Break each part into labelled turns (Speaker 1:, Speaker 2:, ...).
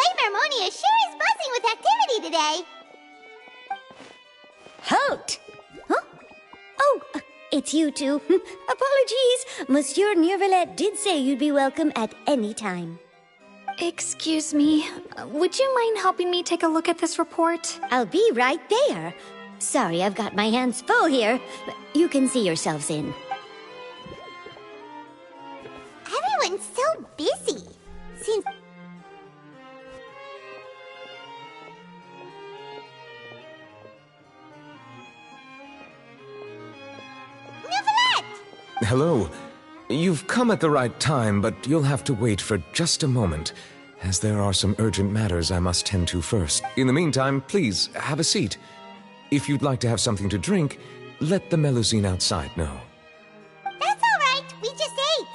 Speaker 1: Flame Harmonia sure is buzzing with activity today.
Speaker 2: Halt! Huh? Oh, it's you two. Apologies. Monsieur Neuvillette did say you'd be welcome at any time.
Speaker 3: Excuse me, would you mind helping me take a look at this report?
Speaker 2: I'll be right there. Sorry, I've got my hands full here. You can see yourselves in.
Speaker 1: Everyone's so busy. Seems... Neuvillette!
Speaker 4: Hello. You've come at the right time, but you'll have to wait for just a moment, as there are some urgent matters I must tend to first. In the meantime, please, have a seat. If you'd like to have something to drink, let the Melusine outside know.
Speaker 1: That's all right. We just ate.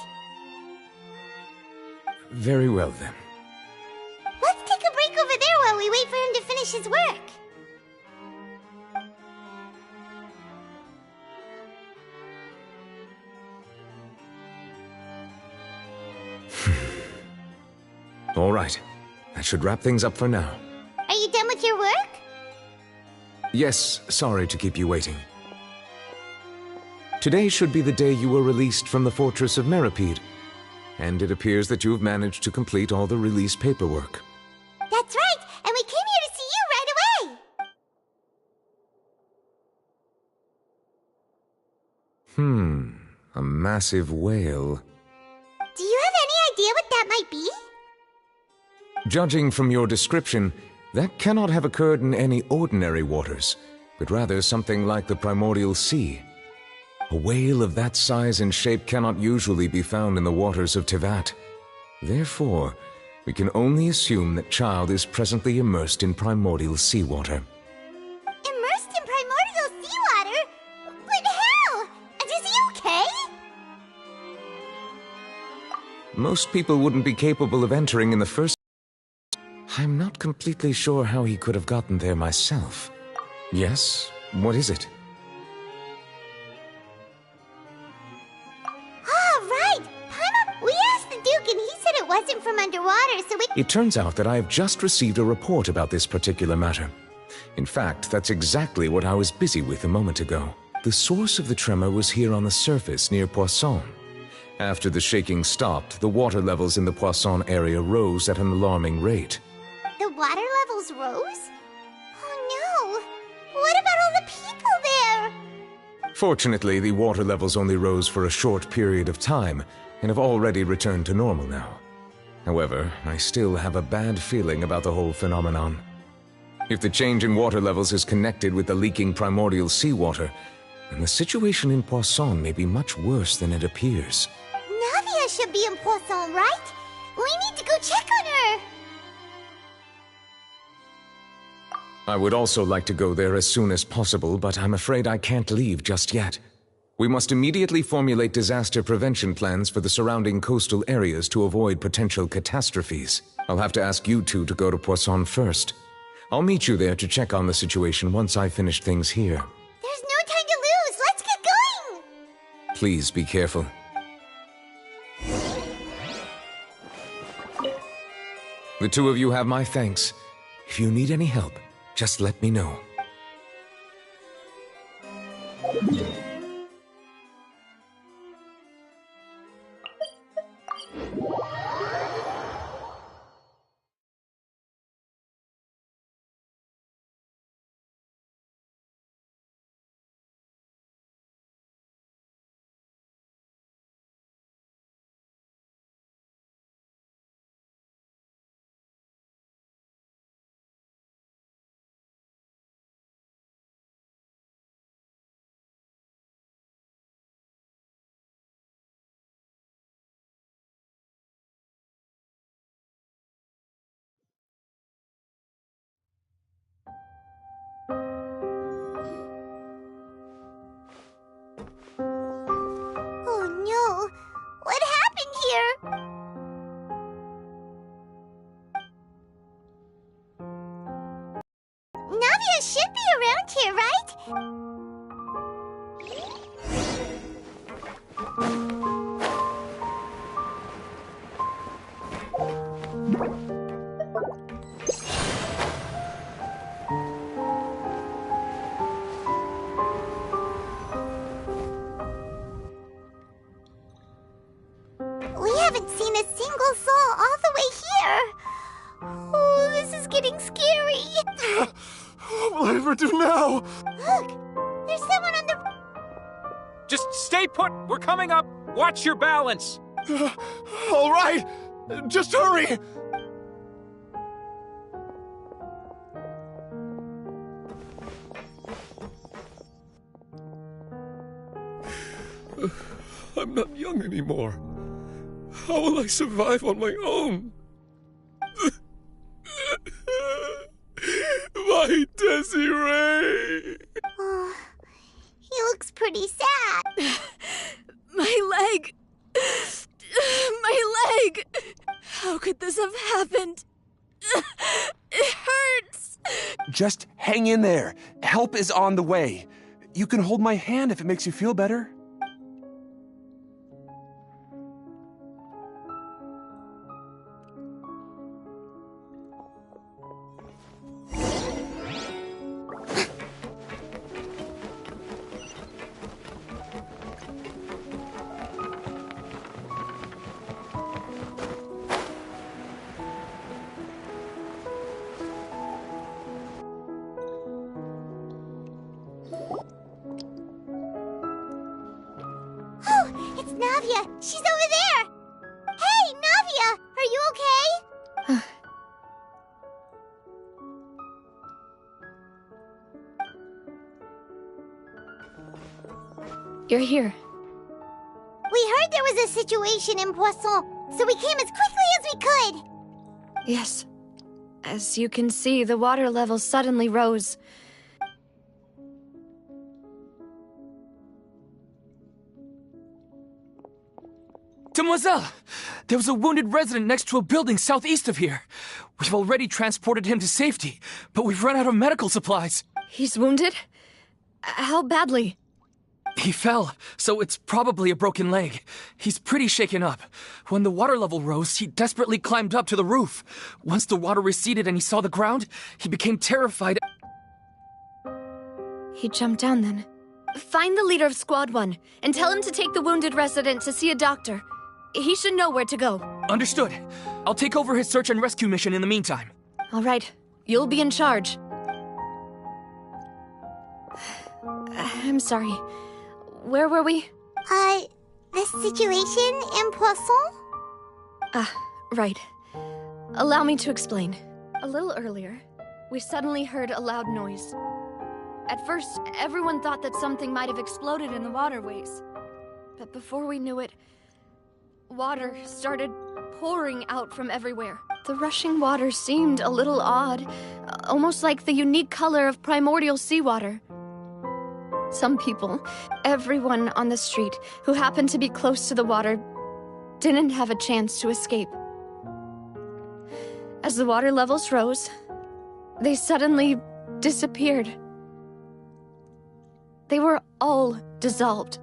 Speaker 4: Very well, then.
Speaker 1: Let's take a break over there while we wait for him to finish his work.
Speaker 4: All right. That should wrap things up for now.
Speaker 1: Are you done with your work?
Speaker 4: Yes, sorry to keep you waiting. Today should be the day you were released from the Fortress of Meripede, and it appears that you have managed to complete all the release paperwork.
Speaker 1: That's right, and we came here to see you right away!
Speaker 4: A massive whale.
Speaker 1: Do you have any idea what that might be?
Speaker 4: Judging from your description, that cannot have occurred in any ordinary waters, but rather something like the primordial sea. A whale of that size and shape cannot usually be found in the waters of Tevat. Therefore, we can only assume that Child is presently immersed in primordial seawater.
Speaker 1: Immersed in primordial seawater? But how? And is he okay?
Speaker 4: Most people wouldn't be capable of entering in the first... I'm not completely sure how he could have gotten there myself. Yes? What is it?
Speaker 1: Oh, right! We asked the Duke and he said it wasn't from underwater, so we...
Speaker 4: It turns out that I have just received a report about this particular matter. In fact, that's exactly what I was busy with a moment ago. The source of the tremor was here on the surface near Poisson. After the shaking stopped, the water levels in the Poisson area rose at an alarming rate.
Speaker 1: The water levels rose? Oh no! What about all the people there?
Speaker 4: Fortunately, the water levels only rose for a short period of time, and have already returned to normal now. However, I still have a bad feeling about the whole phenomenon. If the change in water levels is connected with the leaking primordial seawater, then the situation in Poisson may be much worse than it appears.
Speaker 1: Navia should be in Poisson, right? We need to go check on her!
Speaker 4: I would also like to go there as soon as possible, but I'm afraid I can't leave just yet. We must immediately formulate disaster prevention plans for the surrounding coastal areas to avoid potential catastrophes. I'll have to ask you two to go to Poisson first. I'll meet you there to check on the situation once I finish things here.
Speaker 1: There's no time to lose! Let's get going!
Speaker 4: Please be careful. The two of you have my thanks. If you need any help, just let me know.
Speaker 1: Oh no! What happened here? Navia should be around here, right? seen a single soul all the way here. Oh, this is getting scary.
Speaker 5: What will I ever do now?
Speaker 1: Look, there's someone on the...
Speaker 6: Just stay put. We're coming up. Watch your balance.
Speaker 5: All right, just hurry. I'm not young anymore. How will I survive on my own? My Desiree!
Speaker 1: Oh, he looks pretty sad.
Speaker 7: My leg! My leg! How could this have happened? It hurts!
Speaker 8: Just hang in there. Help is on the way. You can hold my hand if it makes you feel better.
Speaker 1: Oh, it's Navia. She's over there. Hey, Navia, are you okay?
Speaker 7: You're here.
Speaker 1: We heard there was a situation in Poisson, so we came as quickly as we could.
Speaker 7: Yes. As you can see, the water level suddenly rose.
Speaker 9: Demoiselle! There was a wounded resident next to a building southeast of here. We've already transported him to safety, but we've run out of medical supplies.
Speaker 7: He's wounded? How badly?
Speaker 9: He fell, so it's probably a broken leg. He's pretty shaken up. When the water level rose, he desperately climbed up to the roof. Once the water receded and he saw the ground, he became terrified.
Speaker 7: He jumped down then. Find the leader of Squad 1 and tell him to take the wounded resident to see a doctor. He should know where to go.
Speaker 9: Understood. I'll take over his search and rescue mission in the meantime.
Speaker 7: All right. You'll be in charge. I'm sorry. Where were we?
Speaker 1: The situation in Poisson?
Speaker 7: Right. Allow me to explain. A little earlier, we suddenly heard a loud noise. At first, everyone thought that something might have exploded in the waterways. But before we knew it, water started pouring out from everywhere. The rushing water seemed a little odd, almost like the unique color of primordial seawater. Some people, everyone on the street who happened to be close to the water, didn't have a chance to escape. As the water levels rose, they suddenly disappeared. They were all dissolved.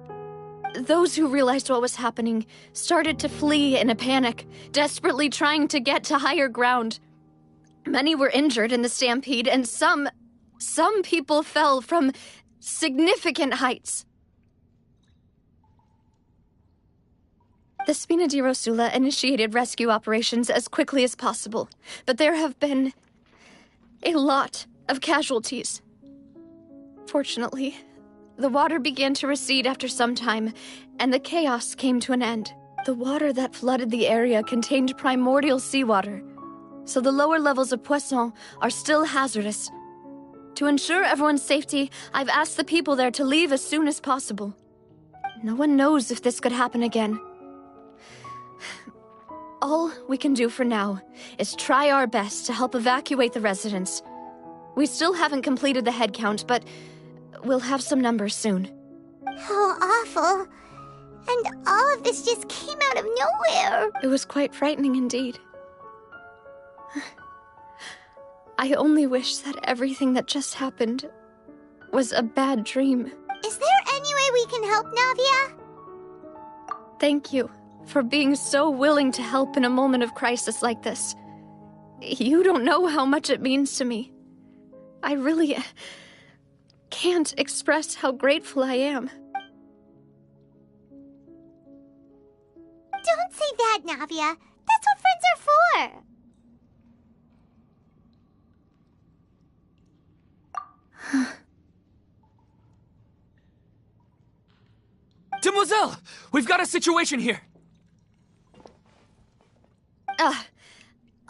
Speaker 7: Those who realized what was happening started to flee in a panic, desperately trying to get to higher ground. Many were injured in the stampede, and some people fell from significant heights. The Spina di Rosula initiated rescue operations as quickly as possible, but there have been a lot of casualties. Fortunately, the water began to recede after some time, and the chaos came to an end. The water that flooded the area contained primordial seawater, so the lower levels of Poisson are still hazardous. To ensure everyone's safety, I've asked the people there to leave as soon as possible. No one knows if this could happen again. All we can do for now is try our best to help evacuate the residents. We still haven't completed the head count, but we'll have some numbers soon.
Speaker 1: How awful. And all of this just came out of nowhere.
Speaker 7: It was quite frightening indeed. I only wish that everything that just happened was a bad dream.
Speaker 1: Is there any way we can help, Navia?
Speaker 7: Thank you for being so willing to help in a moment of crisis like this. You don't know how much it means to me. I really can't express how grateful I am.
Speaker 1: Don't say that, Navia. That's what friends are for.
Speaker 9: Demoiselle! We've got a situation here!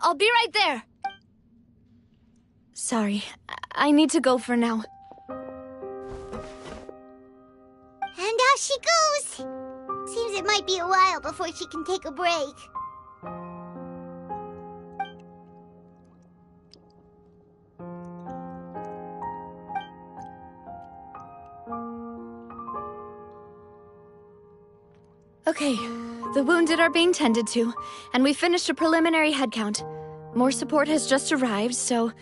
Speaker 7: I'll be right there. Sorry, I need to go for now.
Speaker 1: And out she goes. Seems it might be a while before she can take a break.
Speaker 7: Okay, the wounded are being tended to, and we finished a preliminary head count. More support has just arrived, so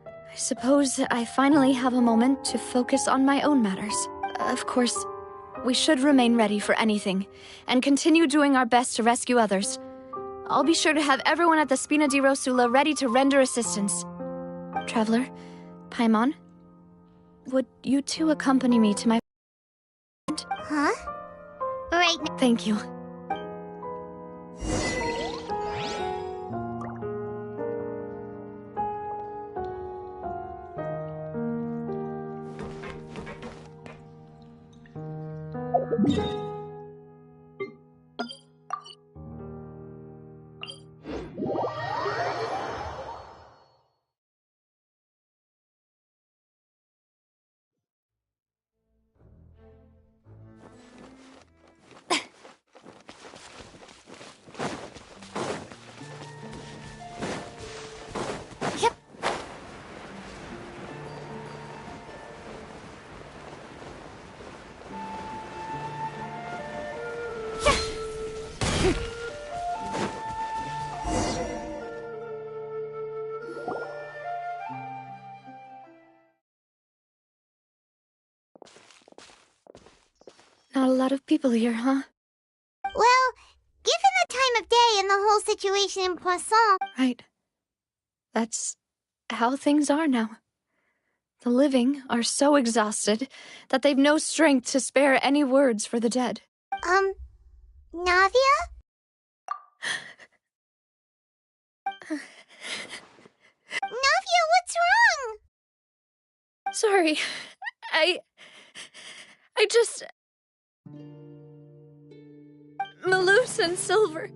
Speaker 7: I suppose I finally have a moment to focus on my own matters. Of course, we should remain ready for anything, and continue doing our best to rescue others. I'll be sure to have everyone at the Spina di Rosula ready to render assistance. Traveler, Paimon, would you two accompany me to my...
Speaker 1: Huh? Right now.
Speaker 7: Thank you. Not a lot of people here, huh?
Speaker 1: Well, given the time of day and the whole situation in Poisson...
Speaker 7: Right. That's how things are now. The living are so exhausted that they've no strength to spare any words for the dead.
Speaker 1: Navia? Navia, what's wrong?
Speaker 7: Sorry. I just... Malus and Silver,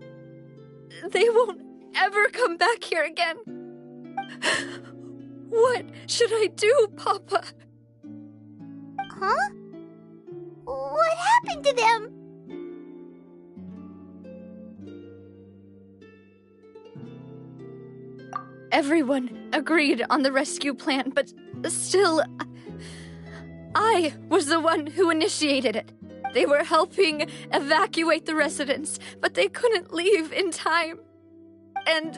Speaker 7: they won't ever come back here again. What should I do, Papa?
Speaker 1: Huh? What happened to them?
Speaker 7: Everyone agreed on the rescue plan, but still, I was the one who initiated it. They were helping evacuate the residents, but they couldn't leave in time. And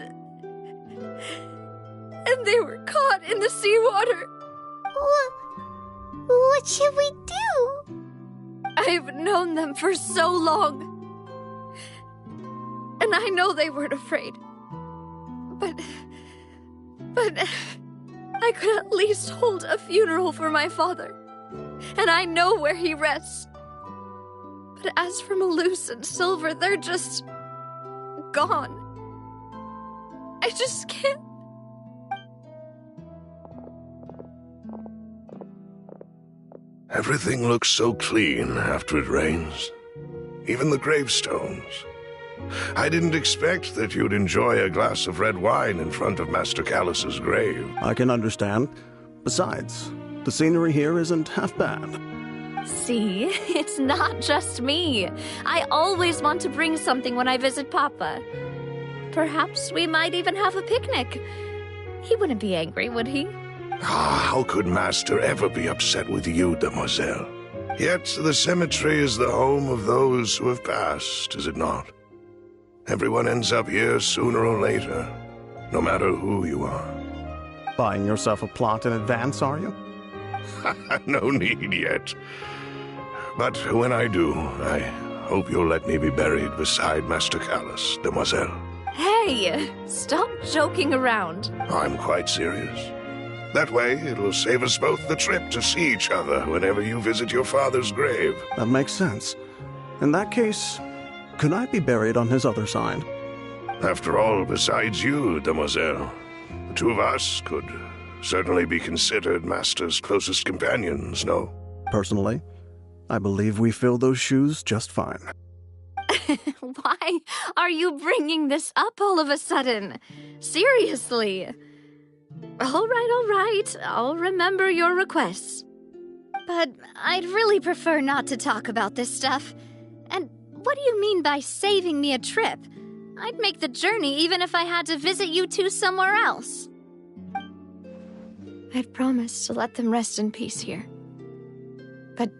Speaker 7: they were caught in the seawater.
Speaker 1: What should we do?
Speaker 7: I've known them for so long. And I know they weren't afraid. But I could at least hold a funeral for my father. And I know where he rests. But as for Malus and Silver, they're just... gone. I just can't...
Speaker 10: Everything looks so clean after it rains. Even the gravestones. I didn't expect that you'd enjoy a glass of red wine in front of Master Callus's grave.
Speaker 11: I can understand. Besides, the scenery here isn't half bad.
Speaker 3: See, it's not just me. I always want to bring something when I visit Papa. Perhaps we might even have a picnic. He wouldn't be angry, would he?
Speaker 10: How could Master ever be upset with you, Demoiselle? Yet the cemetery is the home of those who have passed, is it not? Everyone ends up here sooner or later, no matter who you are.
Speaker 11: Buying yourself a plot in advance, are you?
Speaker 10: No need yet. But when I do, I hope you'll let me be buried beside Master Callus, Demoiselle.
Speaker 3: Hey, stop joking around.
Speaker 10: I'm quite serious. That way, it'll save us both the trip to see each other whenever you visit your father's grave.
Speaker 11: That makes sense. In that case, Could I be buried on his other side?
Speaker 10: After all, besides you, demoiselle, the two of us could certainly be considered Master's closest companions, no?
Speaker 11: Personally, I believe we fill those shoes just fine.
Speaker 7: Why are you bringing this up all of a sudden? Seriously. All right. I'll remember your requests. But I'd really prefer not to talk about this stuff. And what do you mean by saving me a trip? I'd make the journey even if I had to visit you two somewhere else. I'd promised to let them rest in peace here. But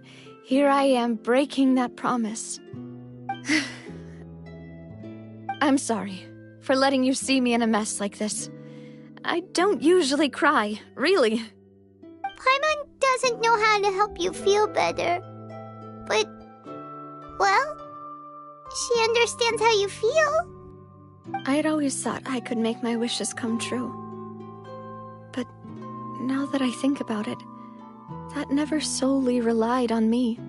Speaker 7: here I am breaking that promise. I'm sorry for letting you see me in a mess like this. I don't usually cry, really.
Speaker 1: Paimon doesn't know how to help you feel better. But, well, she understands how you feel.
Speaker 7: I'd always thought I could make my wishes come true. But now that I think about it, that never solely relied on me.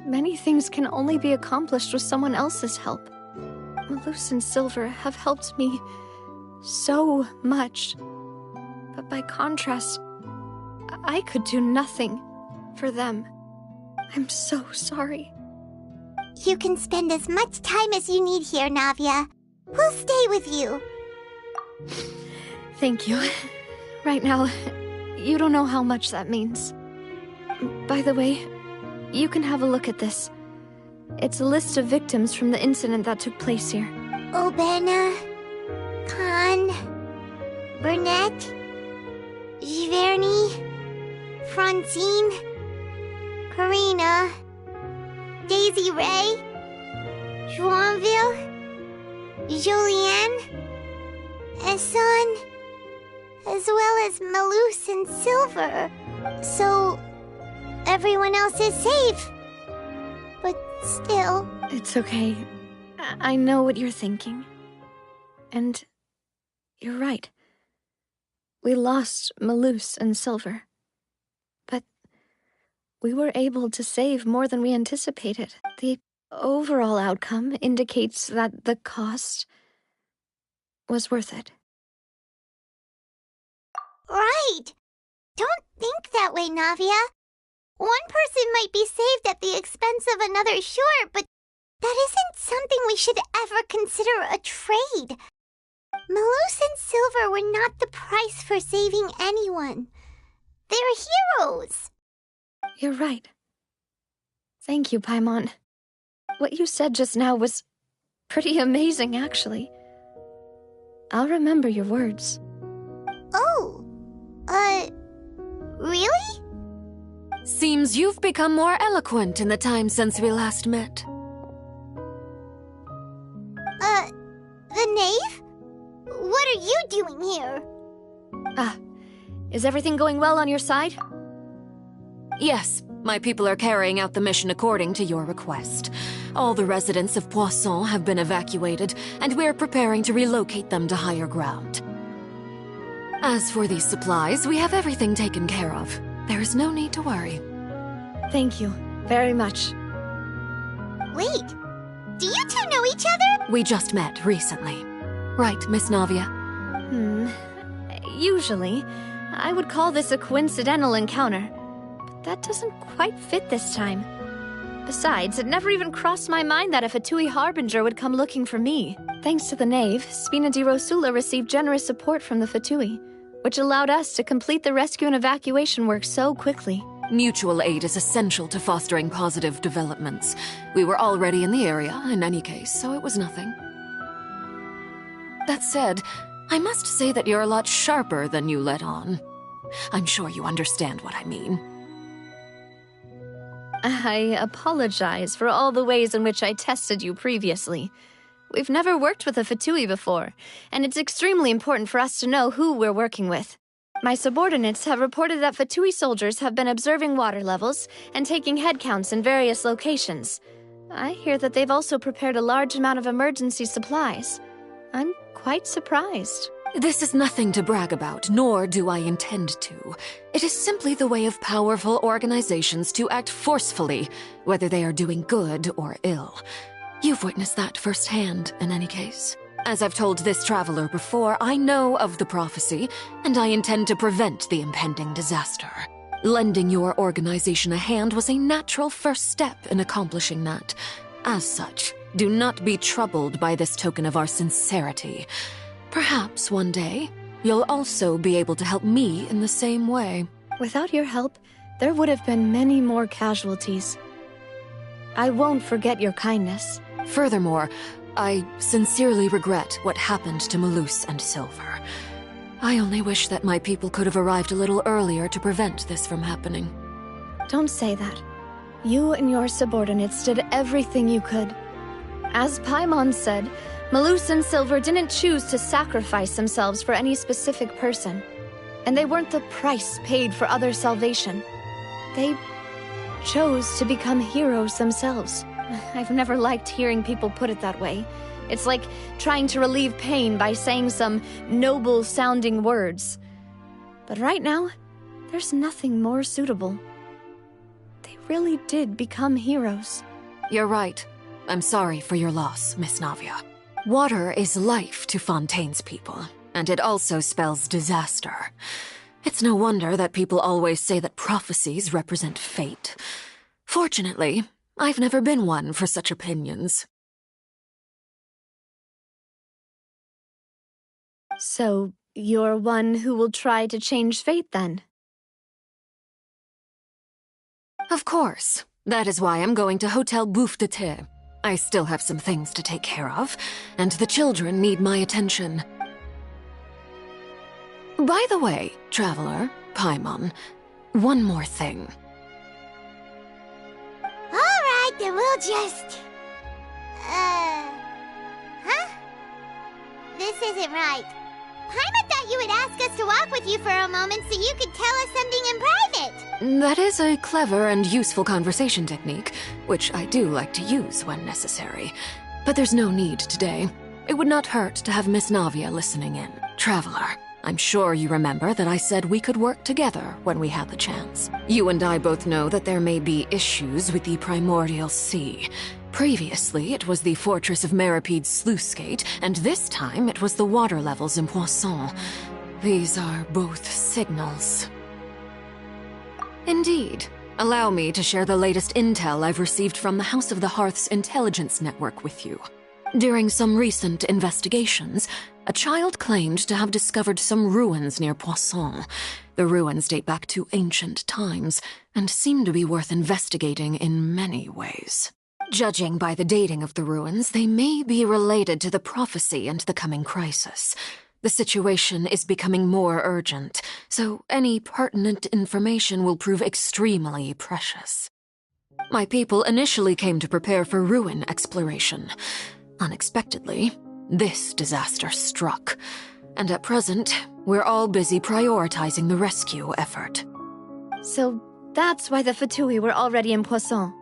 Speaker 7: Many things can only be accomplished with someone else's help. Malus and Silver have helped me so much. But by contrast, I could do nothing for them. I'm so sorry.
Speaker 1: You can spend as much time as you need here, Navia. We'll stay with you.
Speaker 7: Thank you. Right now, you don't know how much that means. By the way, you can have a look at this. It's a list of victims from the incident that took place here.
Speaker 1: Obena, Khan, Burnett, Giverny, Francine, Karina, Daisy Ray, Joinville, Julianne, Esson, as well as Malus and Silver. So, everyone else is safe. But still...
Speaker 7: It's okay. I know what you're thinking. And you're right. We lost Malus and Silver. But we were able to save more than we anticipated. The overall outcome indicates that the cost was worth it.
Speaker 1: Right! Don't think that way, Navia. One person might be saved at the expense of another, sure, but that isn't something we should ever consider a trade. Malus and Silver were not the price for saving anyone. They're heroes.
Speaker 7: You're right. Thank you, Paimon. What you said just now was pretty amazing, actually. I'll remember your words.
Speaker 1: Oh, really?
Speaker 12: Seems you've become more eloquent in the time since we last met.
Speaker 1: The knave? What are you doing here?
Speaker 7: Is everything going well on your side?
Speaker 12: Yes, my people are carrying out the mission according to your request. All the residents of Poisson have been evacuated, and we're preparing to relocate them to higher ground. As for these supplies, we have everything taken care of. There is no need to worry.
Speaker 7: Thank you very much.
Speaker 1: Wait, do you two know each other?
Speaker 12: We just met recently. Right, Miss Navia?
Speaker 7: Usually, I would call this a coincidental encounter. But that doesn't quite fit this time. Besides, it never even crossed my mind that a Fatui Harbinger would come looking for me. Thanks to the Knave, Spina di Rosula received generous support from the Fatui, which allowed us to complete the rescue and evacuation work so quickly.
Speaker 12: Mutual aid is essential to fostering positive developments. We were already in the area, in any case, so it was nothing. That said, I must say that you're a lot sharper than you let on. I'm sure you understand what I mean.
Speaker 7: I apologize for all the ways in which I tested you previously. We've never worked with a Fatui before, and it's extremely important for us to know who we're working with. My subordinates have reported that Fatui soldiers have been observing water levels and taking head counts in various locations. I hear that they've also prepared a large amount of emergency supplies. I'm quite surprised.
Speaker 12: This is nothing to brag about, nor do I intend to. It is simply the way of powerful organizations to act forcefully, whether they are doing good or ill. You've witnessed that firsthand, in any case. As I've told this traveler before, I know of the prophecy, and I intend to prevent the impending disaster. Lending your organization a hand was a natural first step in accomplishing that. As such, do not be troubled by this token of our sincerity. Perhaps one day, you'll also be able to help me in the same way.
Speaker 7: Without your help, there would have been many more casualties. I won't forget your kindness.
Speaker 12: Furthermore, I sincerely regret what happened to Malus and Silver. I only wish that my people could have arrived a little earlier to prevent this from happening.
Speaker 7: Don't say that. You and your subordinates did everything you could. As Paimon said, Malus and Silver didn't choose to sacrifice themselves for any specific person. And they weren't the price paid for others' salvation. They chose to become heroes themselves. I've never liked hearing people put it that way. It's like trying to relieve pain by saying some noble-sounding words. But right now, there's nothing more suitable. They really did become heroes.
Speaker 12: You're right. I'm sorry for your loss, Miss Navia. Water is life to Fontaine's people, and it also spells disaster. It's no wonder that people always say that prophecies represent fate. Fortunately, I've never been one for such opinions.
Speaker 7: So, you're one who will try to change fate, then?
Speaker 12: Of course. That is why I'm going to Hotel Bouffe de Thé. I still have some things to take care of, and the children need my attention. By the way, Traveler, Paimon, one more thing.
Speaker 1: Alright, then we'll just... Huh? This isn't right. Paimon thought you would ask us to walk with you for a moment so you could tell us something in private.
Speaker 12: That is a clever and useful conversation technique, which I do like to use when necessary. But there's no need today. It would not hurt to have Miss Navia listening in. Traveler, I'm sure you remember that I said we could work together when we had the chance. You and I both know that there may be issues with the Primordial Sea. Previously, it was the Fortress of Meripede's sluice gate, and this time it was the water levels in Poisson. These are both signals. Indeed. Allow me to share the latest intel I've received from the House of the Hearth's intelligence network with you. During some recent investigations, a child claimed to have discovered some ruins near Poisson. The ruins date back to ancient times, and seem to be worth investigating in many ways. Judging by the dating of the ruins, they may be related to the prophecy and the coming crisis. The situation is becoming more urgent, so any pertinent information will prove extremely precious. My people initially came to prepare for ruin exploration. Unexpectedly, this disaster struck, and at present, we're all busy prioritizing the rescue effort.
Speaker 7: So that's why the Fatui were already in Poisson.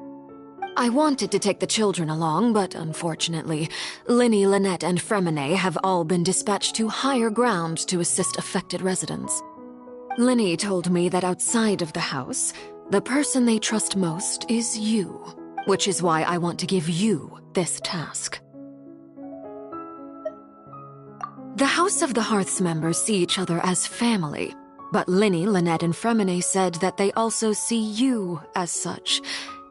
Speaker 12: I wanted to take the children along, but unfortunately, Linny, Lynette, and Fremine have all been dispatched to higher ground to assist affected residents. Linny told me that outside of the house, the person they trust most is you, which is why I want to give you this task. The House of the Hearth's members see each other as family, but Linny, Lynette, and Fremine said that they also see you as such,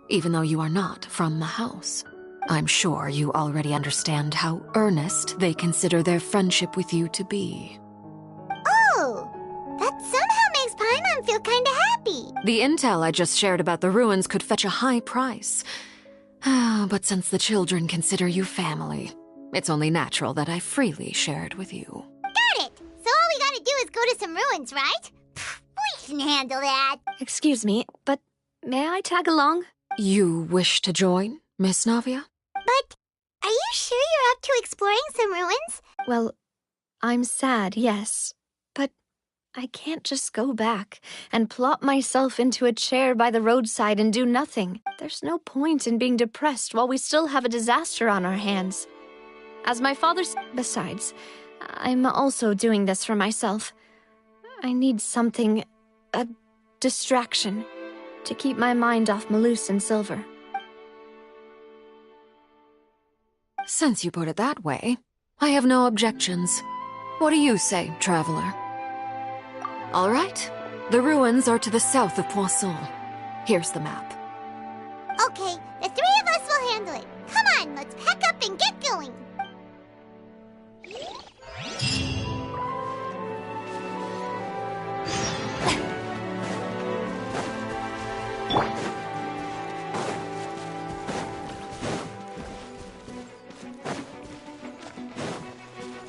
Speaker 12: even though you are not from the house. I'm sure you already understand how earnest they consider their friendship with you to be.
Speaker 1: Oh, that somehow makes Paimon feel kinda happy.
Speaker 12: The intel I just shared about the ruins could fetch a high price. But since the children consider you family, it's only natural that I freely share it with you.
Speaker 1: Got it! So all we gotta do is go to some ruins, right? We can handle that.
Speaker 7: Excuse me, but may I tag along?
Speaker 12: You wish to join, Miss Navia?
Speaker 1: But are you sure you're up to exploring some ruins?
Speaker 7: Well, I'm sad, yes. But I can't just go back and plop myself into a chair by the roadside and do nothing. There's no point in being depressed while we still have a disaster on our hands. As my father's... Besides, I'm also doing this for myself. I need something... a distraction to keep my mind off Malus and Silver.
Speaker 12: Since you put it that way, I have no objections. What do you say, traveler? All right. The ruins are to the south of Poisson. Here's the map.
Speaker 1: Okay, the three of us will handle it. Come on, let's pack up and get going.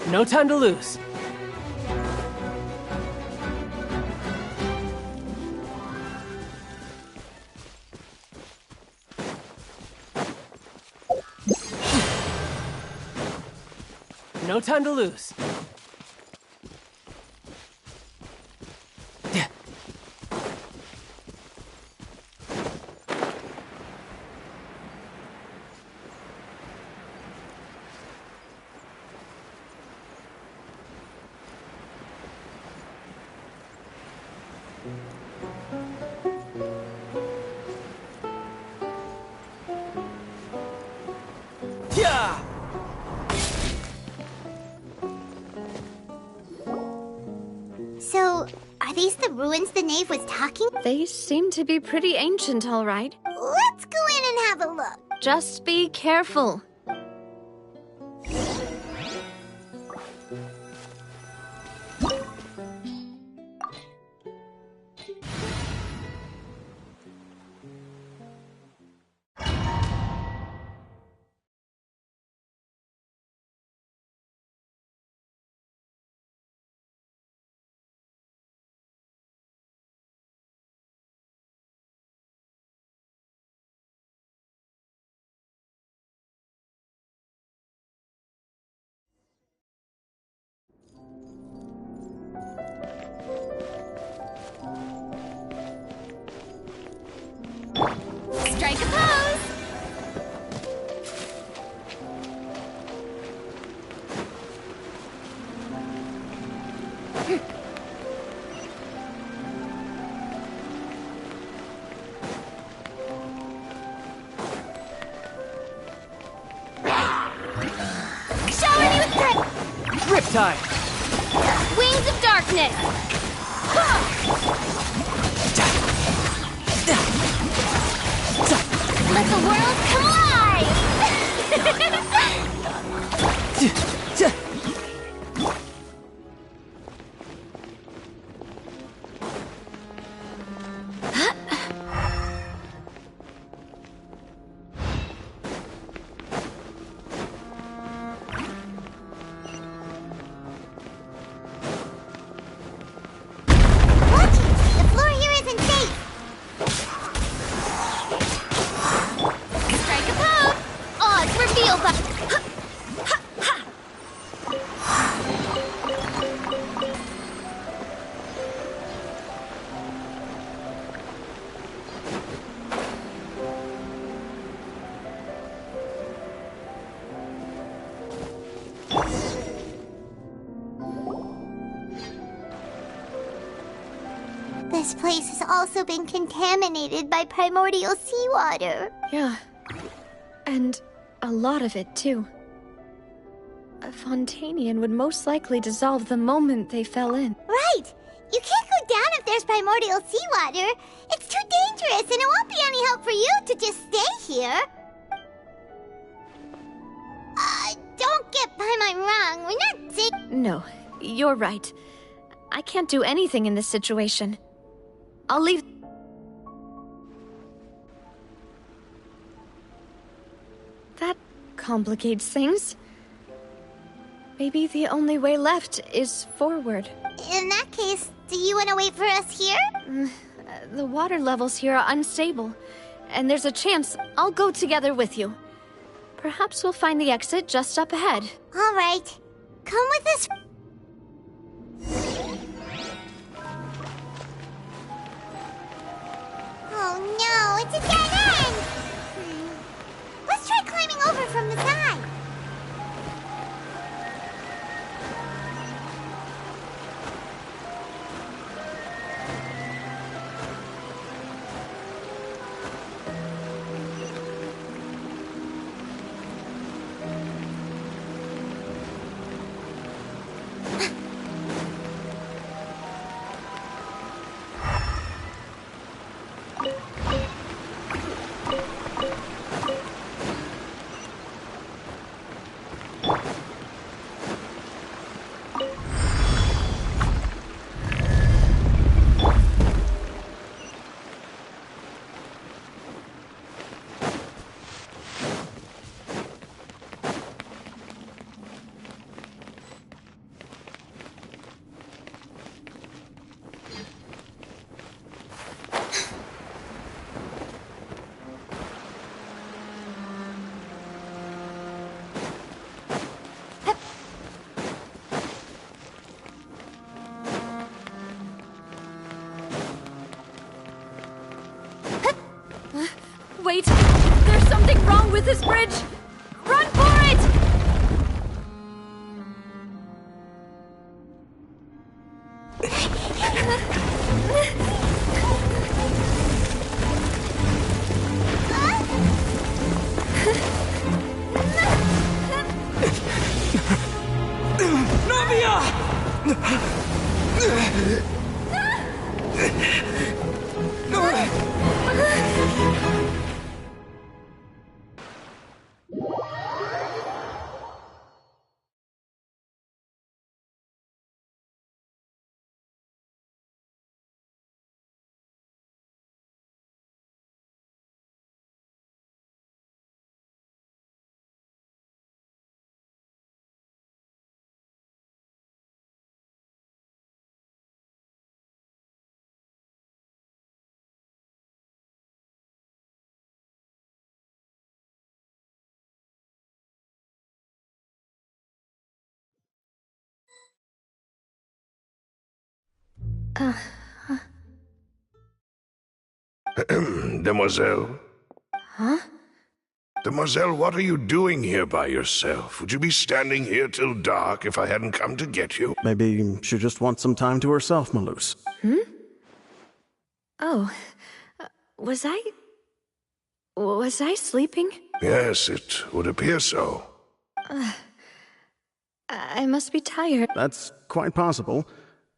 Speaker 13: No time to lose. No time to lose.
Speaker 1: So, are these the ruins the knave was talking?
Speaker 7: They seem to be pretty ancient, all right.
Speaker 1: Let's go in and have a look.
Speaker 7: Just be careful.
Speaker 1: Strike a pose! Shower me with
Speaker 13: Riptide!
Speaker 1: wings of darkness! Let the world come alive! Watch it! The floor here isn't safe! Strike a pose! Odds reveal the... This place has also been contaminated by primordial seawater.
Speaker 7: Yeah. And a lot of it, too. A Fontanian would most likely dissolve the moment they fell in.
Speaker 1: Right! You can't go down if there's primordial seawater. It's too dangerous, and it won't be any help for you to just stay here. Don't get by my wrong. We're not sick.
Speaker 7: No, you're right. I can't do anything in this situation. I'll leave... That complicates things. Maybe the only way left is forward.
Speaker 1: In that case, do you want to wait for us here?
Speaker 7: The water levels here are unstable, and there's a chance I'll go together with you. Perhaps we'll find the exit just up ahead.
Speaker 1: All right. Come with us. Oh no, it's a dead end! Let's try climbing over from the side.
Speaker 7: Wait! There's something wrong with this bridge! Run for it!
Speaker 10: Demoiselle?
Speaker 7: Huh?
Speaker 10: Demoiselle, what are you doing here by yourself? Would you be standing here till dark if I hadn't come to get you?
Speaker 11: Maybe she just wants some time to herself, Malus.
Speaker 7: Oh. Was I sleeping?
Speaker 10: Yes, it would appear so.
Speaker 7: I must be tired.
Speaker 11: That's quite possible.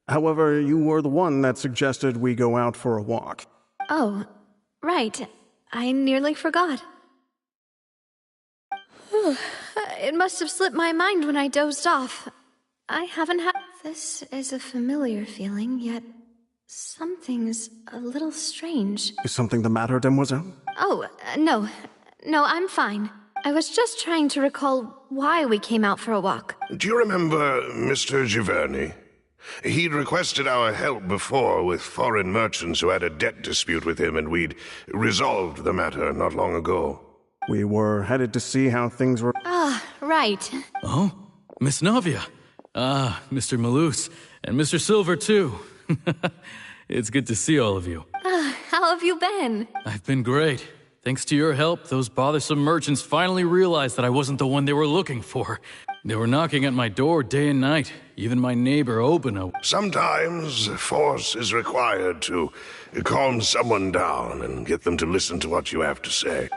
Speaker 11: However, you were the one that suggested we go out for a walk.
Speaker 7: Oh, right. I nearly forgot. It must have slipped my mind when I dozed off. I haven't had... This is a familiar feeling, yet something's a little strange.
Speaker 11: Is something the matter, Demoiselle?
Speaker 7: Oh, no. No, I'm fine. I was just trying to recall why we came out for a walk.
Speaker 10: Do you remember Mr. Giverny? He'd requested our help before with foreign merchants who had a debt dispute with him, and we'd resolved the matter not long ago.
Speaker 11: We were headed to see how things were...
Speaker 7: Ah, right.
Speaker 9: Oh, Miss Navia. Ah, Mr. Malus, and Mr. Silver, too. It's good to see all of you.
Speaker 7: How have you been?
Speaker 9: I've been great. Thanks to your help, those bothersome merchants finally realized that I wasn't the one they were looking for. They were knocking at my door day and night. Even my neighbor, Obina.
Speaker 10: Sometimes force is required to calm someone down and get them to listen to what you have to say.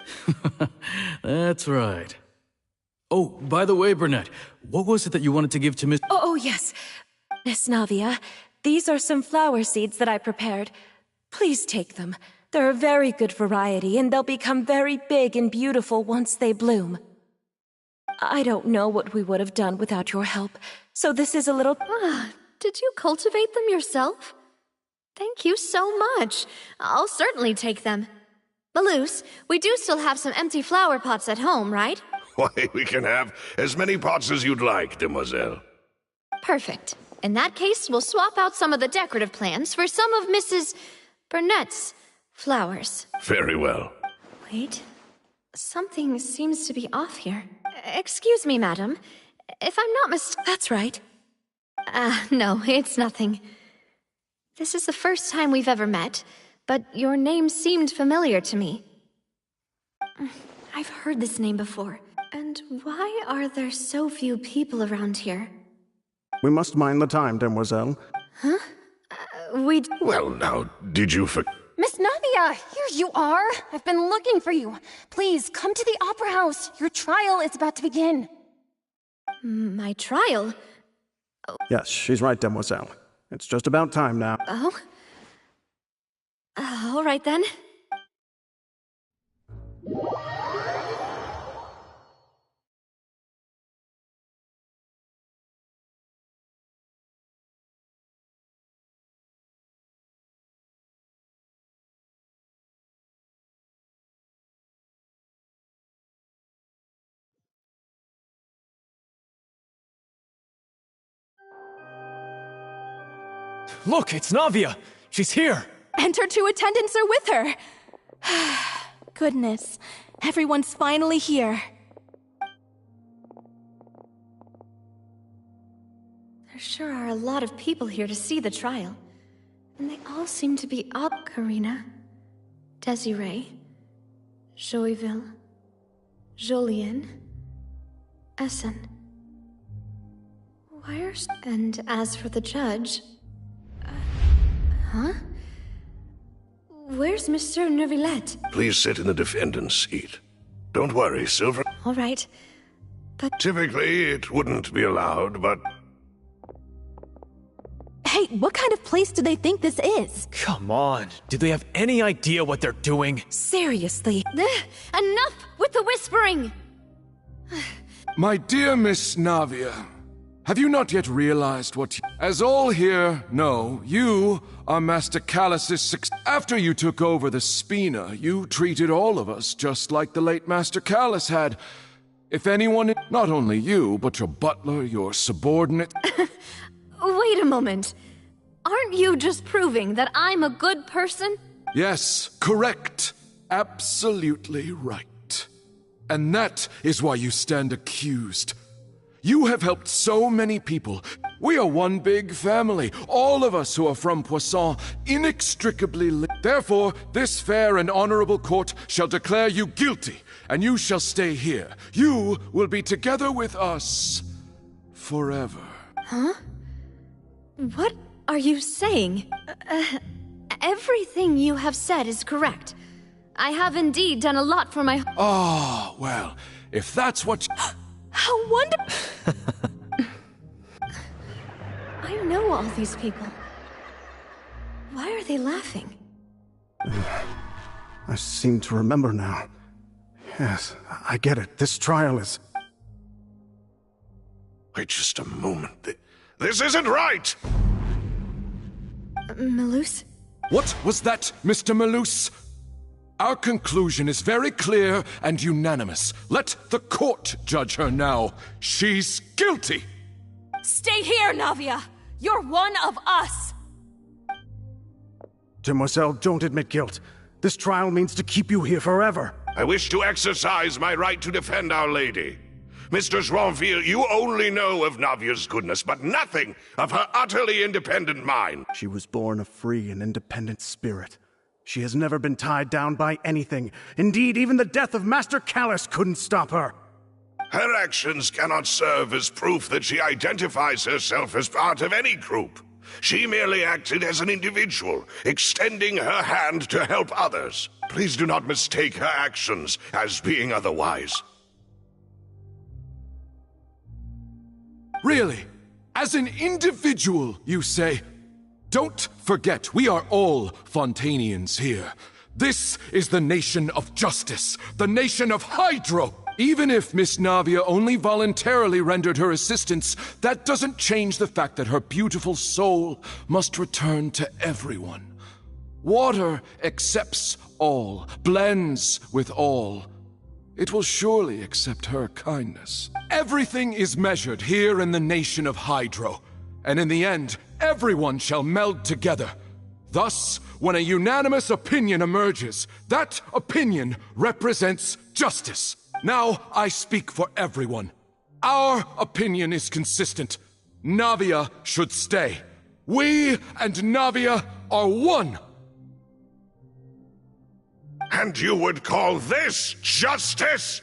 Speaker 9: That's right. Oh, by the way, Burnett, what was it that you wanted to give to Miss...
Speaker 14: Oh, yes. Miss Navia, these are some flower seeds that I prepared. Please take them. They're a very good variety, and they'll become very big and beautiful once they bloom. I don't know what we would have done without your help, so this is a little...
Speaker 7: Did you cultivate them yourself? Thank you so much. I'll certainly take them. Malus, we do still have some empty flower pots at home, right?
Speaker 10: Why, we can have as many pots as you'd like, Demoiselle.
Speaker 7: Perfect. In that case, we'll swap out some of the decorative plants for some of Mrs. Burnett's flowers.
Speaker 10: Very well.
Speaker 7: Wait. Something seems to be off here. Excuse me, madam. If I'm not
Speaker 14: That's right.
Speaker 7: No, it's nothing. This is the first time we've ever met, but your name seemed familiar to me. I've heard this name before. And why are there so few people around here?
Speaker 11: We must mind the time, Demoiselle.
Speaker 7: Huh?
Speaker 10: Well, now, did you
Speaker 15: Miss Navia, here you are. I've been looking for you. Please, come to the Opera House. Your trial is about to begin.
Speaker 7: My trial?
Speaker 11: Yes, she's right, Demoiselle. It's just about time now.
Speaker 7: Oh? All right, then.
Speaker 13: Look, it's Navia! She's here!
Speaker 15: And her 2 attendants are with her! Goodness, everyone's finally here.
Speaker 7: There sure are a lot of people here to see the trial. And they all seem to be up, Karina, Desiree, Joyville, Jolien, Essen. And as for the judge... huh? Where's Mr. Neuvillette?
Speaker 10: Please sit in the defendant's seat. Don't worry, Silver.
Speaker 7: All right, but...
Speaker 10: Typically, it wouldn't be allowed, but...
Speaker 16: Hey, what kind of place do they think this is?
Speaker 13: Come on. Do they have any idea what they're doing?
Speaker 16: Seriously.
Speaker 7: Enough with the whispering!
Speaker 5: My dear Miss Navia, have you not yet realized what As all here know, you are Master Callus's After you took over the Spina, you treated all of us just like the late Master Callus had. If anyone, not only you, but your butler, your subordinate...
Speaker 7: Wait a moment. Aren't you just proving that I'm a good person?
Speaker 5: Yes, correct. Absolutely right. And that is why you stand accused. You have helped so many people. We are one big family, all of us who are from Poisson, inextricably linked. Therefore, this fair and honorable court shall declare you guilty, and you shall stay here. You will be together with us forever.
Speaker 7: Huh? What are you saying? Everything you have said is correct. I have indeed done a lot for my...
Speaker 5: Oh, well, if that's what...
Speaker 16: How wonderful!
Speaker 7: I know all these people. Why are they laughing?
Speaker 11: I seem to remember now. Yes, I get it. This trial is...
Speaker 10: Wait just a moment. This isn't right!
Speaker 7: Malus?
Speaker 5: What was that, Mr. Malus? Our conclusion is very clear and unanimous. Let the court judge her now. She's guilty!
Speaker 16: Stay here, Navia! You're one of us!
Speaker 11: Demoiselle, don't admit guilt. This trial means to keep you here forever.
Speaker 10: I wish to exercise my right to defend Our Lady. Mr. Joinville, you only know of Navia's goodness, but nothing of her utterly independent mind.
Speaker 11: She was born a free and independent spirit. She has never been tied down by anything. Indeed, even the death of Master Callus couldn't stop her.
Speaker 10: Her actions cannot serve as proof that she identifies herself as part of any group. She merely acted as an individual, extending her hand to help others. Please do not mistake her actions as being otherwise.
Speaker 5: Really? As an individual, you say? Don't forget, we are all Fontanians here. This is the nation of justice, the nation of Hydro. Even if Miss Navia only voluntarily rendered her assistance, that doesn't change the fact that her beautiful soul must return to everyone. Water accepts all, blends with all. It will surely accept her kindness. Everything is measured here in the nation of Hydro, and in the end, everyone shall meld together. Thus, when a unanimous opinion emerges, that opinion represents justice. Now I speak for everyone. Our opinion is consistent. Navia should stay. We and Navia are one.
Speaker 10: And you would call this justice?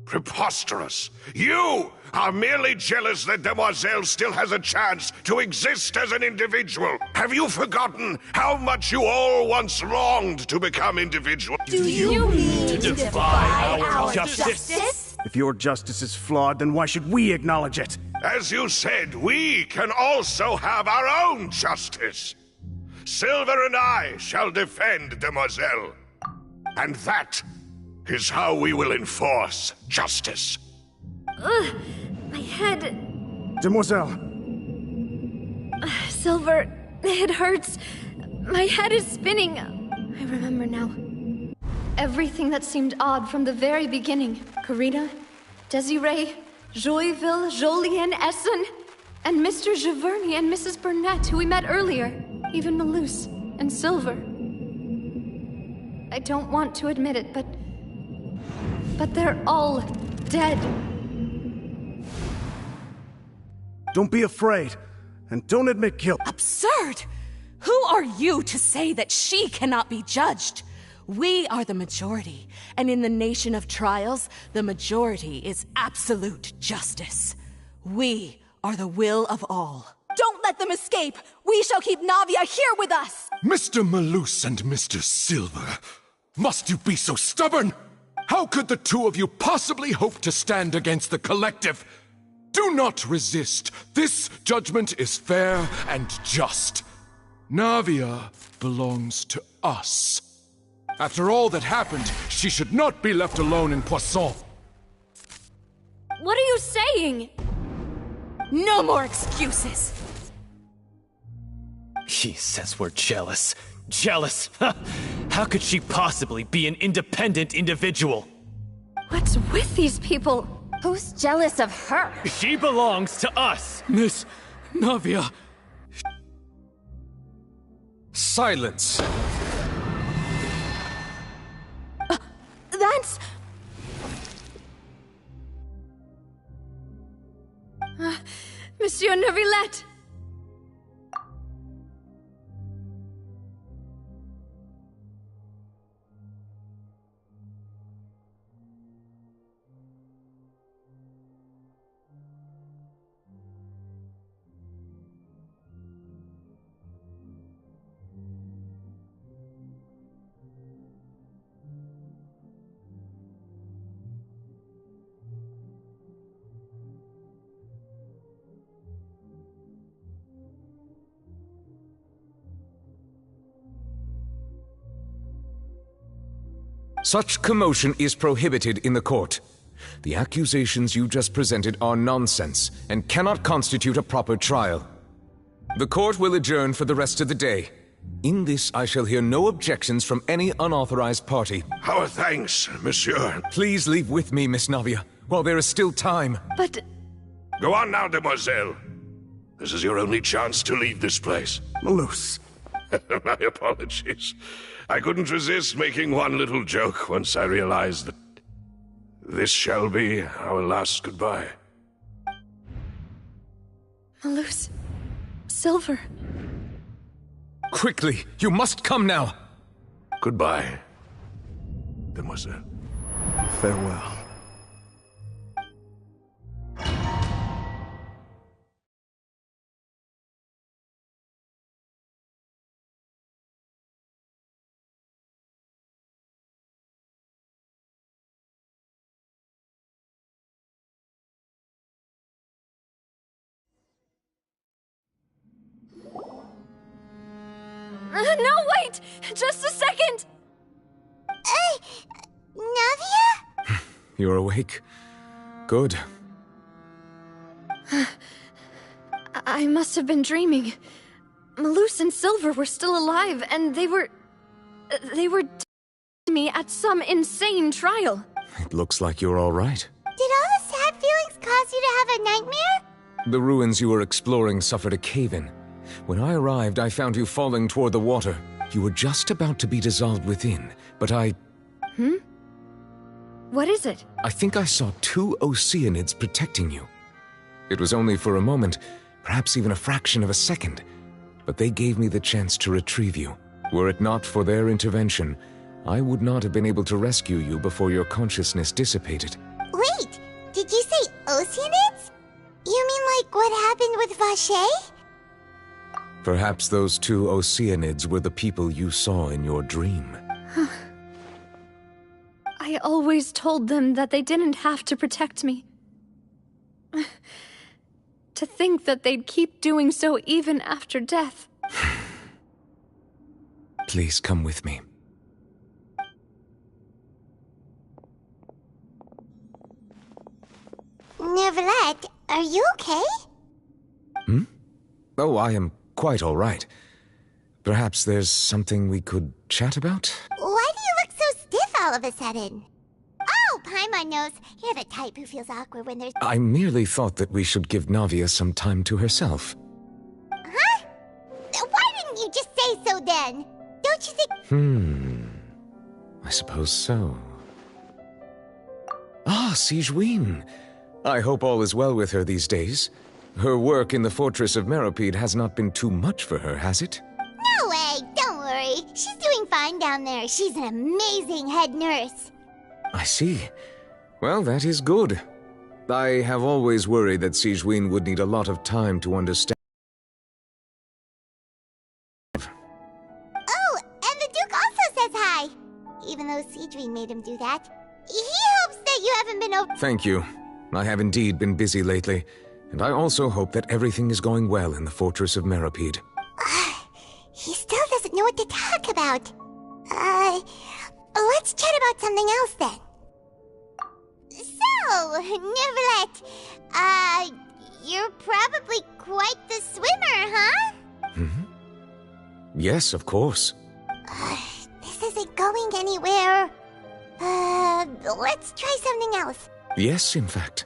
Speaker 10: Preposterous. You are merely jealous that Demoiselle still has a chance to exist as an individual. Have you forgotten how much you all once longed to become individuals?
Speaker 16: Do you mean to defy our
Speaker 11: justice? If your justice is flawed, then why should we acknowledge it?
Speaker 10: As you said, we can also have our own justice. Silver and I shall defend Demoiselle. And that is how we will enforce justice.
Speaker 7: My head...
Speaker 11: Demoiselle!
Speaker 7: Silver, it hurts. My head is spinning. I remember now. Everything that seemed odd from the very beginning. Karina, Desiree, Joyville, Jolien, Essen, and Mr. Giverny and Mrs. Burnett, who we met earlier. Even Malus and Silver. I don't want to admit it, but they're all dead.
Speaker 11: Don't be afraid, and don't admit guilt.
Speaker 16: Absurd! Who are you to say that she cannot be judged? We are the majority, and in the nation of trials, the majority is absolute justice. We are the will of all. Don't let them escape! We shall keep Navia here with us!
Speaker 5: Mr. Malus and Mr. Silver, must you be so stubborn? How could the two of you possibly hope to stand against the collective? Do not resist. This judgment is fair and just. Navia belongs to us. After all that happened, she should not be left alone in Poisson.
Speaker 7: What are you saying?
Speaker 16: No more excuses!
Speaker 13: He says we're jealous. Jealous? How could she possibly be an independent individual?
Speaker 7: What's with these people?
Speaker 15: Who's jealous of her?
Speaker 13: She belongs to us!
Speaker 9: Miss Navia.
Speaker 4: Silence!
Speaker 7: That's... Monsieur Neuvillette!
Speaker 4: Such commotion is prohibited in the court. The accusations you just presented are nonsense and cannot constitute a proper trial. The court will adjourn for the rest of the day. In this, I shall hear no objections from any unauthorized party.
Speaker 10: Our thanks, monsieur.
Speaker 4: Please leave with me, Miss Navia, while there is still time.
Speaker 7: But...
Speaker 10: Go on now, demoiselle. This is your only chance to leave this place.
Speaker 11: Malus.
Speaker 10: My apologies. I couldn't resist making one little joke once I realized that this shall be our last goodbye.
Speaker 7: Malus... Silver...
Speaker 4: Quickly, you must come now!
Speaker 10: Goodbye, demoiselle.
Speaker 11: Farewell.
Speaker 7: No, wait! Just a second!
Speaker 1: Navia?
Speaker 4: You're awake? Good.
Speaker 7: I must have been dreaming. Malus and Silver were still alive, and they were me at some insane trial.
Speaker 4: It looks like you're all right.
Speaker 1: Did all the sad feelings cause you to have a nightmare?
Speaker 4: The ruins you were exploring suffered a cave-in. When I arrived, I found you falling toward the water. You were just about to be dissolved within, but
Speaker 7: What is it?
Speaker 4: I think I saw 2 Oceanids protecting you. It was only for a moment, perhaps even a fraction of a second, but they gave me the chance to retrieve you. Were it not for their intervention, I would not have been able to rescue you before your consciousness dissipated.
Speaker 1: Wait, did you say Oceanids? You mean like what happened with Vache?
Speaker 4: Perhaps those 2 Oceanids were the people you saw in your dream.
Speaker 7: I always told them that they didn't have to protect me. To think that they'd keep doing so even after death.
Speaker 4: Please come with me.
Speaker 1: Neuvillette, are you okay?
Speaker 4: Oh, I am quite all right. Perhaps there's something we could chat about?
Speaker 1: Why do you look so stiff all of a sudden? Oh, Paimon knows. You're the type who feels awkward when there's...
Speaker 4: I merely thought that we should give Navia some time to herself.
Speaker 1: Huh? Why didn't you just say so then? Don't you think...
Speaker 4: I suppose so. Ah, Sigewinne. I hope all is well with her these days. Her work in the Fortress of Meropide has not been too much for her, has it?
Speaker 1: No way! Don't worry. She's doing fine. fine down there. She's an amazing head nurse.
Speaker 4: I see. Well, that is good. I have always worried that Sigewinne would need a lot of time to understand.
Speaker 1: Oh, and the Duke also says hi. Even though Sigewinne made him do that. He hopes that you haven't been over—
Speaker 4: Thank you. I have indeed been busy lately, and I also hope that everything is going well in the Fortress of Meripede.
Speaker 1: He still doesn't know what to talk about. Let's chat about something else then. So, Neverlet, you're probably quite the swimmer, huh?
Speaker 4: Yes, of course.
Speaker 1: This isn't going anywhere. Let's try something else.
Speaker 4: Yes, in fact.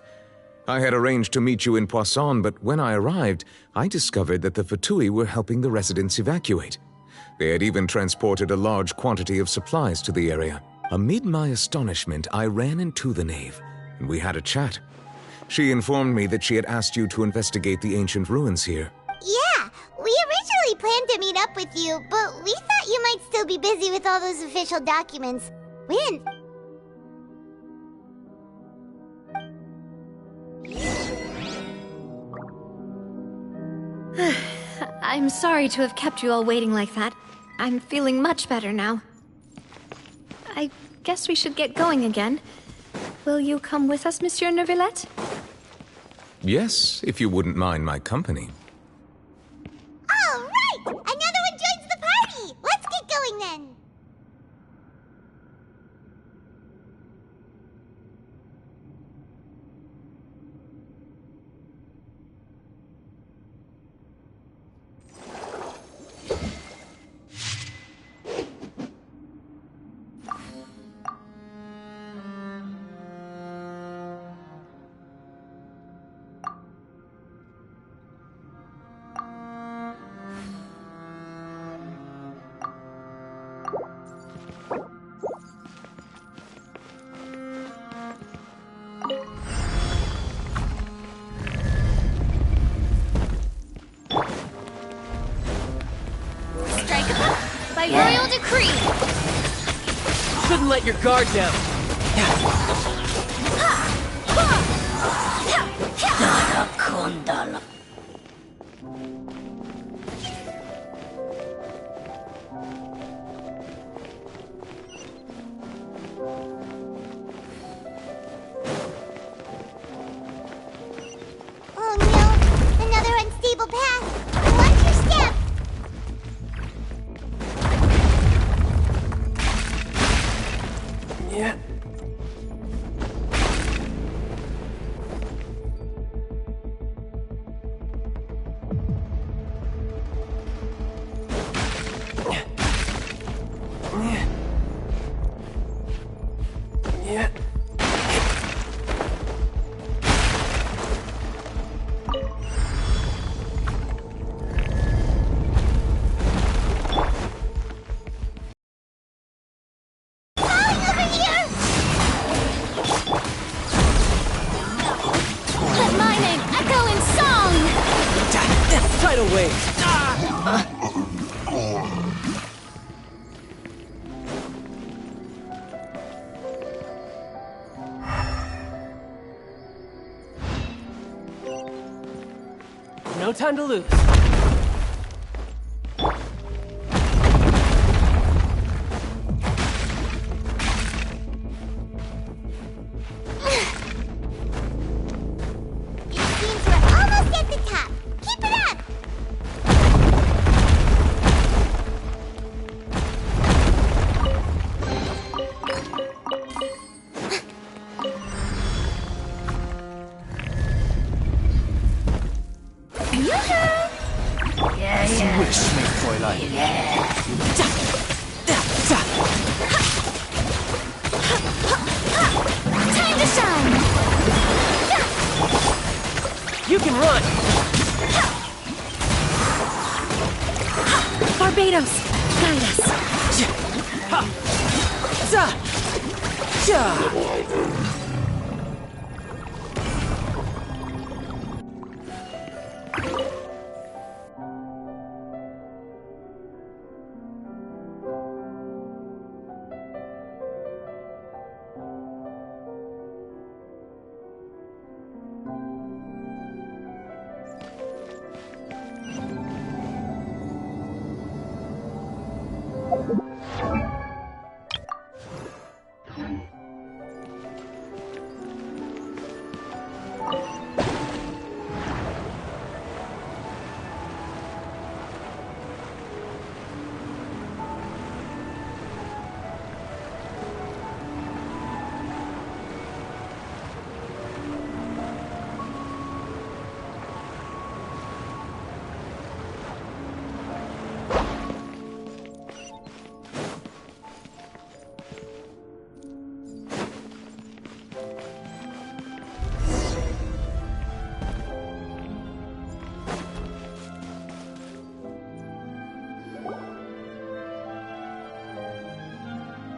Speaker 4: I had arranged to meet you in Poisson, but when I arrived, I discovered that the Fatui were helping the residents evacuate. They had even transported a large quantity of supplies to the area. Amid my astonishment, I ran into the knave, and we had a chat. She informed me that she had asked you to investigate the ancient ruins here.
Speaker 1: Yeah, we originally planned to meet up with you, but we thought you might still be busy with all those official documents. We didn't—
Speaker 7: I'm sorry to have kept you all waiting like that. I'm feeling much better now. I guess we should get going again. Will you come with us, Monsieur Neuvillette?
Speaker 4: Yes, if you wouldn't mind my company.
Speaker 1: All right! Another one joins the party! Let's get going then!
Speaker 15: By royal decree!
Speaker 13: Shouldn't let your guard down.
Speaker 1: Oh no! Another unstable path! Watch your step!
Speaker 13: Yeah. Yeah.
Speaker 15: Let my name echo in song!
Speaker 13: Tidal wave. No time to lose.
Speaker 1: It seems we're almost at the top. Keep it up!
Speaker 13: Swish me, Fräulein.
Speaker 15: Time to shine!
Speaker 13: You can run.
Speaker 14: Barbados, guide us.
Speaker 13: Ha! Za! Ja!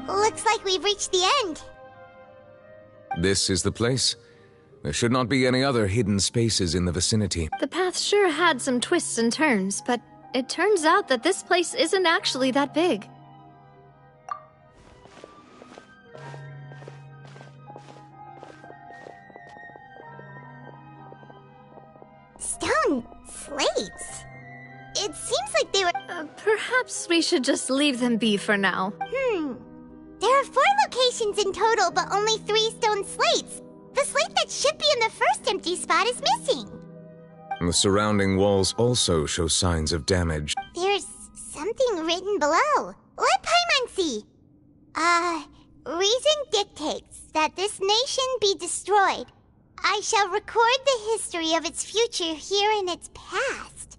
Speaker 1: Looks like we've reached the end.
Speaker 4: This is the place. There should not be any other hidden spaces in the vicinity.
Speaker 7: The path sure had some twists and turns, but it turns out that this place isn't actually that big.
Speaker 1: Stone slates. It seems like they were...
Speaker 7: Perhaps we should just leave them be for now.
Speaker 1: There are 4 locations in total, but only 3 stone slates. The slate that should be in the first empty spot is missing.
Speaker 4: The surrounding walls also show signs of damage.
Speaker 1: There's something written below. Let Paimon see. Reason dictates that this nation be destroyed. I shall record the history of its future here in its past.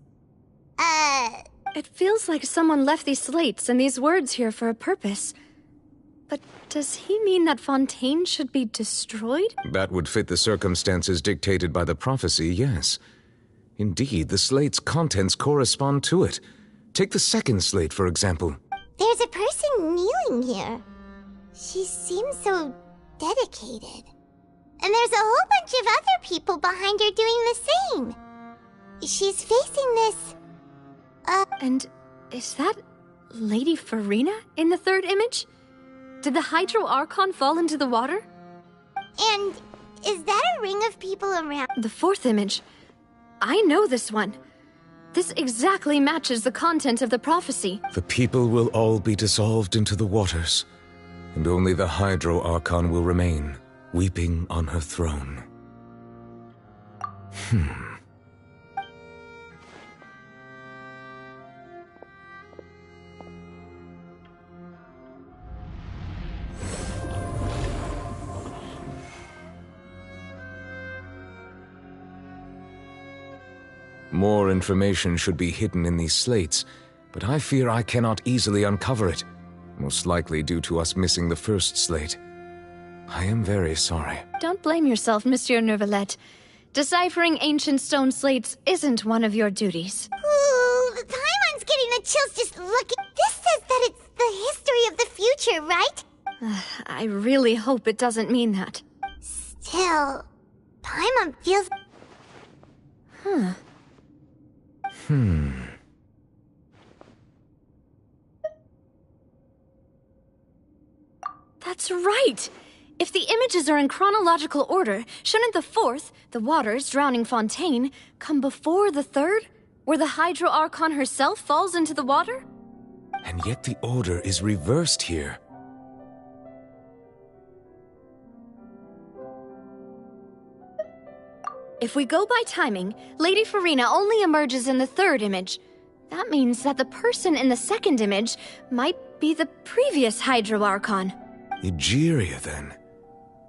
Speaker 7: It feels like someone left these slates and these words here for a purpose. But does he mean that Fontaine should be destroyed?
Speaker 4: That would fit the circumstances dictated by the prophecy, yes. Indeed, the slate's contents correspond to it. Take the second slate, for example.
Speaker 1: There's a person kneeling here. She seems so dedicated. And there's a whole bunch of other people behind her doing the same. She's facing this...
Speaker 7: And is that Lady Farina in the third image? Did the Hydro Archon fall into the water?
Speaker 1: And is that a ring of people around?
Speaker 7: The fourth image. I know this one. This exactly matches the content of the prophecy.
Speaker 4: The people will all be dissolved into the waters, and only the Hydro Archon will remain, weeping on her throne. More information should be hidden in these slates, but I fear I cannot easily uncover it, most likely due to us missing the first slate. I am very sorry.
Speaker 7: Don't blame yourself, Monsieur Neuvillette. Deciphering ancient stone slates isn't one of your duties.
Speaker 1: Ooh, Paimon's getting the chills just looking. This says that it's the history of the future, right?
Speaker 7: I really hope it doesn't mean that.
Speaker 1: Still, Paimon feels...
Speaker 7: That's right! If the images are in chronological order, shouldn't the fourth, the waters drowning Fontaine, come before the third, where the Hydro Archon herself falls into the water?
Speaker 4: And yet the order is reversed here.
Speaker 7: If we go by timing, Lady Farina only emerges in the third image. That means that the person in the second image might be the previous Hydro Archon.
Speaker 4: Egeria, then.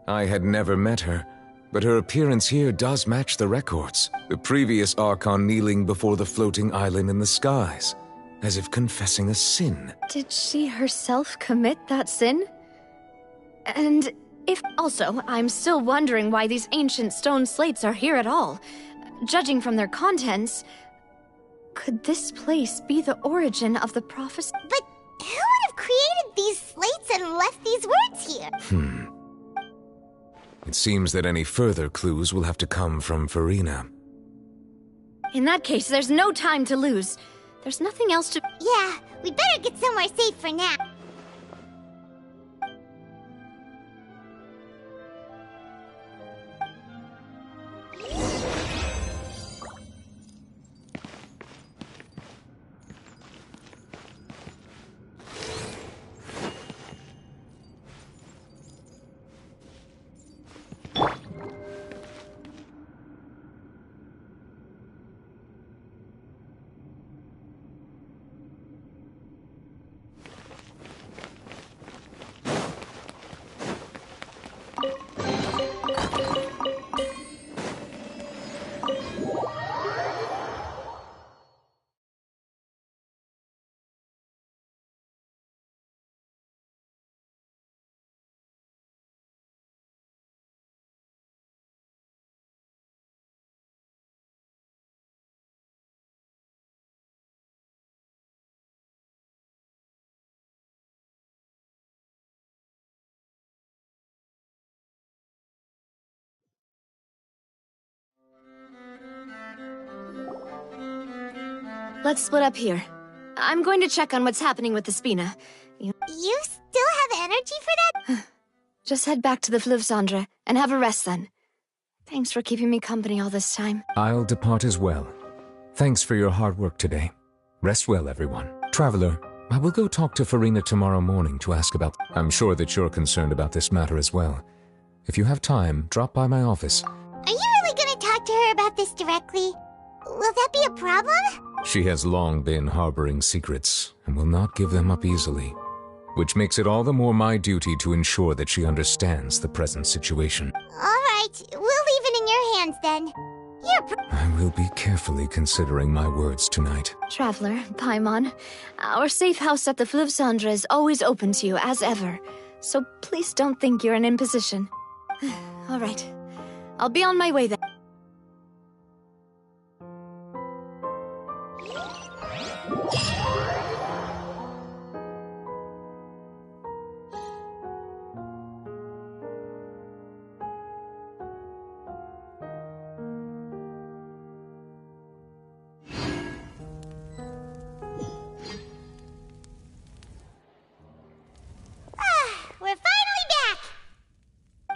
Speaker 4: I had never met her, but her appearance here does match the records. The previous Archon kneeling before the floating island in the skies, as if confessing a sin.
Speaker 7: Did she herself commit that sin? And if... Also, I'm still wondering why these ancient stone slates are here at all. Judging from their contents, could this place be the origin of the prophecy?
Speaker 1: But who would have created these slates and left these words here?
Speaker 4: It seems that any further clues will have to come from Farina.
Speaker 7: In that case, there's no time to lose. There's nothing else to...
Speaker 1: Yeah, we better get somewhere safe for now.
Speaker 3: Let's split up here. I'm going to check on what's happening with the Spina.
Speaker 1: You still have energy for that?
Speaker 3: Just head back to the Fluvsandra and have a rest then. Thanks for keeping me company all this time.
Speaker 4: I'll depart as well. Thanks for your hard work today. Rest well, everyone. Traveler, I will go talk to Farina tomorrow morning to ask about... I'm sure that you're concerned about this matter as well. If you have time, drop by my office.
Speaker 1: Are you really gonna talk to her about this directly? Will that be a problem?
Speaker 4: She has long been harboring secrets and will not give them up easily, which makes it all the more my duty to ensure that she understands the present situation.
Speaker 1: Alright, we'll leave it in your hands then.
Speaker 4: I will be carefully considering my words tonight.
Speaker 3: Traveler, Paimon, our safe house at the Fluvsandra is always open to you, as ever. So please don't think you're an imposition. Alright, I'll be on my way then.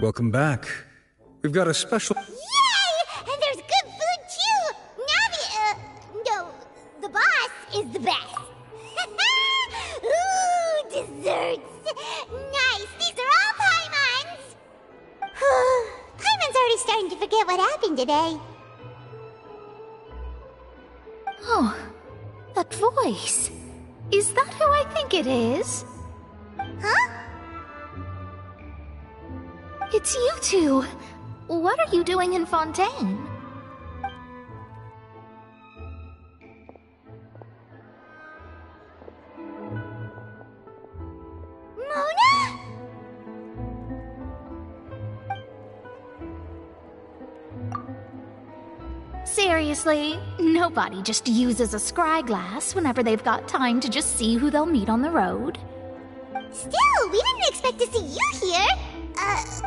Speaker 17: Welcome back. We've got a special...
Speaker 1: Yay! And there's good food too! No, the boss is the best. Ooh, desserts! Nice, these are all Paimon's! Paimon's already starting to forget what happened today.
Speaker 18: Oh, that voice. Is that who I think it is?
Speaker 1: Huh?
Speaker 18: It's you two. What are you doing in Fontaine?
Speaker 1: Mona?
Speaker 18: Seriously, nobody just uses a scry glass whenever they've got time to just see who they'll meet on the road.
Speaker 1: Still, we didn't expect to see you here.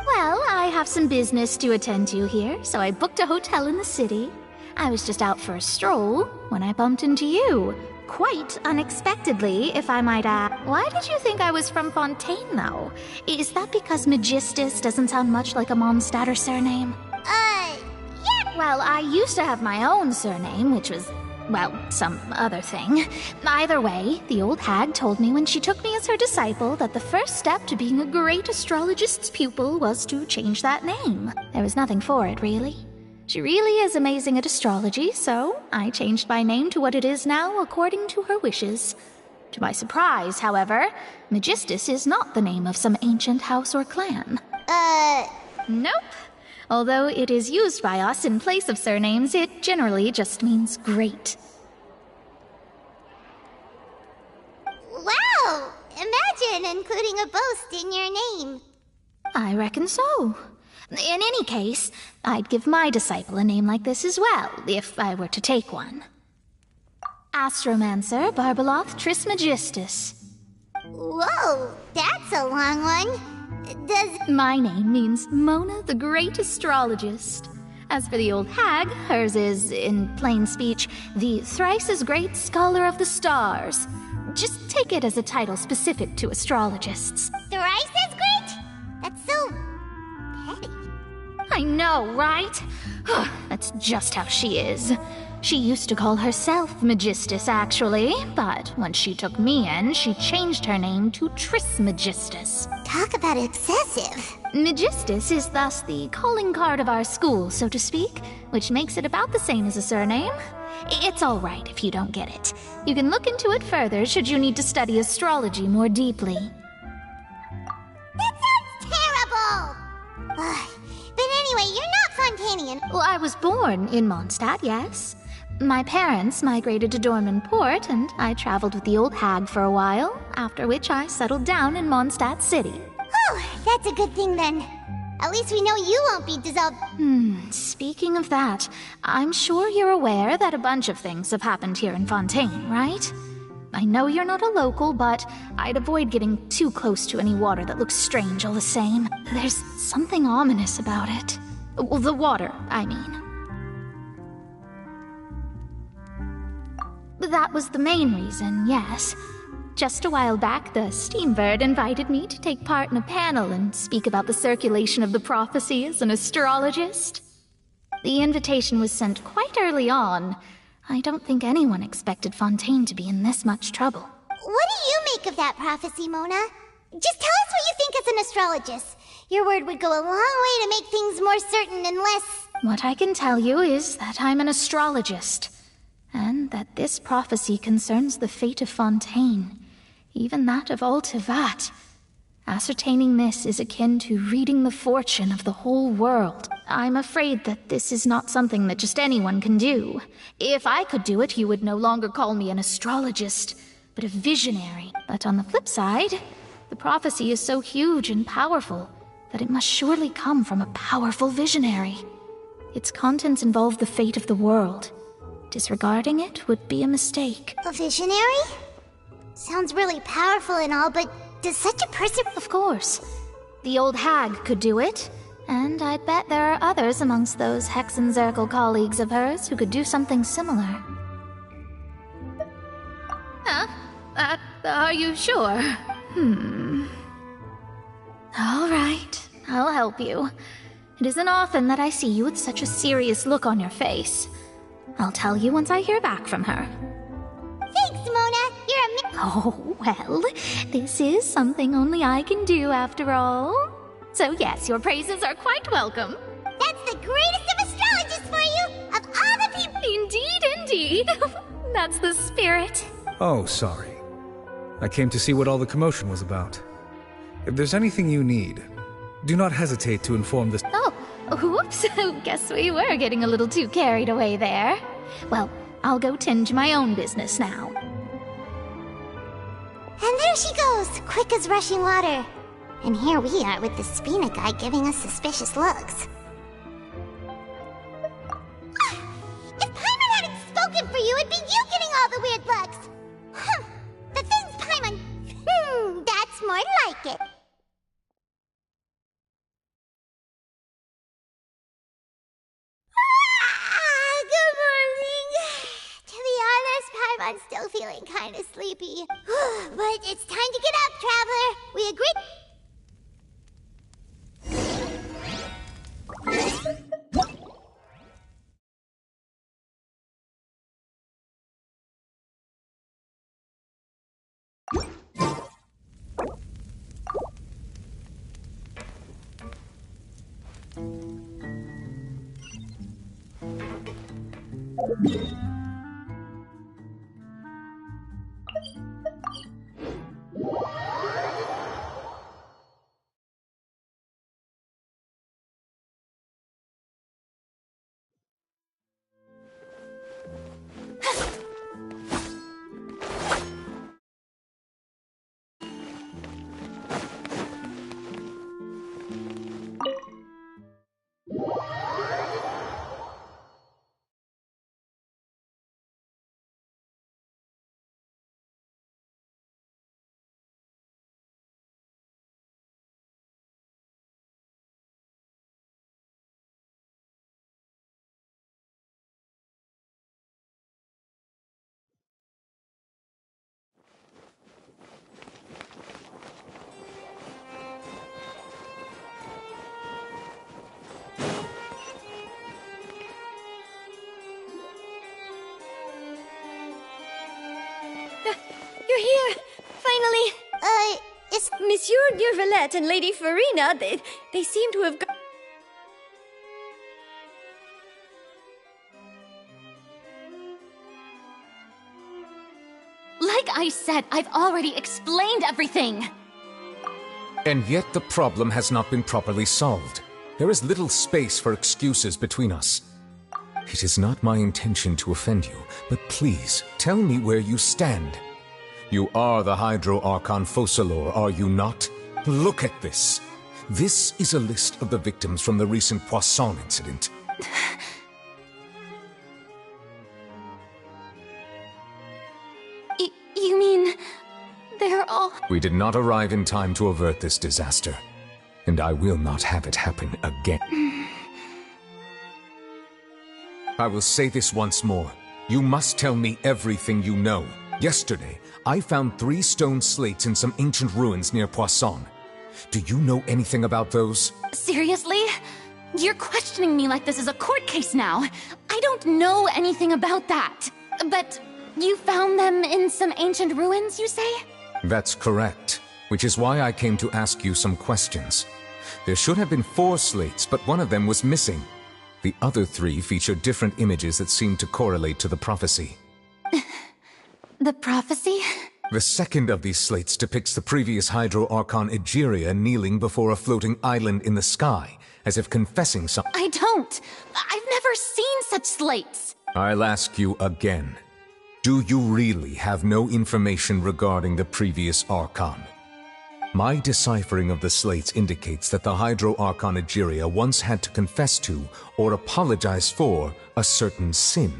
Speaker 18: Well, I have some business to attend to here, so I booked a hotel in the city. I was just out for a stroll when I bumped into you. Quite unexpectedly, if I might add. Why did you think I was from Fontaine, though? Is that because Magistus doesn't sound much like a Mondstadter surname?
Speaker 1: Yeah.
Speaker 18: Well, I used to have my own surname, which was, well, some other thing. Either way, the old hag told me when she took me as her disciple that the first step to being a great astrologist's pupil was to change that name. There was nothing for it, really. She really is amazing at astrology, so I changed my name to what it is now according to her wishes. To my surprise, however, Magistus is not the name of some ancient house or clan. Nope. Although it is used by us in place of surnames, it generally just means great.
Speaker 1: Wow! Imagine including a boast in your name.
Speaker 18: I reckon so. In any case, I'd give my disciple a name like this as well, if I were to take one. Astromancer Barbeloth Trismegistus.
Speaker 1: Whoa, that's a long one.
Speaker 18: My name means Mona the Great Astrologist. As for the old hag, hers is, in plain speech, the thrice-as-great Scholar of the Stars. Just take it as a title specific to astrologists.
Speaker 1: Thrice as great? That's so... petty.
Speaker 18: I know, right? That's just how she is. She used to call herself Magistus, actually, but when she took me in, she changed her name to Trismegistus.
Speaker 1: Talk about excessive.
Speaker 18: Magistus is thus the calling card of our school, so to speak, which makes it about the same as a surname. It's all right if you don't get it. You can look into it further should you need to study astrology more deeply.
Speaker 1: That sounds terrible! But anyway, you're not Fontanian.
Speaker 18: Well, I was born in Mondstadt, yes. My parents migrated to Dorman Port, and I traveled with the old hag for a while, after which I settled down in Mondstadt City.
Speaker 1: Oh, that's a good thing then. At least we know you won't be dissolved.
Speaker 18: Speaking of that, I'm sure you're aware that a bunch of things have happened here in Fontaine, right? I know you're not a local, but I'd avoid getting too close to any water that looks strange all the same. There's something ominous about it. Well, the water, I mean. That was the main reason, yes. Just a while back, the Steambird invited me to take part in a panel and speak about the circulation of the prophecy as an astrologist. The invitation was sent quite early on. I don't think anyone expected Fontaine to be in this much trouble.
Speaker 1: What do you make of that prophecy, Mona? Just tell us what you think as an astrologist. Your word would go a long way to make things more certain and less...
Speaker 18: What I can tell you is that I'm an astrologist, and that this prophecy concerns the fate of Fontaine, even that of all Tevat. Ascertaining this is akin to reading the fortune of the whole world. I'm afraid that this is not something that just anyone can do. If I could do it, you would no longer call me an astrologist, but a visionary. But on the flip side, the prophecy is so huge and powerful that it must surely come from a powerful visionary. Its contents involve the fate of the world. Disregarding it would be a mistake.
Speaker 1: A visionary? Sounds really powerful and all, but does such a person...
Speaker 18: Of course. The old hag could do it, and I bet there are others amongst those Hexenzirkel colleagues of hers who could do something similar.
Speaker 7: Huh? Are you sure?
Speaker 18: All right, I'll help you. It isn't often that I see you with such a serious look on your face. I'll tell you once I hear back from her.
Speaker 1: Thanks, Mona. You're a...
Speaker 18: Oh, well, this is something only I can do after all. So yes, your praises are quite welcome.
Speaker 1: That's the greatest of astrologists for you, of all the people...
Speaker 18: Indeed. That's the spirit.
Speaker 17: Oh, sorry. I came to see what all the commotion was about. If there's anything you need, do not hesitate to inform the...
Speaker 18: Oh, whoops. Guess we were getting a little too carried away there. Well, I'll go tend to my own business now.
Speaker 1: And there she goes, quick as rushing water. And here we are with the Spina guy giving us suspicious looks. If Paimon hadn't spoken for you, it'd be you getting all the weird looks. The things Paimon... that's more like it. Good morning. To be honest, Paimon's still feeling kind of sleepy. But it's time to get up, traveler. We agreed...
Speaker 2: You're here! Finally!
Speaker 1: Is...
Speaker 2: Monsieur Neurvalette and Lady Farina, they seem to have gone...
Speaker 15: Like I said, I've already explained everything!
Speaker 4: And yet the problem has not been properly solved. There is little space for excuses between us. It is not my intention to offend you, but please, tell me where you stand. You are the Hydro Archon Focalor, are you not? Look at this. This is a list of the victims from the recent Poisson incident.
Speaker 15: You mean... they're all...
Speaker 4: We did not arrive in time to avert this disaster, and I will not have it happen again. I will say this once more. You must tell me everything you know. Yesterday, I found 3 stone slates in some ancient ruins near Poisson. Do you know anything about those?
Speaker 15: Seriously? You're questioning me like this is a court case now. I don't know anything about that. But you found them in some ancient ruins, you say?
Speaker 4: That's correct, which is why I came to ask you some questions. There should have been 4 slates, but one of them was missing. The other 3 feature different images that seem to correlate to the prophecy.
Speaker 15: The prophecy?
Speaker 4: The second of these slates depicts the previous Hydro Archon Egeria kneeling before a floating island in the sky, as if confessing something.
Speaker 15: I don't. I've never seen such slates.
Speaker 4: I'll ask you again. Do you really have no information regarding the previous Archon? My deciphering of the slates indicates that the Hydro Archon Egeria once had to confess to, or apologize for, a certain sin.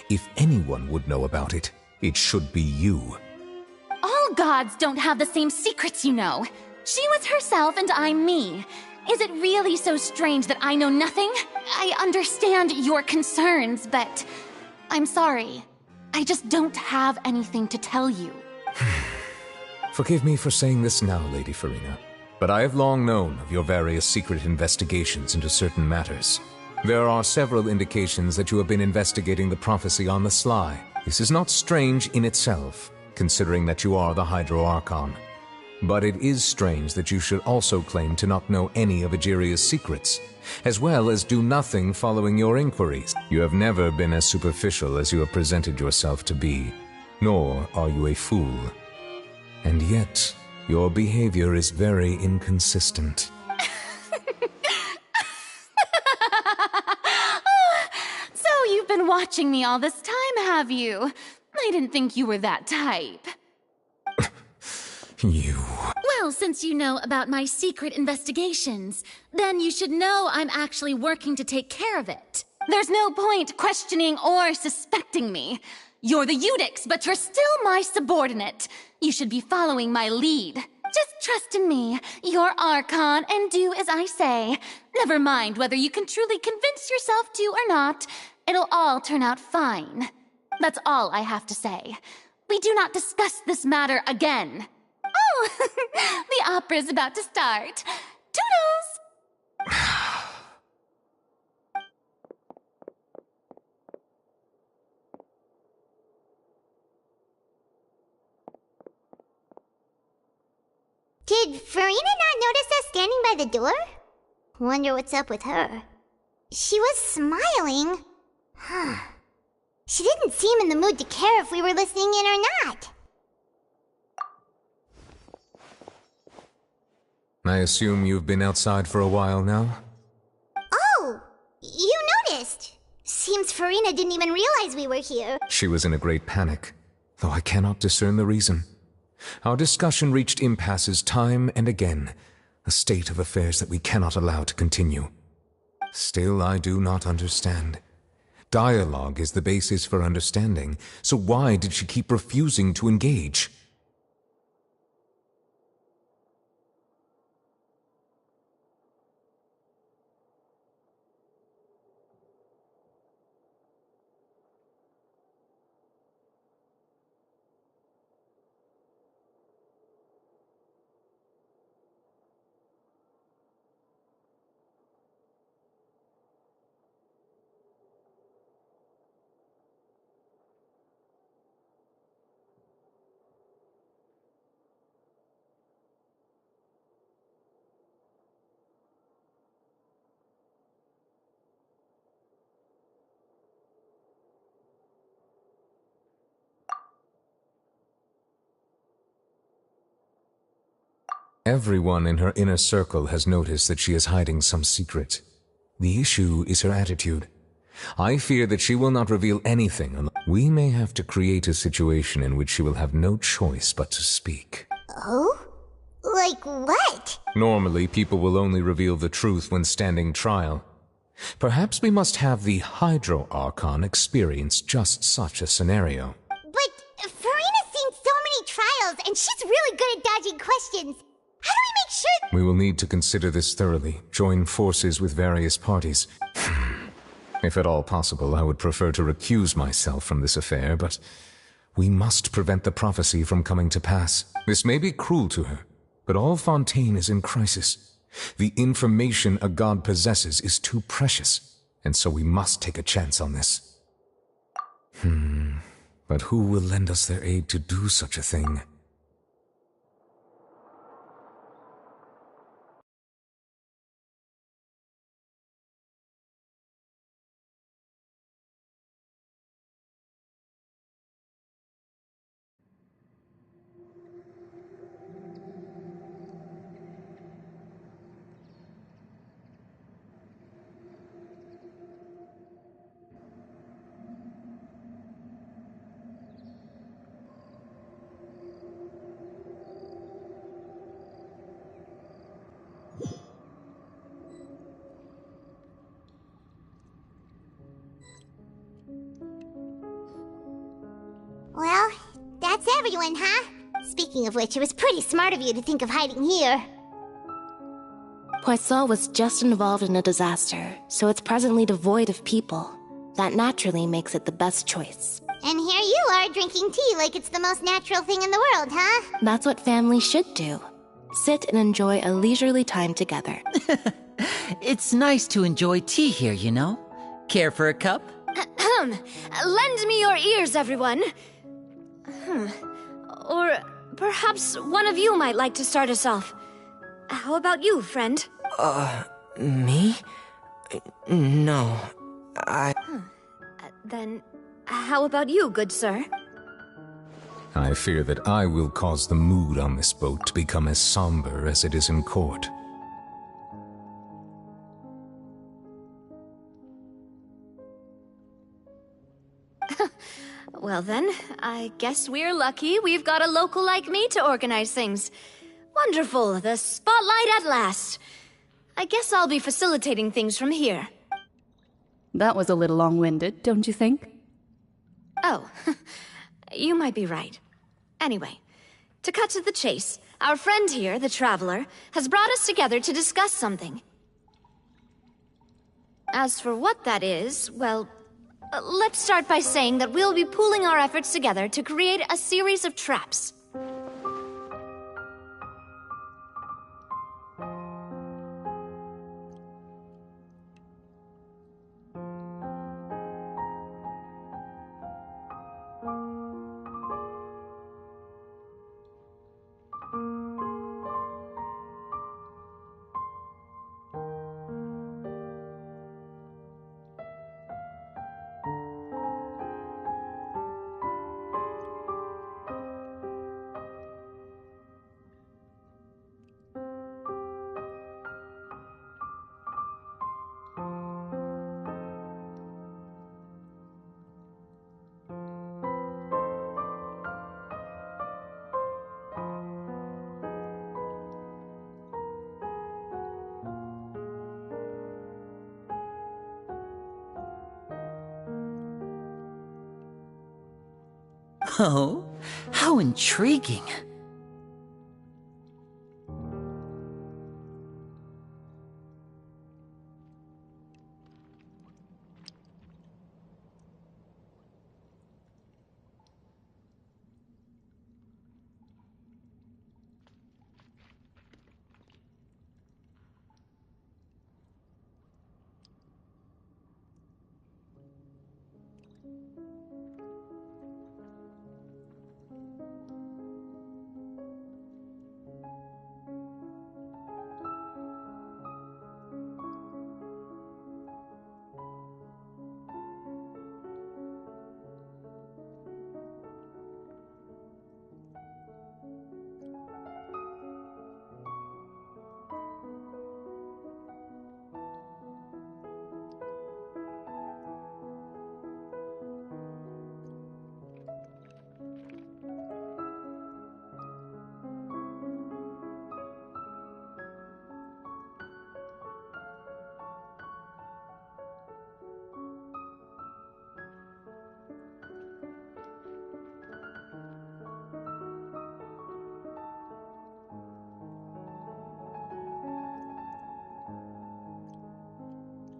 Speaker 4: If anyone would know about it, it should be you.
Speaker 15: All gods don't have the same secrets, you know. She was herself and I'm me. Is it really so strange that I know nothing? I understand your concerns, but I'm sorry. I just don't have anything to tell you.
Speaker 4: Forgive me for saying this now, Lady Farina, but I have long known of your various secret investigations into certain matters. There are several indications that you have been investigating the prophecy on the sly. This is not strange in itself, considering that you are the Hydro Archon. But it is strange that you should also claim to not know any of Egeria's secrets, as well as do nothing following your inquiries. You have never been as superficial as you have presented yourself to be, nor are you a fool. And yet, your behavior is very inconsistent.
Speaker 15: So you've been watching me all this time, have you? I didn't think you were that type.
Speaker 4: You...
Speaker 18: Well, since you know about my secret investigations, then you should know I'm actually working to take care of it.
Speaker 15: There's no point questioning or suspecting me. You're the Eudix, but you're still my subordinate. You should be following my lead. Just trust in me, you're Archon, and do as I say. Never mind whether you can truly convince yourself to or not. It'll all turn out fine. That's all I have to say. We do not discuss this matter again. Oh, the opera's about to start. Toodles!
Speaker 1: Did Farina not notice us standing by the door? Wonder what's up with her. She was smiling. She didn't seem in the mood to care if we were listening in or not.
Speaker 4: I assume you've been outside for a while now?
Speaker 1: Oh, you noticed. Seems Farina didn't even realize we were here.
Speaker 4: She was in a great panic, though I cannot discern the reason. Our discussion reached impasses time and again, a state of affairs that we cannot allow to continue. Still, I do not understand. Dialogue is the basis for understanding, so why did she keep refusing to engage? Everyone in her inner circle has noticed that she is hiding some secret. The issue is her attitude. I fear that she will not reveal anything. We may have to create a situation in which she will have no choice but to speak.
Speaker 1: Oh? Like what?
Speaker 4: Normally, people will only reveal the truth when standing trial. Perhaps we must have the Hydro Archon experience just such a scenario.
Speaker 1: But Farina's seen so many trials, and she's really good at dodging questions. How do we make sure...
Speaker 4: We will need to consider this thoroughly, join forces with various parties. If at all possible, I would prefer to recuse myself from this affair, but we must prevent the prophecy from coming to pass. This may be cruel to her, but all Fontaine is in crisis. The information a god possesses is too precious, and so we must take a chance on this. But who will lend us their aid to do such a thing?
Speaker 1: Well, that's everyone, huh? Speaking of which, it was pretty smart of you to think of hiding here.
Speaker 19: Quaso was just involved in a disaster, so it's presently devoid of people. That naturally makes it the best choice.
Speaker 1: And here you are drinking tea like it's the most natural thing in the world, huh?
Speaker 19: That's what family should do. Sit and enjoy a leisurely time together.
Speaker 20: It's nice to enjoy tea here, you know? Care for a cup?
Speaker 3: Lend me your ears, everyone. Or perhaps one of you might like to start us off. How about you, friend?
Speaker 20: Me? No,
Speaker 3: Then, how about you, good sir?
Speaker 4: I fear that I will cause the mood on this boat to become as somber as it is in court.
Speaker 3: Well then, I guess we're lucky we've got a local like me to organize things. Wonderful, the spotlight at last. I guess I'll be facilitating things from here.
Speaker 21: That was a little long-winded, don't you think?
Speaker 3: Oh, you might be right. Anyway, to cut to the chase, our friend here, the Traveler, has brought us together to discuss something. As for what that is, well, let's start by saying that we'll be pooling our efforts together to create a series of traps.
Speaker 20: Oh, how intriguing.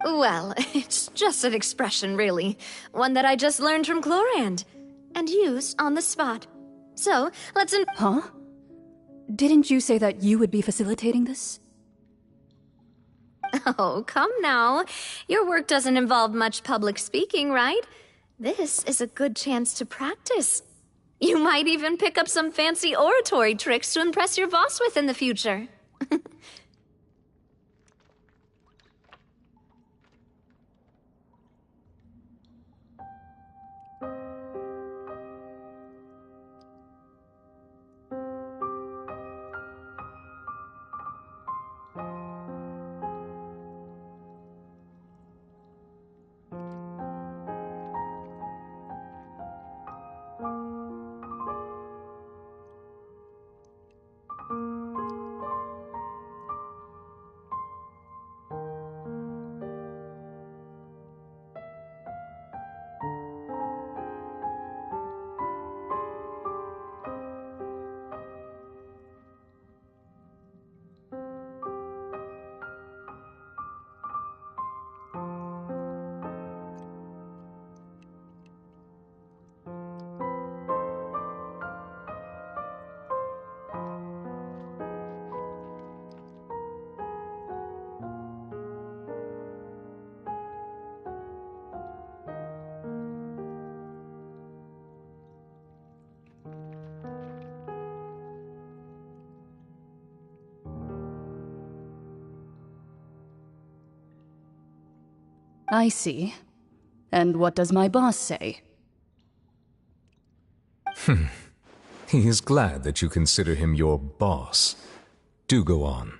Speaker 3: Well, it's just an expression, really. One that I just learned from Chlorand. And used on the spot. So, let's
Speaker 21: Huh? Didn't you say that you would be facilitating this?
Speaker 3: Oh, come now. Your work doesn't involve much public speaking, right? This is a good chance to practice. You might even pick up some fancy oratory tricks to impress your boss with in the future.
Speaker 21: I see. And what does my boss say?
Speaker 4: He is glad that you consider him your boss. Do go on.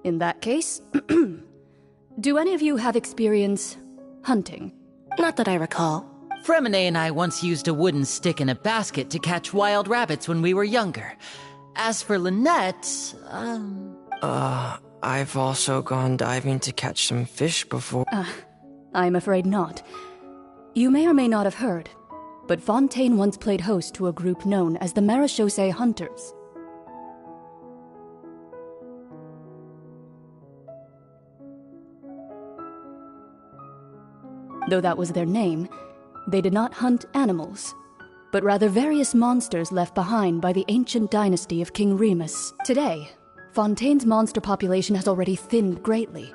Speaker 21: In that case, do any of you have experience hunting?
Speaker 19: Not that I recall.
Speaker 20: Fremine and I once used a wooden stick in a basket to catch wild rabbits when we were younger. As for Lynette,
Speaker 6: I've also gone diving to catch some fish before.
Speaker 21: I'm afraid not. You may or may not have heard, but Fontaine once played host to a group known as the Marechaussee Hunters. Though that was their name, they did not hunt animals, but rather various monsters left behind by the ancient dynasty of King Remus. Today, Fontaine's monster population has already thinned greatly,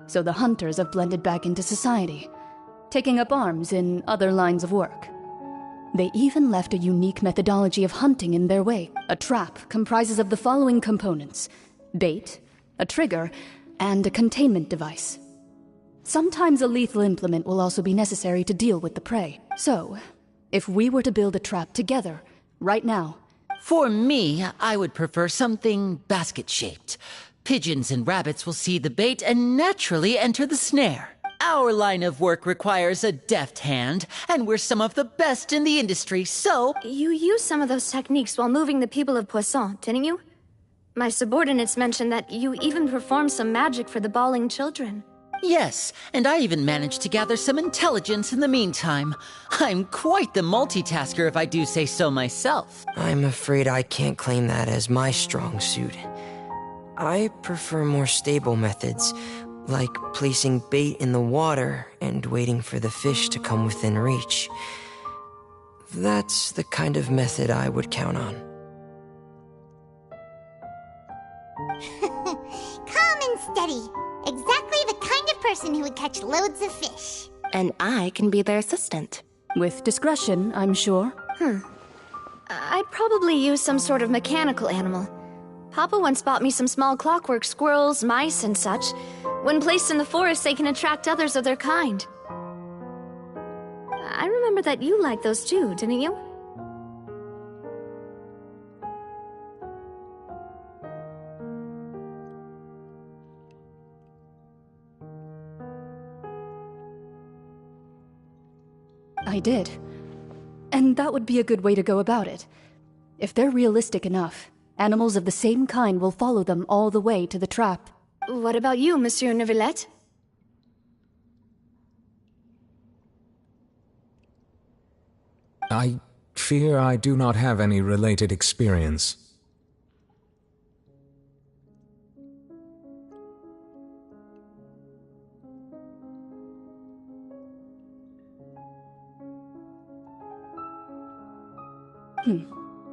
Speaker 21: so the hunters have blended back into society, taking up arms in other lines of work. They even left a unique methodology of hunting in their wake. A trap comprises of the following components: bait, a trigger, and a containment device. Sometimes a lethal implement will also be necessary to deal with the prey. So, if we were to build a trap together, right now...
Speaker 20: For me, I would prefer something basket-shaped. Pigeons and rabbits will see the bait and naturally enter the snare. Our line of work requires a deft hand, and we're some of the best in the industry, so...
Speaker 3: You used some of those techniques while moving the people of Poisson, didn't you? My subordinates mentioned that you even performed some magic for the bawling children.
Speaker 20: Yes, and I even managed to gather some intelligence in the meantime. I'm quite the multitasker if I do say so myself.
Speaker 6: I'm afraid I can't claim that as my strong suit. I prefer more stable methods, like placing bait in the water and waiting for the fish to come within reach. That's the kind of method I would count on.
Speaker 1: Calm and steady. Exactly the kind of person who would catch loads of fish.
Speaker 19: And I can be their assistant.
Speaker 21: With discretion, I'm sure.
Speaker 3: I'd probably use some sort of mechanical animal. Papa once bought me some small clockwork squirrels, mice, and such. When placed in the forest, they can attract others of their kind. I remember that you liked those too, didn't you?
Speaker 21: I did. And that would be a good way to go about it. If they're realistic enough, animals of the same kind will follow them all the way to the trap.
Speaker 3: What about you, Monsieur Neuvillette?
Speaker 4: I fear I do not have any related experience.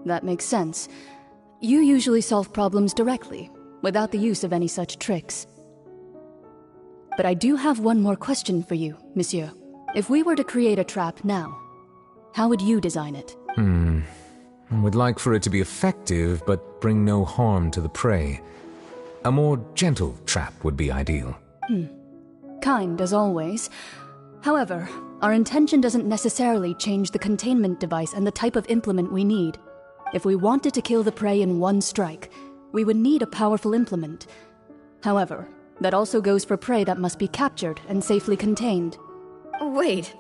Speaker 21: That makes sense. You usually solve problems directly, without the use of any such tricks. But I do have one more question for you, monsieur. If we were to create a trap now, how would you design it?
Speaker 4: I would like for it to be effective, but bring no harm to the prey. A more gentle trap would be ideal.
Speaker 21: Kind, as always. However, our intention doesn't necessarily change the containment device and the type of implement we need. If we wanted to kill the prey in one strike, we would need a powerful implement. However, that also goes for prey that must be captured and safely contained.
Speaker 7: Wait,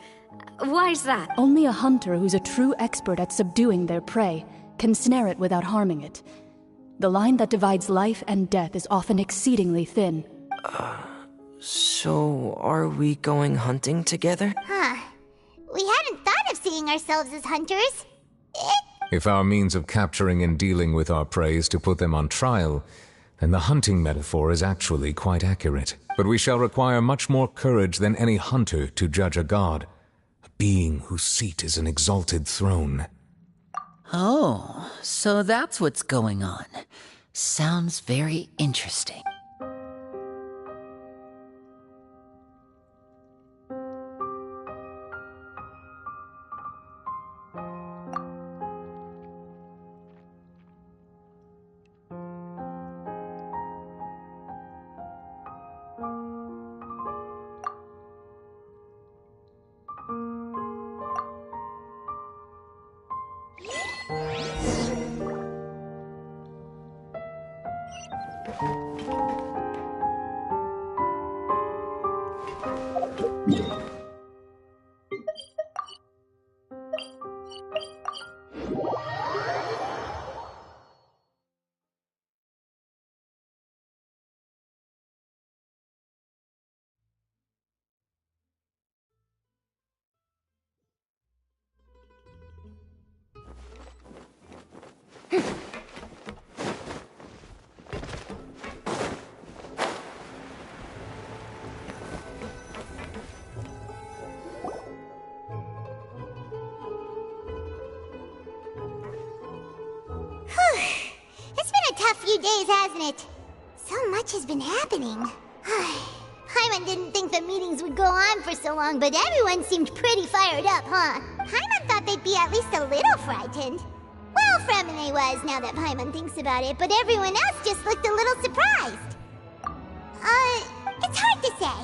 Speaker 7: why's that?
Speaker 21: Only a hunter who's a true expert at subduing their prey can snare it without harming it. The line that divides life and death is often exceedingly thin.
Speaker 6: So are we going hunting together?
Speaker 1: We hadn't thought of seeing ourselves as hunters.
Speaker 4: If our means of capturing and dealing with our prey is to put them on trial, then the hunting metaphor is actually quite accurate. But we shall require much more courage than any hunter to judge a god, a being whose seat is an exalted throne.
Speaker 20: Oh, so that's what's going on. Sounds very interesting.
Speaker 1: It's been a tough few days, hasn't it? So much has been happening. Paimon didn't think the meetings would go on for so long, but everyone seemed pretty fired up, huh? Paimon thought they'd be at least a little frightened. Well, Fremine was, now that Paimon thinks about it, but everyone else just looked a little surprised. It's hard to say.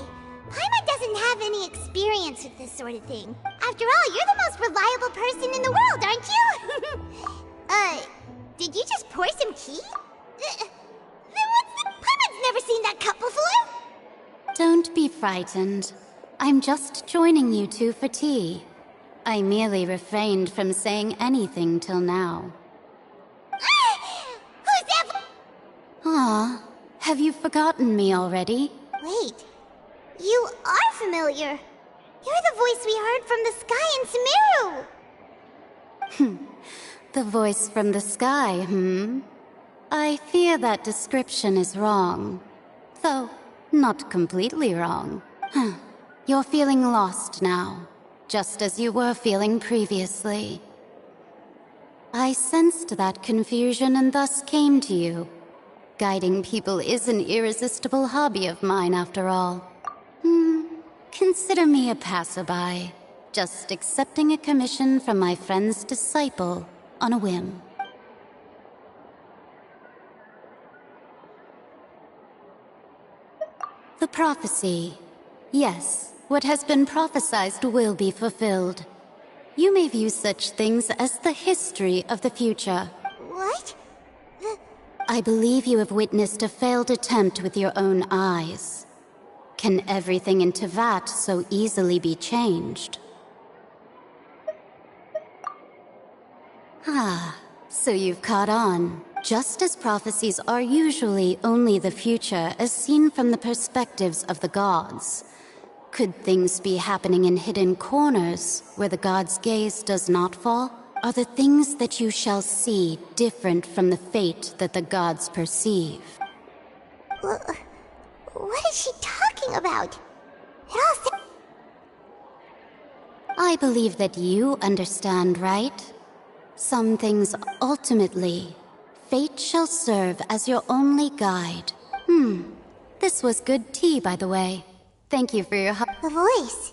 Speaker 1: Paimon doesn't have any experience with this sort of thing. After all, you're the most reliable person in the world, aren't you? Did you just pour some tea? Paimon's never seen that cup before!
Speaker 8: Don't be frightened. I'm just joining you two for tea. I merely refrained from saying anything till now.
Speaker 1: Who's that?
Speaker 8: Ah, have you forgotten me already?
Speaker 1: Wait, you are familiar. You're the voice we heard from the sky in Sumeru.
Speaker 8: The voice from the sky, I fear that description is wrong. Though, not completely wrong. You're feeling lost now, just as you were feeling previously. I sensed that confusion and thus came to you. Guiding people is an irresistible hobby of mine, after all. Consider me a passerby, just accepting a commission from my friend's disciple on a whim. The prophecy. Yes, what has been prophesied will be fulfilled. You may view such things as the history of the future.
Speaker 1: What?
Speaker 8: I believe you have witnessed a failed attempt with your own eyes. Can everything in Tevat so easily be changed? So you've caught on. Just as prophecies are usually only the future as seen from the perspectives of the gods, could things be happening in hidden corners where the gods' gaze does not fall? Are the things that you shall see different from the fate that the gods perceive?
Speaker 1: What is she talking about? It all
Speaker 8: I believe that you understand, right? Some things ultimately, fate shall serve as your only guide. This was good tea, by the way. Thank you for your help.
Speaker 1: The voice.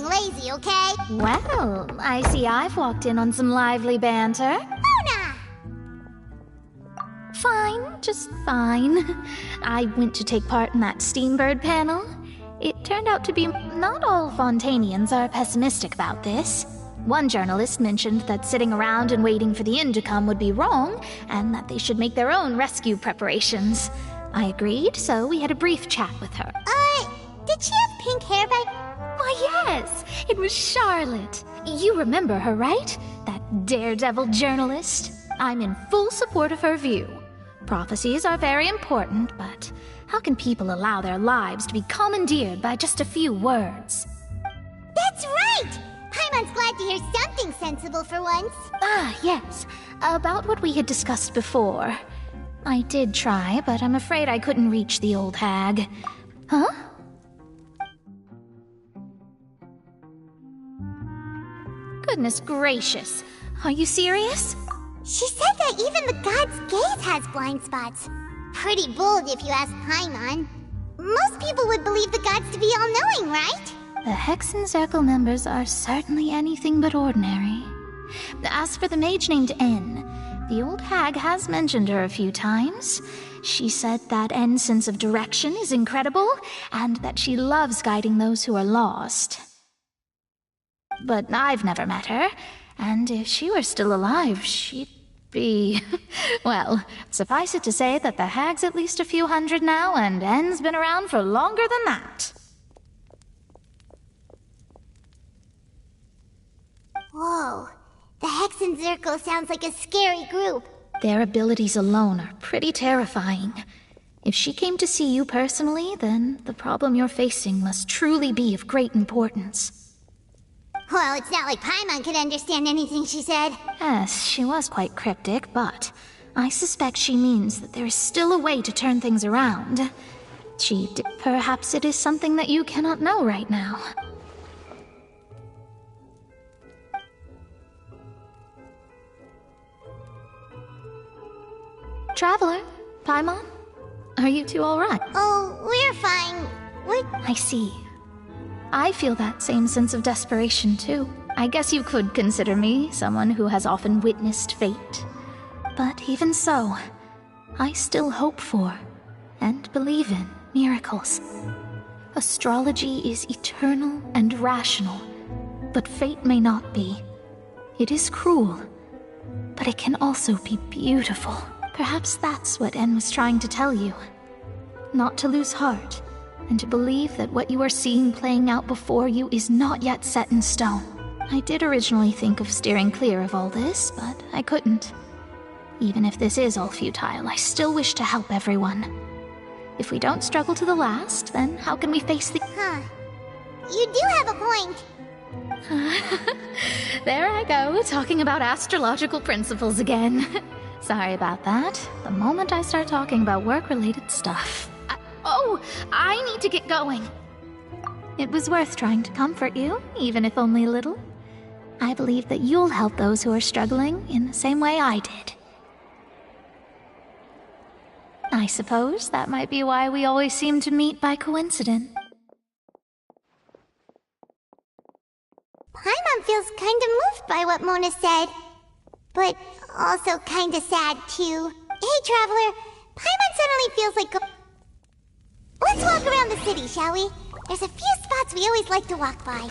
Speaker 1: Lazy, okay?
Speaker 18: Well, I see I've walked in on some lively banter.
Speaker 1: Luna!
Speaker 18: Fine, just fine. I went to take part in that Steambird panel. It turned out to be not all Fontanians are pessimistic about this. One journalist mentioned that sitting around and waiting for the end to come would be wrong, and that they should make their own rescue preparations. I agreed, so we had a brief chat with her.
Speaker 1: Did she have pink hair by...
Speaker 18: Why, yes! It was Charlotte. You remember her, right? That daredevil journalist? I'm in full support of her view. Prophecies are very important, but how can people allow their lives to be commandeered by just a few words?
Speaker 1: That's right! Paimon's glad to hear something sensible for once.
Speaker 18: Yes. About what we had discussed before. I did try, but I'm afraid I couldn't reach the old hag. Huh? Goodness gracious. Are you serious?
Speaker 1: She said that even the god's gaze has blind spots. Pretty bold if you ask Paimon. Most people would believe the gods to be all-knowing, right?
Speaker 18: The Hexen Circle members are certainly anything but ordinary. As for the mage named N, the old hag has mentioned her a few times. She said that N's sense of direction is incredible, and that she loves guiding those who are lost. But I've never met her, and if she were still alive, she'd be... Well, suffice it to say that the hag's at least a few hundred now, and N's been around for longer than that.
Speaker 1: Whoa, the Hexen Circle sounds like a scary group.
Speaker 18: Their abilities alone are pretty terrifying. If she came to see you personally, then the problem you're facing must truly be of great importance.
Speaker 1: Well, it's not like Paimon could understand anything she said.
Speaker 18: Yes, she was quite cryptic, but I suspect she means that there is still a way to turn things around. Perhaps it is something that you cannot know right now. Traveler, Paimon, are you two all right?
Speaker 1: Oh, we're fine.
Speaker 18: I see. I feel that same sense of desperation, too. I guess you could consider me someone who has often witnessed fate. But even so, I still hope for, and believe in, miracles. Astrology is eternal and rational, but fate may not be. It is cruel, but it can also be beautiful. Perhaps that's what En was trying to tell you. Not to lose heart, and to believe that what you are seeing playing out before you is not yet set in stone. I did originally think of steering clear of all this, but I couldn't. Even if this is all futile, I still wish to help everyone. If we don't struggle to the last, then how can we face the...
Speaker 1: You do have a point.
Speaker 18: There I go, talking about astrological principles again. Sorry about that. The moment I start talking about work-related stuff... I need to get going. It was worth trying to comfort you, even if only a little. I believe that you'll help those who are struggling in the same way I did. I suppose that might be why we always seem to meet by coincidence.
Speaker 1: Paimon feels kind of moved by what Mona said. But also kind of sad, too. Hey, Traveler, Paimon suddenly feels like... Let's walk around the city, shall we? There's a few spots we always like to walk by.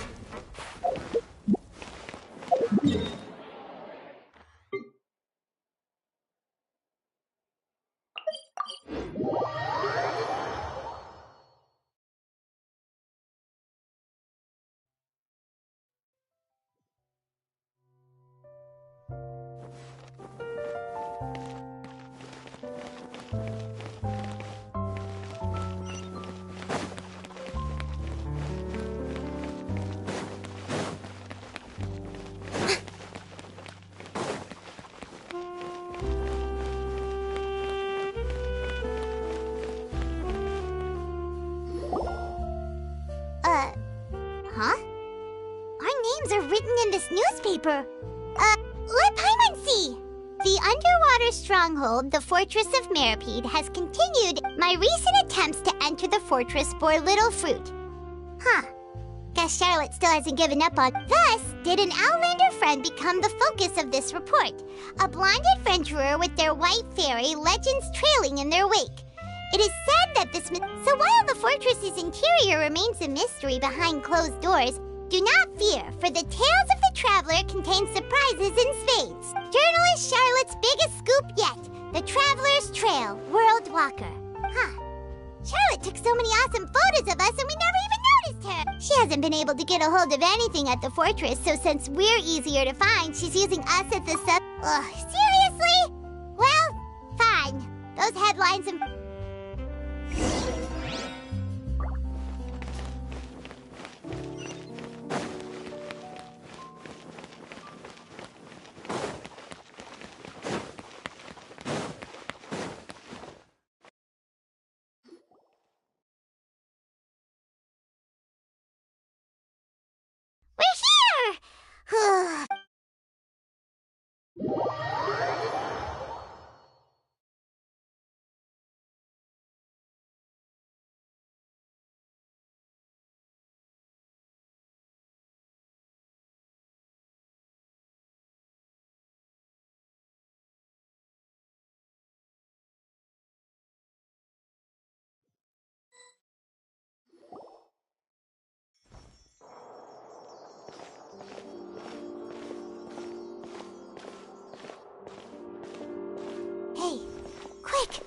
Speaker 1: Huh? Our names are written in this newspaper. Let Paimon see! The underwater stronghold, the Fortress of Meripede, has continued. My recent attempts to enter the fortress bore little fruit. Huh. Guess Charlotte still hasn't given up on... Thus, did an Outlander friend become the focus of this report. A blonde adventurer with their white fairy, legends trailing in their wake. It is said that this... So while the fortress's interior remains a mystery behind closed doors, do not fear, for the tales of the traveler contain surprises in spades. Journalist Charlotte's biggest scoop yet, the Traveler's Trail, World Walker. Huh. Charlotte took so many awesome photos of us and we never even noticed her. She hasn't been able to get a hold of anything at the fortress, so since we're easier to find, she's using us as the sub... Ugh, seriously? Well, fine. Those headlines and... Hey, quick!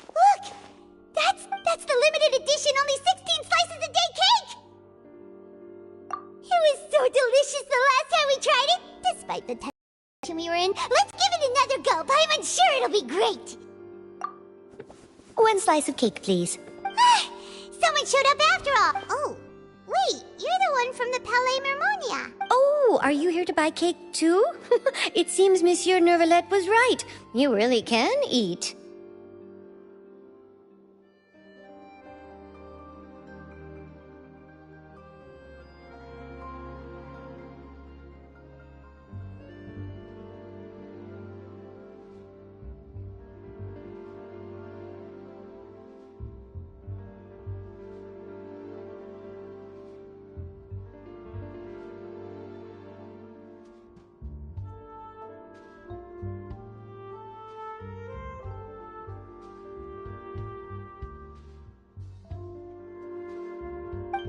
Speaker 1: Look! That's the limited edition, only 16 slices a day cake! It was so delicious the last time we tried it, despite the tension we were in. Let's give it another go. I'm sure it'll be great.
Speaker 2: 1 slice of cake, please.
Speaker 1: Someone showed up after all. Oh, wait, you're the one from the Palais Mermonia.
Speaker 2: Oh, are you here to buy cake too? It seems Monsieur Nervalette was right. You really can eat.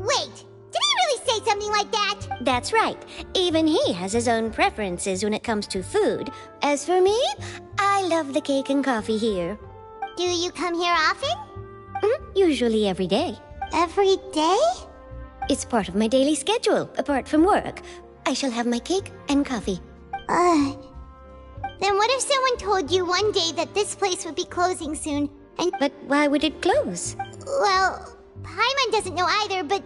Speaker 1: Wait, did he really say something like that?
Speaker 2: That's right. Even he has his own preferences when it comes to food. As for me, I love the cake and coffee here.
Speaker 1: Do you come here often?
Speaker 2: Usually every day.
Speaker 1: Every day?
Speaker 2: It's part of my daily schedule, apart from work. I shall have my cake and coffee.
Speaker 1: Then what if someone told you one day that this place would be closing soon, and...
Speaker 2: But why would it close?
Speaker 1: Well, Paimon doesn't know either, but...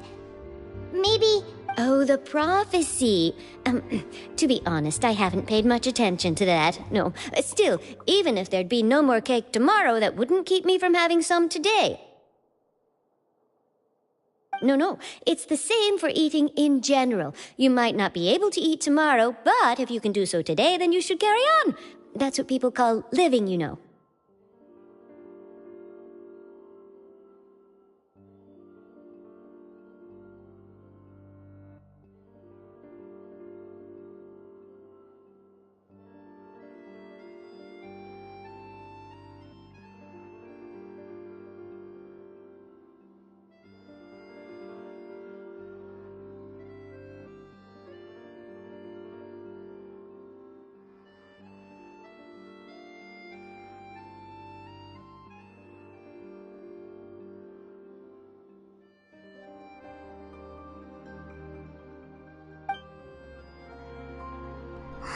Speaker 1: maybe...
Speaker 2: Oh, the prophecy. To be honest, I haven't paid much attention to that. No, still, even if there'd be no more cake tomorrow, that wouldn't keep me from having some today. No, it's the same for eating in general. You might not be able to eat tomorrow, but if you can do so today, then you should carry on. That's what people call living, you know.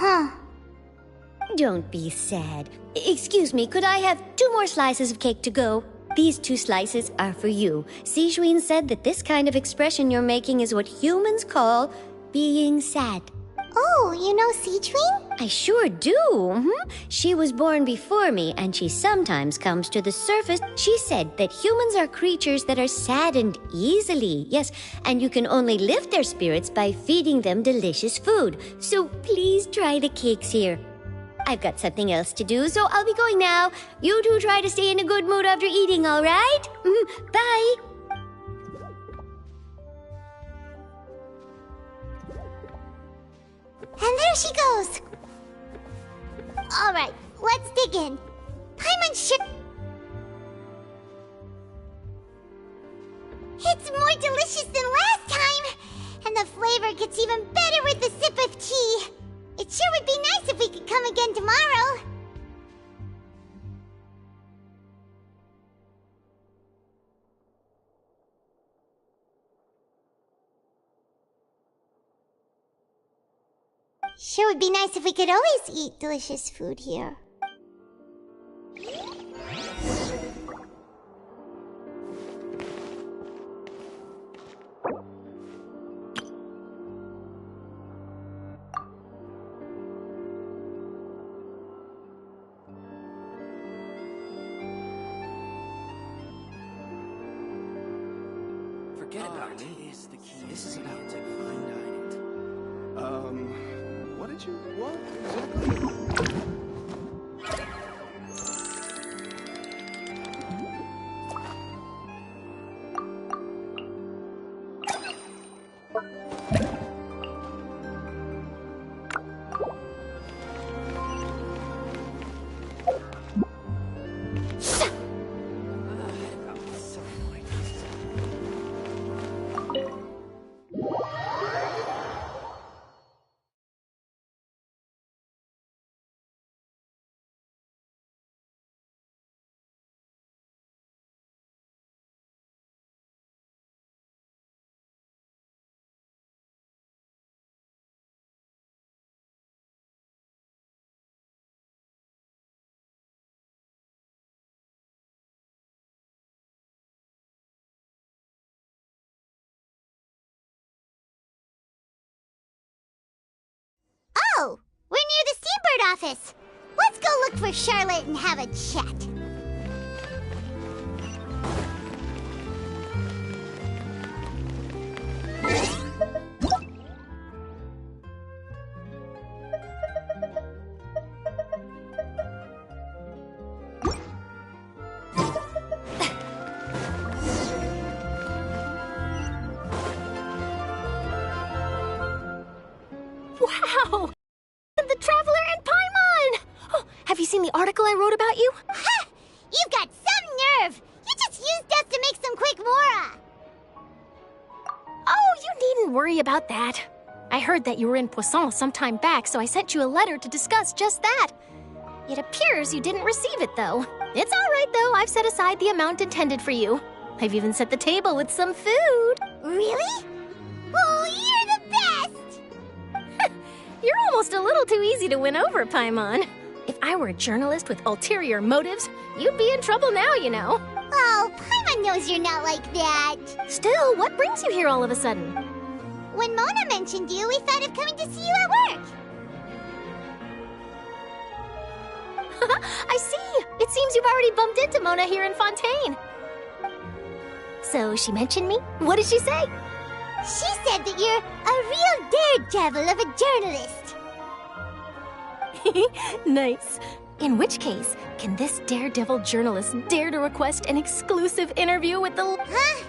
Speaker 1: Huh.
Speaker 2: Don't be sad. Excuse me, could I have 2 more slices of cake to go? These 2 slices are for you. Sijuin said that this kind of expression you're making is what humans call being sad.
Speaker 1: Oh, you know Seachwing?
Speaker 2: I sure do. She was born before me, and she sometimes comes to the surface. She said that humans are creatures that are saddened easily. Yes, and you can only lift their spirits by feeding them delicious food. So please try the cakes here. I've got something else to do, so I'll be going now. You two try to stay in a good mood after eating, all right? Bye.
Speaker 1: And there she goes. All right, let's dig in. Paimon's It's more delicious than last time, and the flavor gets even better with a sip of tea. It sure would be nice if we could come again tomorrow. Sure would be nice if we could always eat delicious food here.
Speaker 11: Forget about it. This is about to find dining. What did you want exactly?
Speaker 1: Oh, we're near the Seabird office. Let's go look for Charlotte and have a chat.
Speaker 18: Wow! The Traveler and Paimon! Oh, have you seen the article I wrote about you?
Speaker 1: Ha! You've got some nerve! You just used us to make some quick mora!
Speaker 18: Oh, you needn't worry about that. I heard that you were in Poisson some time back, so I sent you a letter to discuss just that. It appears you didn't receive it, though. It's all right, though. I've set aside the amount intended for you. I've even set the table with some food.
Speaker 1: Really? Oh, you're the best!
Speaker 18: You're almost a little too easy to win over, Paimon. If I were a journalist with ulterior motives, you'd be in trouble now, you know.
Speaker 1: Oh, Paimon knows you're not like that.
Speaker 18: Still, what brings you here all of a sudden?
Speaker 1: When Mona mentioned you, we thought of coming to see you at work.
Speaker 18: I see. It seems you've already bumped into Mona here in Fontaine. So she mentioned me? What did she say?
Speaker 1: She said that you're a real daredevil of a journalist.
Speaker 18: Nice. In which case, can this daredevil journalist dare to request an exclusive interview with the...
Speaker 1: Huh?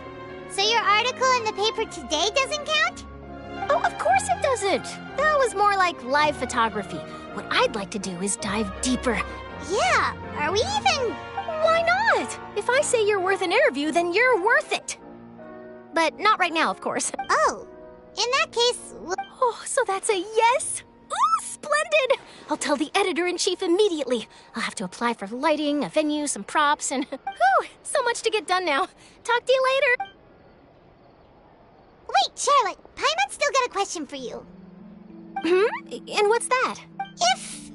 Speaker 1: So your article in the paper today doesn't count?
Speaker 18: Oh, of course it doesn't. That was more like live photography. What I'd like to do is dive deeper.
Speaker 1: Yeah, are we even...
Speaker 18: Why not? If I say you're worth an interview, then you're worth it. But not right now, of course.
Speaker 1: Oh, in that case...
Speaker 18: Oh, so that's a yes? Ooh, splendid! I'll tell the editor-in-chief immediately. I'll have to apply for lighting, a venue, some props, and... Whew, so much to get done now. Talk to you later.
Speaker 1: Wait, Charlotte, Paimon's still got a question for you.
Speaker 18: And what's that?
Speaker 1: If,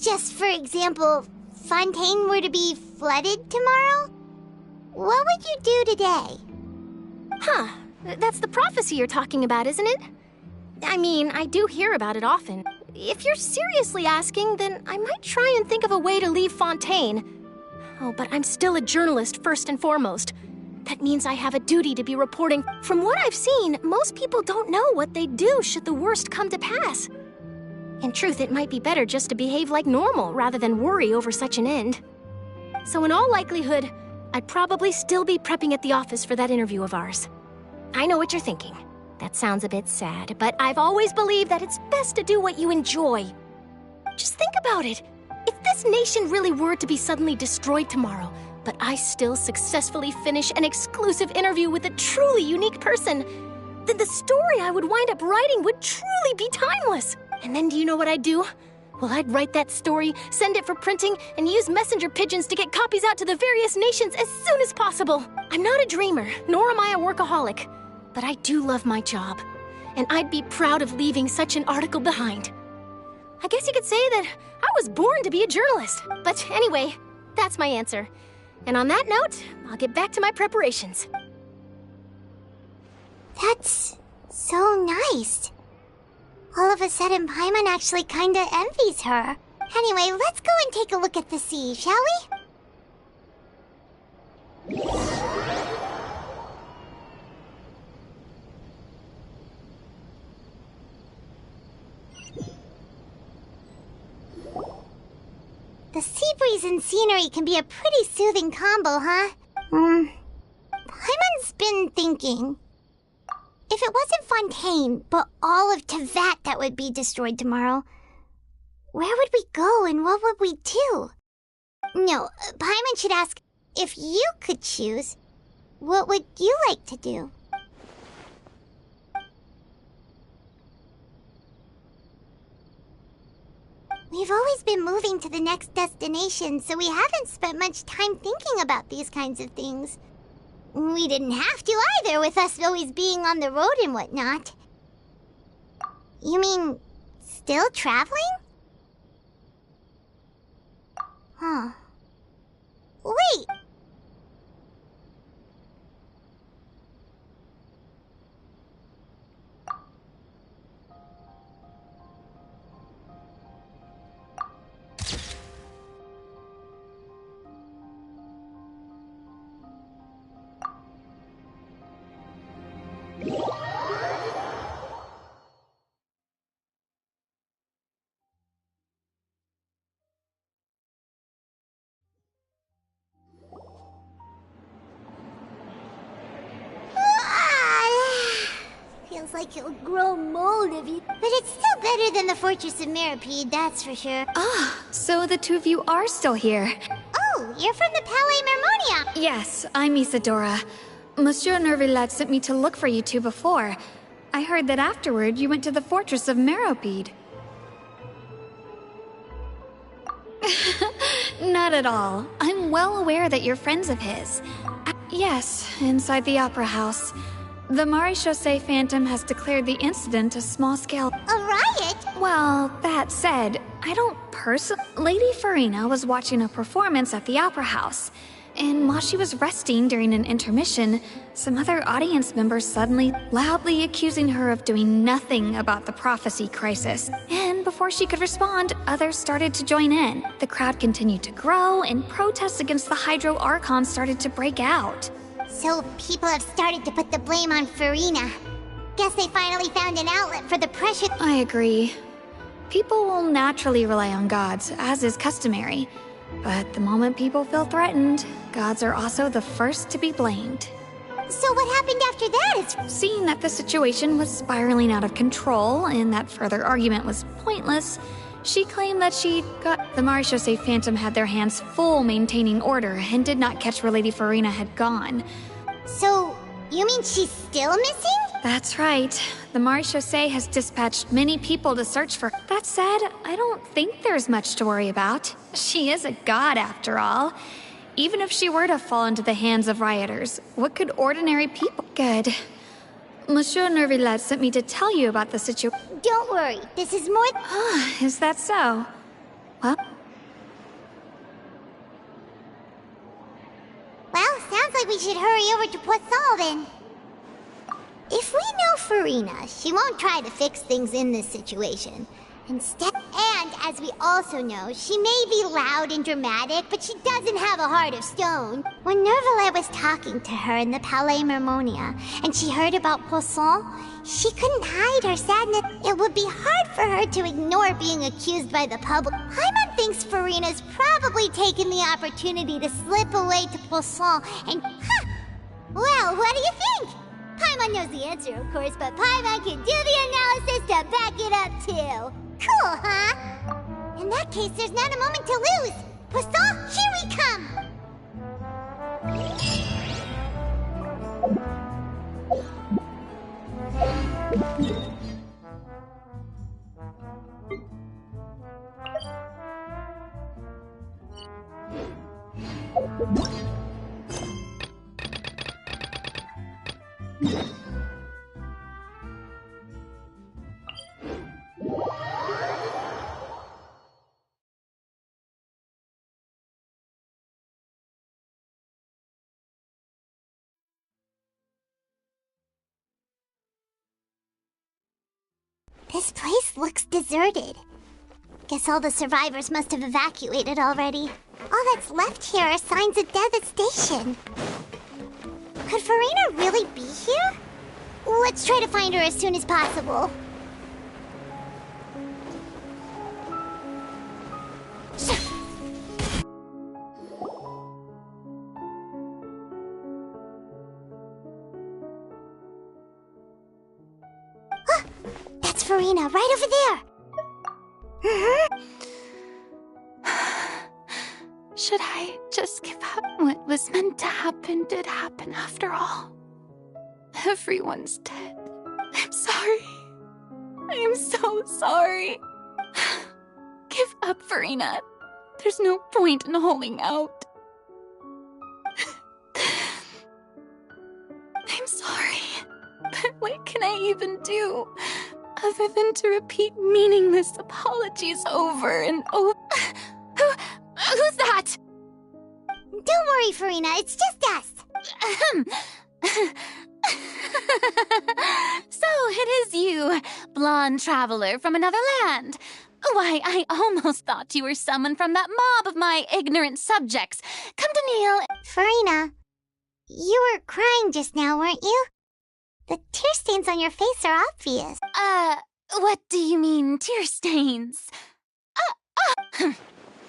Speaker 1: just for example, Fontaine were to be flooded tomorrow, what would you do today?
Speaker 18: Huh, that's the prophecy you're talking about, isn't it?
Speaker 12: I mean, I do hear about it often. If you're seriously asking, then I might try and think of a way to leave Fontaine. Oh, but I'm still a journalist first and foremost. That means I have a duty to be reporting. From what I've seen, most people don't know what they'd do should the worst come to pass. In truth, it might be better just to behave like normal rather than worry over such an end. So in all likelihood, I'd probably still be prepping at the office for that interview of ours. I know what you're thinking. That sounds a bit sad, but I've always believed that it's best to do what you enjoy. Just think about it. If this nation really were to be suddenly destroyed tomorrow, but I still successfully finish an exclusive interview with a truly unique person, then the story I would wind up writing would truly be timeless. And then do you know what I'd do? Well, I'd write that story, send it for printing, and use messenger pigeons to get copies out to the various nations as soon as possible. I'm not a dreamer, nor am I a workaholic. But I do love my job, and I'd be proud of leaving such an article behind. I guess you could say that I was born to be a journalist. But anyway, that's my answer. And on that note, I'll get back to my preparations.
Speaker 1: That's so nice. All of a sudden, Paimon actually kinda envies her. Anyway, let's go and take a look at the sea, shall we? The sea breeze and scenery can be a pretty soothing combo, huh? Paimon's been thinking. If it wasn't Fontaine, but all of Tevat that would be destroyed tomorrow, where would we go and what would we do? No, Paimon should ask, if you could choose, what would you like to do? We've always been moving to the next destination, so we haven't spent much time thinking about these kinds of things. We didn't have to either, with us always being on the road and whatnot. You mean, still traveling? Huh. Wait! Feels like he'll grow mold if you... But it's still better than the Fortress of Meropide, that's for sure.
Speaker 7: Ah, so the two of you are still here.
Speaker 1: Oh, you're from the Palais Mermonia.
Speaker 7: Yes, I'm Isadora. Monsieur Nervillat sent me to look for you two before. I heard that afterward you went to the Fortress of Meropide. Not at all. I'm well aware that you're friends of his. Yes, inside the Opera House. The Maréchaussée Phantom has declared the incident a small-scale...
Speaker 1: A riot?
Speaker 7: Well, that said, I don't Lady Farina was watching a performance at the Opera House, and while she was resting during an intermission, some other audience members suddenly loudly accusing her of doing nothing about the prophecy crisis. And before she could respond, others started to join in. The crowd continued to grow, and protests against the Hydro Archon started to break out.
Speaker 1: So people have started to put the blame on Farina. Guess they finally found an outlet for the pressure.
Speaker 7: I agree. People will naturally rely on gods, as is customary. But the moment people feel threatened, gods are also the first to be blamed.
Speaker 1: So what happened after that is...
Speaker 7: Seeing that the situation was spiraling out of control and that further argument was pointless, she claimed that she'd got... The Maréchaussée Phantom had their hands full maintaining order and did not catch where Lady Farina had gone.
Speaker 1: So, you mean she's still missing?
Speaker 7: That's right. The Maréchaussée has dispatched many people to search for... That said, I don't think there's much to worry about. She is a god, after all. Even if she were to fall into the hands of rioters, what could ordinary people... Good. Monsieur Nervillat sent me to tell you about the situation.
Speaker 1: Don't worry, this is more...
Speaker 7: Is that so? Well...
Speaker 1: Well, sounds like we should hurry over to Quaso then. If we know Farina, she won't try to fix things in this situation. Instead, and as we also know, she may be loud and dramatic, but she doesn't have a heart of stone. When Nervalet was talking to her in the Palais Mermonia, and she heard about Poisson, she couldn't hide her sadness. It would be hard for her to ignore being accused by the public. Paimon thinks Farina's probably taken the opportunity to slip away to Poisson and... Well, what do you think? Paimon knows the answer, of course, but Paimon can do the analysis to back it up, too. Cool, huh? In that case, there's not a moment to lose. Poisson, here we come! This place looks deserted. Guess all the survivors must have evacuated already. All that's left here are signs of devastation. Could Farina really be here? Let's try to find her as soon as possible. That's Farina, right over there.
Speaker 15: Should I just give up? What was meant to happen did happen after all. Everyone's dead. I'm sorry. I am so sorry. Give up, Farina. There's no point in holding out. I'm sorry, but what can I even do other than to repeat meaningless apologies over and over? Who's that?
Speaker 1: Don't worry, Farina, it's just us.
Speaker 15: So it is you, blonde traveler from another land. Why, I almost thought you were someone from that mob of my ignorant subjects. Come to kneel.
Speaker 1: Farina, you were crying just now, weren't you? The tear stains on your face are obvious.
Speaker 15: What do you mean, tear stains?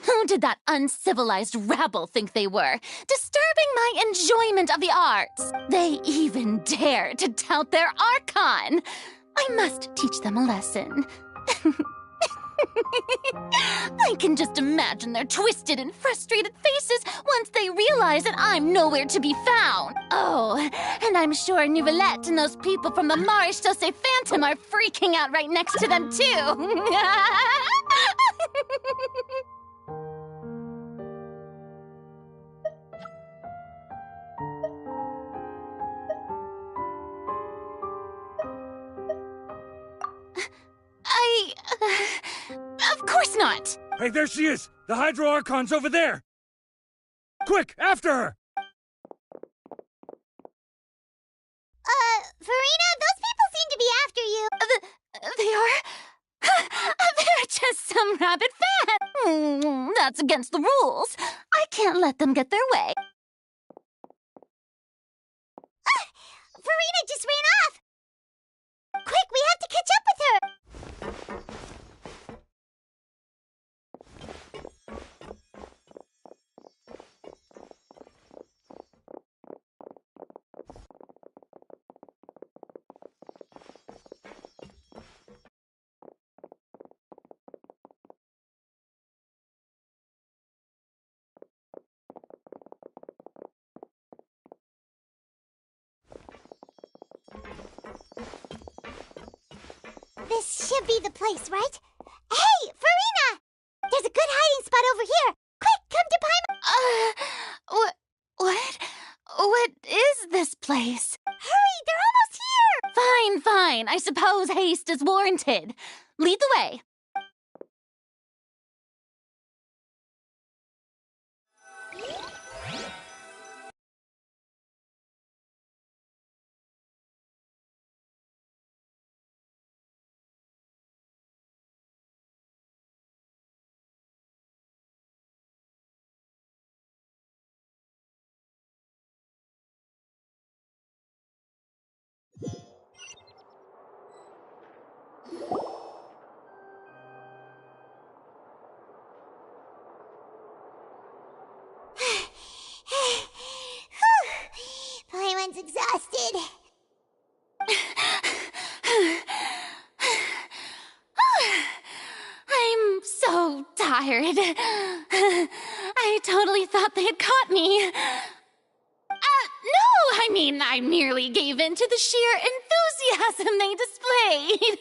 Speaker 15: Who did that uncivilized rabble think they were, disturbing my enjoyment of the arts? They even dare to tout their Archon. I must teach them a lesson. I can just imagine their twisted and frustrated faces once they realize that I'm nowhere to be found. Oh, and I'm sure Nouvellette and those people from the Maréchaussée Phantom are freaking out right next to them, too. Of course not!
Speaker 5: Hey, there she is! The Hydro Archon's over there! Quick, after her!
Speaker 1: Farina, those people seem to be after you.
Speaker 15: They are? They're just some rabid fans! That's against the rules. I can't let them get their way.
Speaker 1: Farina just ran off! Quick, we have to catch up with her! This should be the place, right? Hey, Farina! There's a good hiding spot over here. Quick, come to Paimon.
Speaker 15: What is this place?
Speaker 1: Hurry, they're almost here!
Speaker 15: Fine. I suppose haste is warranted. Lead the way.
Speaker 1: Paimon's exhausted.
Speaker 15: I'm so tired. I totally thought they had caught me. No, I mean, I merely gave in to the sheer enthusiasm they displayed.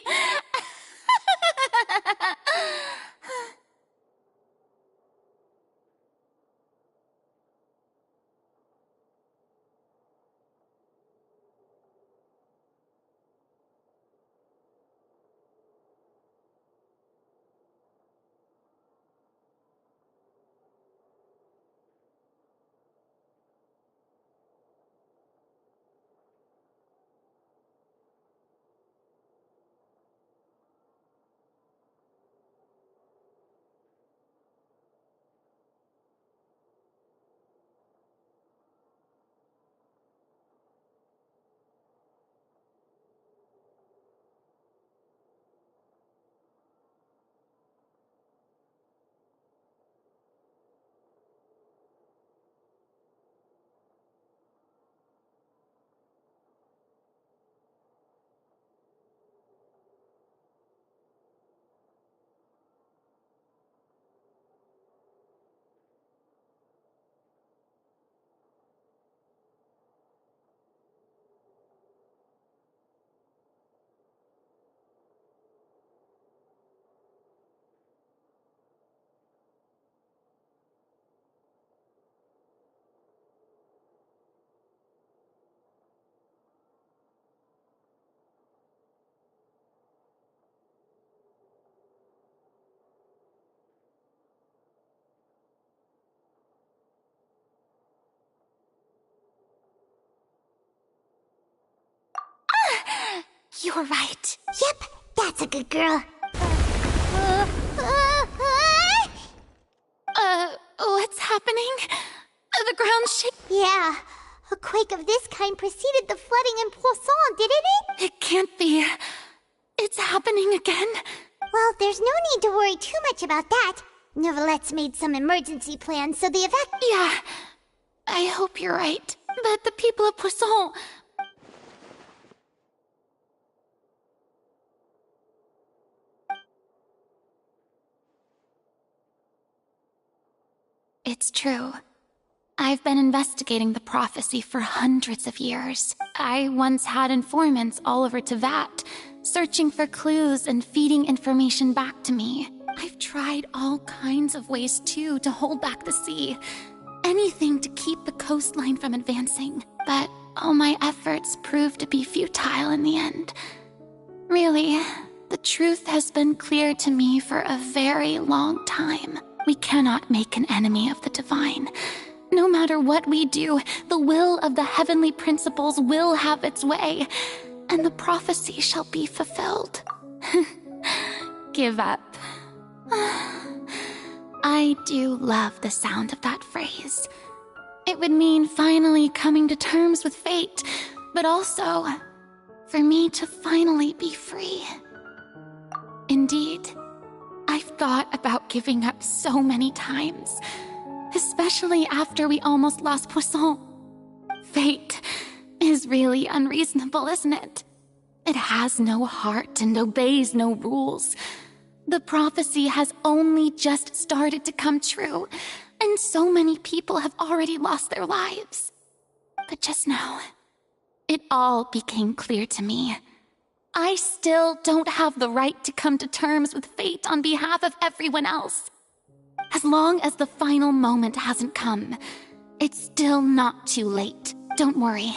Speaker 15: You're right.
Speaker 1: Yep, that's a good girl.
Speaker 15: What's happening? The ground's shaking.
Speaker 1: Yeah, a quake of this kind preceded the flooding in Poisson, didn't it?
Speaker 15: It can't be. It's happening again.
Speaker 1: Well, there's no need to worry too much about that. Neverlette's made some emergency plans, so the
Speaker 15: Yeah, I hope you're right. But the people of Poisson... It's true. I've been investigating the prophecy for hundreds of years. I once had informants all over Tevat, searching for clues and feeding information back to me. I've tried all kinds of ways, too, to hold back the sea. Anything to keep the coastline from advancing. But all my efforts proved to be futile in the end. Really, the truth has been clear to me for a very long time. We cannot make an enemy of the divine. No matter what we do, the will of the heavenly principles will have its way, and the prophecy shall be fulfilled. Give up. I do love the sound of that phrase. It would mean finally coming to terms with fate, but also for me to finally be free. Indeed, I've thought about giving up so many times, especially after we almost lost Poisson. Fate is really unreasonable, isn't it? It has no heart and obeys no rules. The prophecy has only just started to come true, and so many people have already lost their lives. But just now, it all became clear to me. I still don't have the right to come to terms with fate on behalf of everyone else. As long as the final moment hasn't come, it's still not too late. Don't worry.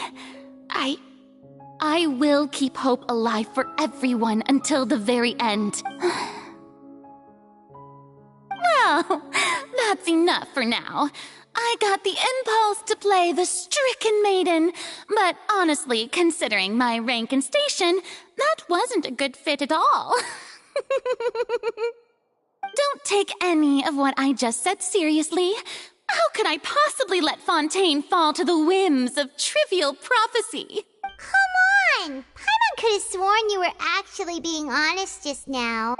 Speaker 15: I will keep hope alive for everyone until the very end. Well, that's enough for now. I got the impulse to play the stricken maiden, but honestly, considering my rank and station, that wasn't a good fit at all. Don't take any of what I just said seriously. How could I possibly let Fontaine fall to the whims of trivial prophecy?
Speaker 1: Come on! Paimon could have sworn you were actually being honest just now.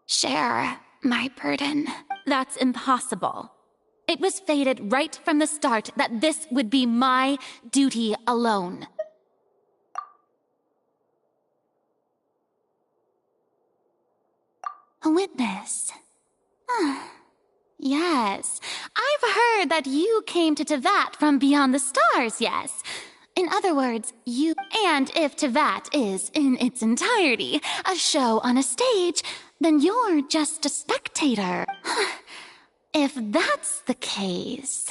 Speaker 15: Share my burden. That's impossible. It was fated right from the start that this would be my duty alone. A witness. Yes, I've heard that you came to Tevat from beyond the stars, yes. In other words, you... And if Tevat is, in its entirety, a show on a stage, then you're just a spectator. If that's the case...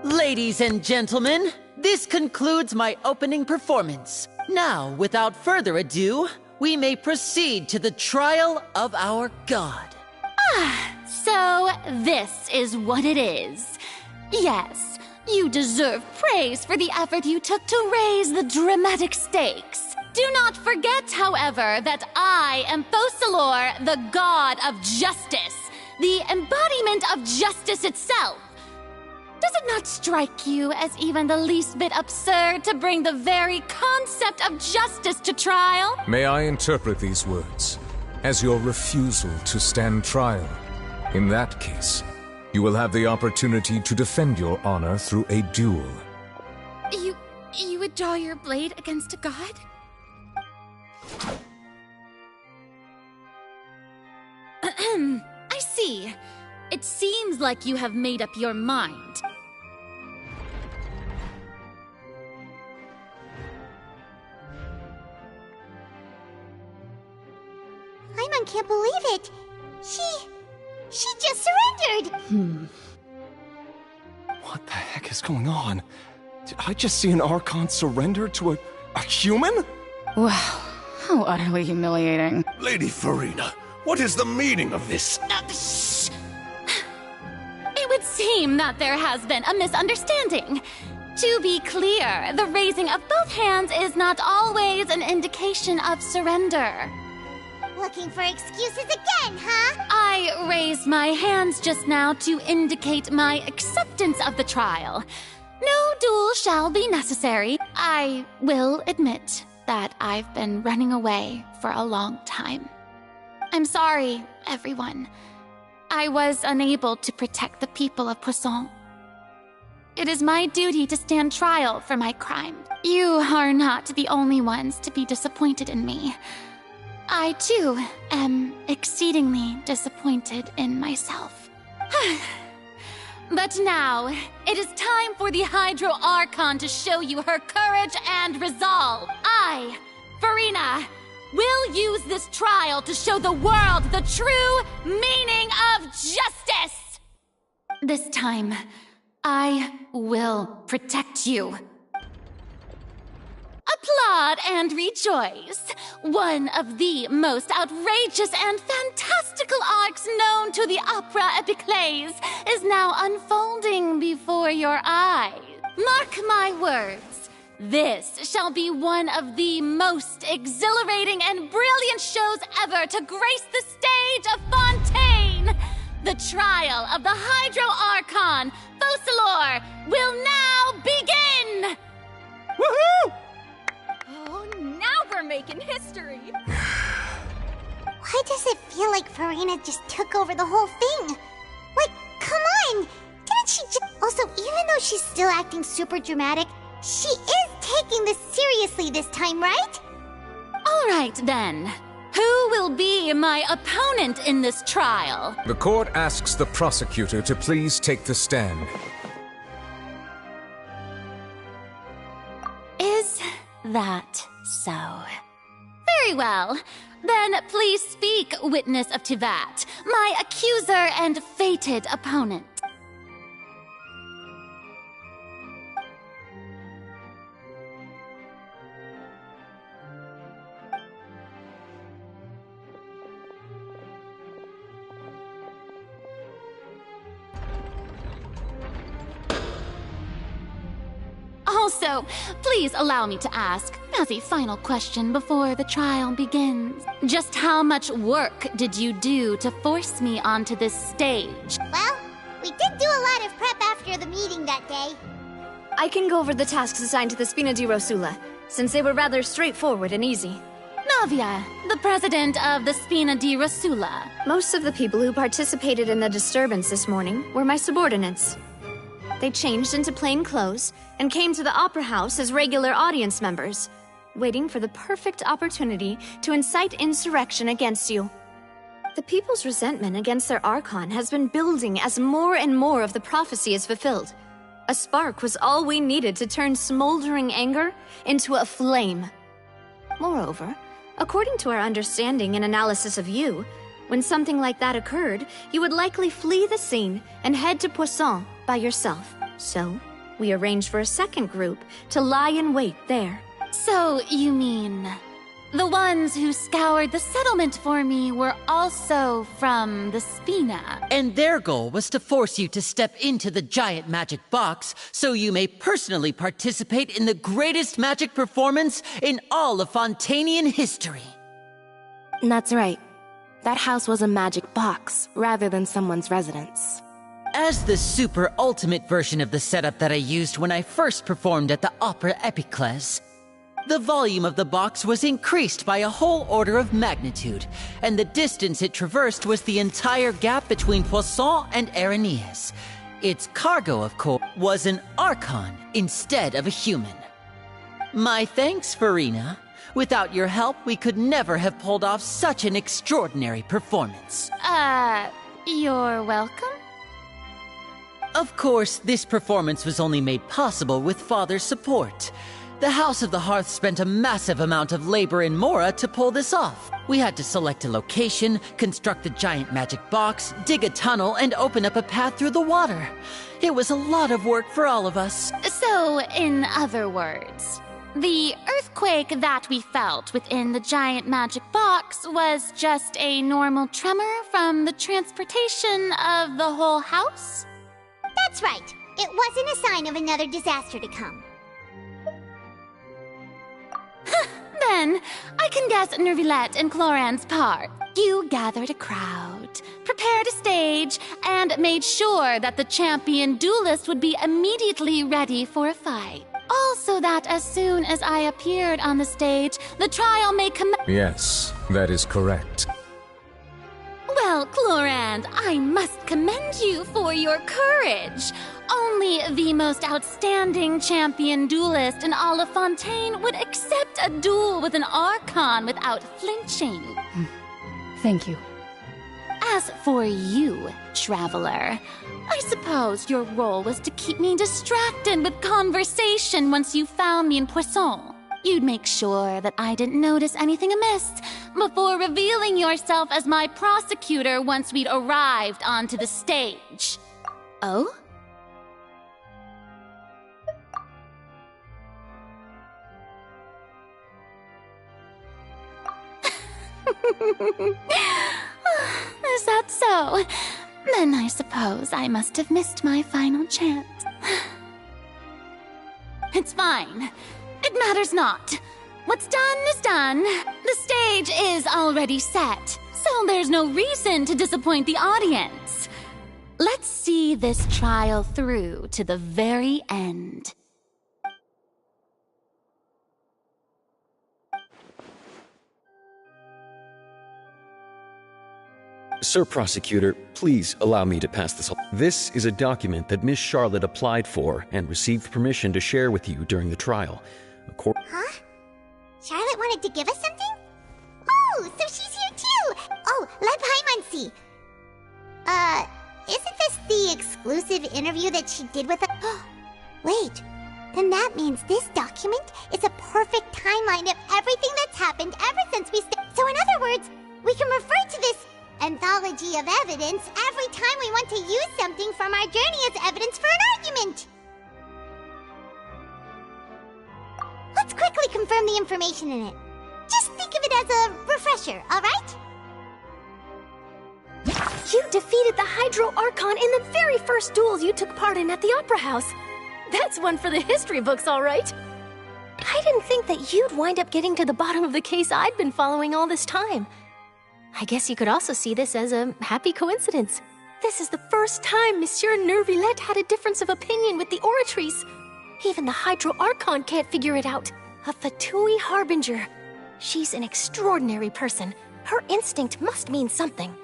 Speaker 20: Ladies and gentlemen, this concludes my opening performance. Now, without further ado, we may proceed to the trial of our god.
Speaker 15: So this is what it is. Yes, you deserve praise for the effort you took to raise the dramatic stakes. Do not forget, however, that I am Fosalor, the god of justice, the embodiment of justice itself. Does it not strike you as even the least bit absurd to bring the very concept of justice to trial?
Speaker 4: May I interpret these words as your refusal to stand trial? In that case, you will have the opportunity to defend your honor through a duel.
Speaker 15: You would draw your blade against a god? I see. It seems like you have made up your mind.
Speaker 1: Paimon can't believe it. She just surrendered.
Speaker 5: What the heck is going on? Did I just see an Archon surrender to a human?
Speaker 16: Wow, how utterly humiliating.
Speaker 10: Lady Farina, what is the meaning of this?
Speaker 15: Shh! It would seem that there has been a misunderstanding. To be clear, the raising of both hands is not always an indication of surrender.
Speaker 1: Looking for excuses again, huh?
Speaker 15: I raised my hands just now to indicate my acceptance of the trial. No duel shall be necessary. I will admit that I've been running away for a long time. I'm sorry, everyone. I was unable to protect the people of Poisson. It is my duty to stand trial for my crime. You are not the only ones to be disappointed in me. I, too, am exceedingly disappointed in myself. But now, it is time for the Hydro Archon to show you her courage and resolve. I, Farina, will use this trial to show the world the true meaning of justice! This time, I will protect you. Applaud and rejoice! One of the most outrageous and fantastical arcs known to the opera epiclese is now unfolding before your eyes. Mark my words, this shall be one of the most exhilarating and brilliant shows ever to grace the stage of Fontaine! The trial of the Hydro Archon, Fosalor, will now begin!
Speaker 7: Woohoo! Oh, now we're making history!
Speaker 1: Why does it feel like Farina just took over the whole thing? Like, come on! Didn't she just... Also, even though she's still acting super dramatic, She is taking this seriously this time, right?
Speaker 15: All right, then. Who will be my opponent in this trial?
Speaker 4: The court asks the prosecutor to please take the stand.
Speaker 15: Is that so? Very well. Then please speak, witness of Tivat, my accuser and fated opponent. Also, please allow me to ask, as a final question before the trial begins, just how much work did you do to force me onto this stage?
Speaker 1: Well, we did do a lot of prep after the meeting that day.
Speaker 7: I can go over the tasks assigned to the Spina di Rosula, since they were rather straightforward and easy.
Speaker 15: Navia, the president of the Spina di Rosula.
Speaker 7: Most of the people who participated in the disturbance this morning were my subordinates. They changed into plain clothes and came to the Opera House as regular audience members, waiting for the perfect opportunity to incite insurrection against you. The people's resentment against their Archon has been building as more and more of the prophecy is fulfilled. A spark was all we needed to turn smoldering anger into a flame. Moreover, according to our understanding and analysis of you, when something like that occurred, you would likely flee the scene and head to Poisson by yourself. So, we arranged for a second group to lie in wait there.
Speaker 15: So, you mean... the ones who scoured the settlement for me were also from the Spina?
Speaker 20: And their goal was to force you to step into the giant magic box so you may personally participate in the greatest magic performance in all of Fontanian history.
Speaker 19: That's right. That house was a magic box, rather than someone's residence.
Speaker 20: As the super ultimate version of the setup that I used when I first performed at the Opera Epiclese, the volume of the box was increased by a whole order of magnitude, and the distance it traversed was the entire gap between Poisson and Araneas. Its cargo, of course, was an Archon instead of a human. My thanks, Farina. Without your help, we could never have pulled off such an extraordinary performance.
Speaker 15: You're welcome?
Speaker 20: Of course, this performance was only made possible with Father's support. The House of the Hearth spent a massive amount of labor in Mora to pull this off. We had to select a location, construct the giant magic box, dig a tunnel, and open up a path through the water. It was a lot of work for all of us.
Speaker 15: So, in other words, the earthquake that we felt within the giant magic box was just a normal tremor from the transportation of the whole house?
Speaker 1: That's right. It wasn't a sign of another disaster to come.
Speaker 15: Then, I can guess Nervilette and Cloran's part. You gathered a crowd, prepared a stage, and made sure that the champion duelist would be immediately ready for a fight. Also that as soon as I appeared on the stage, the trial may commence.
Speaker 4: Yes, that is correct.
Speaker 15: Well, Clorand, I must commend you for your courage. Only the most outstanding champion duelist in all of Fontaine would accept a duel with an Archon without flinching.
Speaker 21: Thank you.
Speaker 15: As for you, Traveler, I suppose your role was to keep me distracted with conversation once you found me in Poisson. You'd make sure that I didn't notice anything amiss before revealing yourself as my prosecutor once we'd arrived onto the stage.
Speaker 19: Oh?
Speaker 15: Is that so? Then I suppose I must have missed my final chance. It's fine. It matters not. What's done is done. The stage is already set, so there's no reason to disappoint the audience. Let's see this trial through to the very end.
Speaker 9: Sir Prosecutor, please allow me to pass this. This is a document that Miss Charlotte applied for and received permission to share with you during the trial.
Speaker 1: Huh? Charlotte wanted to give us something? Oh, so she's here too! Oh, let Paimon see. Isn't this the exclusive interview that she did with us? Wait, then that means this document is a perfect timeline of everything that's happened ever since we So in other words, we can refer to this anthology of evidence every time we want to use something from our journey as evidence for an argument. Let's quickly confirm the information in it. Just think of it as a refresher, alright?
Speaker 12: You defeated the Hydro Archon in the very first duels you took part in at the Opera House. That's one for the history books, alright. I didn't think that you'd wind up getting to the bottom of the case I'd been following all this time. I guess you could also see this as a happy coincidence. This is the first time Monsieur Neuvillette had a difference of opinion with the Oratrice. Even the Hydro Archon can't figure it out. A Fatui Harbinger. She's an extraordinary person. Her instinct must mean something.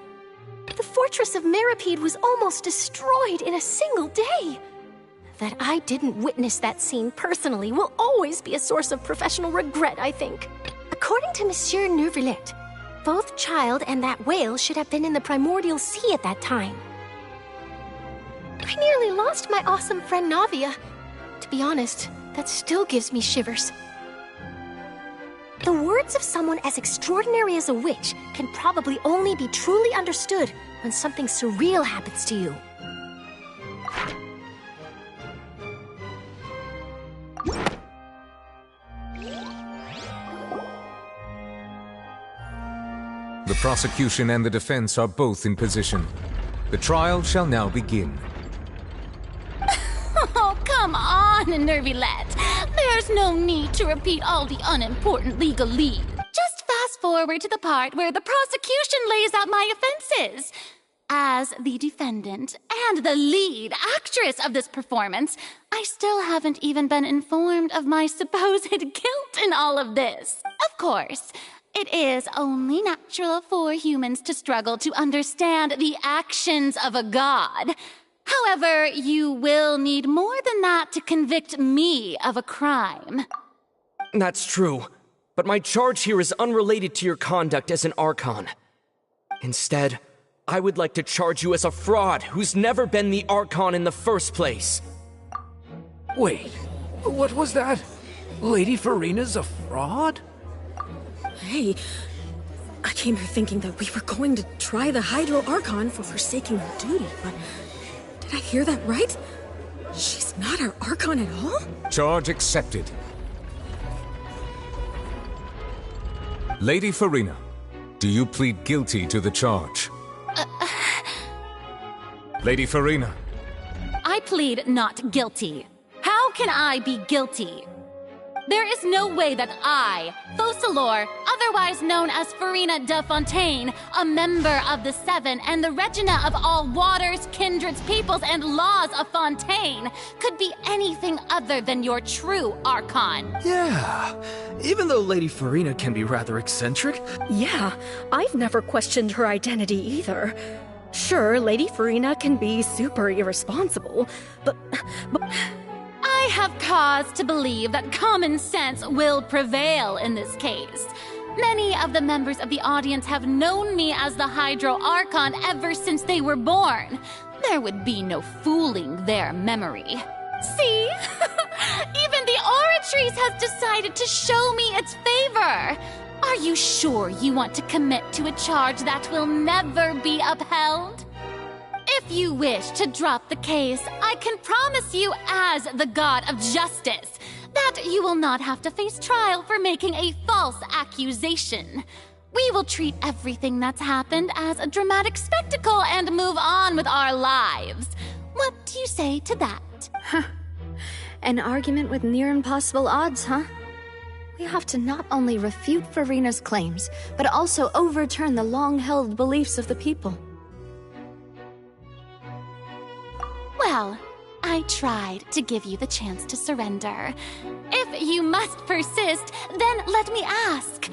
Speaker 12: The fortress of Meripede was almost destroyed in a single day. That I didn't witness that scene personally will always be a source of professional regret, I think. According to Monsieur Neuvillette, both Child and that whale should have been in the primordial sea at that time. I nearly lost my awesome friend Navia. To be honest, that still gives me shivers. The words of someone as extraordinary as a witch can probably only be truly understood when something surreal happens to you.
Speaker 4: The prosecution and the defense are both in position. The trial shall now begin.
Speaker 15: Oh, come on, Neuvillette. There's no need to repeat all the unimportant legalese. Just fast forward to the part where the prosecution lays out my offenses. As the defendant and the lead actress of this performance, I still haven't even been informed of my supposed guilt in all of this. Of course, it is only natural for humans to struggle to understand the actions of a god. However, you will need more than that to convict me of a crime.
Speaker 6: That's true, but my charge here is unrelated to your conduct as an Archon. Instead, I would like to charge you as a fraud who's never been the Archon in the first place.
Speaker 22: Wait, what was that? Lady Farina's a fraud?
Speaker 23: Hey, I came here thinking that we were going to try the Hydro Archon for forsaking her duty, but did I hear that right? She's not our Archon at all?
Speaker 4: Charge accepted. Lady Farina, do you plead guilty to the charge? Lady Farina.
Speaker 15: I plead not guilty. How can I be guilty? There is no way that I, Focalor, otherwise known as Farina de Fontaine, a member of the Seven and the Regina of all waters, kindreds, peoples, and laws of Fontaine, could be anything other than your true Archon.
Speaker 22: Yeah, even though Lady Farina can be rather eccentric.
Speaker 23: Yeah, I've never questioned her identity either. Sure, Lady Farina can be super irresponsible, but...
Speaker 15: I have cause to believe that common sense will prevail in this case. Many of the members of the audience have known me as the Hydro Archon ever since they were born. There would be no fooling their memory. See? Even the Oratrice has decided to show me its favor. Are you sure you want to commit to a charge that will never be upheld? If you wish to drop the case, I can promise you as the God of Justice that you will not have to face trial for making a false accusation. We will treat everything that's happened as a dramatic spectacle and move on with our lives. What do you say to that?
Speaker 7: Huh. An argument with near impossible odds, huh? We have to not only refute Farina's claims, but also overturn the long-held beliefs of the people.
Speaker 15: Well, I tried to give you the chance to surrender. If you must persist, then let me ask.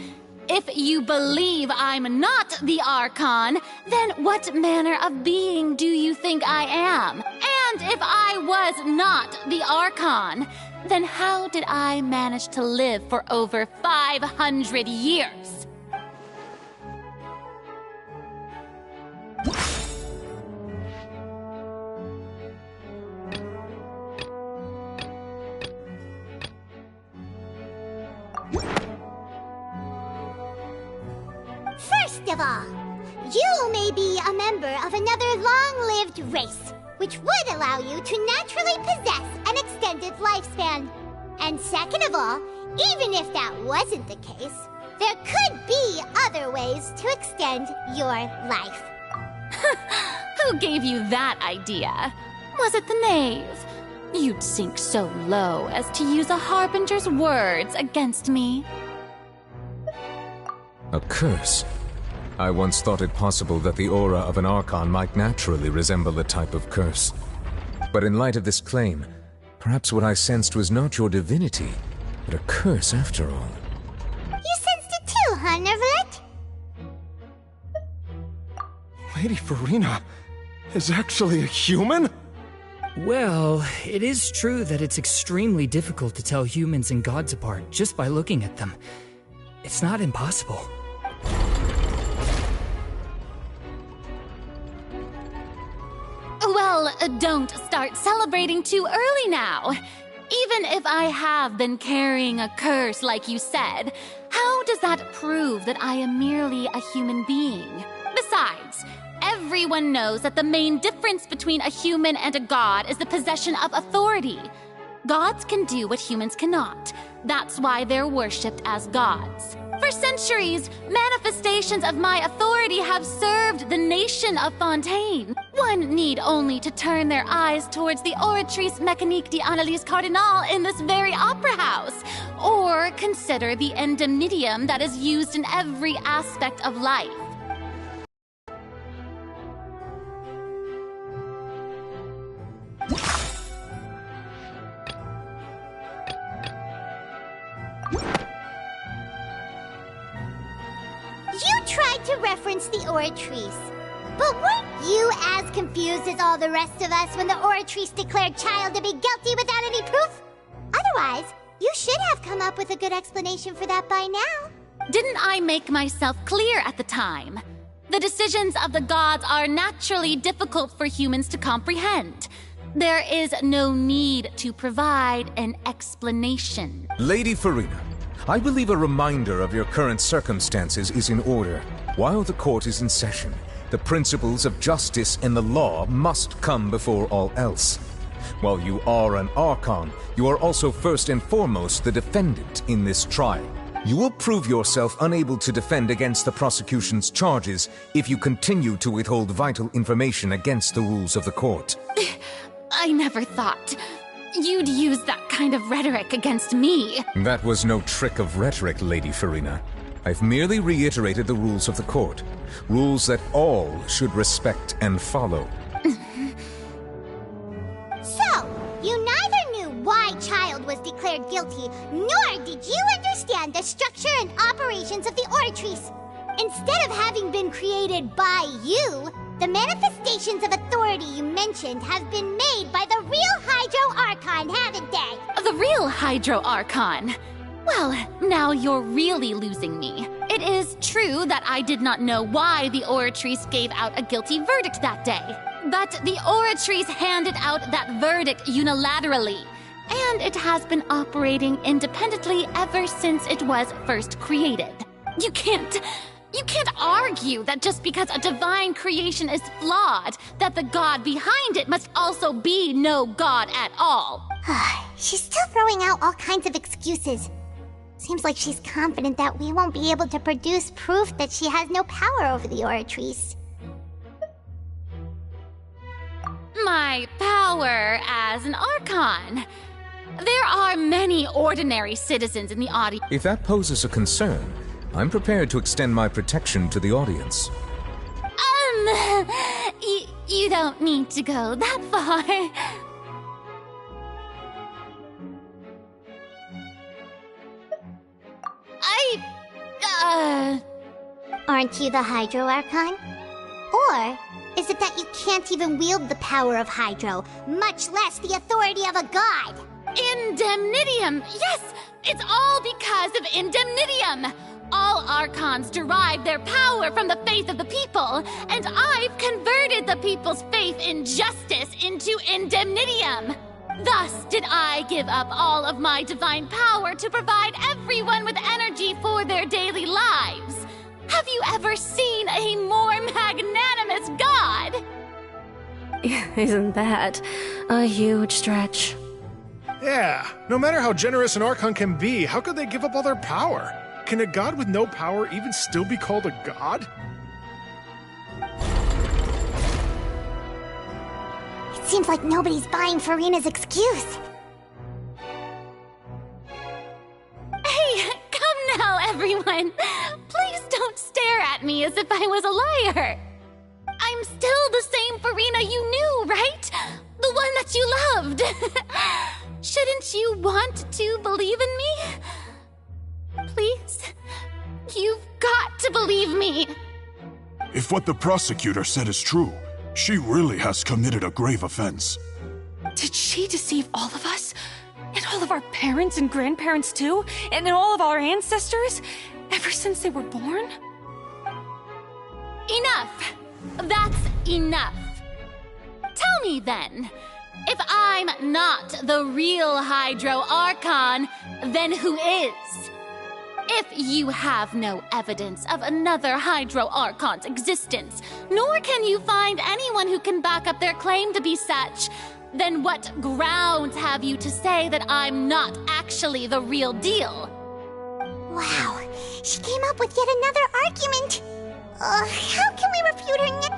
Speaker 15: If you believe I'm not the Archon, then what manner of being do you think I am? And if I was not the Archon, then how did I manage to live for over 500 years?
Speaker 1: First of all, you may be a member of another long-lived race, which would allow you to naturally possess an extended lifespan. And second of all, even if that wasn't the case, there could be other ways to extend your life.
Speaker 15: Who gave you that idea? Was it the knave? You'd sink so low as to use a harbinger's words against me.
Speaker 4: A curse? I once thought it possible that the aura of an Archon might naturally resemble a type of curse. But in light of this claim, perhaps what I sensed was not your divinity, but a curse after all.
Speaker 1: You sensed it too, huh, Nervalet?
Speaker 5: Lady Farina is actually a human?
Speaker 13: Well, it is true that it's extremely difficult to tell humans and gods apart just by looking at them. It's not impossible.
Speaker 15: Well, don't start celebrating too early now. Even if I have been carrying a curse like you said, how does that prove that I am merely a human being? Besides, everyone knows that the main difference between a human and a god is the possession of authority. Gods can do what humans cannot. That's why they're worshipped as gods. For centuries, manifestations of my authority have served the nation of Fontaine. One need only to turn their eyes towards the Oratrice Mécanique d'Analyse Cardinal in this very opera house, or consider the endemnitium that is used in every aspect of life.
Speaker 1: You tried to reference the Oratrice, but weren't you as confused as all the rest of us when the Oratrice declared Child to be guilty without any proof? Otherwise, you should have come up with a good explanation for that by now.
Speaker 15: Didn't I make myself clear at the time? The decisions of the gods are naturally difficult for humans to comprehend. There is no need to provide an explanation.
Speaker 4: Lady Farina, I believe a reminder of your current circumstances is in order. While the court is in session, the principles of justice and the law must come before all else. While you are an Archon, you are also first and foremost the defendant in this trial. You will prove yourself unable to defend against the prosecution's charges if you continue to withhold vital information against the rules of the court.
Speaker 15: I never thought you'd use that kind of rhetoric against me.
Speaker 4: That was no trick of rhetoric, Lady Farina. I've merely reiterated the rules of the court. Rules that all should respect and follow.
Speaker 1: So, you neither knew why Child was declared guilty, nor did you understand the structure and operations of the Oratrice. Instead of having been created by you, the manifestations of authority you mentioned have been made by the real Hydro Archon, haven't they?
Speaker 15: The real Hydro Archon? Well, now you're really losing me. It is true that I did not know why the Oratrice gave out a guilty verdict that day. But the Oratrice handed out that verdict unilaterally, and it has been operating independently ever since it was first created. You can't argue that just because a divine creation is flawed, that the god behind it must also be no god at all.
Speaker 1: She's still throwing out all kinds of excuses. Seems like she's confident that we won't be able to produce proof that she has no power over the Oratrice.
Speaker 15: My power as an Archon. There are many ordinary citizens in the audience.
Speaker 4: If that poses a concern, I'm prepared to extend my protection to the audience.
Speaker 15: You don't need to go that far.
Speaker 1: Aren't you the Hydro Archon? Or is it that you can't even wield the power of Hydro, much less the authority of a god?
Speaker 15: Indemnitium! Yes! It's all because of Indemnitium! All Archons derive their power from the faith of the people, and I've converted the people's faith in justice into Indemnitium! Thus did I give up all of my divine power to provide everyone with energy for their daily lives. Have you ever seen a more magnanimous god?
Speaker 7: Isn't that a huge stretch?
Speaker 3: Yeah, no matter how generous an Archon can be, how could they give up all their power? Can a god with no power even still be called a god?
Speaker 1: It seems like nobody's buying Farina's excuse.
Speaker 15: Hey, come now, everyone! Please don't stare at me as if I was a liar! I'm still the same Farina you knew, right? The one that you loved! Shouldn't you want to believe in me? Please? You've got to believe me!
Speaker 14: If what the prosecutor said is true, she really has committed a grave offense.
Speaker 17: Did she deceive all of us? And all of our parents and grandparents too? And all of our ancestors? Ever since they were born?
Speaker 15: Enough! That's enough! Tell me then, if I'm not the real Hydro Archon, then who is? If you have no evidence of another Hydro Archon's existence, nor can you find anyone who can back up their claim to be such, then what grounds have you to say that I'm not actually the real deal?
Speaker 1: Wow, she came up with yet another argument. How can we refute her?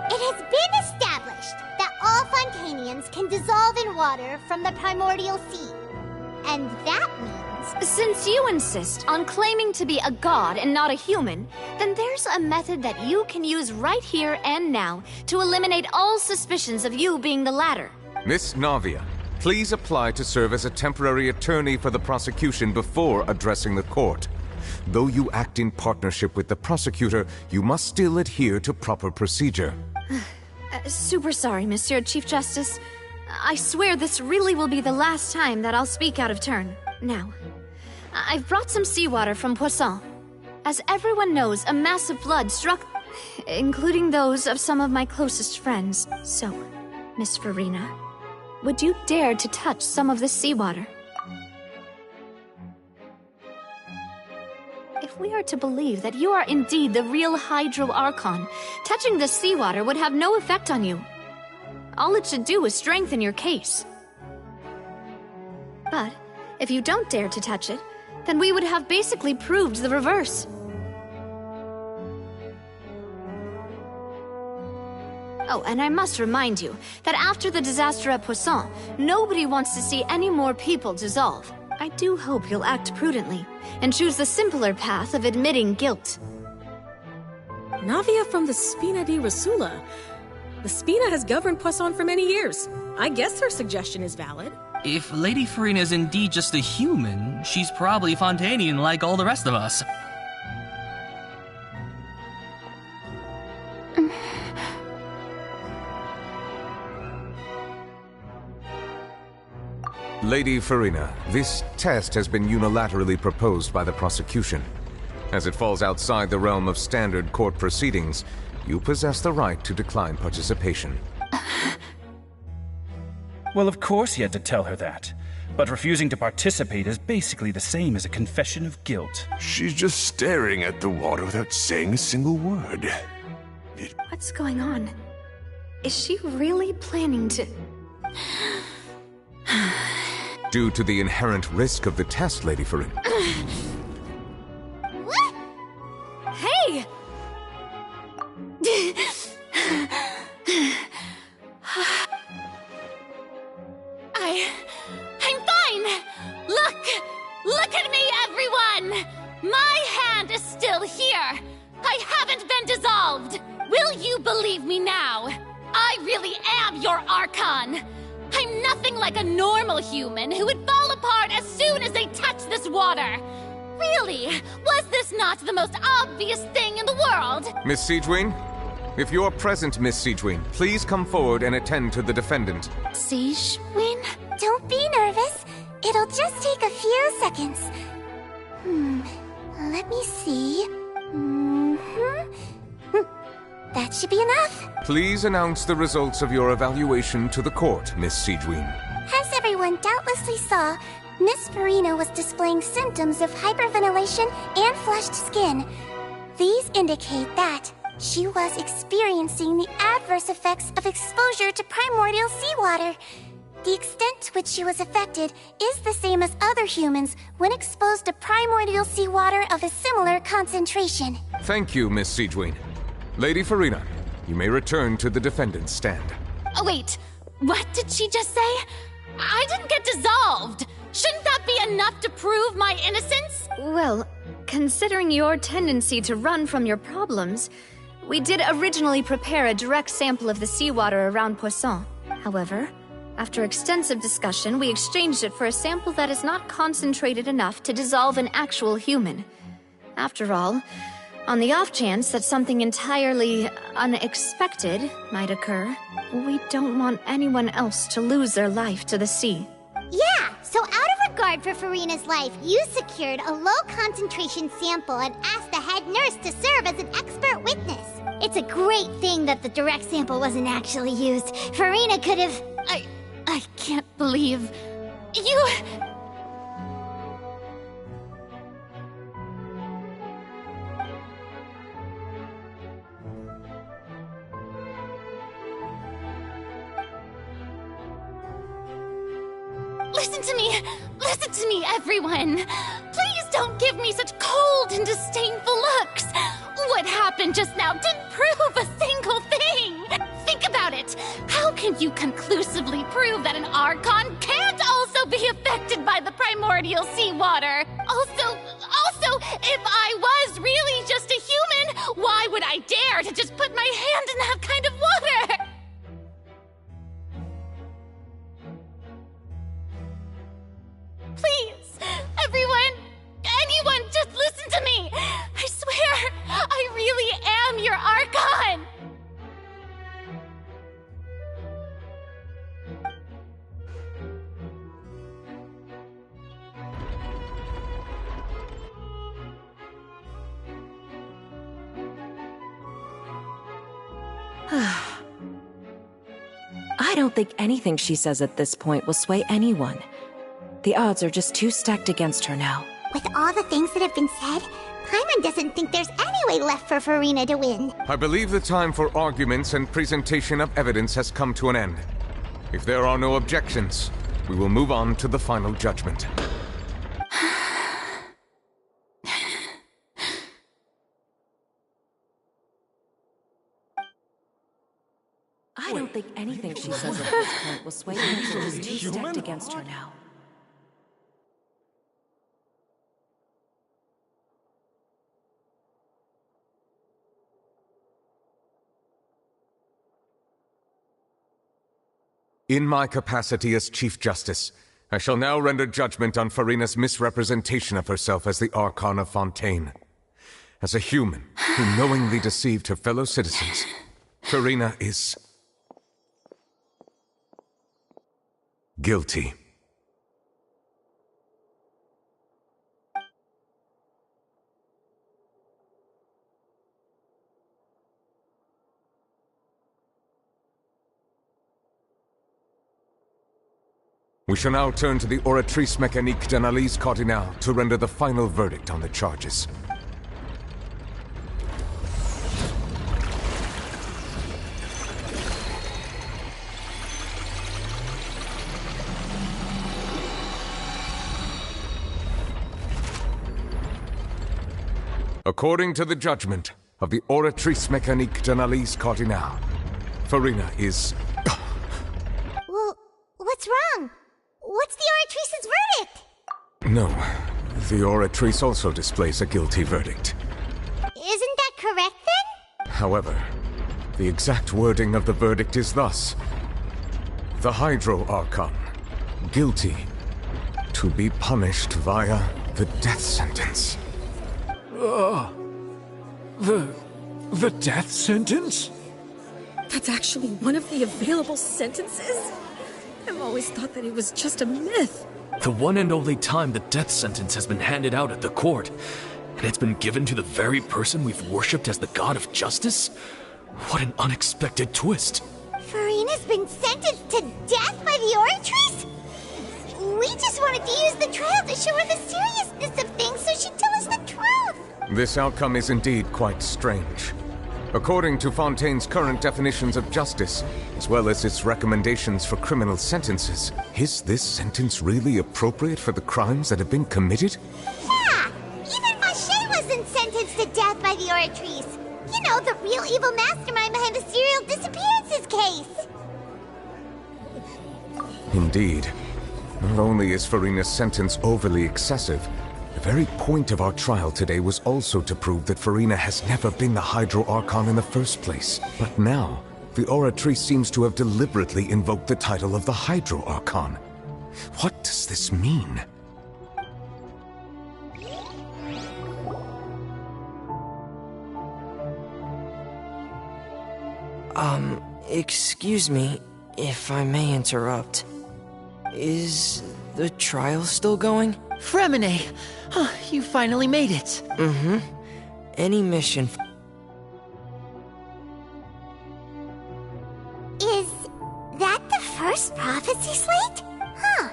Speaker 1: It has been established that all Fontanians can dissolve in water from the primordial sea. And that means...
Speaker 7: Since you insist on claiming to be a god and not a human, then there's a method that you can use right here and now to eliminate all suspicions of you being the latter.
Speaker 4: Miss Navia, please apply to serve as a temporary attorney for the prosecution before addressing the court. Though you act in partnership with the prosecutor, you must still adhere to proper procedure.
Speaker 7: Super sorry, Monsieur Chief Justice. I swear this really will be the last time that I'll speak out of turn. Now, I've brought some seawater from Quaso. As everyone knows, a massive flood struck, including those of some of my closest friends. So, Miss Farina, would you dare to touch some of this seawater? If we are to believe that you are indeed the real Hydro Archon, touching the seawater would have no effect on you. All it should do is strengthen your case. But if you don't dare to touch it, then we would have basically proved the reverse. Oh, and I must remind you that after the disaster at Poisson, nobody wants to see any more people dissolve. I do hope you'll act prudently and choose the simpler path of admitting guilt.
Speaker 23: Navia from the Spina di Rosula. The Spina has governed Poisson for many years. I guess her suggestion is valid.
Speaker 24: If Lady Farina is indeed just a human, she's probably Fontanian like all the rest of us.
Speaker 4: Lady Farina, this test has been unilaterally proposed by the prosecution. As it falls outside the realm of standard court proceedings, you possess the right to decline participation.
Speaker 25: Well, of course he had to tell her that. But refusing to participate is basically the same as a confession of guilt.
Speaker 14: She's just staring at the water without saying a single word.
Speaker 7: What's going on? Is she really planning to...
Speaker 4: Due to the inherent risk of the test, Lady Farina.
Speaker 1: What?
Speaker 7: Hey!
Speaker 15: I'm fine! Look at me, everyone! here! I haven't been dissolved! Will you believe me now? I really am your Archon! I'm nothing like a normal human who would fall apart as soon as they touch this water! Really? Was this not the most obvious thing in the world?
Speaker 4: Miss Siegewing? If you are present, Miss Siegewing, please come forward and attend to the defendant.
Speaker 1: Siegewing? Don't be nervous. It'll just take a few seconds. Let me see. That should be enough.
Speaker 4: Please announce the results of your evaluation to the court, Miss Siegewing.
Speaker 1: As everyone doubtlessly saw, Miss Farina was displaying symptoms of hyperventilation and flushed skin. These indicate that she was experiencing the adverse effects of exposure to primordial seawater. The extent to which she was affected is the same as other humans when exposed to primordial seawater of a similar concentration.
Speaker 4: Thank you, Miss Siegewing. Lady Farina, you may return to the defendant's stand.
Speaker 15: Oh, wait. What did she just say? I didn't get dissolved. Shouldn't that be enough to prove my innocence?
Speaker 7: Well, considering your tendency to run from your problems, we did originally prepare a direct sample of the seawater around Poisson. However, after extensive discussion, we exchanged it for a sample that is not concentrated enough to dissolve an actual human. After all, on the off chance that something entirely unexpected might occur, we don't want anyone else to lose their life to the sea.
Speaker 1: Yeah, so out of regard for Farina's life, you secured a low-concentration sample and asked the head nurse to serve as an expert witness. It's a great thing that the direct sample wasn't actually used. Farina could have...
Speaker 15: I can't believe... you... Listen to me, everyone! Please don't give me such cold and disdainful looks! What happened just now didn't prove a single thing! Think about it! How can you conclusively prove that an Archon can't also be affected by the primordial seawater? Also, if I was really just a human, why would I dare to just put my hand in that kind of water? Please, everyone, anyone, just listen to me! I swear, I really am your Archon!
Speaker 2: I don't think anything she says at this point will sway anyone. The odds are just too stacked against her now.
Speaker 1: With all the things that have been said, Paimon doesn't think there's any way left for Farina to win.
Speaker 4: I believe the time for arguments and presentation of evidence has come to an end. If there are no objections, we will move on to the final judgment.
Speaker 2: I don't think anything she says at this point will sway anyone. She's too stacked against her now.
Speaker 4: In my capacity as Chief Justice, I shall now render judgment on Farina's misrepresentation of herself as the Archon of Fontaine. As a human who knowingly deceived her fellow citizens, Farina is... guilty. We shall now turn to the Oratrice Mécanique d'Analyse Cardinal to render the final verdict on the charges. According to the judgment of the Oratrice Mécanique d'Analyse Cardinal, Farina is...
Speaker 1: Well, what's wrong? What's the Oratrice's verdict?
Speaker 4: No, the Oratrice also displays a guilty verdict. However, the exact wording of the verdict is thus: the Hydro Archon, guilty, to be punished via the death sentence.
Speaker 22: The death sentence?
Speaker 23: That's actually one of the available sentences? I've always thought that it was just a myth.
Speaker 22: The one and only time the death sentence has been handed out at the court, and it's been given to the very person we've worshipped as the god of justice? What an unexpected twist.
Speaker 1: Furina's been sentenced to death by the Oratrice? We just wanted to use the trial to show her the seriousness of things so she'd tell us the truth.
Speaker 4: This outcome is indeed quite strange. According to Fontaine's current definitions of justice, as well as its recommendations for criminal sentences, is this sentence really appropriate for the crimes that have been committed?
Speaker 1: Yeah! Even Vacher wasn't sentenced to death by the Oratrice. You know, the real evil mastermind behind the serial disappearances case.
Speaker 4: Indeed. Not only is Furina's sentence overly excessive, the very point of our trial today was also to prove that Furina has never been the Hydro Archon in the first place. But now, the Oratrice seems to have deliberately invoked the title of the Hydro Archon. What does this mean?
Speaker 6: Excuse me, if I may interrupt. Is the trial still going?
Speaker 20: Fremine! You finally made it.
Speaker 6: Mm-hmm. Any mission...
Speaker 1: Is that the first prophecy slate? Huh.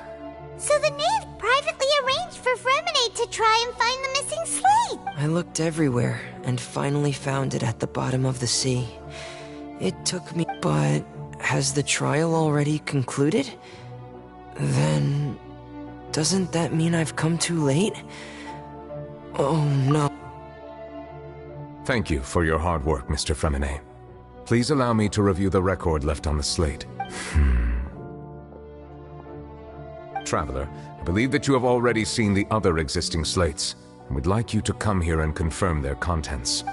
Speaker 1: So the knave privately arranged for Fremine to try and find the missing slate.
Speaker 6: I looked everywhere and finally found it at the bottom of the sea. It took me... But has the trial already concluded? Then... doesn't that mean I've come too late? Oh no.
Speaker 4: Thank you for your hard work, Mr. Fremine. Please allow me to review the record left on the slate. Traveler, I believe that you have already seen the other existing slates, and would like you to come here and confirm their contents.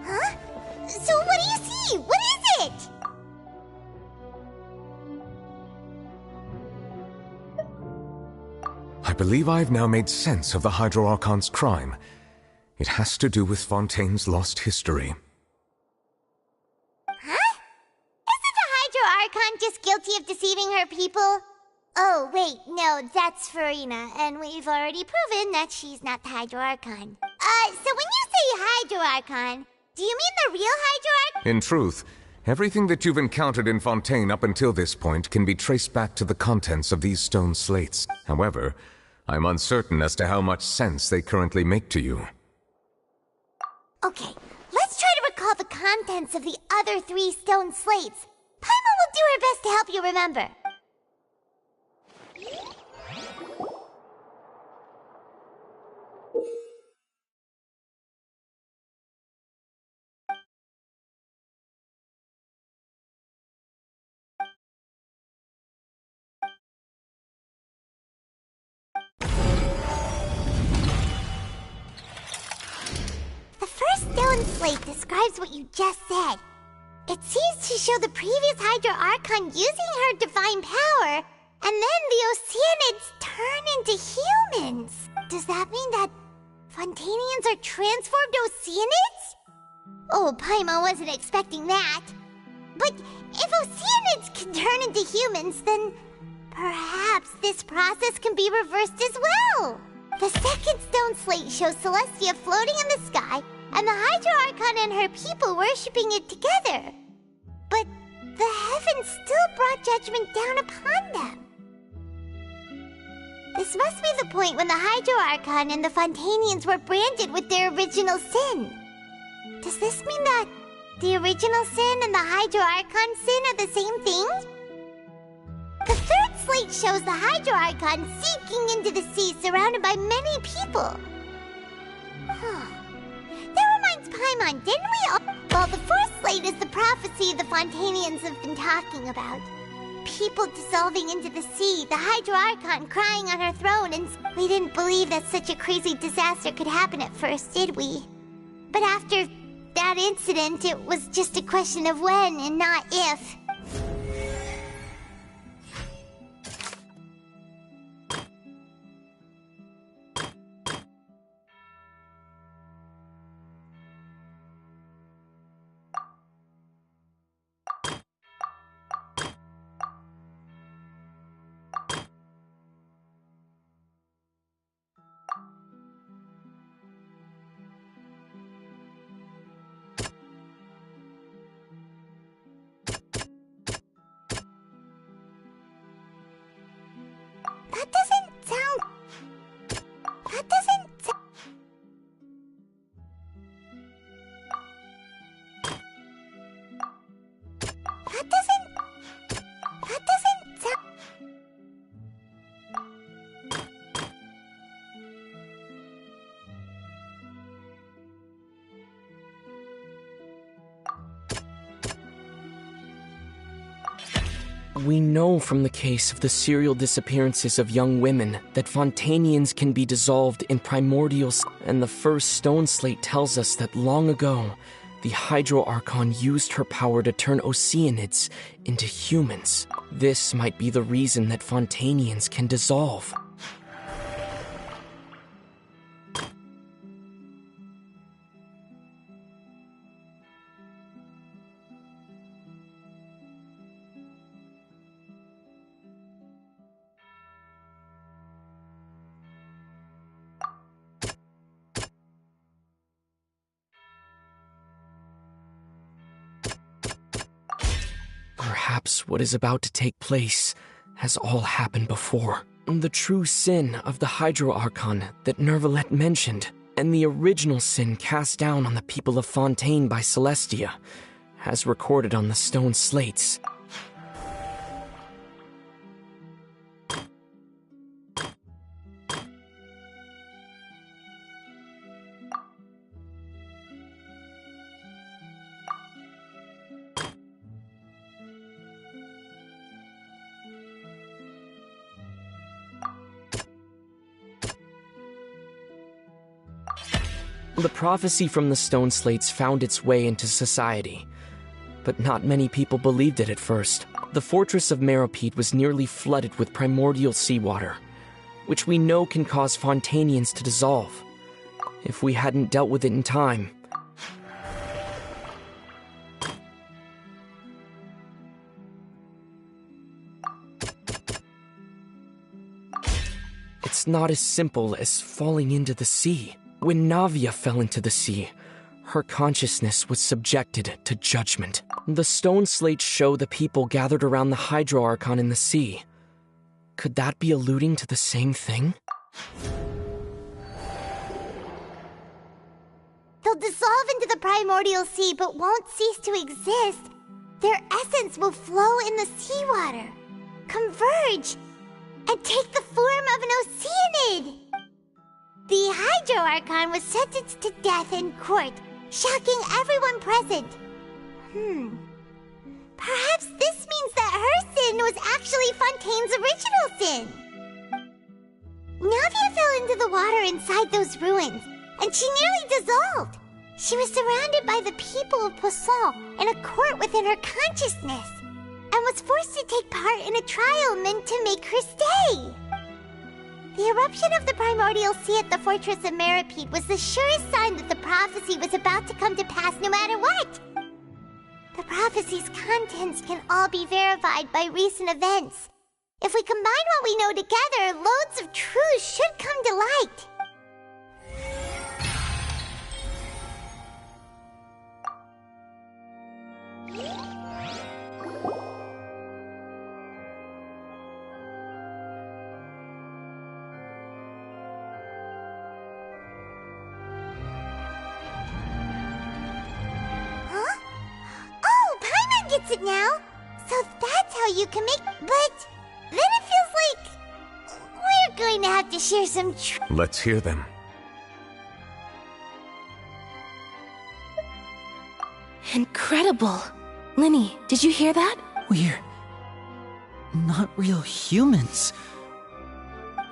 Speaker 1: Huh? So what do you see? What is it?
Speaker 4: I believe I've now made sense of the Hydro Archon's crime. It has to do with Fontaine's lost history.
Speaker 1: Huh? Isn't the Hydro Archon just guilty of deceiving her people? Oh, wait, no, that's Furina, and we've already proven that she's not the Hydro Archon. So when you say Hydro Archon, do you mean the real Hydro Archon?
Speaker 4: In truth, everything that you've encountered in Fontaine up until this point can be traced back to the contents of these stone slates. However, I'm uncertain as to how much sense they currently make to you.
Speaker 1: Okay, let's try to recall the contents of the other 3 stone slates. Paimon will do her best to help you remember. The first stone slate describes what you just said. It seems to show the previous Hydro Archon using her divine power, and then the Oceanids turn into humans. Does that mean that Fontanians are transformed Oceanids? Oh, Paimon wasn't expecting that. But if Oceanids can turn into humans, then perhaps this process can be reversed as well. The second stone slate shows Celestia floating in the sky, and the Hydro Archon and her people worshipping it together. But the heavens still brought judgment down upon them. This must be the point when the Hydro Archon and the Fontanians were branded with their original sin. Does this mean that the original sin and the Hydro Archon sin are the same thing? The third slate shows the Hydro Archon sinking into the sea surrounded by many people. That reminds Paimon, didn't we all... Well, the fourth slate is the prophecy the Fontanians have been talking about. people dissolving into the sea, the Hydro Archon crying on her throne, and we didn't believe that such a crazy disaster could happen at first, did we? But after that incident, it was just a question of when and not if.
Speaker 8: We know from the case of the serial disappearances of young women that Fontanians can be dissolved in primordial, and the first stone slate tells us that long ago, the Hydro Archon used her power to turn Oceanids into humans. This might be the reason that Fontanians can dissolve. Perhaps what is about to take place has all happened before. The true sin of the Hydro Archon that Nervalet mentioned, and the original sin cast down on the people of Fontaine by Celestia, as recorded on the stone slates. The prophecy from the stone slates found its way into society, but not many people believed it at first. The fortress of Meropide was nearly flooded with primordial seawater, which we know can cause Fontanians to dissolve. If we hadn't dealt with it in time, it's not as simple as falling into the sea. When Navia fell into the sea, her consciousness was subjected to judgment. The stone slates show the people gathered around the Hydro Archon in the sea. Could that be alluding to the same thing?
Speaker 1: They'll dissolve into the primordial sea but won't cease to exist. Their essence will flow in the seawater, converge, and take the form of an Oceanid. The Hydro Archon was sentenced to death in court, shocking everyone present. Perhaps this means that her sin was actually Fontaine's original sin. Navia fell into the water inside those ruins, and she nearly dissolved. She was surrounded by the people of Poisson in a court within her consciousness, and was forced to take part in a trial meant to make her stay. The eruption of the primordial sea at the fortress of Meropide was the surest sign that the prophecy was about to come to pass no matter what. The prophecy's contents can all be verified by recent events. If we combine what we know together, loads of truths should come to light. It now, so that's how you can make. But then it feels like we're going to have to share some
Speaker 4: Let's hear them.
Speaker 19: Incredible. Linny, did you hear that?
Speaker 20: not real humans.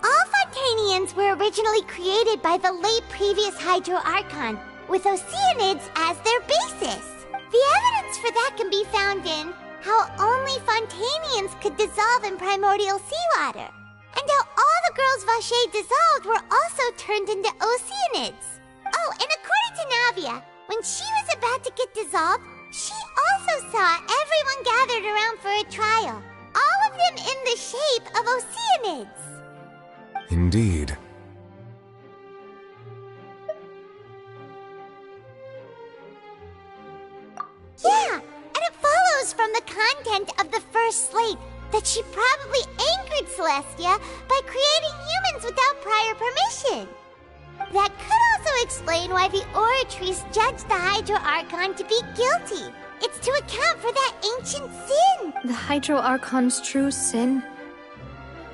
Speaker 1: All Fontanians were originally created by the late previous Hydro Archon, with Oceanids as their basis. The evidence for that can be found in how only Fontanians could dissolve in primordial seawater, and how all the girls Vacher dissolved were also turned into Oceanids. Oh, and according to Navia, when she was about to get dissolved, she also saw everyone gathered around for a trial, all of them in the shape of Oceanids.
Speaker 4: Indeed.
Speaker 1: Yeah, and it follows from the content of the first slate that she probably angered Celestia by creating humans without prior permission. That could also explain why the Oratrice judged the Hydro Archon to be guilty. It's to account for that ancient sin.
Speaker 7: The Hydro Archon's true sin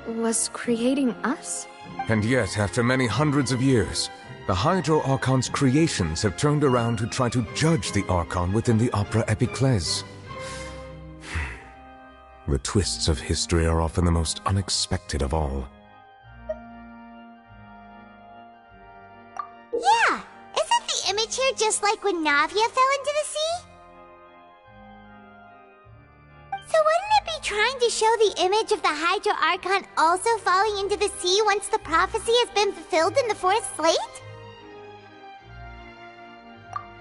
Speaker 7: was creating us?
Speaker 4: And yet, after many hundreds of years, the Hydro Archon's creations have turned around to try to judge the Archon within the Opera Epiclese. The twists of history are often the most unexpected of all.
Speaker 1: Yeah, isn't the image here just like when Navia fell into the sea? So wouldn't it be trying to show the image of the Hydro Archon also falling into the sea once the prophecy has been fulfilled in the fourth slate?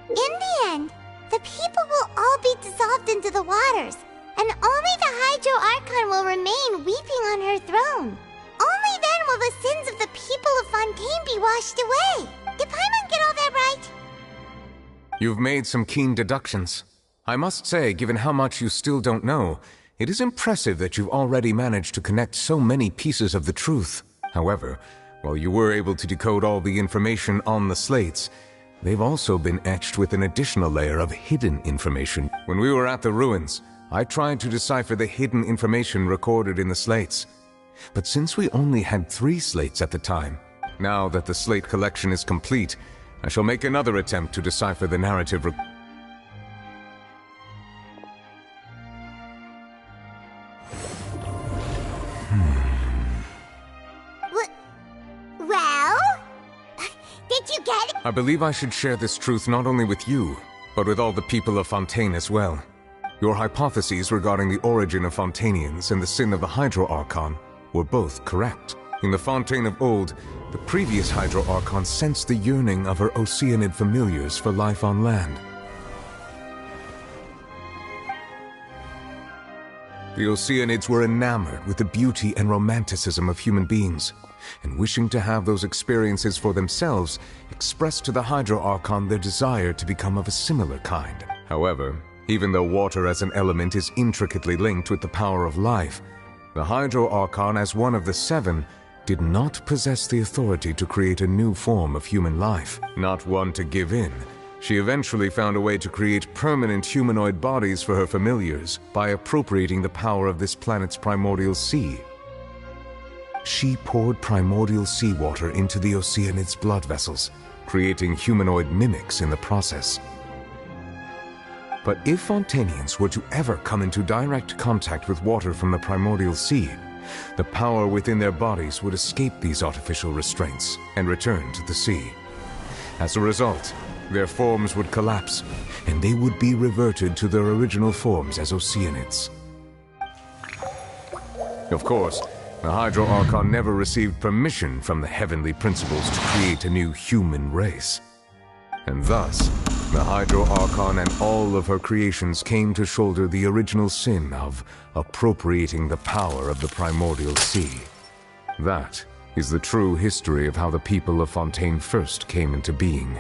Speaker 1: In the end, the people will all be dissolved into the waters, and only the Hydro Archon will remain weeping on her throne. Only then will the sins of the people of Fontaine be washed away. Did Paimon get all that right?
Speaker 4: You've made some keen deductions. I must say, given how much you still don't know, it is impressive that you've already managed to connect so many pieces of the truth. However, while you were able to decode all the information on the slates, they've also been etched with an additional layer of hidden information. When we were at the ruins, I tried to decipher the hidden information recorded in the slates. But since we only had 3 slates at the time, now that the slate collection is complete, I shall make another attempt to decipher the narrative.
Speaker 1: Well? Did you get it?
Speaker 4: I believe I should share this truth not only with you, but with all the people of Fontaine as well. Your hypotheses regarding the origin of Fontanians and the sin of the Hydro Archon were both correct. In the Fontaine of old, the previous Hydro Archon sensed the yearning of her Oceanid familiars for life on land. The Oceanids were enamored with the beauty and romanticism of human beings, and wishing to have those experiences for themselves, expressed to the Hydro Archon their desire to become of a similar kind. However, even though water as an element is intricately linked with the power of life, the Hydro Archon, as one of the 7, did not possess the authority to create a new form of human life. Not one to give in, she eventually found a way to create permanent humanoid bodies for her familiars by appropriating the power of this planet's primordial sea. She poured primordial seawater into the Oceanids' blood vessels, creating humanoid mimics in the process. But if Fontanians were to ever come into direct contact with water from the primordial sea, the power within their bodies would escape these artificial restraints and return to the sea. As a result, their forms would collapse, and they would be reverted to their original forms as Oceanids. Of course, the Hydro Archon never received permission from the heavenly principles to create a new human race. And thus, the Hydro Archon and all of her creations came to shoulder the original sin of appropriating the power of the primordial sea. That is the true history of how the people of Fontaine first came into being.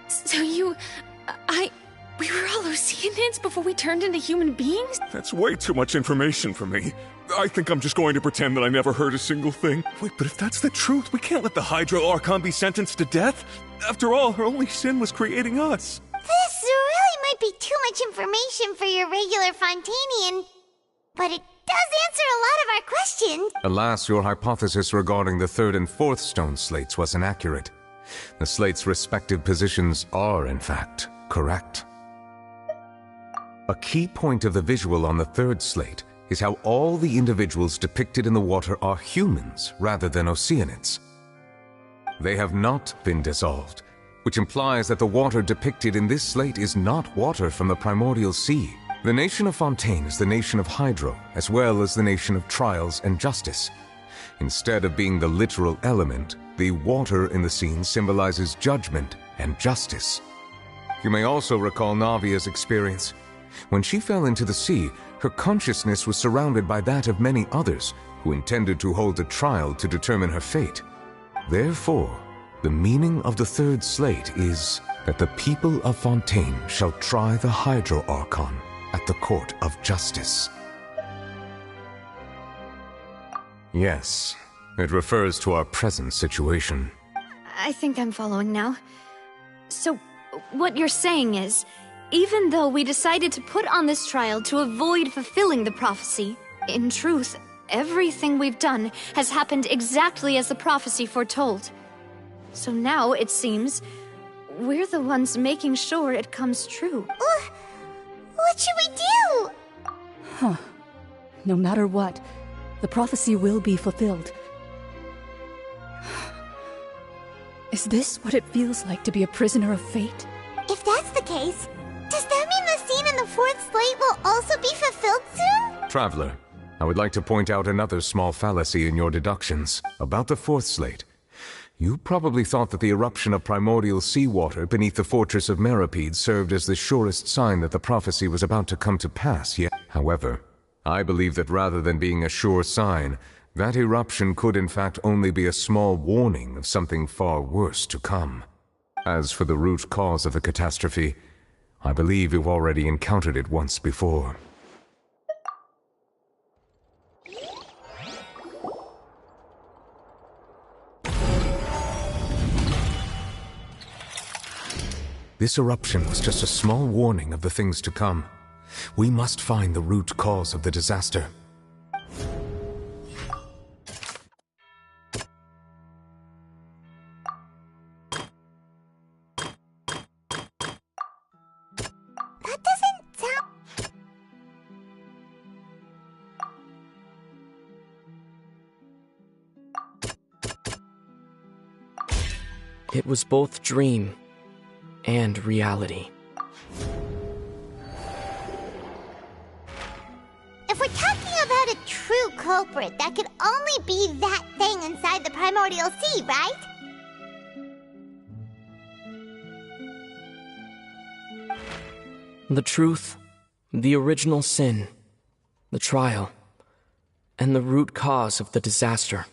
Speaker 17: So we were all Oceanids before we turned into human beings?
Speaker 5: That's way too much information for me. I think I'm just going to pretend that I never heard a single thing. Wait, but if that's the truth, we can't let the Hydro Archon be sentenced to death. After all, her only sin was creating us.
Speaker 1: This really might be too much information for your regular Fontanian, but it does answer a lot of our questions.
Speaker 4: Alas, your hypothesis regarding the 3rd and 4th stone slates was inaccurate. The slates' respective positions are, in fact, correct. A key point of the visual on the 3rd slate is how all the individuals depicted in the water are humans rather than Oceanids. They have not been dissolved, which implies that the water depicted in this slate is not water from the primordial sea. The nation of Fontaine is the nation of Hydro, as well as the nation of Trials and Justice. Instead of being the literal element, the water in the scene symbolizes judgment and justice. You may also recall Navia's experience. When she fell into the sea, her consciousness was surrounded by that of many others who intended to hold a trial to determine her fate. Therefore, the meaning of the third slate is that the people of Fontaine shall try the Hydro Archon at the court of justice. Yes, it refers to our present situation.
Speaker 7: I think I'm following now. So, what you're saying is, even though we decided to put on this trial to avoid fulfilling the prophecy, in truth, everything we've done has happened exactly as the prophecy foretold. So now, it seems, we're the ones making sure it comes true.
Speaker 1: What should we do?
Speaker 10: Huh. No matter what, the prophecy will be fulfilled. Is this what it feels like to be a prisoner of fate?
Speaker 1: If that's the case, does that mean the scene in the fourth slate will also be fulfilled soon?
Speaker 4: Traveler, I would like to point out another small fallacy in your deductions about the fourth slate. You probably thought that the eruption of primordial seawater beneath the fortress of Meripede served as the surest sign that the prophecy was about to come to pass, yet, however, I believe that rather than being a sure sign, that eruption could in fact only be a small warning of something far worse to come. As for the root cause of the catastrophe, I believe you've already encountered it once before. This eruption was just a small warning of the things to come. We must find the root cause of the disaster.
Speaker 1: That doesn't sound...
Speaker 8: It was both dream and reality.
Speaker 1: If we're talking about a true culprit, that could only be that thing inside the primordial sea, right?
Speaker 8: The truth, the original sin, the trial, and the root cause of the disaster.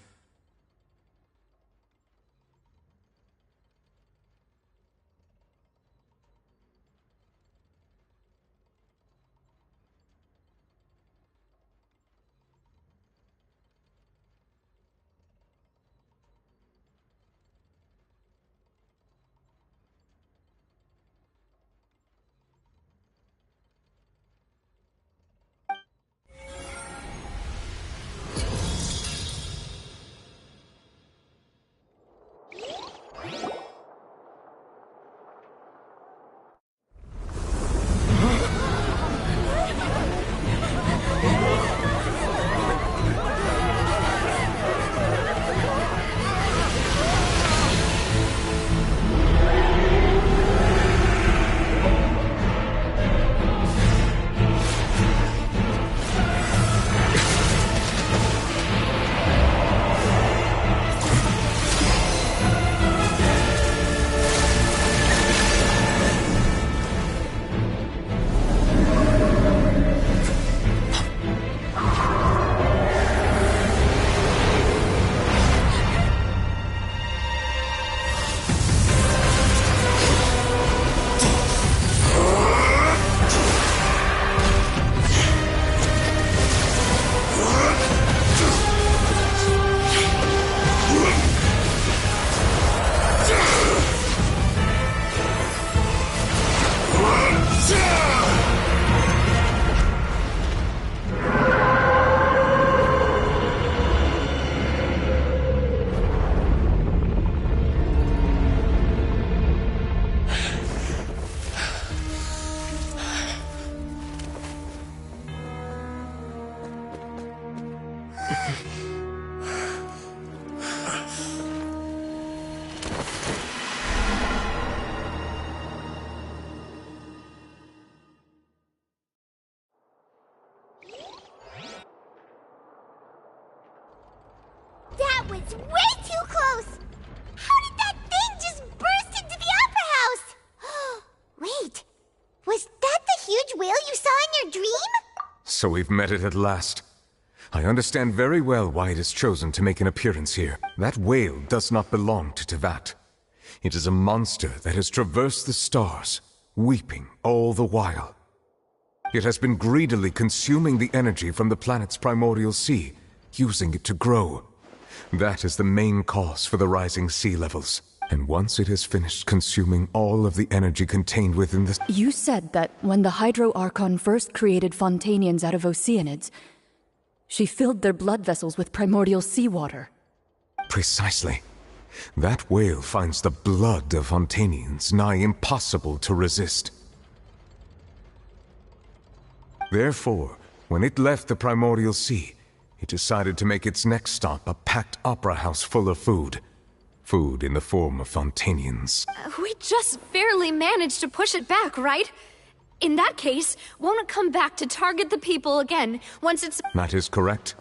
Speaker 1: That was way too close! How did that thing just burst into the Opera House? Wait, was that the huge whale you saw in your dream?
Speaker 4: So we've met it at last. I understand very well why it has chosen to make an appearance here. That whale does not belong to Tevat. It is a monster that has traversed the stars, weeping all the while. It has been greedily consuming the energy from the planet's primordial sea, using it to grow. That is the main cause for the rising sea levels. And once it has finished consuming all of the energy contained within the...
Speaker 10: You said that when the Hydro Archon first created Fontanians out of Oceanids, she filled their blood vessels with primordial seawater.
Speaker 4: Precisely. That whale finds the blood of Fontanians nigh impossible to resist. Therefore, when it left the primordial sea, it decided to make its next stop a packed opera house full of food. Food in the form of Fontanians.
Speaker 7: We just barely managed to push it back, right? In that case, won't it come back to target the people again once it's...
Speaker 4: That is correct.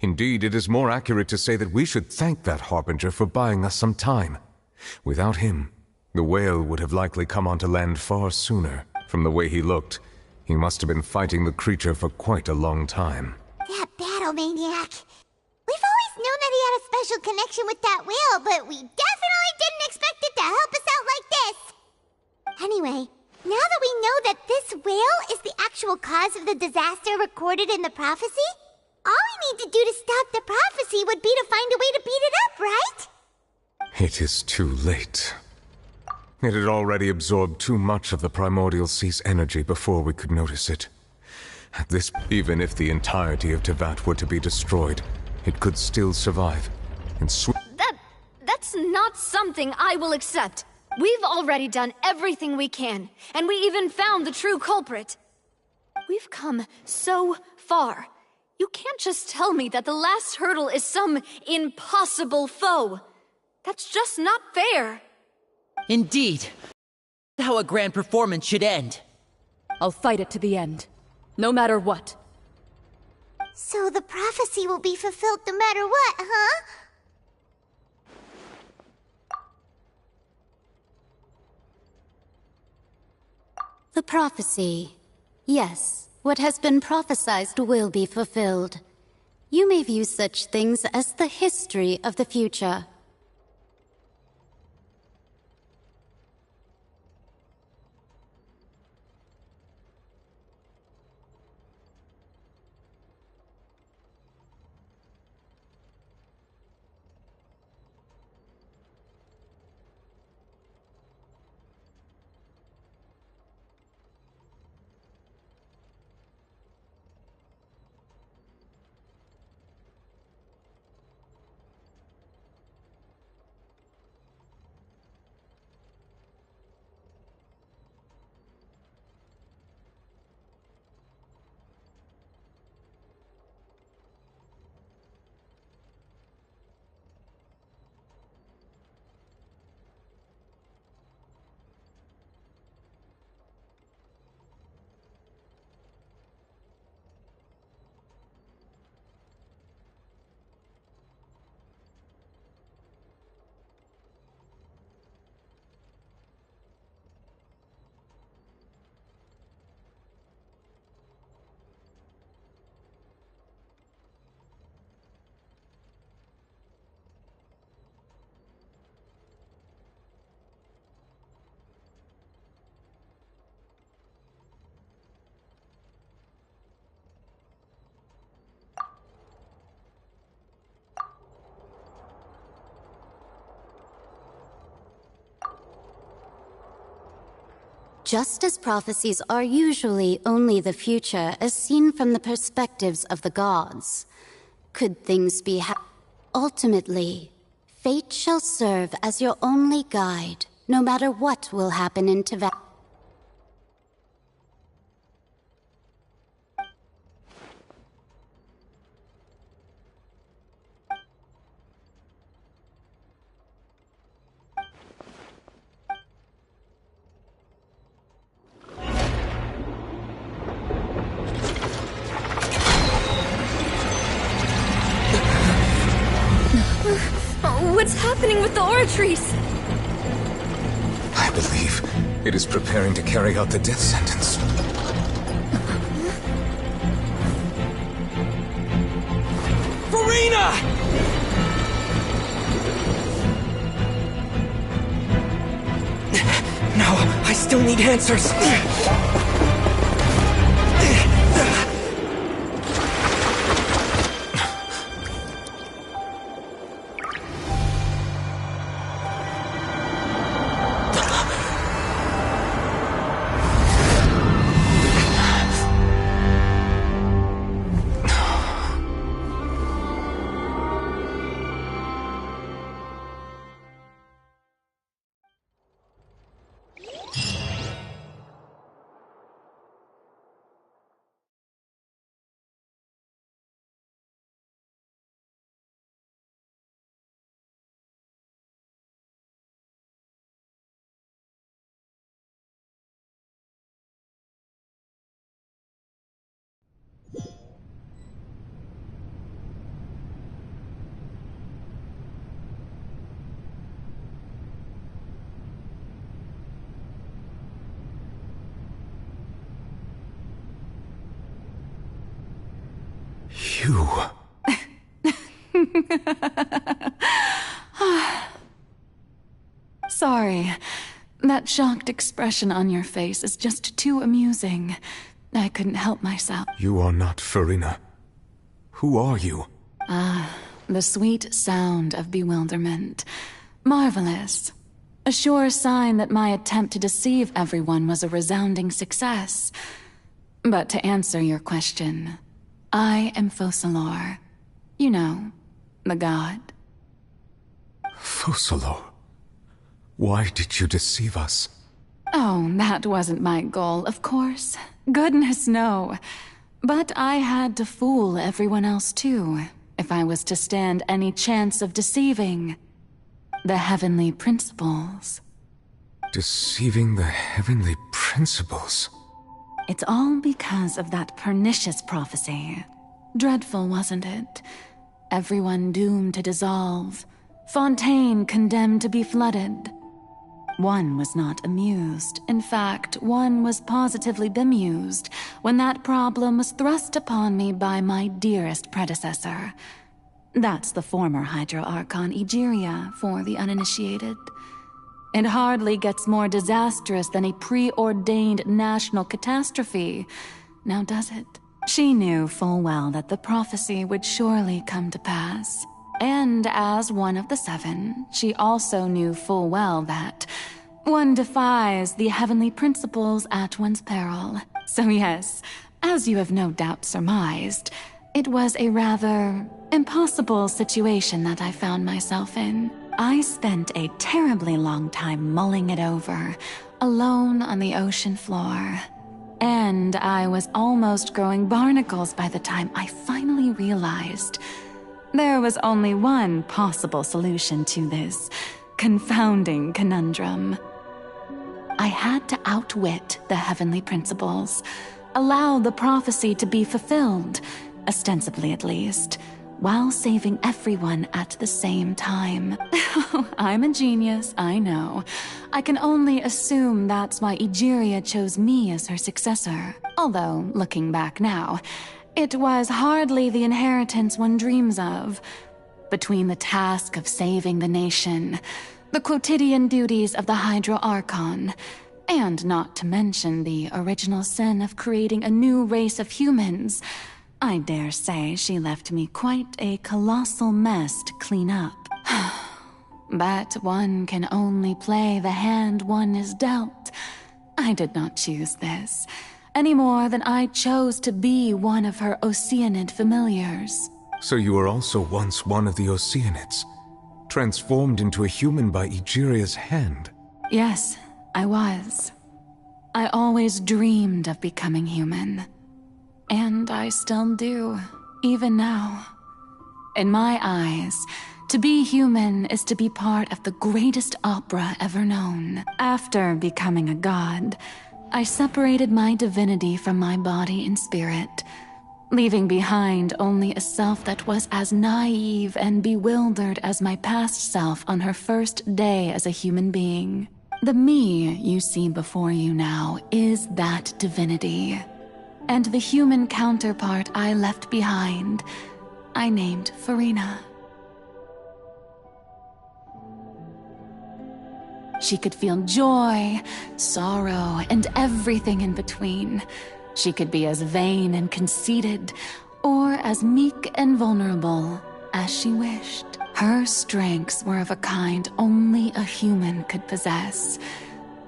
Speaker 4: Indeed, it is more accurate to say that we should thank that Harbinger for buying us some time. Without him, the whale would have likely come onto land far sooner. From the way he looked, he must have been fighting the creature for quite a long time.
Speaker 1: That battle maniac. We've always known that he had a special connection with that whale, but we definitely didn't expect it to help us out like this. Anyway, now that we know that this whale is the actual cause of the disaster recorded in the prophecy, all we need to do to stop the prophecy would be to find a way to beat it up, right?
Speaker 4: It is too late. It had already absorbed too much of the primordial sea's energy before we could notice it. At this, even if the entirety of Tevat were to be destroyed, it could still survive. And
Speaker 7: That's not something I will accept. We've already done everything we can, and we even found the true culprit. We've come so far. You can't just tell me that the last hurdle is some impossible foe. That's just not fair.
Speaker 20: Indeed. How a grand performance should end.
Speaker 10: I'll fight it to the end. No matter what.
Speaker 1: So the prophecy will be fulfilled no matter what, huh?
Speaker 9: The prophecy. Yes, what has been prophesied will be fulfilled. You may view such things as the history of the future. Just as prophecies are usually only the future as seen from the perspectives of the gods, could things be ultimately, fate shall serve as your only guide, no matter what will happen in Tevat.
Speaker 23: What's happening with the aura trees?
Speaker 4: I believe it is preparing to carry out the death sentence.
Speaker 8: Farina! No, I still need answers.
Speaker 4: You.
Speaker 15: Sorry. That shocked expression on your face is just too amusing. I couldn't help myself.
Speaker 4: You are not Farina. Who are you?
Speaker 15: The sweet sound of bewilderment. Marvelous. A sure sign that my attempt to deceive everyone was a resounding success. But to answer your question, I am Focalor. You know, the god.
Speaker 4: Focalor. Why did you deceive us?
Speaker 15: Oh, that wasn't my goal, of course. Goodness, no. But I had to fool everyone else too, if I was to stand any chance of deceiving the heavenly principles.
Speaker 4: Deceiving the heavenly principles?
Speaker 15: It's all because of that pernicious prophecy. Dreadful, wasn't it? Everyone doomed to dissolve. Fontaine condemned to be flooded. One was not amused. In fact, one was positively bemused when that problem was thrust upon me by my dearest predecessor. That's the former Hydro Archon Egeria, for the uninitiated. It hardly gets more disastrous than a preordained national catastrophe, now does it? She knew full well that the prophecy would surely come to pass. And as one of the seven, she also knew full well that one defies the heavenly principles at one's peril. So yes, as you have no doubt surmised, it was a rather impossible situation that I found myself in. I spent a terribly long time mulling it over, alone on the ocean floor. And I was almost growing barnacles by the time I finally realized there was only one possible solution to this confounding conundrum. I had to outwit the heavenly principles, allow the prophecy to be fulfilled, ostensibly at least, while saving everyone at the same time. I'm a genius, I know. I can only assume that's why Egeria chose me as her successor. Although, looking back now, it was hardly the inheritance one dreams of. Between the task of saving the nation, the quotidian duties of the Hydro Archon, and not to mention the original sin of creating a new race of humans, I dare say she left me quite a colossal mess to clean up. But one can only play the hand one is dealt. I did not choose this, any more than I chose to be one of her Oceanid familiars.
Speaker 4: So you were also once one of the Oceanids, transformed into a human by Egeria's hand.
Speaker 15: Yes, I was. I always dreamed of becoming human. And I still do, even now. In my eyes, to be human is to be part of the greatest opera ever known. After becoming a god, I separated my divinity from my body and spirit,
Speaker 11: leaving behind only a self that was as naive and bewildered as my past self on her first day as a human being. The me you see before you now is that divinity. And the human counterpart I left behind, I named Farina. She could feel joy, sorrow, and everything in between. She could be as vain and conceited, or as meek and vulnerable as she wished. Her strengths were of a kind only a human could possess,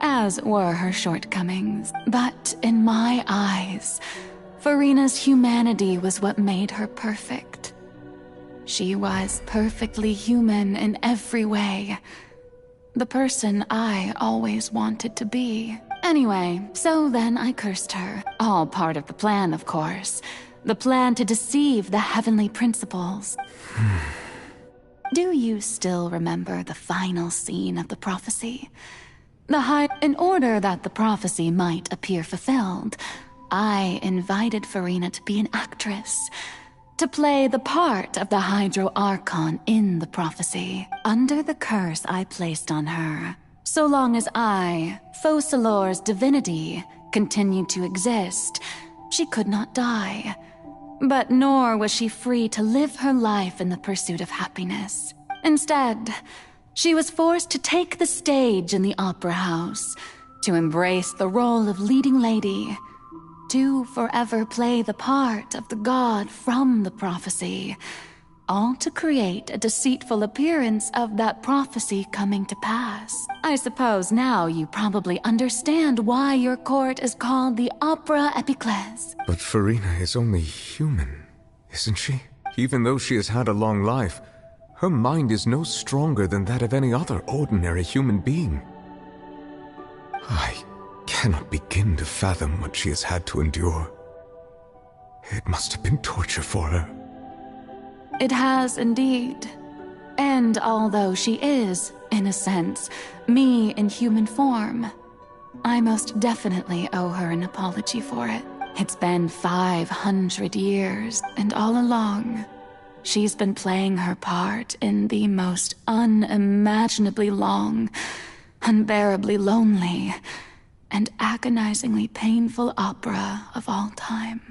Speaker 11: as were her shortcomings. But in my eyes, Farina's humanity was what made her perfect. She was perfectly human in every way. The person I always wanted to be. Anyway, so then I cursed her. All part of the plan, of course. The plan to deceive the heavenly principles. Do you still remember the final scene of the prophecy? In order that the prophecy might appear fulfilled, I invited Farina to be an actress, to play the part of the Hydro Archon in the prophecy, under the curse I placed on her. So long as I, Fosalor's divinity, continued to exist, she could not die. But nor was she free to live her life in the pursuit of happiness. Instead, she was forced to take the stage in the opera house, to embrace the role of leading lady, to forever play the part of the god from the prophecy, all to create a deceitful appearance of that prophecy coming to pass. I suppose now you probably understand why your court is called the Opera Epiclese.
Speaker 4: But Farina is only human, isn't she? Even though she has had a long life, her mind is no stronger than that of any other ordinary human being. I cannot begin to fathom what she has had to endure. It must have been torture for her.
Speaker 11: It has indeed. And although she is, in a sense, me in human form, I most definitely owe her an apology for it. It's been 500 years, and all along, she's been playing her part in the most unimaginably long, unbearably lonely, and agonizingly painful opera of all time.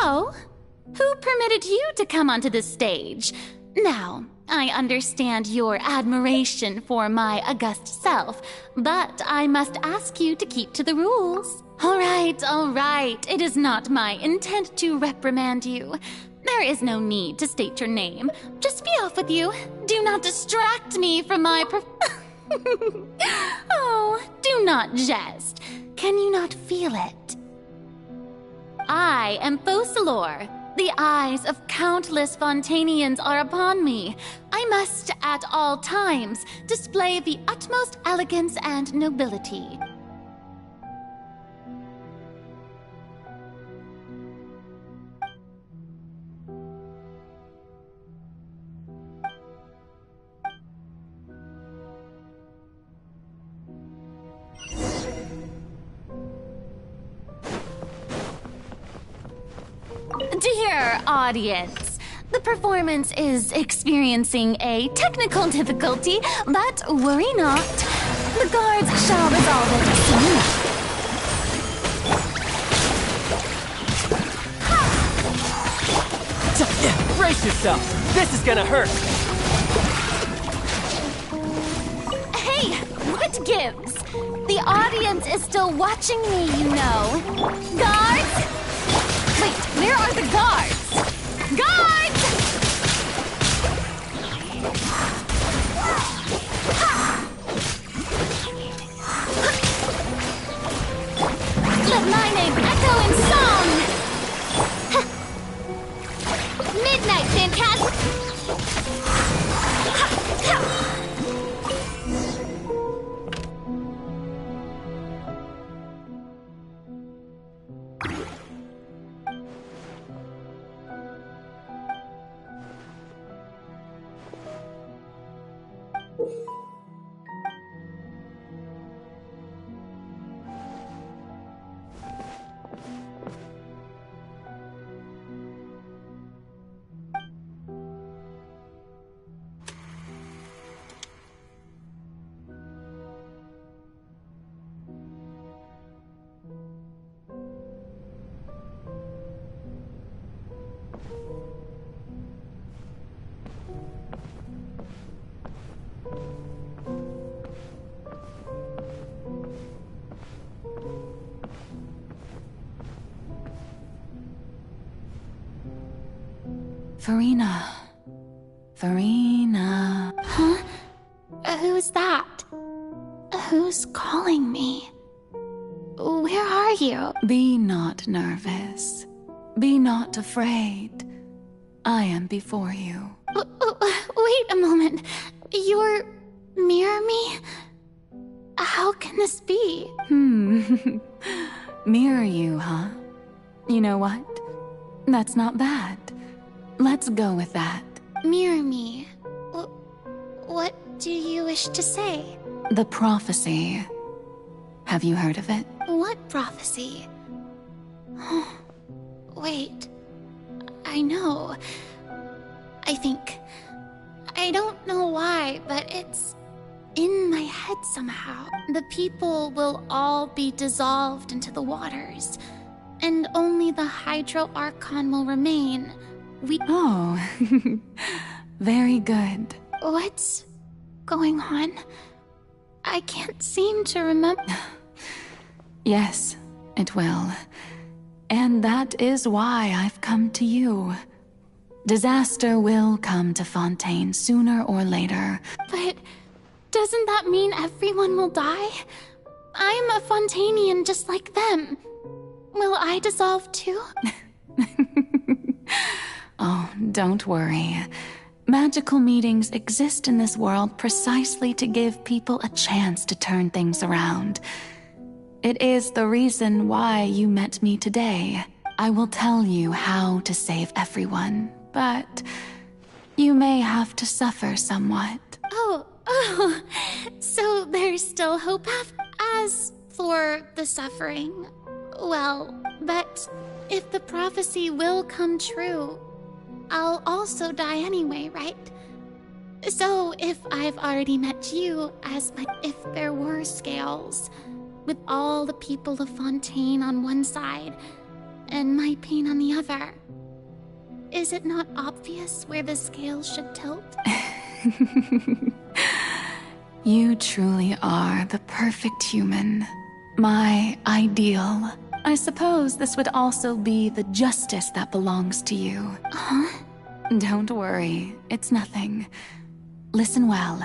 Speaker 15: Oh, who permitted you to come onto the stage? Now, I understand your admiration for my august self, but I must ask you to keep to the rules. All right. It is not my intent to reprimand you. There is no need to state your name. Just be off with you. Do not distract me from my Oh, do not jest. Can you not feel it? I am Fosalor. The eyes of countless Fontanians are upon me. I must, at all times, display the utmost elegance and nobility. Dear audience, the performance is experiencing a technical difficulty, but worry not. The guards shall resolve it soon.
Speaker 8: Brace yourself! This is gonna hurt!
Speaker 15: Hey, what gives? The audience is still watching me, you know. Guards! Wait, where are the guards? Guards! Let my name echo in song! Midnight, Phantasm!
Speaker 11: Farina.
Speaker 19: Huh? Who's that? Who's calling me? Where are you?
Speaker 11: Be not nervous. Be not afraid. I am before you.
Speaker 19: Wait a moment. You're near me? How can this be?
Speaker 11: Mirror you, huh? You know what? That's not bad. Let's go with that.
Speaker 19: Mirror me. What do you wish to say?
Speaker 11: The prophecy. Have you heard of it?
Speaker 19: What prophecy? Wait. I know. I think. I don't know why, but it's in my head somehow. The people will all be dissolved into the waters, and only the Hydro Archon will remain.
Speaker 11: Oh, very good.
Speaker 19: What's going on? I can't seem to remember.
Speaker 11: Yes, it will. And that is why I've come to you. Disaster will come to Fontaine sooner or later.
Speaker 19: But doesn't that mean everyone will die? I'm a Fontainian just like them. Will I dissolve too?
Speaker 11: Oh, don't worry. Magical meetings exist in this world precisely to give people a chance to turn things around. It is the reason why you met me today. I will tell you how to save everyone, but you may have to suffer somewhat.
Speaker 19: Oh, so there's still hope as for the suffering. Well, but if the prophecy will come true, I'll also die anyway, right? So if I've already met you if there were scales, with all the people of Fontaine on one side, and my pain on the other, is it not obvious where the scales should tilt?
Speaker 11: You truly are the perfect human. My ideal. I suppose this would also be the justice that belongs to you.
Speaker 19: Huh?
Speaker 11: Don't worry, it's nothing. Listen well.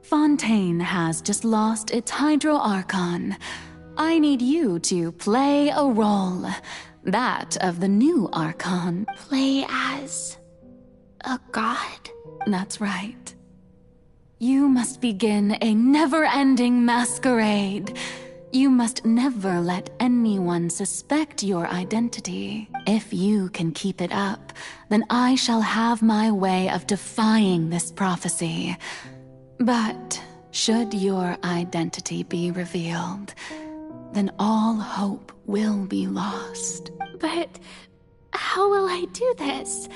Speaker 11: Fontaine has just lost its Hydro Archon. I need you to play a role. That of the new Archon.
Speaker 19: Play as a god?
Speaker 11: That's right. You must begin a never-ending masquerade. You must never let anyone suspect your identity. If you can keep it up, then I shall have my way of defying this prophecy. But should your identity be revealed, then all hope will be lost.
Speaker 19: But how will I do this?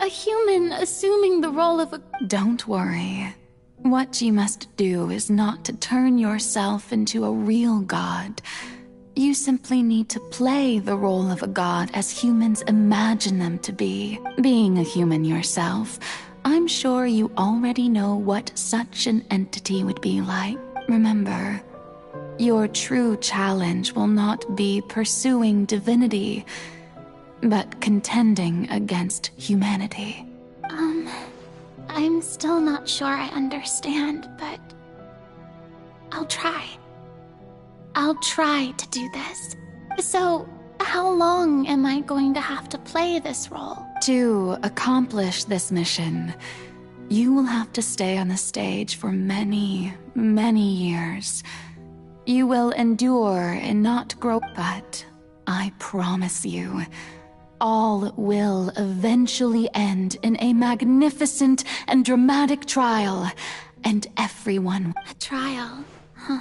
Speaker 19: A human assuming the role of a...
Speaker 11: Don't worry. What you must do is not to turn yourself into a real god. You simply need to play the role of a god as humans imagine them to be. Being a human yourself, I'm sure you already know what such an entity would be like. Remember, your true challenge will not be pursuing divinity, but contending against humanity.
Speaker 19: I'm still not sure I understand, but I'll try. I'll try to do this. So, how long am I going to have to play this role?
Speaker 11: To accomplish this mission, you will have to stay on the stage for many, many years. You will endure and not grow, but I promise you, all will eventually end in a magnificent and dramatic trial, and everyone...
Speaker 19: A trial? Huh.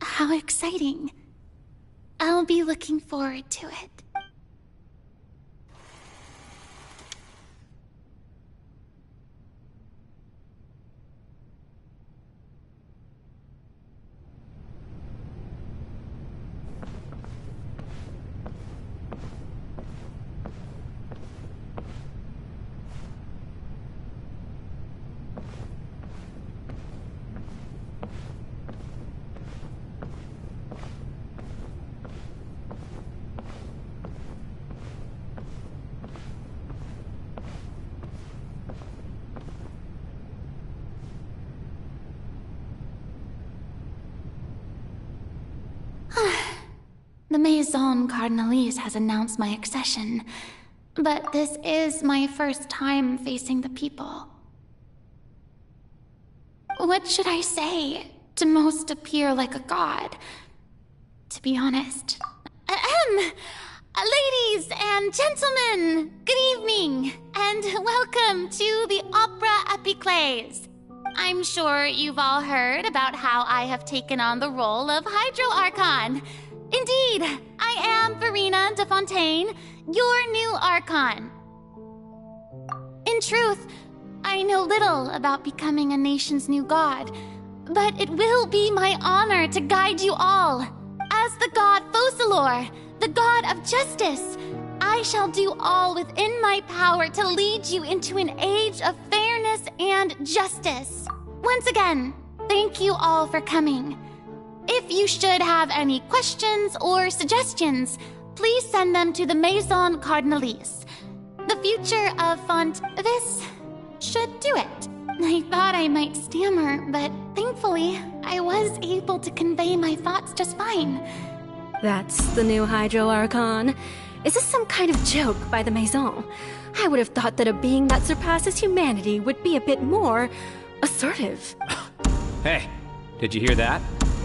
Speaker 19: How exciting. I'll be looking forward to it. The Maison Cardinalise has announced my accession, but this is my first time facing the people. What should I say to most appear like a god? To be honest. Ladies and gentlemen, good evening, and welcome to the Opera Epiclese. I'm sure you've all heard about how I have taken on the role of Hydro Archon. Indeed, I am Verena de Fontaine, your new Archon. In truth, I know little about becoming a nation's new god, but it will be my honor to guide you all. As the god Focalor, the god of justice, I shall do all within my power to lead you into an age of fairness and justice. Once again, thank you all for coming. If you should have any questions or suggestions, please send them to the Maison Cardinalise. The future of This should do it. I thought I might stammer, but thankfully, I was able to convey my thoughts just fine.
Speaker 23: That's the new Hydro Archon. Is this some kind of joke by the Maison? I would have thought that a being that surpasses humanity would be a bit more assertive.
Speaker 12: Hey, did you hear that?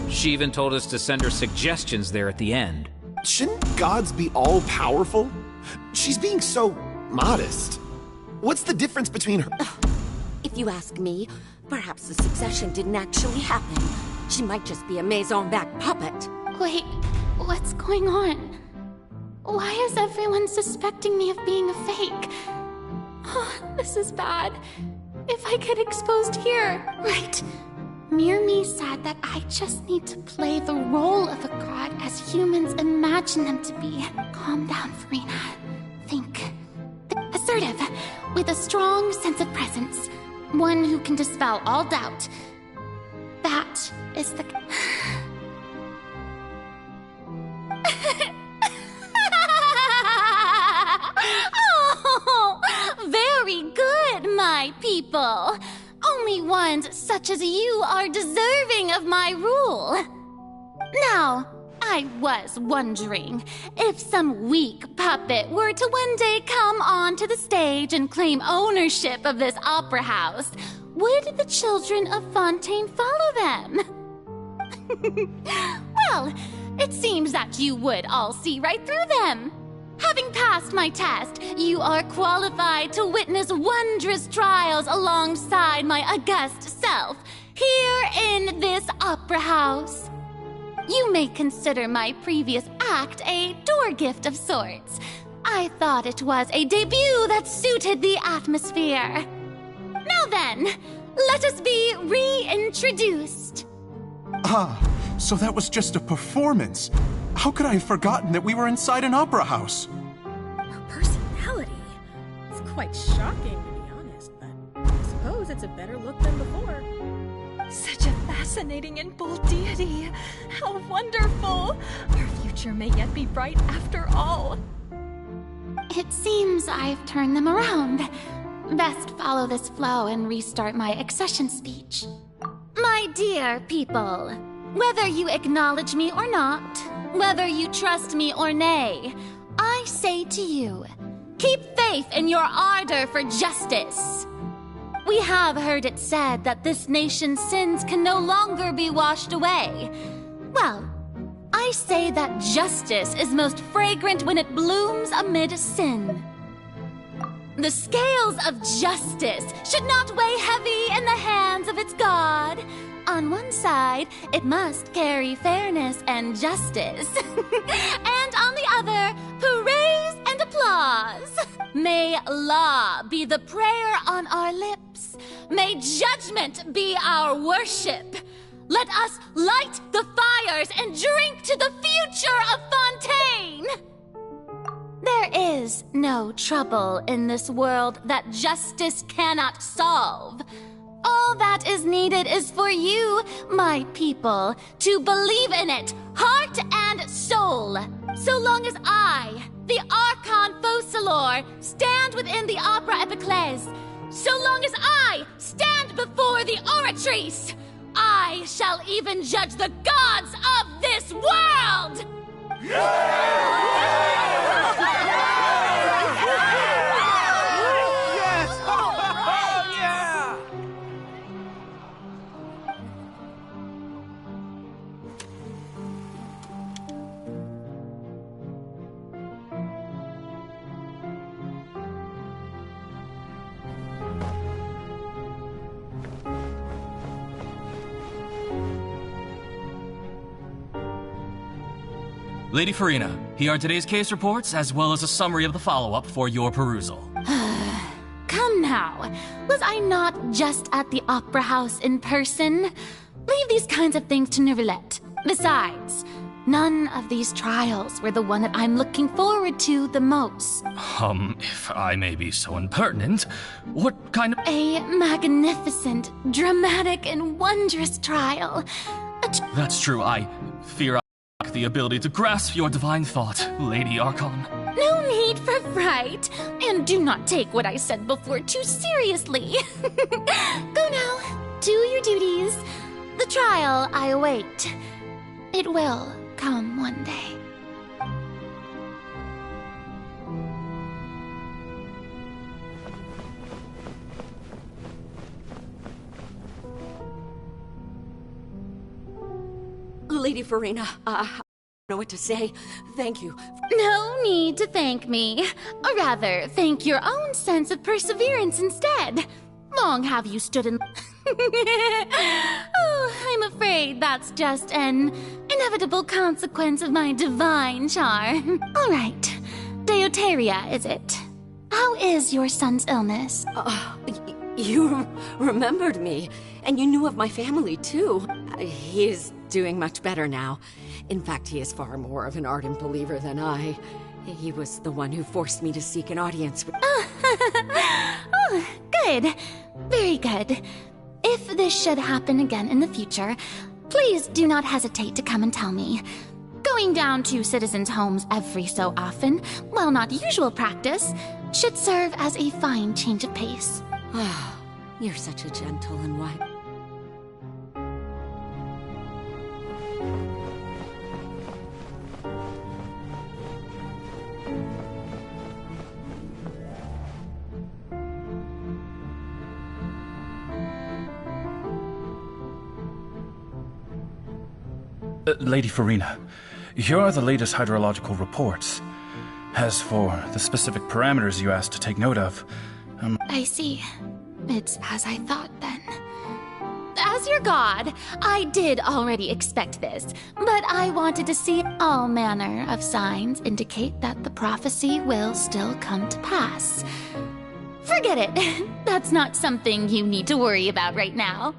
Speaker 12: She even told us to send her suggestions there at the end.
Speaker 13: Shouldn't gods be all-powerful? She's being so modest. What's the difference between her...
Speaker 16: If you ask me, perhaps the succession didn't actually happen. She might just be a Maison-backed puppet.
Speaker 19: Wait, what's going on? Why is everyone suspecting me of being a fake? Oh, this is bad. If I get exposed here... Right. Mirmi said that I just need to play the role of a god as humans imagine them to be. Calm down, Verena. Think. Assertive, with a strong sense of presence. One who can dispel all doubt. That is the... Oh, very good, my people. Only ones such as you are deserving of my rule. Now, I was wondering if some weak puppet were to one day come onto the stage and claim ownership of this opera house, would the children of Fontaine follow them? Well, it seems that you would all see right through them. Having passed my test, you are qualified to witness wondrous trials alongside my august self, here in this opera house. You may consider my previous act a door gift of sorts. I thought it was a debut that suited the atmosphere. Now then, let us be reintroduced.
Speaker 14: So that was just a performance. How could I have forgotten that we were inside an opera house?
Speaker 23: Her personality. It's quite shocking, to be honest, but I suppose it's a better look than before.
Speaker 3: Such a fascinating and bold deity. How wonderful! Our future may yet be bright after all.
Speaker 19: It seems I've turned them around. Best follow this flow and restart my accession speech. My dear people, whether you acknowledge me or not, whether you trust me or nay, I say to you, keep faith in your ardor for justice. We have heard it said that this nation's sins can no longer be washed away. Well, I say that justice is most fragrant when it blooms amid sin. The scales of justice should not weigh heavy in the hands of its God. On one side, it must carry fairness and justice. And on the other, praise and applause. May law be the prayer on our lips. May judgment be our worship. Let us light the fires and drink to the future of Fontaine. There is no trouble in this world that justice cannot solve. All that is needed is for you, my people, to believe in it, heart and soul. So long as I, the Archon Focalor, stand within the Opera Epiclese, so long as I stand before the Oratrice, I shall even judge the gods of this world!
Speaker 18: Lady Farina, here are today's case reports, as well as a summary of the follow-up for your perusal.
Speaker 19: Come now, was I not just at the Opera House in person? Leave these kinds of things to Neuvillette. Besides, none of these trials were the one that I'm looking forward to the most.
Speaker 18: If I may be so impertinent, what kind of—
Speaker 19: A magnificent, dramatic, and wondrous trial.
Speaker 18: That's true, I fear I lack the ability to grasp your divine thought, Lady Archon.
Speaker 19: No need for fright, and do not take what I said before too seriously. Go now, do your duties. The trial I await. It will come one day.
Speaker 16: Lady Farina, I don't know what to say. Thank you.
Speaker 19: No need to thank me. Or rather, thank your own sense of perseverance instead. Long have you stood in... Oh, I'm afraid that's just an inevitable consequence of my divine charm. All right. Deoteria, is it? How is your son's illness?
Speaker 16: You remembered me, and you knew of my family, too. He is doing much better now. In fact, he is far more of an ardent believer than I. He was the one who forced me to seek an audience with...
Speaker 19: Oh, good. Very good. If this should happen again in the future, please do not hesitate to come and tell me. Going down to citizens' homes every so often, while not usual practice, should serve as a fine change of pace.
Speaker 16: You're such a gentle and wise...
Speaker 22: Lady Farina, here are the latest hydrological reports. As for the specific parameters you asked to take note of,
Speaker 19: I see. It's as I thought, then. As your god, I did already expect this, but I wanted to see all manner of signs indicate that the prophecy will still come to pass. Forget it. That's not something you need to worry about right now.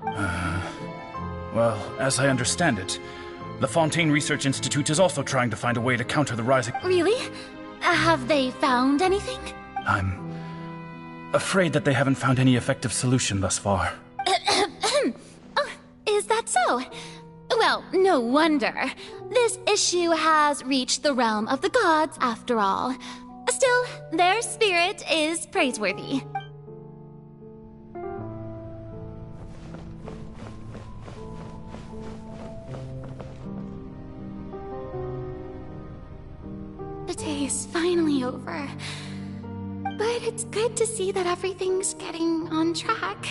Speaker 22: Well, as I understand it,
Speaker 2: The Fontaine Research Institute is also trying to find a way to counter the rising...
Speaker 15: Really? Have they found anything?
Speaker 2: I'm afraid that they haven't found any effective solution thus far.
Speaker 15: Oh, is that so? Well, no wonder. This issue has reached the realm of the gods, after all. Still, their spirit is praiseworthy.
Speaker 19: The day is finally over. But it's good to see that everything's getting on track.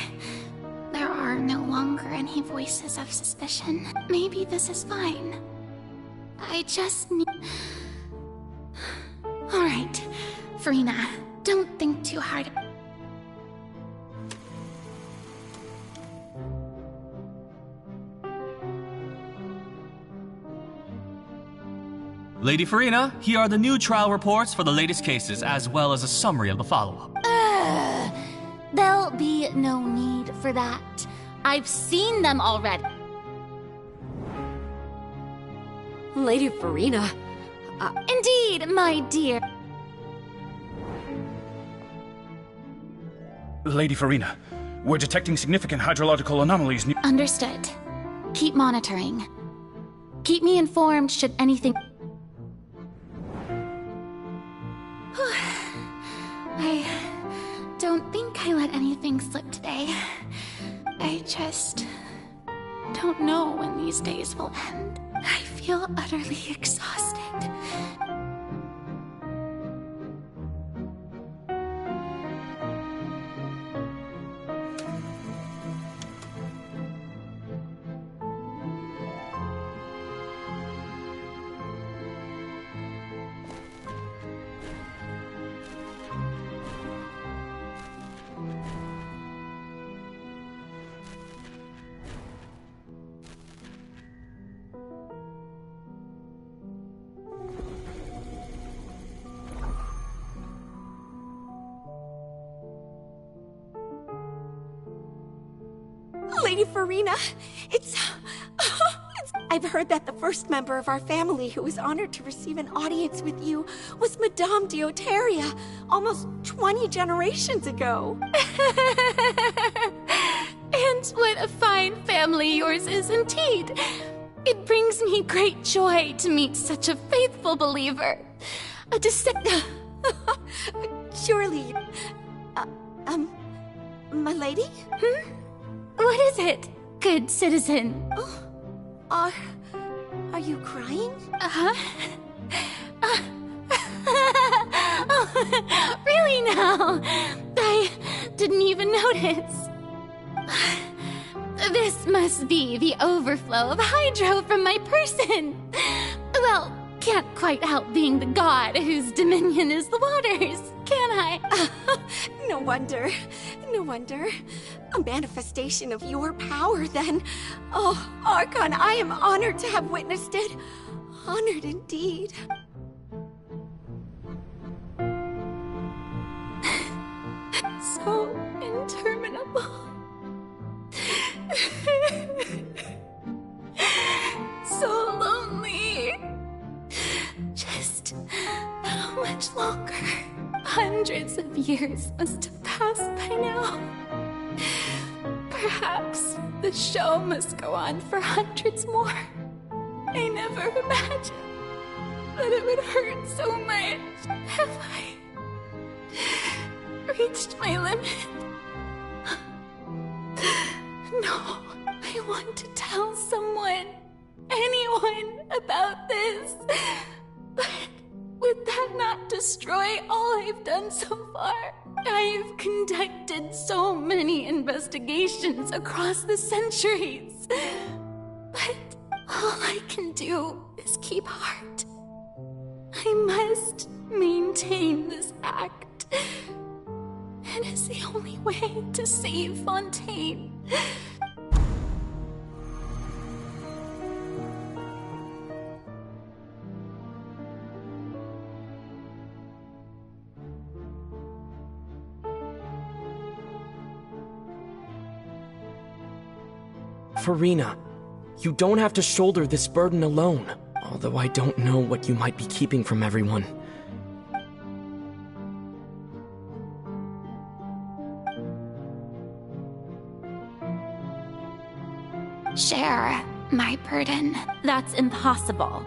Speaker 19: There are no longer any voices of suspicion. Maybe this is fine. I just need... Alright, Farina, don't think too hard.
Speaker 18: Lady Farina, here are the new trial reports for the latest cases, as well as a summary of the follow-up.
Speaker 15: There'll be no need for that. I've seen them already.
Speaker 16: Lady Farina...
Speaker 15: Indeed, my dear.
Speaker 2: Lady Farina, we're detecting significant hydrological anomalies near...
Speaker 19: Understood. Keep monitoring. Keep me informed should anything... I don't think I let anything slip today. I just don't know when these days will end. I feel utterly exhausted.
Speaker 16: Lady Farina, I've heard that the first member of our family who was honored to receive an audience with you was Madame Deoteria, almost 20 generations ago.
Speaker 19: And what a fine family yours is indeed. It brings me great joy to meet such a faithful believer.
Speaker 16: Surely, my lady?
Speaker 19: What is it, good citizen?
Speaker 16: Are you crying?
Speaker 19: Really now? I didn't even notice. This must be the overflow of hydro from my person. Well, can't quite help being the god whose dominion is the waters, can I?
Speaker 16: No wonder. No wonder. A manifestation of your power, then. Oh, Archon, I am honored to have witnessed it. Honored indeed.
Speaker 19: So interminable. So lonely. Just how much longer? Hundreds of years must have passed by now. Perhaps the show must go on for hundreds more. I never imagined that it would hurt so much. Have I reached my limit? No, I want to tell someone, anyone about this. But would that not destroy all I've done so far? I've conducted so many investigations across the centuries. But all I can do is keep heart. I must maintain this act. It is the only way to save Fontaine.
Speaker 8: Farina, You don't have to shoulder this burden alone, although I don't know what you might be keeping from everyone.
Speaker 19: Share my burden.
Speaker 15: That's impossible.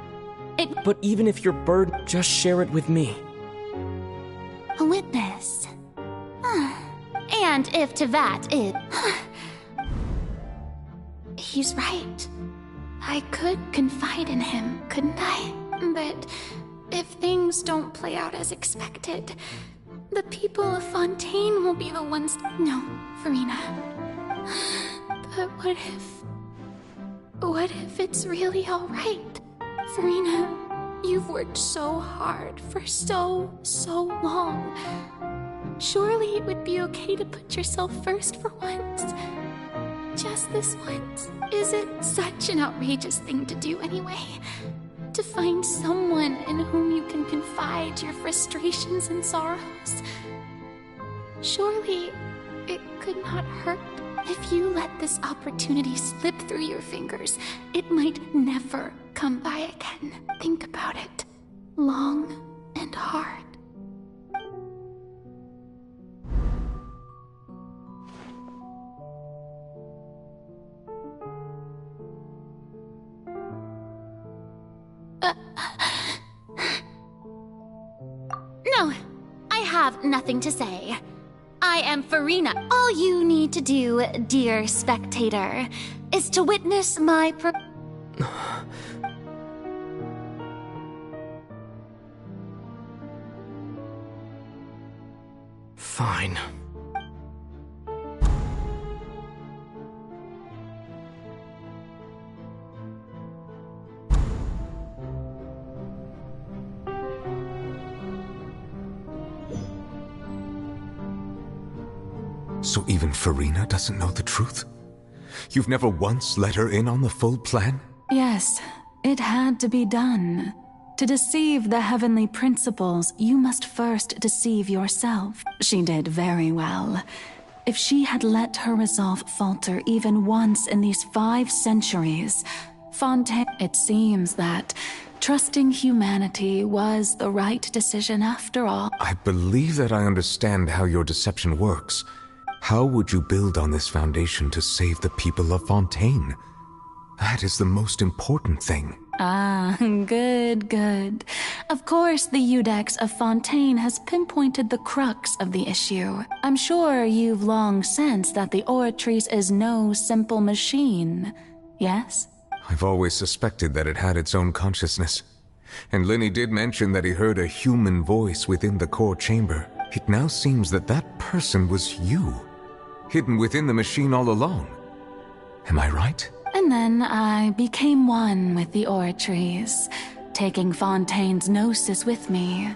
Speaker 8: But even if your burden, just share it with me.
Speaker 19: A witness.
Speaker 15: And if to that it...
Speaker 19: He's right. I could confide in him, couldn't I? But if things don't play out as expected, the people of Fontaine will be the ones... No, Farina. But what if it's really alright? Farina, you've worked so hard for so long. Surely it would be okay to put yourself first for once. Just this once. Is it such an outrageous thing to do anyway? To find someone in whom you can confide your frustrations and sorrows? Surely it could not hurt. If you let this opportunity slip through your fingers, it might never come by again. Think about it. Long and hard.
Speaker 15: No, I have nothing to say. I am Farina. All you need to do, dear spectator, is to witness my
Speaker 8: Fine.
Speaker 4: So even Farina doesn't know the truth? You've never once let her in on the full plan?
Speaker 11: Yes, it had to be done. To deceive the heavenly principles, you must first deceive yourself. She did very well. If she had let her resolve falter even once in these 5 centuries, Fontaine... It seems that trusting humanity was the right decision after all.
Speaker 4: I believe that I understand how your deception works. How would you build on this foundation to save the people of Fontaine? That is the most important thing.
Speaker 11: Ah, good. Of course, the Iudex of Fontaine has pinpointed the crux of the issue. I'm sure you've long sensed that the Oratrice is no simple machine, yes?
Speaker 4: I've always suspected that it had its own consciousness. And Lenny did mention that he heard a human voice within the core chamber. It now seems that that person was you, hidden within the machine all along. Am I right?
Speaker 11: And then I became one with the Oratrice, taking Fontaine's gnosis with me.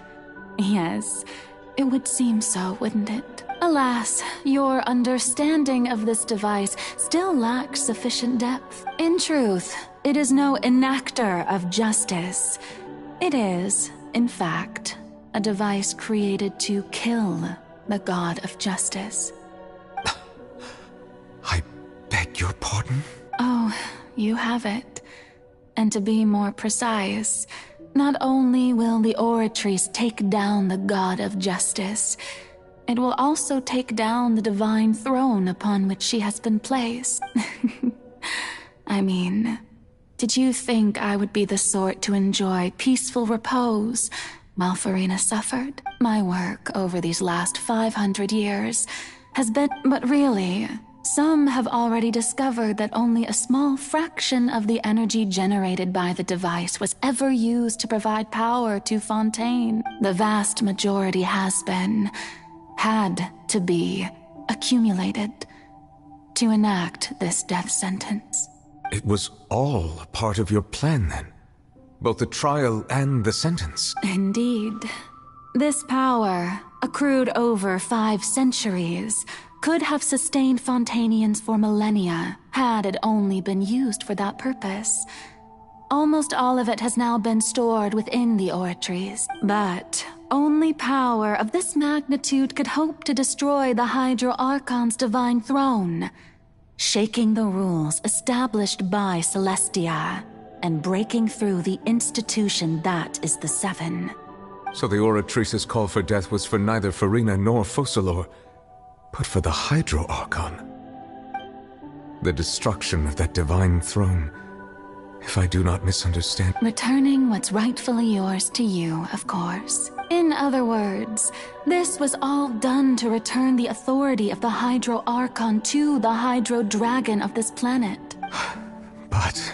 Speaker 11: Yes, it would seem so, wouldn't it? Alas, your understanding of this device still lacks sufficient depth. In truth, it is no enactor of justice. It is, in fact, a device created to kill the god of justice.
Speaker 4: I beg your pardon?
Speaker 11: Oh, you have it. And to be more precise, not only will the Oratrice take down the god of justice, it will also take down the divine throne upon which she has been placed. I mean, did you think I would be the sort to enjoy peaceful repose while Farina suffered? My work over these last 500 years has been... But really, some have already discovered that only a small fraction of the energy generated by the device was ever used to provide power to Fontaine. The vast majority had to be accumulated to enact this death sentence.
Speaker 4: It was all a part of your plan, then? Both the trial and the sentence?
Speaker 11: Indeed. This power, accrued over 5 centuries, could have sustained Fontainians for millennia, had it only been used for that purpose. Almost all of it has now been stored within the Oratrice, but only power of this magnitude could hope to destroy the Hydro Archon's divine throne. shaking the rules established by Celestia, and breaking through the institution that is the Seven.
Speaker 4: So the Oratrice's call for death was for neither Farina nor Focalor, but for the Hydro Archon. The destruction of that divine throne, if I do not misunderstand.
Speaker 11: Returning what's rightfully yours to you, of course. In other words, this was all done to return the authority of the Hydro Archon to the Hydro Dragon of this planet.
Speaker 4: But...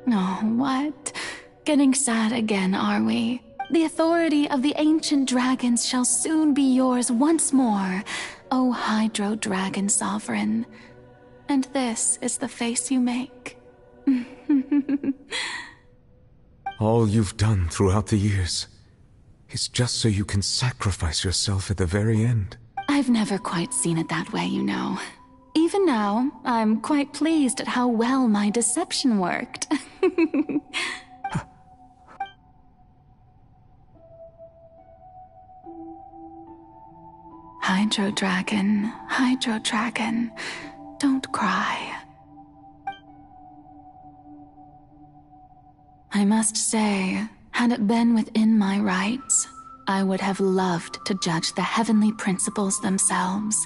Speaker 11: Oh, what? Getting sad again, are we? The authority of the ancient dragons shall soon be yours once more, O Hydro Dragon Sovereign. And this is the face you make.
Speaker 4: all you've done throughout the years is just so you can sacrifice yourself at the very end.
Speaker 11: I've never quite seen it that way, you know. Even now, I'm quite pleased at how well my deception worked. Hydro Dragon, don't cry. I must say, had it been within my rights, I would have loved to judge the heavenly principles themselves.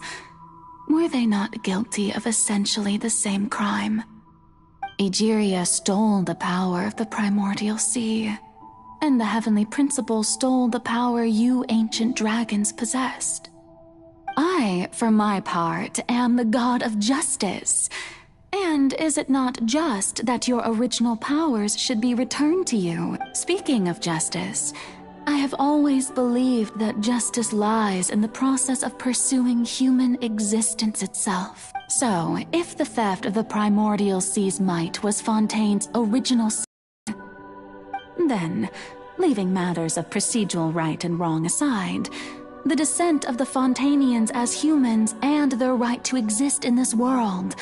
Speaker 11: Were they not guilty of essentially the same crime? Egeria stole the power of the primordial sea, and the heavenly principle stole the power you ancient dragons possessed. I, for my part, am the god of justice. And is it not just that your original powers should be returned to you? Speaking of justice, I have always believed that justice lies in the process of pursuing human existence itself. So, if the theft of the primordial sea's might was Fontaine's original sin, then, leaving matters of procedural right and wrong aside, the descent of the Fontanians as humans and their right to exist in this world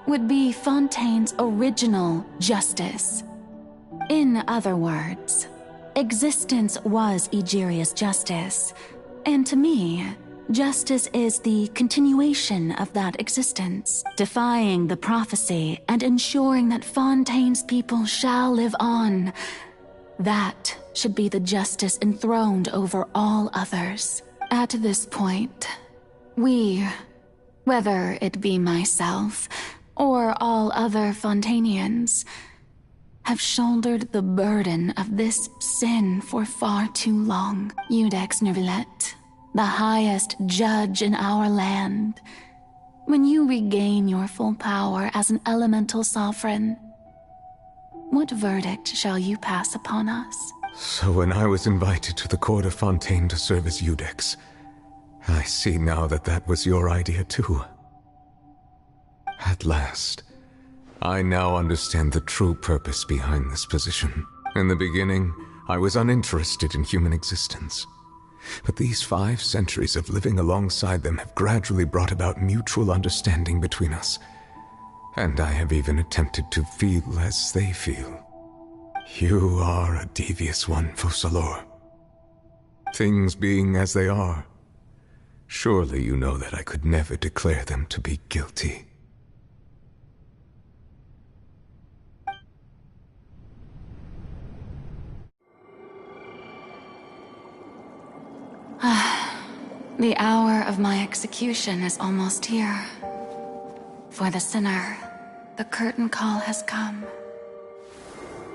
Speaker 11: would be Fontaine's original justice. In other words, existence was Egeria's justice, and to me, justice is the continuation of that existence, defying the prophecy and ensuring that Fontaine's people shall live on. That should be the justice enthroned over all others. At this point, we, whether it be myself or all other Fontanians, have shouldered the burden of this sin for far too long. Iudex Neuvillette, the highest judge in our land, when you regain your full power as an elemental sovereign, what verdict shall you pass upon us?
Speaker 4: So when I was invited to the court of Fontaine to serve as Iudex, I see now that that was your idea too. At last, I now understand the true purpose behind this position. In the beginning, I was uninterested in human existence. But these 5 centuries of living alongside them have gradually brought about mutual understanding between us. And I have even attempted to feel as they feel. You are a devious one, Focalor. Things being as they are, surely you know that I could never declare them to be guilty.
Speaker 11: The hour of my execution is almost here. For the sinner, the curtain call has come.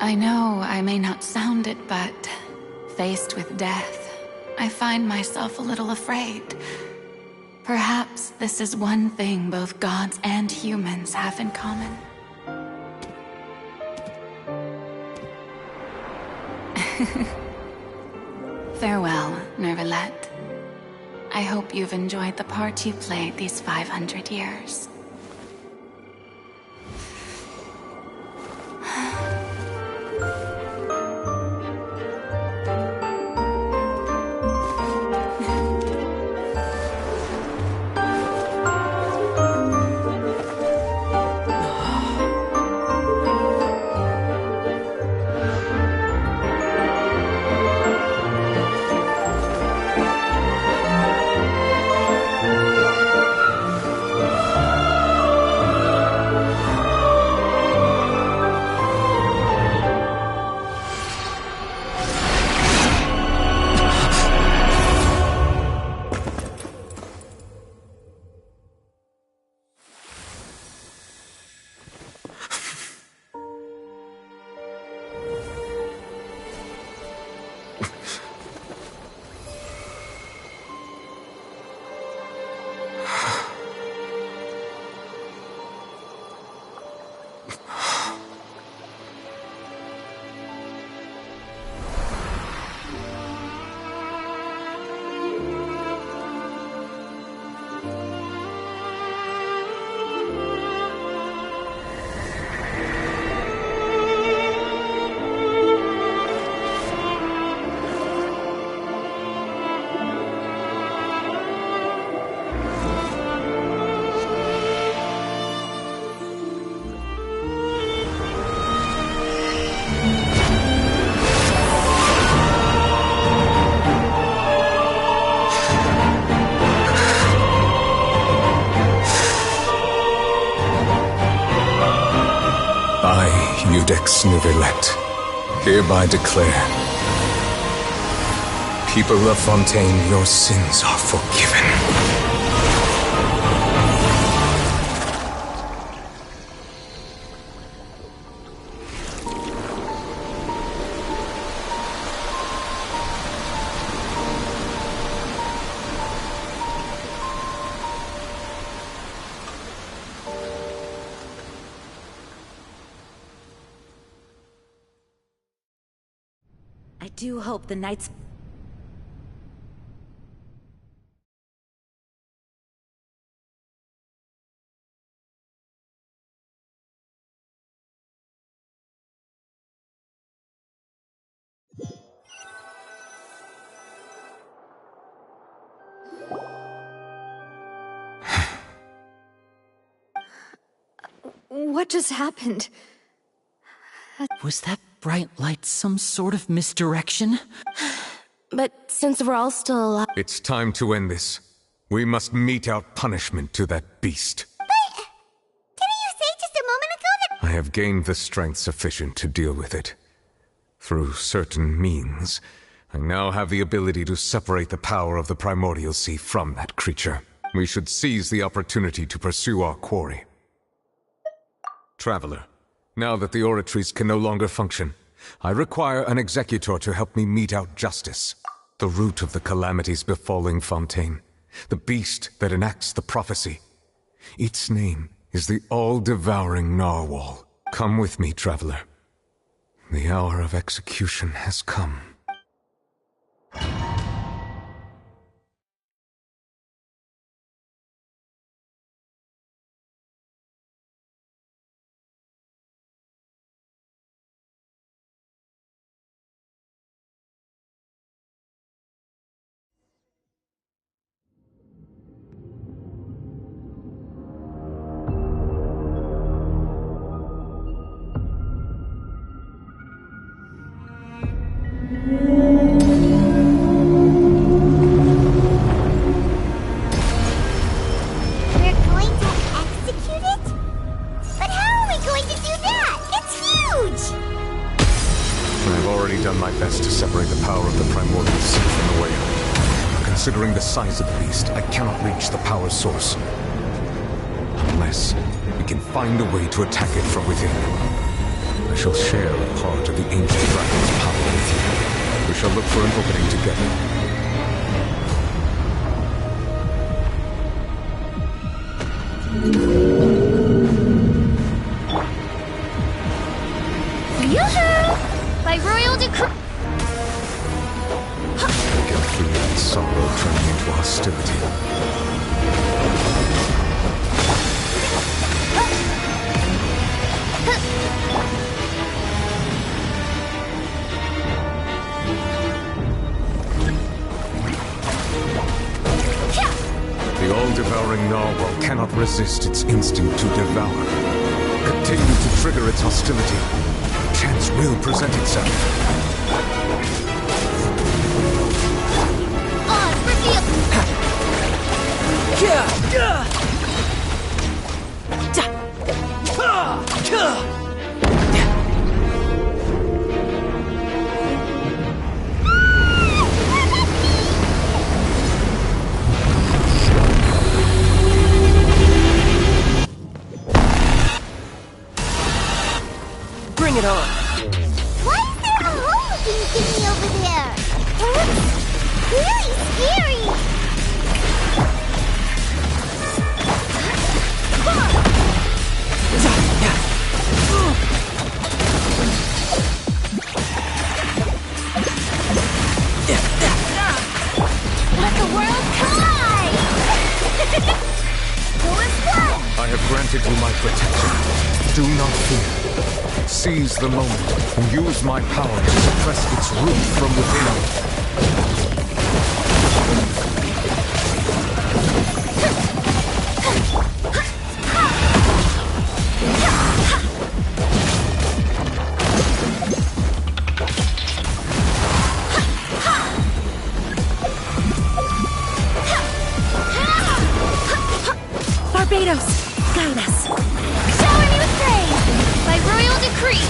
Speaker 11: I know I may not sound it, but faced with death, I find myself a little afraid. Perhaps this is one thing both gods and humans have in common. Farewell, Neuvillette. I hope you've enjoyed the part you played these 500 years.
Speaker 4: Judex Novelette, hereby declare, people of Fontaine, your sins are forgiven.
Speaker 6: I do hope the Knights...
Speaker 7: What just happened?
Speaker 20: Was that bright light some sort of misdirection?
Speaker 17: But since we're all still alive...
Speaker 4: It's time to end this. We must mete out punishment to that beast.
Speaker 1: But didn't you say just a moment ago that...
Speaker 4: I have gained the strength sufficient to deal with it. Through certain means, I now have the ability to separate the power of the Primordial Sea from that creature. We should seize the opportunity to pursue our quarry. Traveler, now that the oratories can no longer function, I require an executor to help me mete out justice. The root of the calamities befalling Fontaine. The beast that enacts the prophecy. Its name is the all-devouring narwhal. Come with me, traveler. The hour of execution has come. Considering the size of the beast, I cannot reach the power source. Unless we can find a way to attack it from within. I shall share a part of the ancient dragon's power with you. We shall look for an opening together.
Speaker 1: Yoo-hoo! By royal decree...
Speaker 4: Sorrow turning into hostility. The all-devouring narwhal cannot resist its instinct to devour. Continue to trigger its hostility. Chance will present itself.
Speaker 17: Bring it on.
Speaker 1: Why is there a hole-looking thingy over there? It looks really scary. Let the world collide! Who is what?
Speaker 4: I have granted you my protection. Do not fear. Seize the moment and use my power to suppress its root from within.
Speaker 17: Barbados, guide us.
Speaker 1: Shower me with praise! By royal
Speaker 7: decree!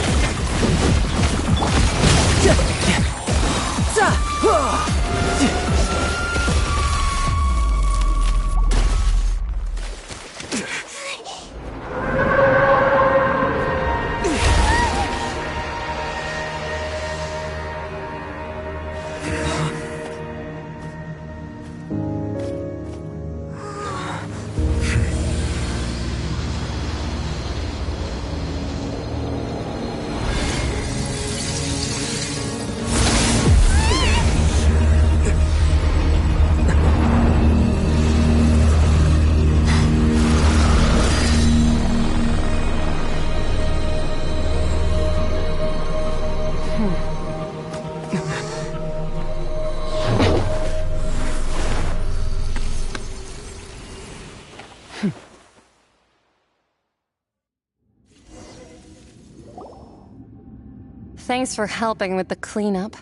Speaker 5: Thanks for helping with the cleanup.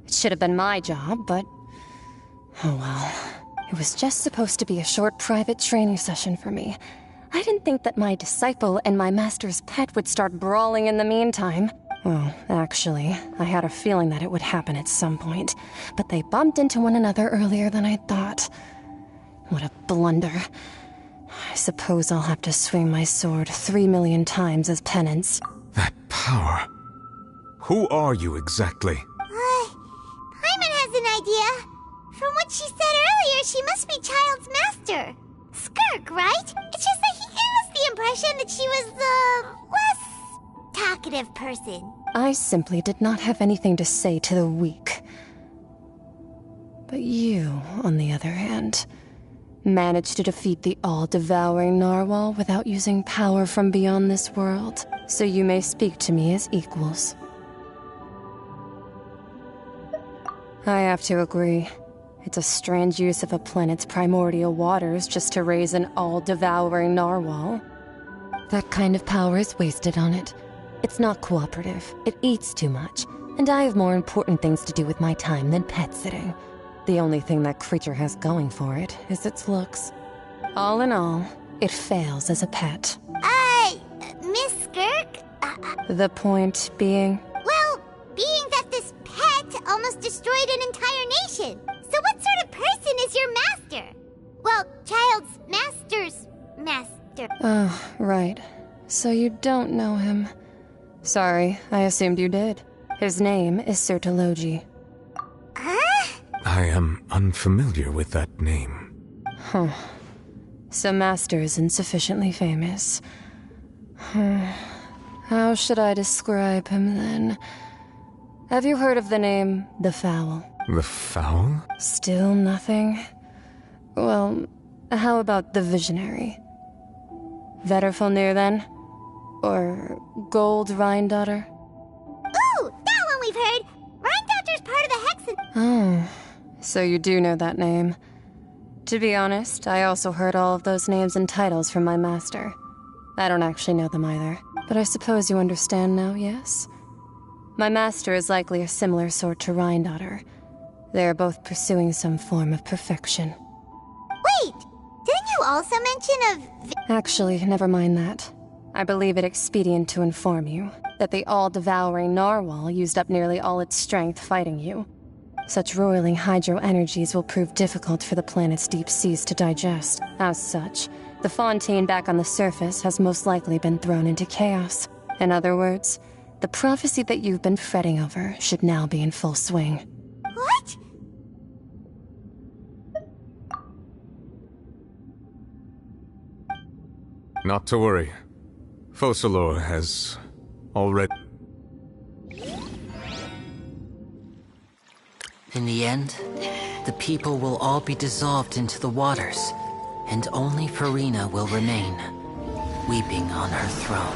Speaker 5: It should have been my job, but... oh well. It was just supposed to be a short private training session for me. I didn't think that my disciple and my master's pet would start brawling in the meantime. Well, actually, I had a feeling that it would happen at some point, but they bumped into one another earlier than I thought. What a blunder. I suppose I'll have to swing my sword 3 million times as penance.
Speaker 4: That power. Who are you exactly?
Speaker 1: Paimon has an idea. From what she said earlier, she must be Child's master. Skirk, right? It's just that he gave us the impression that she was the less talkative person.
Speaker 5: I simply did not have anything to say to the weak. But you, on the other hand, managed to defeat the all-devouring narwhal without using power from beyond this world, so you may speak to me as equals. I have to agree. It's a strange use of a planet's primordial waters just to raise an all-devouring narwhal. That kind of power is wasted on it. It's not cooperative, it eats too much, and I have more important things to do with my time than pet sitting. The only thing that creature has going for it is its looks. All in all, it fails as a pet.
Speaker 1: Miss Skirk?
Speaker 5: The point being?
Speaker 1: Well, being that this pet almost destroyed an entire nation. So what sort of person is your master? Well, Child's master's master.
Speaker 5: Oh, right. So you don't know him. Sorry, I assumed you did. His name is Sertologi.
Speaker 4: I am unfamiliar with that name.
Speaker 5: Huh. So Master is insufficiently famous. How should I describe him then? Have you heard of the name The Fowl?
Speaker 4: The Fowl?
Speaker 5: Still nothing? Well, how about the Visionary? Vetterfulnir then? Or Gold Rhindaughter?
Speaker 1: Ooh, that one we've heard! Rhindaughter's part of the Hexen...
Speaker 5: Oh, so you do know that name. To be honest, I also heard all of those names and titles from my master. I don't actually know them either, but I suppose you understand now, yes? My master is likely a similar sort to Rhindaughter. They are both pursuing some form of perfection.
Speaker 1: Wait! Didn't you also mention of...
Speaker 5: Actually, never mind that. I believe it expedient to inform you that the all-devouring narwhal used up nearly all its strength fighting you. Such roiling hydro energies will prove difficult for the planet's deep seas to digest. As such, the fontaine back on the surface has most likely been thrown into chaos. In other words, the prophecy that you've been fretting over should now be in full swing.
Speaker 1: What?
Speaker 4: Not to worry. Focalor has already...
Speaker 20: In the end, the people will all be dissolved into the waters, and only Farina will remain, weeping on her throne.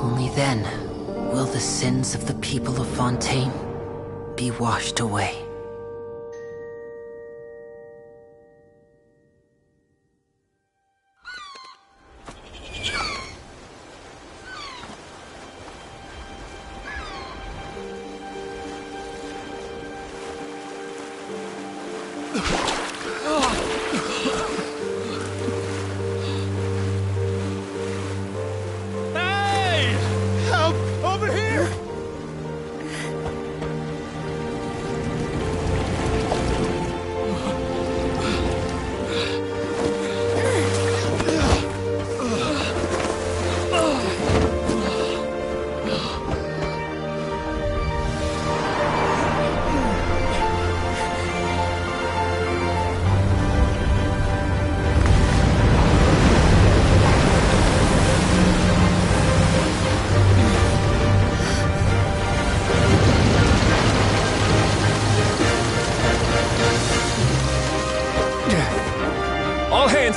Speaker 20: Only then will the sins of the people of Fontaine be washed away.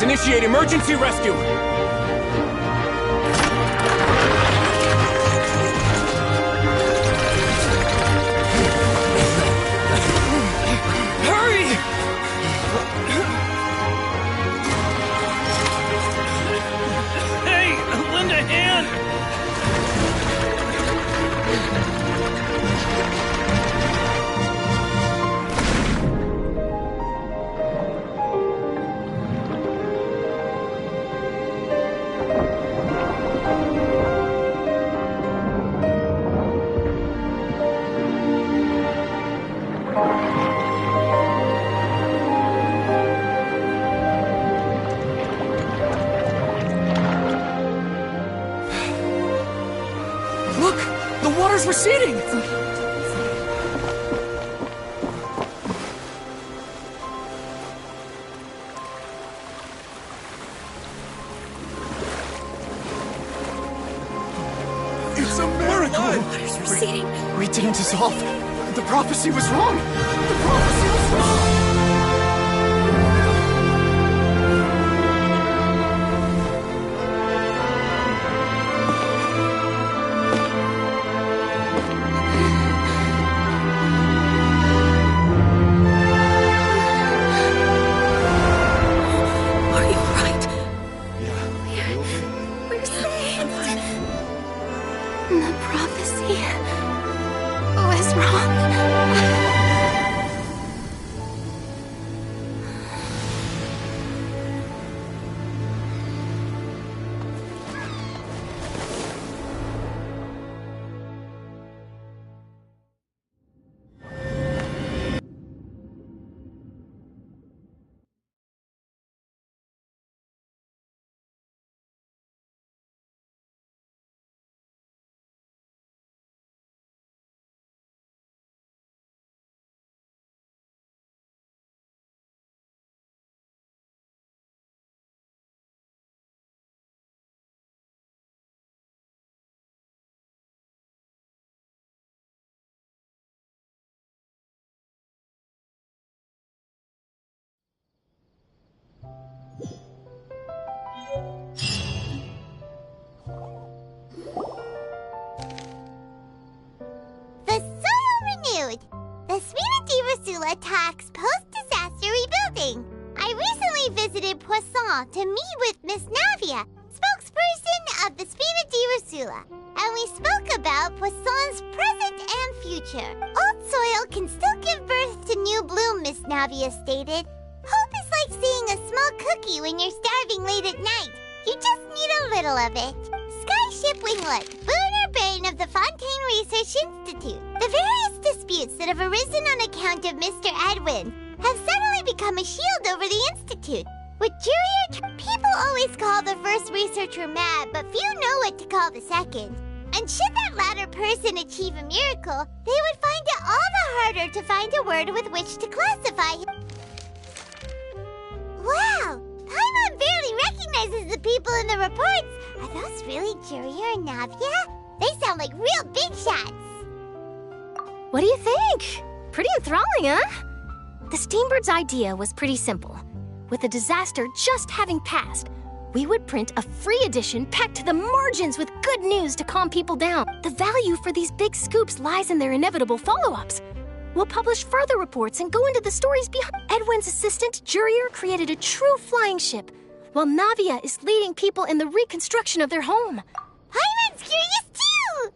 Speaker 8: Let's initiate emergency rescue! Hurry!
Speaker 2: Hey, lend a hand!
Speaker 8: Look! The water's receding!
Speaker 13: It's a miracle!
Speaker 23: Water's receding.
Speaker 13: We didn't dissolve. The prophecy was wrong. The prophecy was wrong.
Speaker 23: Are you right?
Speaker 7: We're saved. The prophecy was wrong.
Speaker 1: The soil renewed. The Spina di Rosula attacks post-disaster rebuilding. I recently visited Poisson to meet with Miss Navia, spokesperson of the Spina di Rosula, and we spoke about Poisson's present and future. Old soil can still give birth to new bloom, Miss Navia stated. Hope is like seeing a small cookie when you're starving late at night. You just need a little of it. Skyship Winglet, boon or bane of the Fontaine Research Institute. The various disputes that have arisen on account of Mr. Edwin have suddenly become a shield over the Institute. With people always call the first researcher mad, but few know what to call the second. And should that latter person achieve a miracle, they would find it all the harder to find a word with which to classify him. Wow! Paimon barely recognizes the people in the reports. Are those really Jurier and Navia? They sound like real big shots.
Speaker 9: What do you think? Pretty enthralling, huh? The Steambird's idea was pretty simple. With the disaster just having passed, we would print a free edition packed to the margins with good news to calm people down. The value for these big scoops lies in their inevitable follow-ups. We'll publish further reports and go into the stories behind. Edwin's assistant, Jurier, created a true flying ship, while Navia is leading people in the reconstruction of their home.
Speaker 1: Paimon's curious too!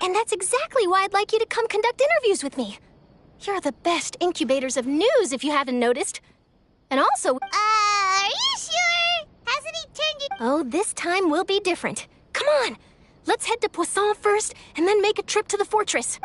Speaker 9: And that's exactly why I'd like you to come conduct interviews with me. You're the best incubators of news, if you haven't noticed. And also...
Speaker 1: are you sure? Hasn't he turned you...
Speaker 9: Oh, this time will be different. Come on! Let's head to Poisson first, and then make a trip to the fortress.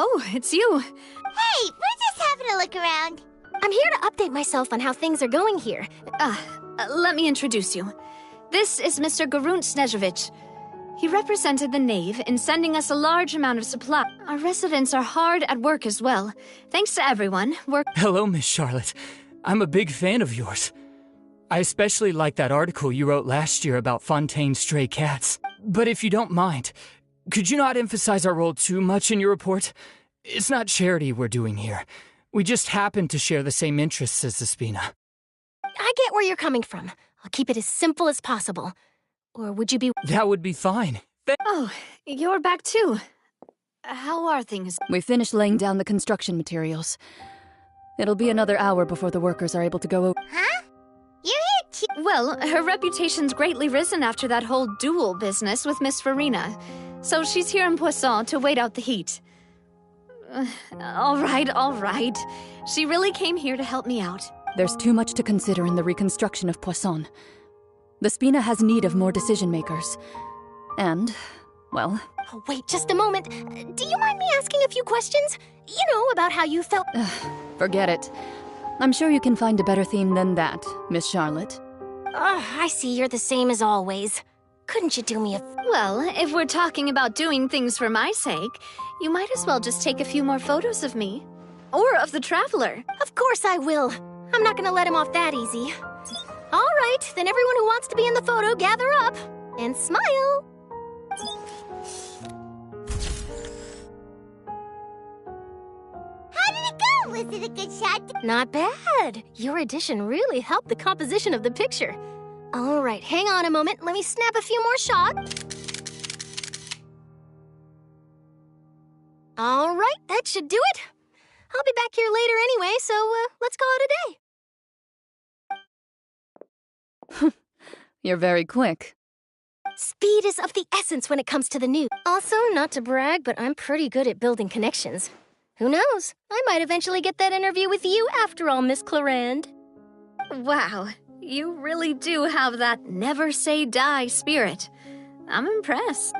Speaker 7: Oh, it's you.
Speaker 1: Hey, we're just having a look around.
Speaker 9: I'm here to update myself on how things are going here.
Speaker 7: Let me introduce you. This is Mr. Garunt Snezhevich. He represented the Knave in sending us a large amount of supply. Our residents are hard at work as well. Thanks to everyone,
Speaker 10: Hello, Miss Charlotte. I'm a big fan of yours. I especially like that article you wrote last year about Fontaine's stray cats. But if you don't mind, could you not emphasize our role too much in your report? It's not charity we're doing here. We just happen to share the same interests as Despina.
Speaker 9: I get where you're coming from. I'll keep it as simple as possible. Or would you be—
Speaker 10: That would be fine.
Speaker 7: Oh, you're back too. How are things?
Speaker 12: We finished laying down the construction materials. It'll be another hour before the workers are able to go over.
Speaker 1: Huh? You're here too?
Speaker 7: Well, her reputation's greatly risen after that whole duel business with Miss Farina. So she's here in Poisson to wait out the heat. All right. She really came here to help me out.
Speaker 12: There's too much to consider in the reconstruction of Poisson. The Spina has need of more decision-makers. And, well...
Speaker 9: Oh, wait, just a moment. Do you mind me asking a few questions? You know, about how you felt—
Speaker 12: Forget it. I'm sure you can find a better theme than that, Miss Charlotte.
Speaker 9: I see you're the same as always. Couldn't you do me a—
Speaker 7: Well, if we're talking about doing things for my sake, you might as well just take a few more photos of me. Or of the Traveler.
Speaker 9: Of course I will. I'm not gonna let him off that easy. All right, then everyone who wants to be in the photo, gather up. And smile.
Speaker 1: How did it go? Was it a good shot?
Speaker 9: Not bad. Your addition really helped the composition of the picture. All right, hang on a moment. Let me snap a few more shots. All right, that should do it. I'll be back here later anyway, so let's call it a day.
Speaker 12: You're very quick.
Speaker 9: Speed is of the essence when it comes to the news. Also, not to brag, but I'm pretty good at building connections. Who knows? I might eventually get that interview with you after all, Miss Clarand.
Speaker 7: Wow, you really do have that never say die spirit. I'm impressed.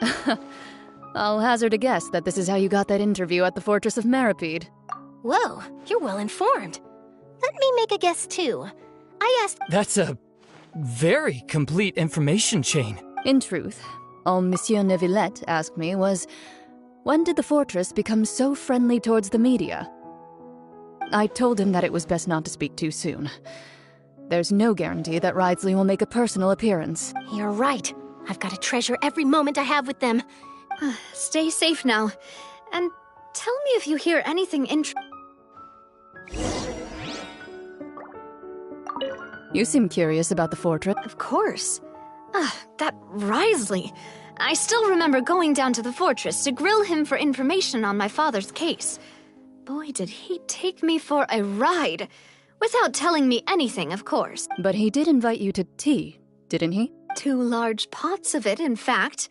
Speaker 12: I'll hazard a guess that this is how you got that interview at the Fortress of Maripede.
Speaker 9: Whoa, you're well informed. Let me make a guess too. I asked—
Speaker 10: That's a very complete information chain.
Speaker 12: In truth, all Monsieur Neuvillette asked me was, when did the fortress become so friendly towards the media? I told him that it was best not to speak too soon. There's no guarantee that Ridesley will make a personal appearance.
Speaker 9: You're right. I've got to treasure every moment I have with them.
Speaker 7: Stay safe now. And tell me if you hear anything
Speaker 12: You seem curious about the fortress.
Speaker 7: Of course. That Ridesley. I still remember going down to the fortress to grill him for information on my father's case. Boy, did he take me for a ride. Without telling me anything, of course.
Speaker 12: But he did invite you to tea, didn't he?
Speaker 7: 2 large pots of it, in fact.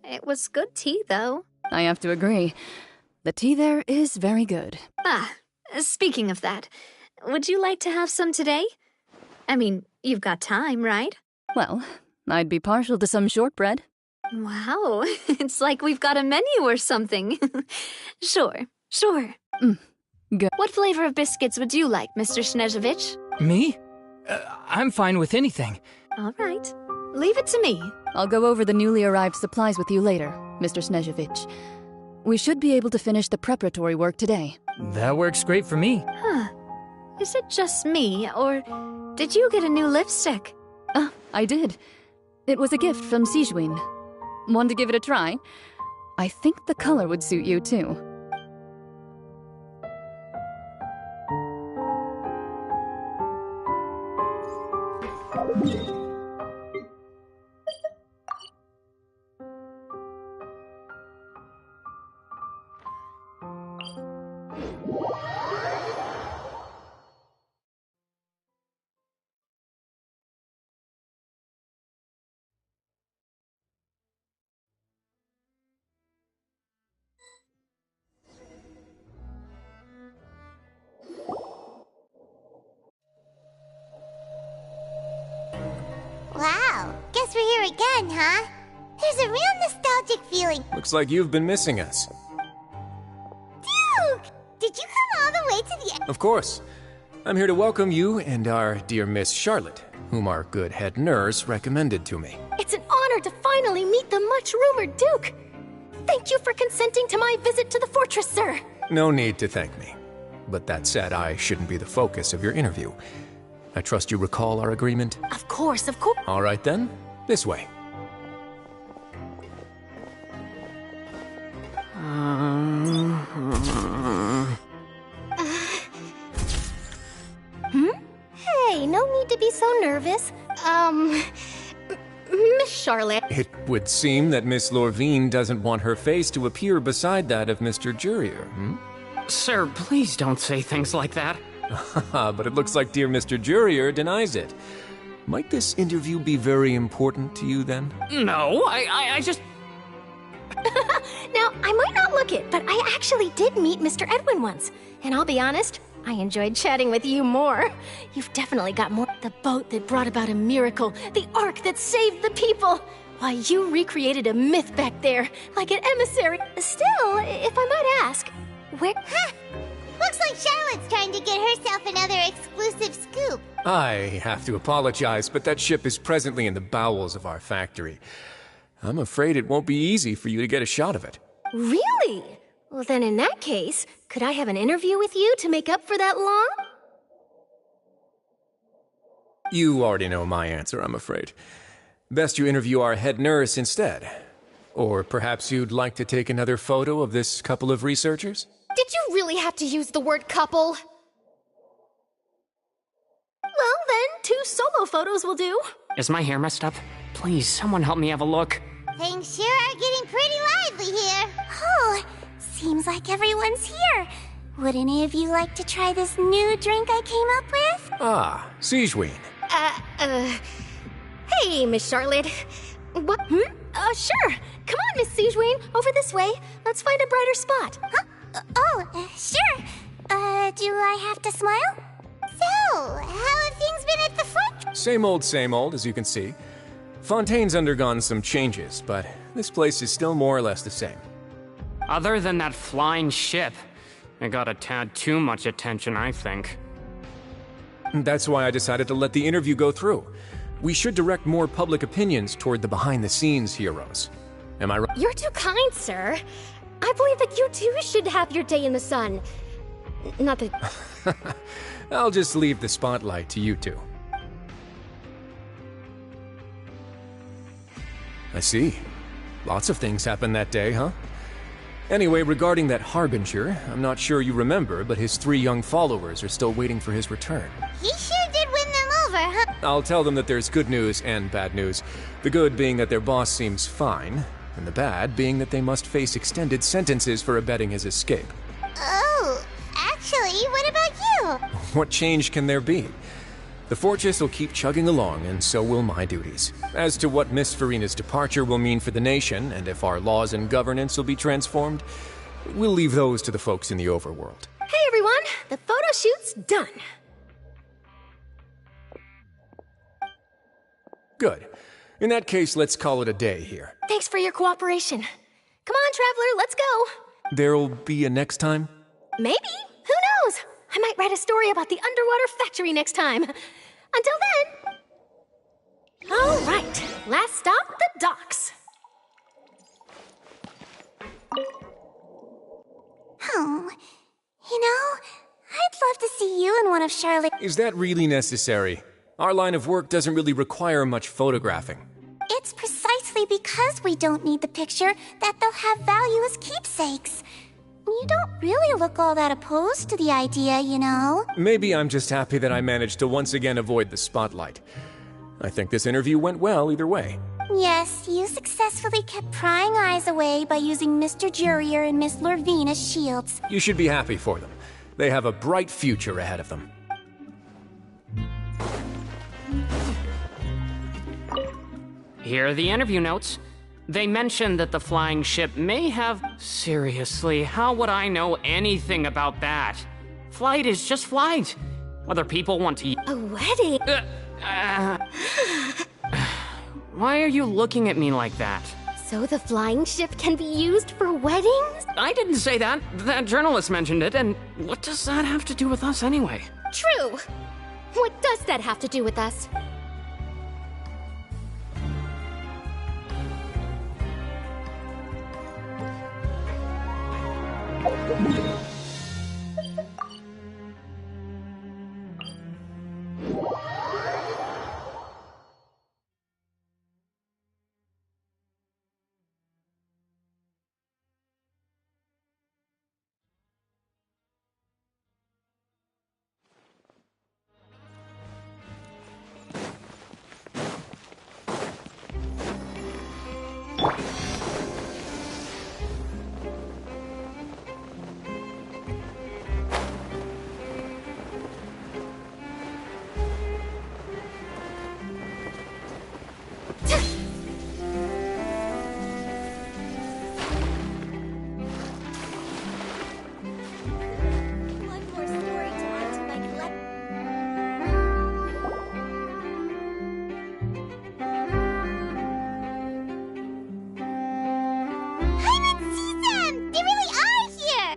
Speaker 7: It was good tea, though.
Speaker 12: I have to agree. The tea there is very good.
Speaker 7: Speaking of that, would you like to have some today? I mean, you've got time, right?
Speaker 12: Well, I'd be partial to some shortbread.
Speaker 7: Wow, it's like we've got a menu or something. Sure.
Speaker 12: Good.
Speaker 7: What flavor of biscuits would you like, Mr. Snezhevich?
Speaker 10: Me? I'm fine with anything.
Speaker 7: All right. Leave it to me.
Speaker 12: I'll go over the newly arrived supplies with you later, Mr. Snezhevich. We should be able to finish the preparatory work today.
Speaker 10: That works great for me.
Speaker 7: Is it just me, or did you get a new lipstick?
Speaker 12: I did. It was a gift from Sijuin. Want to give it a try? I think the color would suit you, too.
Speaker 1: Wow, guess we're here again, huh? There's a real nostalgic feeling.
Speaker 21: Looks like you've been missing us.
Speaker 1: Do you way to the end.
Speaker 3: Of course. I'm here to welcome you and our dear Miss Charlotte, whom our good head nurse recommended to me.
Speaker 9: It's an honor to finally meet the much-rumored Duke. Thank you for consenting to my visit to the fortress, sir.
Speaker 3: No need to thank me. But that said, I shouldn't be the focus of your interview. I trust you recall our agreement?
Speaker 9: Of course, of course.
Speaker 3: All right then, this way.
Speaker 9: Hey, no need to be so nervous. Miss Charlotte.
Speaker 3: It would seem that Miss Lorvine doesn't want her face to appear beside that of Mr. Jurier,
Speaker 8: Sir, please don't say things like that.
Speaker 3: But it looks like dear Mr. Jurier denies it. Might this interview be very important to you then?
Speaker 8: No, I just...
Speaker 9: Now, I might not look it, but I actually did meet Mr. Edwin once. And I'll be honest, I enjoyed chatting with you more. You've definitely got more. The boat that brought about a miracle, the ark that saved the people. Why, you recreated a myth back there, like an emissary. Still, if I might ask, where...
Speaker 1: Looks like Charlotte's trying to get herself another exclusive scoop.
Speaker 3: I have to apologize, but that ship is presently in the bowels of our factory. I'm afraid it won't be easy for you to get a shot of it.
Speaker 9: Really? Well, then in that case, could I have an interview with you to make up for that long?
Speaker 3: You already know my answer, I'm afraid. Best you interview our head nurse instead. Or perhaps you'd like to take another photo of this couple of researchers?
Speaker 9: Did you really have to use the word couple? Well, then, 2 solo photos will do.
Speaker 8: Is my hair messed up? Please, someone help me have a look.
Speaker 1: Things sure are getting pretty lively here. Oh, seems like everyone's here. Would any of you like to try this new drink I came up with?
Speaker 3: Ah, Sigeween.
Speaker 9: Hey, Miss Charlotte. What? Sure. Come on, Miss Sigeween. Over this way. Let's find a brighter spot.
Speaker 1: Huh? Sure. Do I have to smile? So, how have things been at the front?
Speaker 3: Same old, as you can see. Fontaine's undergone some changes, but this place is still more or less the same.
Speaker 8: Other than that flying ship, it got a tad too much attention, I think.
Speaker 3: That's why I decided to let the interview go through. We should direct more public opinions toward the behind-the-scenes heroes. Am I right?
Speaker 9: You're too kind, sir. I believe that you too should have your day in the sun. Not that...
Speaker 3: I'll just leave the spotlight to you two. I see. Lots of things happened that day, huh? Anyway, regarding that Harbinger, I'm not sure you remember, but his 3 young followers are still waiting for his return.
Speaker 1: He sure did win them over, huh?
Speaker 3: I'll tell them that there's good news and bad news. The good being that their boss seems fine, and the bad being that they must face extended sentences for abetting his escape.
Speaker 1: Oh, actually, what about you?
Speaker 3: What change can there be? The fortress will keep chugging along, and so will my duties. As to what Miss Farina's departure will mean for the nation, and if our laws and governance will be transformed, we'll leave those to the folks in the overworld.
Speaker 9: Hey, everyone! The photo shoot's done.
Speaker 3: Good. In that case, let's call it a day here.
Speaker 9: Thanks for your cooperation. Come on, Traveler, let's go.
Speaker 3: There'll be a next time?
Speaker 9: Maybe. Who knows? I might write a story about the underwater factory next time. Until then... All right, last stop, the docks.
Speaker 1: Oh, you know, I'd love to see you in one of Charlotte...
Speaker 3: Is that really necessary? Our line of work doesn't really require much photographing.
Speaker 1: It's precisely because we don't need the picture that they'll have value as keepsakes. You don't really look all that opposed to the idea, you know.
Speaker 3: Maybe I'm just happy that I managed to once again avoid the spotlight. I think this interview went well either way.
Speaker 1: Yes, you successfully kept prying eyes away by using Mr. Jurier and Miss Lorvine as shields.
Speaker 3: You should be happy for them. They have a bright future ahead of them.
Speaker 8: Here are the interview notes. They mentioned that the flying ship may have... Seriously, how would I know anything about that? Flight is just flight. Whether people want to...
Speaker 9: A wedding?
Speaker 8: Why are you looking at me like that?
Speaker 9: So the flying ship can be used for weddings?
Speaker 8: I didn't say that. That journalist mentioned it, and what does that have to do with us anyway?
Speaker 9: True. What does that have to do with us?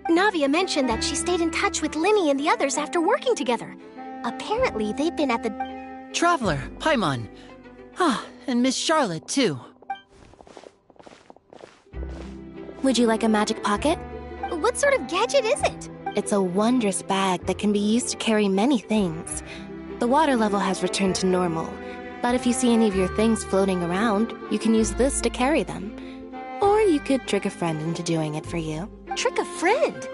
Speaker 9: Navia mentioned that she stayed in touch with Linny and the others after working together. Apparently, they've been at the...
Speaker 20: Traveler, Paimon. Ah, and Miss Charlotte, too.
Speaker 9: Would you like a magic pocket? What sort of gadget is it? It's a wondrous bag that can be used to carry many things. The water level has returned to normal, but if you see any of your things floating around, you can use this to carry them. Or you could trick a friend into doing it for you. Trick a friend?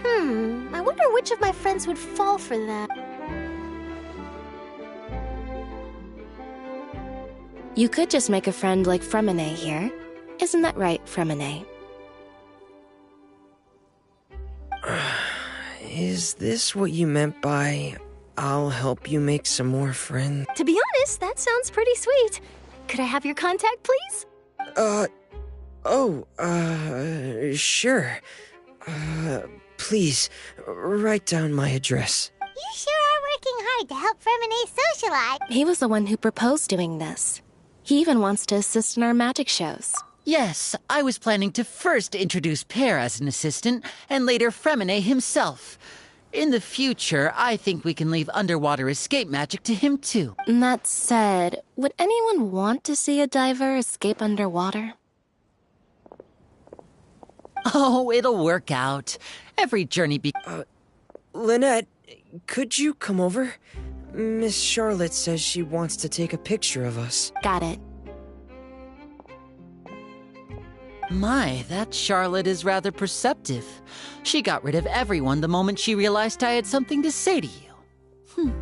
Speaker 9: I wonder which of my friends would fall for that. You could just make a friend like Fremine here. Isn't that right, Fremine?
Speaker 14: Is this what you meant by, I'll help you make some more friends?
Speaker 9: To be honest, that sounds pretty sweet. Could I have your contact, please?
Speaker 14: Sure. Please, write down my address.
Speaker 1: You sure are working hard to help Fremine socialize.
Speaker 9: He was the one who proposed doing this. He even wants to assist in our magic shows.
Speaker 20: Yes, I was planning to first introduce Pear as an assistant, and later Fremine himself. In the future, I think we can leave underwater escape magic to him too.
Speaker 9: That said, would anyone want to see a diver escape underwater?
Speaker 20: Oh, it'll work out. Every journey
Speaker 14: Lynette, could you come over? Miss Charlotte says she wants to take a picture of us.
Speaker 9: Got it.
Speaker 20: My, that Charlotte is rather perceptive. She got rid of everyone the moment she realized I had something to say to you.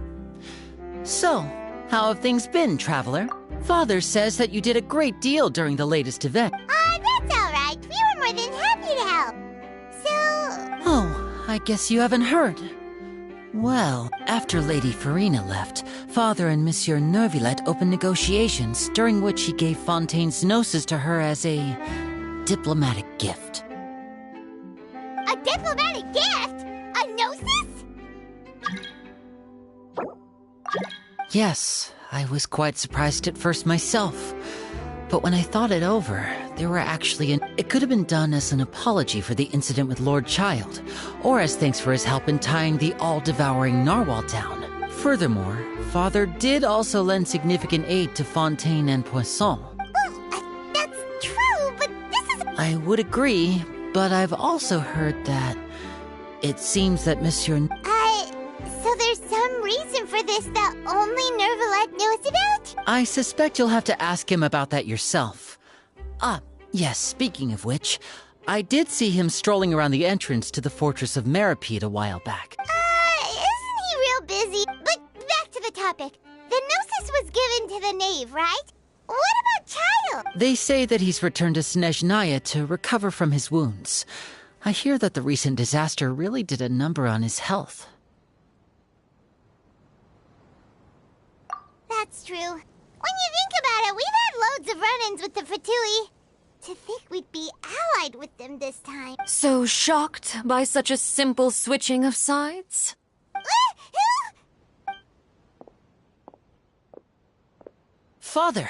Speaker 20: So, how have things been, Traveler? Father says that you did a great deal during the latest event.
Speaker 1: That's all right. We were more than happy to help.
Speaker 20: Oh, I guess you haven't heard. Well, after Lady Farina left, Father and Monsieur Neuvillette opened negotiations, during which he gave Fontaine's gnosis to her as a diplomatic gift.
Speaker 1: A diplomatic gift? A gnosis?
Speaker 20: Yes, I was quite surprised at first myself. But when I thought it over, there were actually it could have been done as an apology for the incident with Lord Child, or as thanks for his help in tying the all-devouring narwhal down. Furthermore, Father did also lend significant aid to Fontaine and Poisson.
Speaker 1: Well, that's true, but this is...
Speaker 20: I would agree, but I've also heard that it seems that Monsieur...
Speaker 1: So there's some reason for this that only Neuvillette knows about?
Speaker 20: I suspect you'll have to ask him about that yourself. Ah, yes, speaking of which, I did see him strolling around the entrance to the Fortress of Meripede a while back.
Speaker 1: Isn't he real busy? But back to the topic. The gnosis was given to the knave, right? What about Child?
Speaker 20: They say that he's returned to Snezhnaya to recover from his wounds. I hear that the recent disaster really did a number on his health.
Speaker 1: That's true. When you think about it, we've had loads of run-ins with the Fatui. To think we'd be allied with them this time.
Speaker 7: So shocked by such a simple switching of sides?
Speaker 20: Father!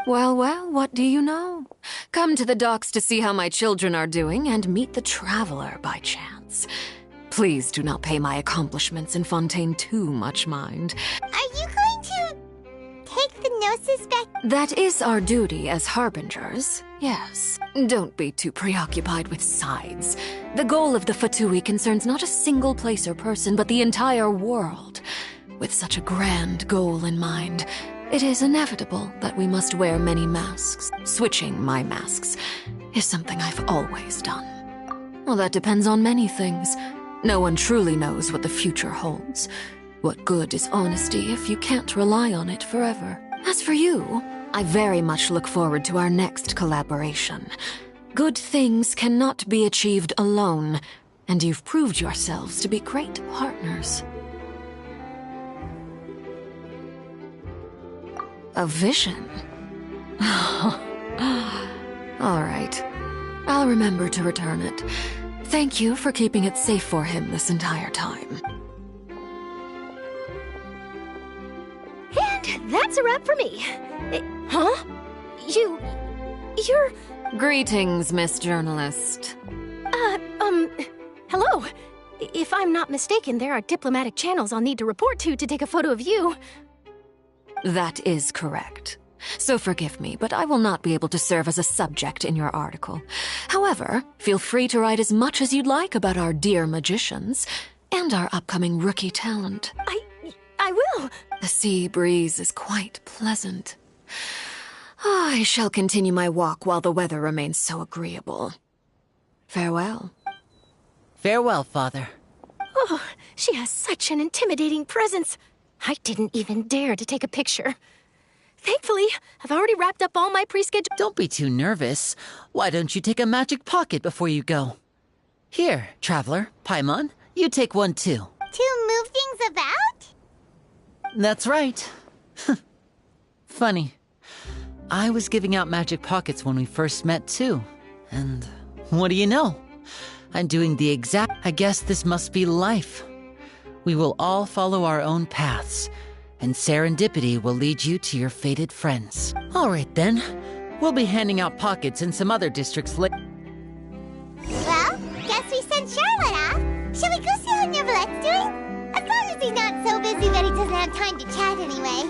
Speaker 18: Well, well, what do you know? Come to the docks to see how my children are doing and meet the Traveler by chance. Please do not pay my accomplishments in Fontaine too much mind.
Speaker 1: Are you going to take the Gnosis back?
Speaker 18: That is our duty as Harbingers, yes. Don't be too preoccupied with sides. The goal of the Fatui concerns not a single place or person, but the entire world. With such a grand goal in mind, it is inevitable that we must wear many masks. Switching my masks is something I've always done. Well, that depends on many things. No one truly knows what the future holds. What good is honesty if you can't rely on it forever? As for you, I very much look forward to our next collaboration. Good things cannot be achieved alone, and you've proved yourselves to be great partners. A vision? All right. I'll remember to return it. Thank you for keeping it safe for him this entire time.
Speaker 9: And that's a wrap for me. Huh? You're...
Speaker 18: Greetings, Miss Journalist.
Speaker 9: Hello. If I'm not mistaken, there are diplomatic channels I'll need to report to take a photo of you.
Speaker 18: That is correct. So forgive me, but I will not be able to serve as a subject in your article. However, feel free to write as much as you'd like about our dear magicians and our upcoming rookie talent.
Speaker 9: I will.
Speaker 18: The sea breeze is quite pleasant. I shall continue my walk while the weather remains so agreeable. Farewell.
Speaker 20: Farewell, Father.
Speaker 9: Oh, she has such an intimidating presence. I didn't even dare to take a picture. Thankfully, I've already wrapped up all my pre-scheduled...
Speaker 20: Don't be too nervous. Why don't you take a magic pocket before you go? Here, Traveler, Paimon, you take one too.
Speaker 1: To move things about?
Speaker 20: That's right. Funny. I was giving out magic pockets when we first met too. And what do you know? I'm doing the exact... I guess this must be life. We will all follow our own paths, and serendipity will lead you to your fated friends. All right then, we'll be handing out pockets in some other districts later.
Speaker 1: Well, guess we sent Charlotte off. Shall we go see how Neverlette's doing? As long as he's not so busy that he doesn't have time to chat anyway.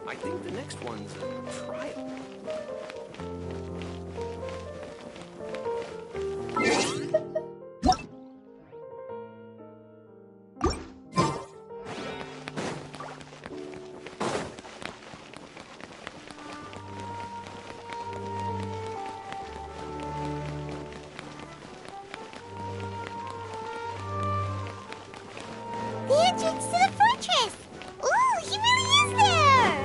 Speaker 13: I think the next one's a trial.
Speaker 1: The entrance to the fortress! Ooh, he really is there!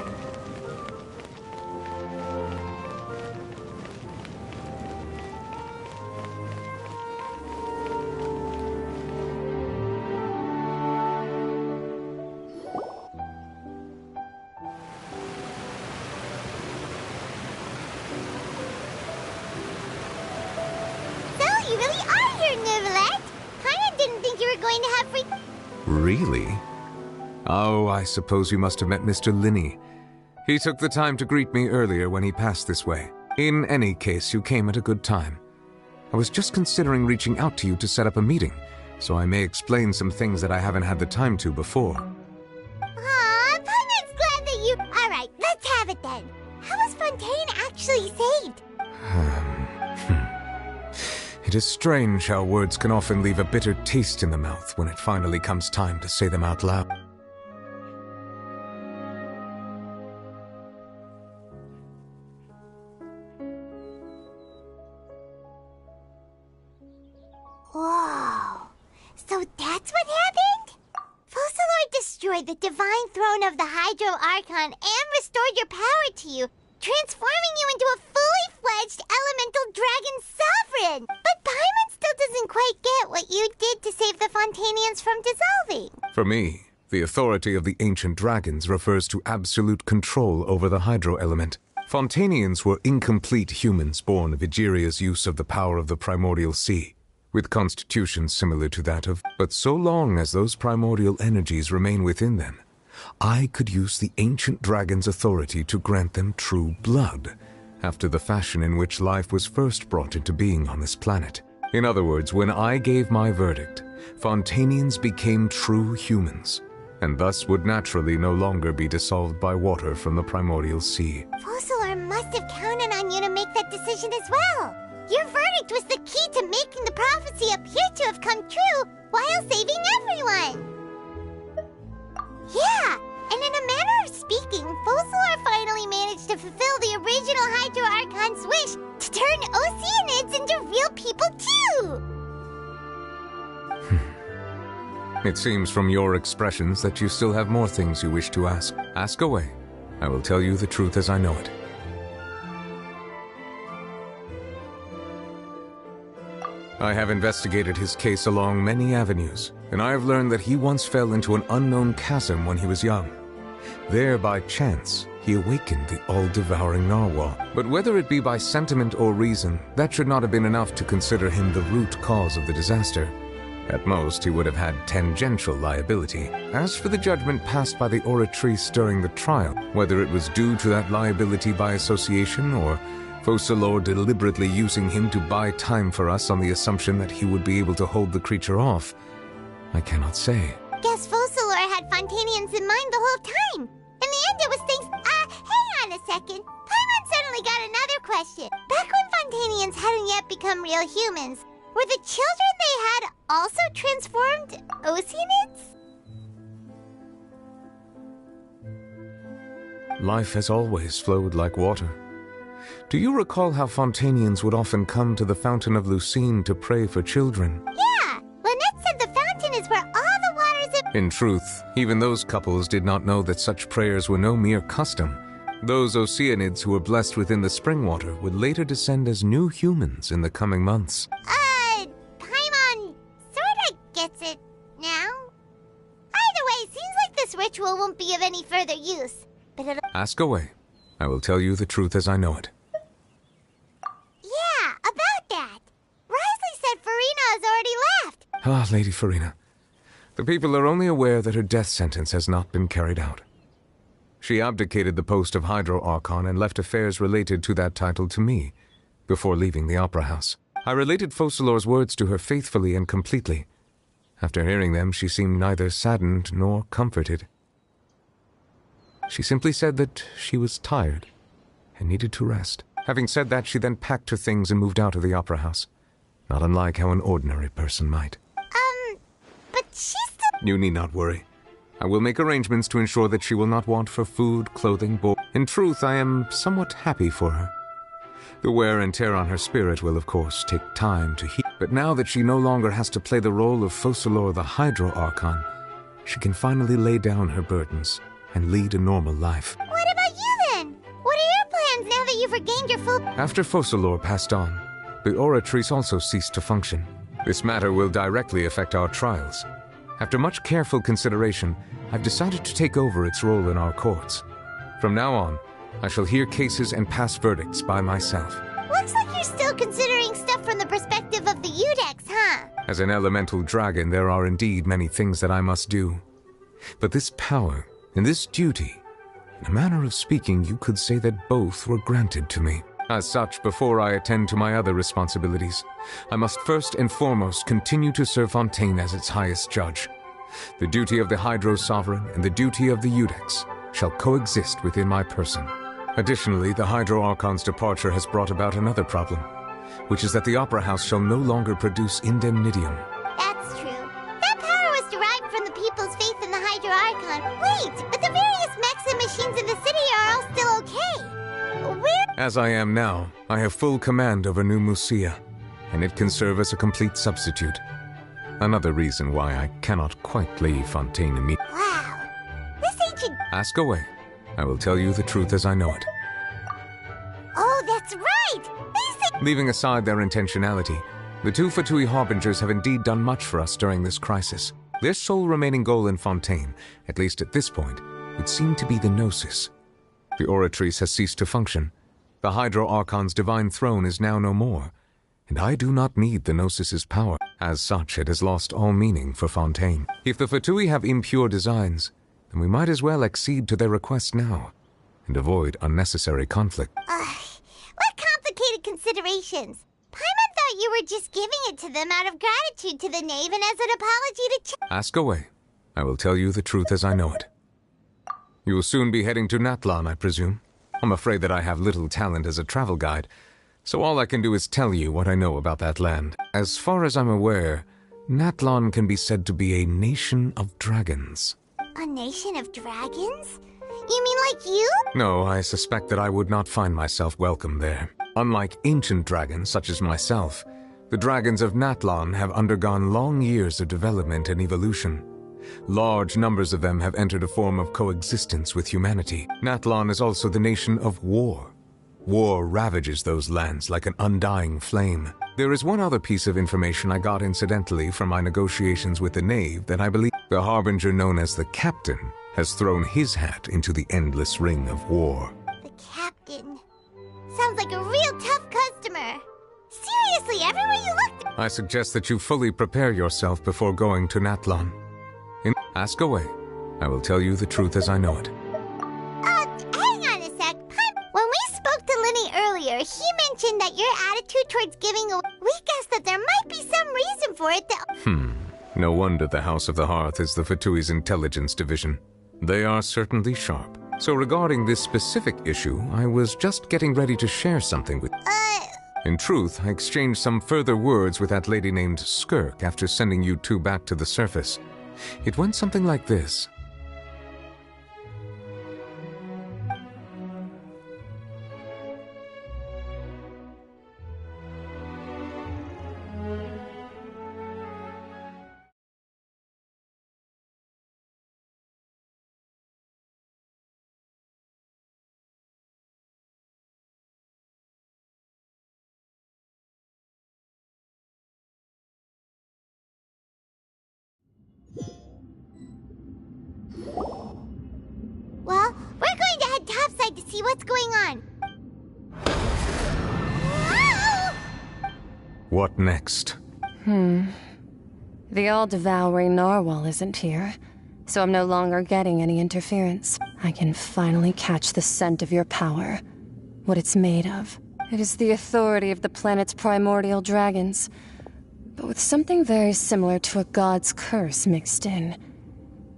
Speaker 1: So, you really are here, Neverlet! Paimon didn't think you were going to have free...
Speaker 4: Really? Oh, I suppose you must have met Mr. Linney. He took the time to greet me earlier when he passed this way. In any case, you came at a good time. I was just considering reaching out to you to set up a meeting, so I may explain some things that I haven't had the time to before.
Speaker 1: Aw, Paimon's glad that you... Alright, let's have it then. How was Fontaine actually saved?
Speaker 4: It is strange how words can often leave a bitter taste in the mouth when it finally comes time to say them out loud.
Speaker 1: Whoa. So that's what happened? Focalor destroyed the divine throne of the Hydro Archon and restored your power to you, transforming you into a fully fledged elemental dragon sovereign. But Paimon still doesn't quite get what you did to save the Fontanians from dissolving.
Speaker 4: For me, the authority of the ancient dragons refers to absolute control over the hydro element. Fontanians were incomplete humans born of Egeria's use of the power of the primordial sea, with constitutions similar to that of... But so long as those primordial energies remain within them, I could use the ancient dragon's authority to grant them true blood, after the fashion in which life was first brought into being on this planet. In other words, when I gave my verdict, Fontanians became true humans, and thus would naturally no longer be dissolved by water from the primordial sea.
Speaker 1: Focalor must have counted on you to make that decision as well. Your verdict was the key to making the prophecy appear to have come true while saving everyone. Yeah, and in a manner of speaking, Focalor finally managed to fulfill the original Hydro Archon's wish to turn Oceanids into real people too!
Speaker 4: It seems from your expressions that you still have more things you wish to ask. Ask away. I will tell you the truth as I know it. I have investigated his case along many avenues, and I have learned that he once fell into an unknown chasm when he was young. There, by chance, he awakened the all-devouring narwhal. But whether it be by sentiment or reason, that should not have been enough to consider him the root cause of the disaster. At most, he would have had tangential liability. As for the judgment passed by the Oratrice during the trial, whether it was due to that liability by association or Focalor deliberately using him to buy time for us on the assumption that he would be able to hold the creature off, I cannot say.
Speaker 1: Guess Focalor had Fontanians in mind the whole time. In the end, it was thanks... hang on a second. Paimon suddenly got another question. Back when Fontanians hadn't yet become real humans, were the children they had also transformed Oceanids?
Speaker 4: Life has always flowed like water. Do you recall how Fontanians would often come to the Fountain of Lucine to pray for children?
Speaker 1: Yeah! Lynette said the fountain is where all the waters of...
Speaker 4: In truth, even those couples did not know that such prayers were no mere custom. Those Oceanids who were blessed within the spring water would later descend as new humans in the coming months.
Speaker 1: Paimon sorta gets it now. Either way, seems like this ritual won't be of any further use, but it'll...
Speaker 4: Ask away. I will tell you the truth as I know it.
Speaker 1: Yeah, about that. Risley said Farina has already left.
Speaker 4: Ah, Lady Farina. The people are only aware that her death sentence has not been carried out. She abdicated the post of Hydro Archon and left affairs related to that title to me, before leaving the Opera House. I related Focalor's words to her faithfully and completely. After hearing them, she seemed neither saddened nor comforted. She simply said that she was tired and needed to rest. Having said that, she then packed her things and moved out of the Opera House, not unlike how an ordinary person might.
Speaker 1: But she's still...
Speaker 4: You need not worry. I will make arrangements to ensure that she will not want for food, clothing, board. In truth, I am somewhat happy for her. The wear and tear on her spirit will, of course, take time to heal. But now that she no longer has to play the role of Focalor the Hydro Archon, she can finally lay down her burdens and lead a normal life.
Speaker 1: What about you then? What are your plans now that you've regained your full...
Speaker 4: After Focalor passed on, the Oratrice also ceased to function. This matter will directly affect our trials. After much careful consideration, I've decided to take over its role in our courts. From now on, I shall hear cases and pass verdicts by myself.
Speaker 1: Looks like you're still considering stuff from the perspective of the Udex, huh?
Speaker 4: As an elemental dragon, there are indeed many things that I must do. But this power and this duty, in a manner of speaking, you could say that both were granted to me. As such, before I attend to my other responsibilities, I must first and foremost continue to serve Fontaine as its highest judge. The duty of the Hydro Sovereign and the duty of the Udex shall coexist within my person. Additionally, the Hydro Archon's departure has brought about another problem, which is that the Opera House shall no longer produce indemnitium.
Speaker 1: That's true. That power was derived from the people's faith in the Hydro Archon. Wait, but the various mechs and machines in the city are all still okay. Where...
Speaker 4: As I am now, I have full command over New Musia, and it can serve as a complete substitute. Another reason why I cannot quite leave Fontaine immediately.
Speaker 1: Wow. This ancient...
Speaker 4: Ask away. I will tell you the truth as I know it.
Speaker 1: Oh, that's right!
Speaker 4: Leaving aside their intentionality, the two Fatui Harbingers have indeed done much for us during this crisis. Their sole remaining goal in Fontaine, at least at this point, would seem to be the Gnosis. The Oratrice has ceased to function. The Hydro Archon's divine throne is now no more, and I do not need the Gnosis's power. As such, it has lost all meaning for Fontaine. If the Fatui have impure designs, then we might as well accede to their request now, and avoid unnecessary conflict.
Speaker 1: What complicated considerations? Paimon thought you were just giving it to them out of gratitude to the knave and as an apology to
Speaker 4: Ask away. I will tell you the truth as I know it. You will soon be heading to Natlan, I presume. I'm afraid that I have little talent as a travel guide, so all I can do is tell you what I know about that land. As far as I'm aware, Natlan can be said to be a nation of dragons.
Speaker 1: A nation of dragons? You mean like you?
Speaker 4: No, I suspect that I would not find myself welcome there. Unlike ancient dragons such as myself, the dragons of Natlan have undergone long years of development and evolution. Large numbers of them have entered a form of coexistence with humanity. Natlan is also the nation of war. War ravages those lands like an undying flame. There is one other piece of information I got incidentally from my negotiations with the knave that I believe the Harbinger known as the Captain has thrown his hat into the endless ring of war.
Speaker 1: The Captain. Sounds like a real tough customer. Seriously, everywhere you looked...
Speaker 4: I suggest that you fully prepare yourself before going to Natlan. Ask away. I will tell you the truth as I know it.
Speaker 1: Hang on a sec. When we spoke to Linny earlier, he mentioned that your attitude towards giving away... We guessed that there might be some reason for it that...
Speaker 4: No wonder the House of the Hearth is the Fatui's intelligence division. They are certainly sharp. So regarding this specific issue, I was just getting ready to share something with... In truth, I exchanged some further words with that lady named Skirk after sending you two back to the surface. It went something like this.
Speaker 1: Well, we're going to head topside to see what's going on.
Speaker 4: What next?
Speaker 5: The all-devouring narwhal isn't here, so I'm no longer getting any interference. I can finally catch the scent of your power, what it's made of. It is the authority of the planet's primordial dragons, but with something very similar to a god's curse mixed in.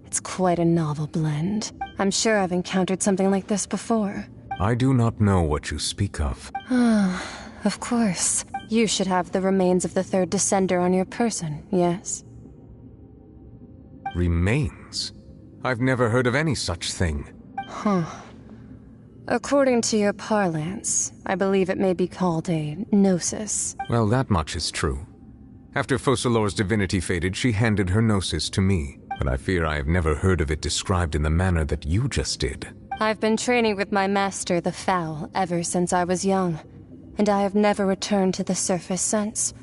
Speaker 5: It's quite a novel blend. I'm sure I've encountered something like this before.
Speaker 4: I do not know what you speak of.
Speaker 5: Of course. You should have the remains of the third descender on your person, yes?
Speaker 4: Remains? I've never heard of any such thing.
Speaker 5: According to your parlance, I believe it may be called a gnosis.
Speaker 4: Well, that much is true. After Focalor's divinity faded, she handed her gnosis to me. But I fear I have never heard of it described in the manner that you just did.
Speaker 5: I've been training with my master, the Foul, ever since I was young, and I have never returned to the surface since.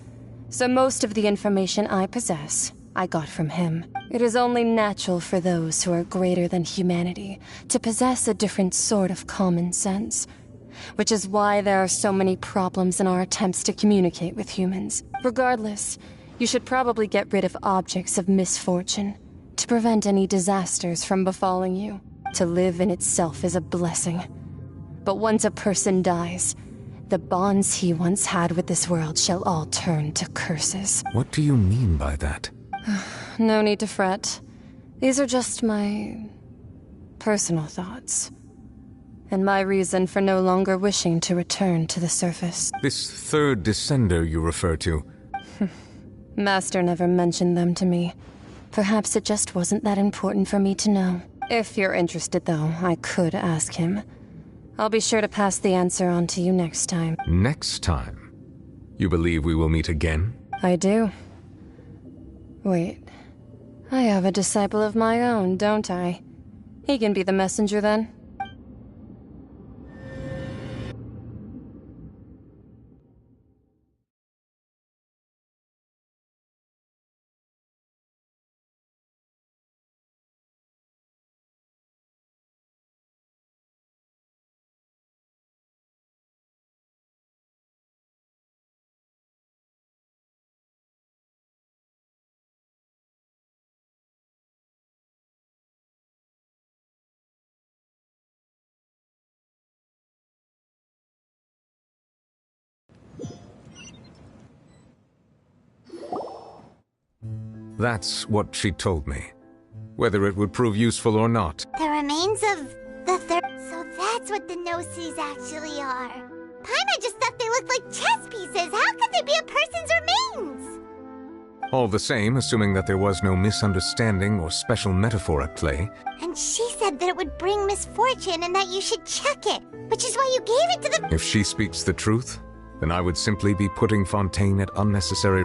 Speaker 5: So most of the information I possess, I got from him. It is only natural for those who are greater than humanity to possess a different sort of common sense, which is why there are so many problems in our attempts to communicate with humans. Regardless, you should probably get rid of objects of misfortune to prevent any disasters from befalling you. To live in itself is a blessing. But once a person dies, the bonds he once had with this world shall all turn to curses.
Speaker 4: What do you mean by that?
Speaker 5: No need to fret. These are just my personal thoughts, and my reason for no longer wishing to return to the surface.
Speaker 4: This third descender you refer to?
Speaker 5: Master never mentioned them to me. Perhaps it just wasn't that important for me to know. If you're interested, though, I could ask him. I'll be sure to pass the answer on to you next time.
Speaker 4: Next time? You believe we will meet again?
Speaker 5: I do. Wait. I have a disciple of my own, don't I? He can be the messenger then.
Speaker 4: That's what she told me. Whether it would prove useful or not.
Speaker 1: The remains of the third... So that's what the no-sees actually are. Paimon just thought they looked like chess pieces. How could they be a person's remains?
Speaker 4: All the same, assuming that there was no misunderstanding or special metaphor at play.
Speaker 1: And she said that it would bring misfortune and that you should check it, which is why you gave it to the...
Speaker 4: If she speaks the truth, then I would simply be putting Fontaine at unnecessary...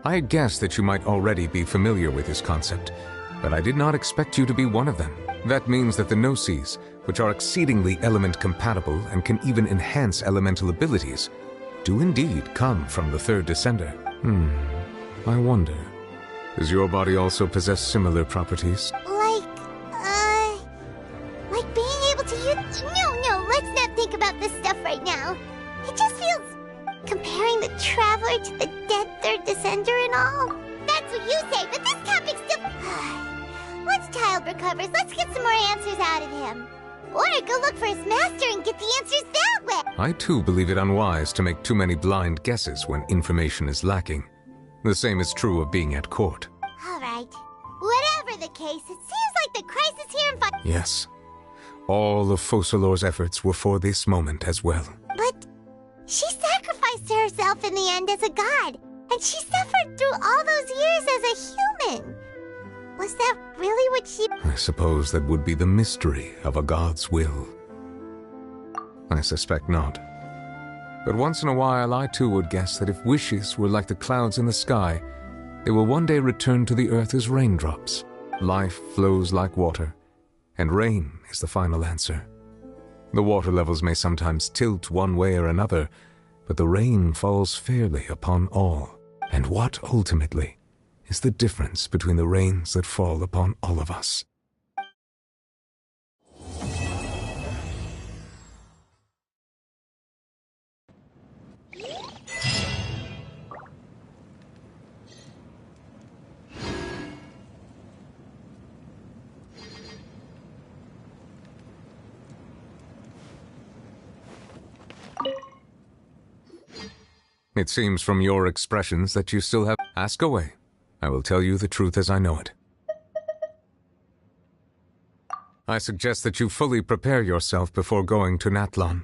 Speaker 4: I had guessed that you might already be familiar with this concept, but I did not expect you to be one of them. That means that the no-sees, which are exceedingly element-compatible and can even enhance elemental abilities, do indeed come from the third descender. I wonder, does your body also possess similar properties?
Speaker 1: Like being able to use... No, let's not think about this stuff right now. It just feels... Comparing the Traveler to the dead third descender and all? That's what you say, but this topic's still... Once Child recovers, let's get some more answers out of him. Or go look for his master and get the answers that way.
Speaker 4: I too believe it unwise to make too many blind guesses when information is lacking. The same is true of being at court.
Speaker 1: Alright. Whatever the case, it seems like the crisis here in
Speaker 4: Yes. All of Focalor's efforts were for this moment as well.
Speaker 1: But... she sacrificed herself in the end as a god, and she suffered through all those years as a human. Was that really what she...
Speaker 4: I suppose that would be the mystery of a god's will. I suspect not. But once in a while I too would guess that if wishes were like the clouds in the sky, they will one day return to the earth as raindrops. Life flows like water, and rain is the final answer. The water levels may sometimes tilt one way or another, but the rain falls fairly upon all. And what, ultimately, is the difference between the rains that fall upon all of us? It seems from your expressions that you still have... Ask away. I will tell you the truth as I know it. I suggest that you fully prepare yourself before going to Natlan.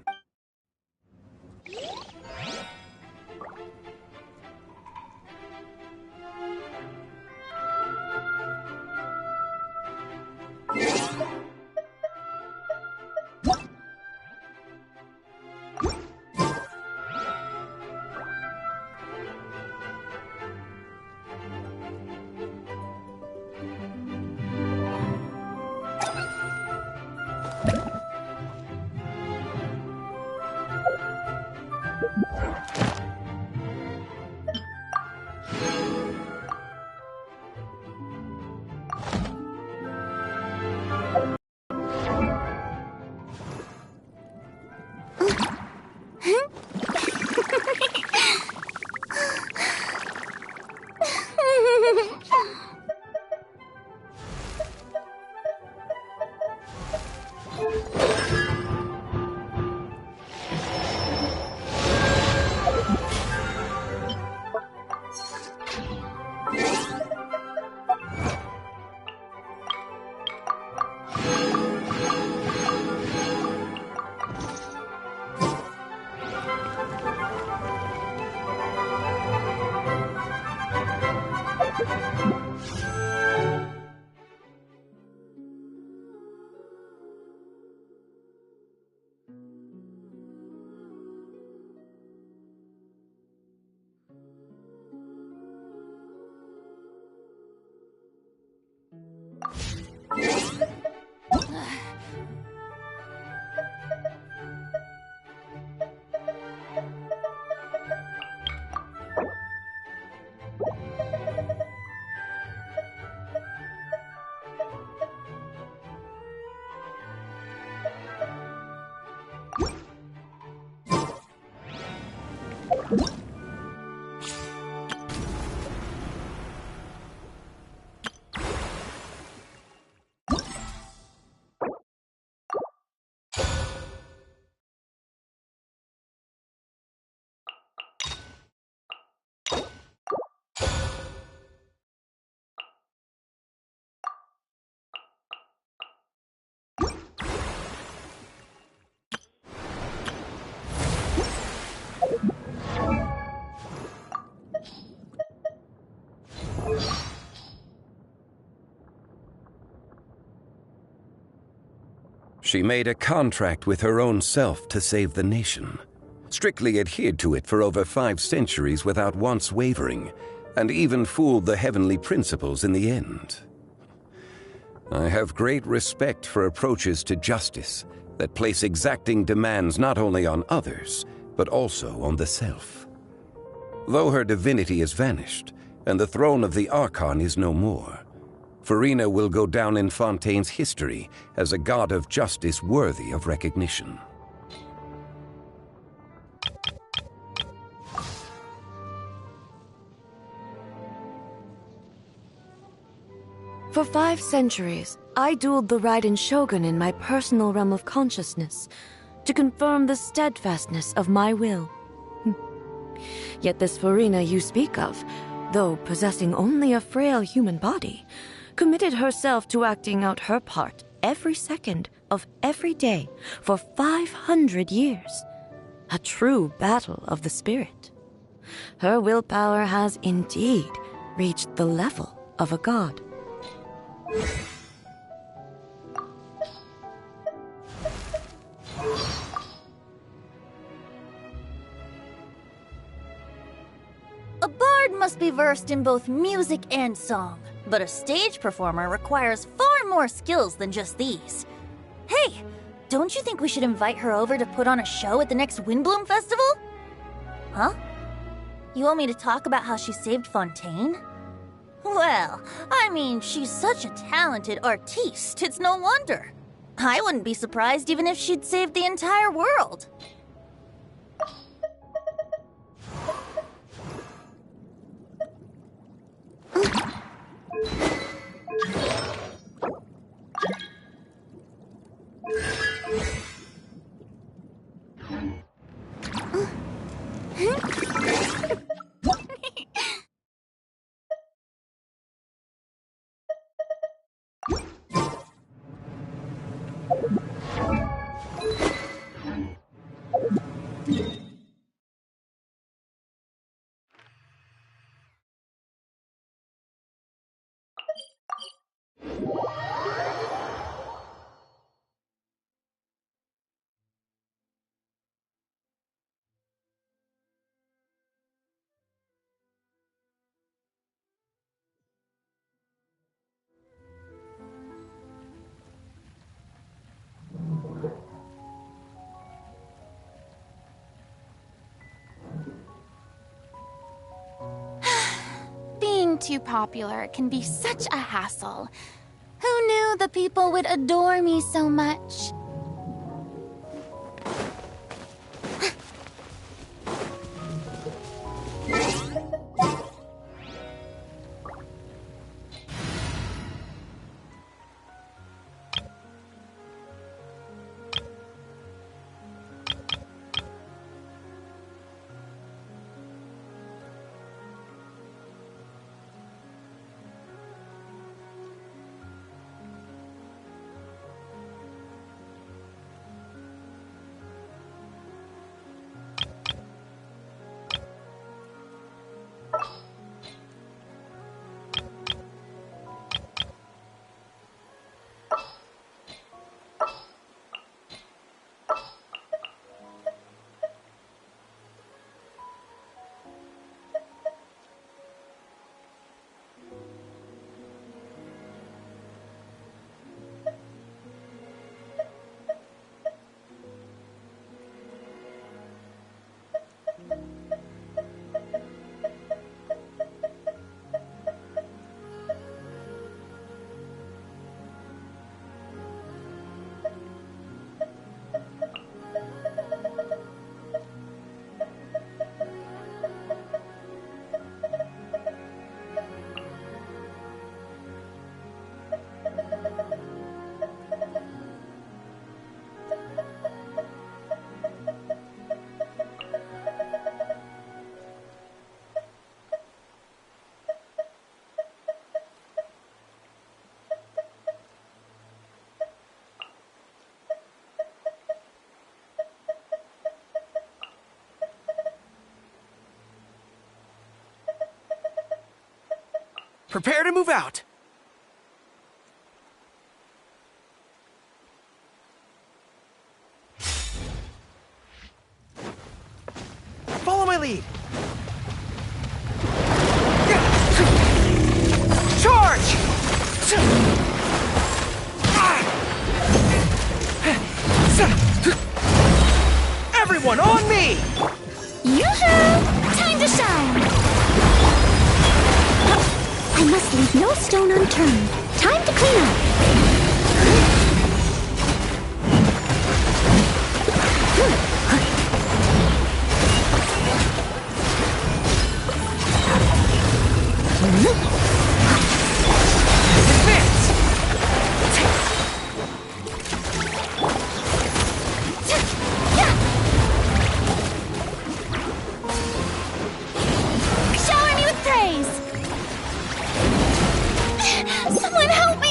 Speaker 16: She made a contract with her own self to save the nation, strictly adhered to it for over 5 centuries without once wavering, and even fooled the heavenly principles in the end. I have great respect for approaches to justice that place exacting demands not only on others, but also on the self. Though her divinity has vanished, and the throne of the Archon is no more, Furina will go down in Fontaine's history as a god of justice worthy of recognition.
Speaker 21: For 5 centuries, I dueled the Raiden Shogun in my personal realm of consciousness to confirm the steadfastness of my will. Yet this Furina you speak of, though possessing only a frail human body, committed herself to acting out her part every second of every day for 500 years. A true battle of the spirit. Her willpower has indeed reached the level of a god.
Speaker 22: A bard must be versed in both music and song, but a stage performer requires far more skills than just these. Hey, don't you think we should invite her over to put on a show at the next Windbloom Festival? Huh? You want me to talk about how she saved Fontaine? Well, I mean, she's such a talented artiste, it's no wonder. I wouldn't be surprised even if she'd saved the entire world.
Speaker 15: Being too popular can be such a hassle. Who knew the people would adore me so much?
Speaker 6: Prepare to move out. Follow my lead. Charge! Everyone on me!
Speaker 22: Yoo-hoo! Time to shine! I must leave no stone unturned. Time to clean up.
Speaker 15: Shower me with praise! Someone help me!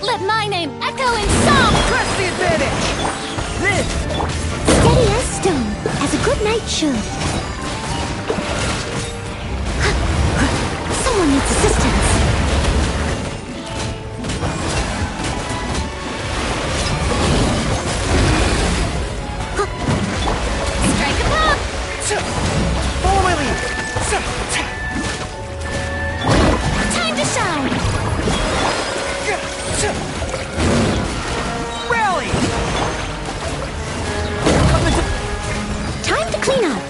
Speaker 15: Let my name echo in song!
Speaker 6: Press the advantage! This!
Speaker 22: Steady as stone, as a good knight should. Someone needs assistance.
Speaker 15: Strike a pop!
Speaker 6: Follow my lead!
Speaker 15: Time to shine!
Speaker 6: Rally!
Speaker 22: Time to clean up.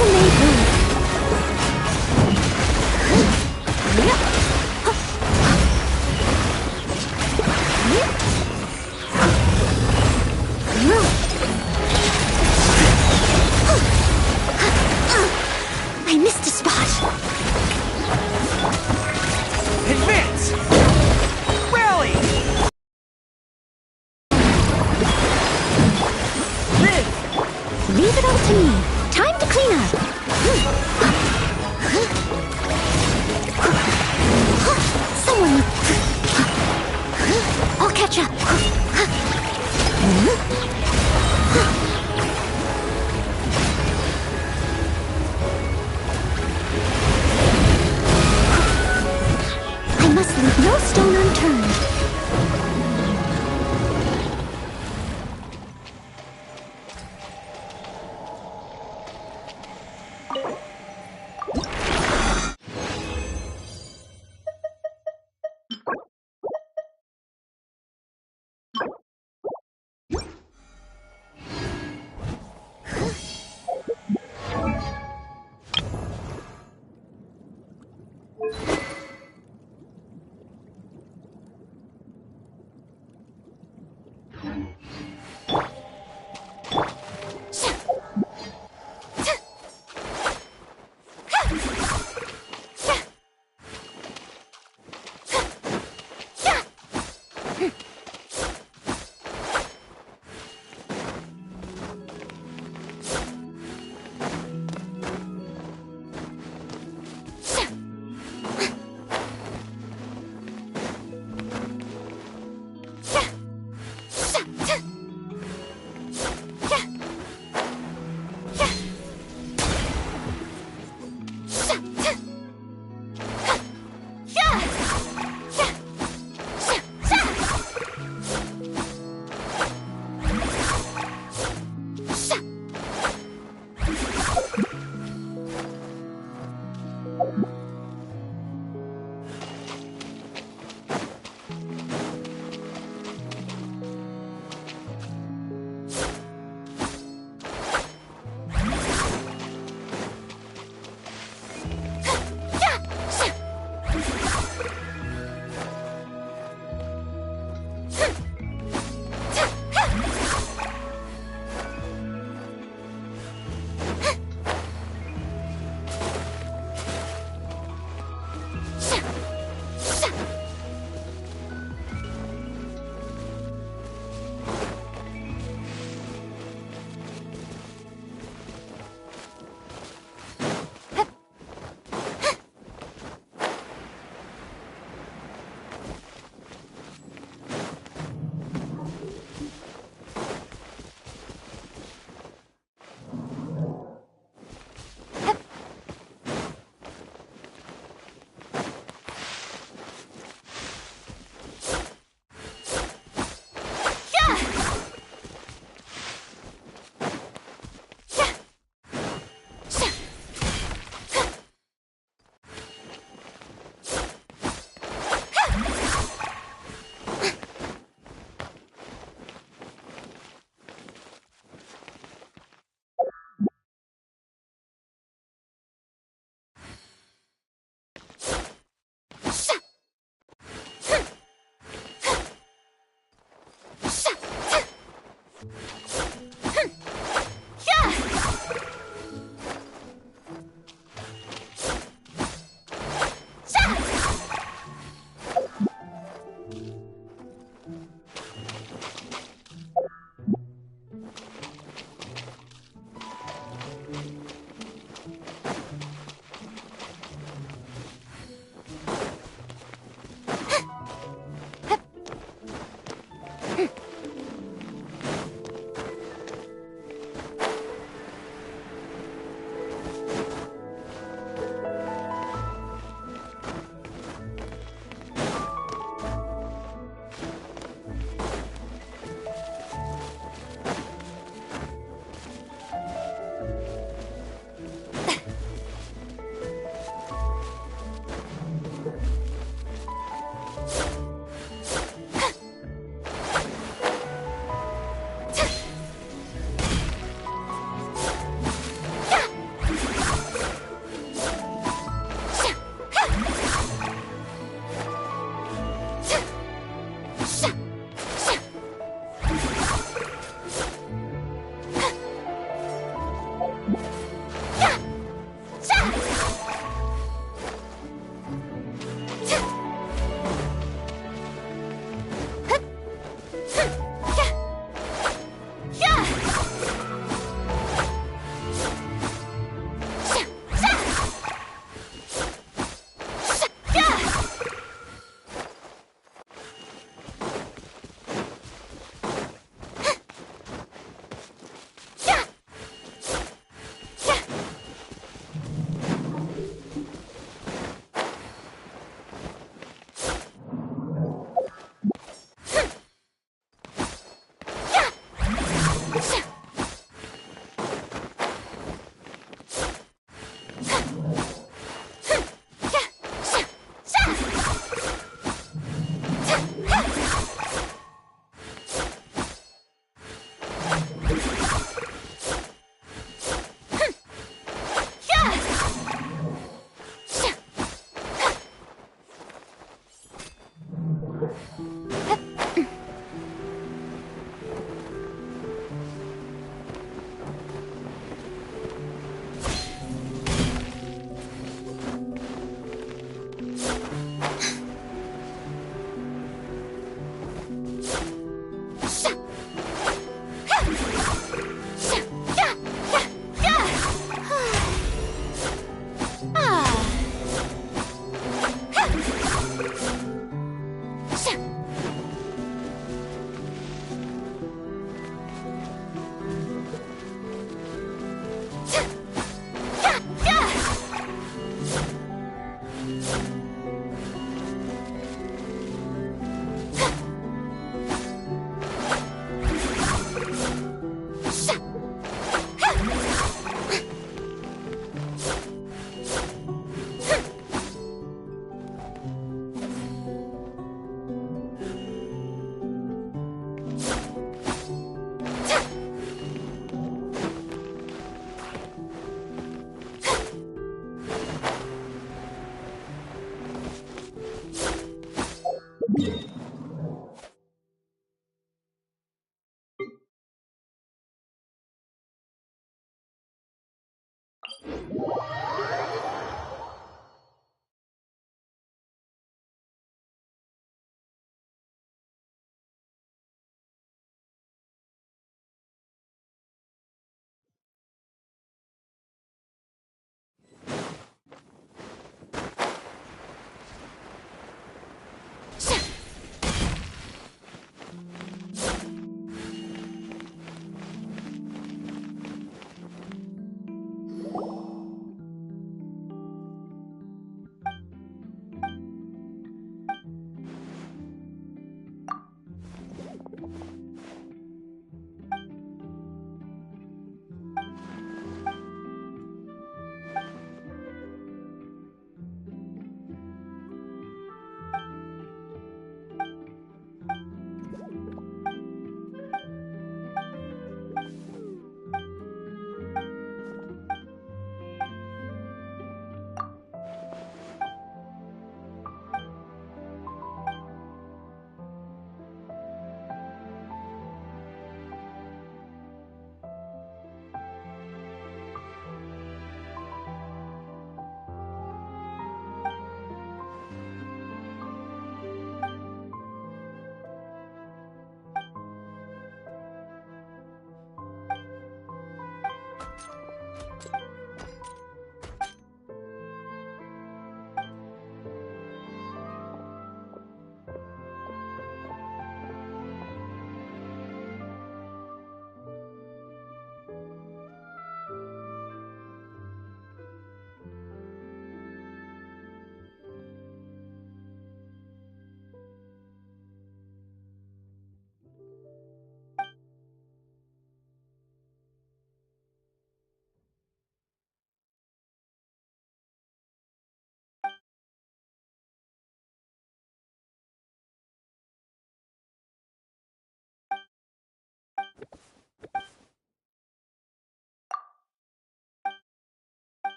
Speaker 9: tailor-made robe. I missed a spot.
Speaker 6: Advance! Rally! Live!
Speaker 9: Leave it all to me. Time to clean up. Someone... I'll catch up. I must leave no stone unturned.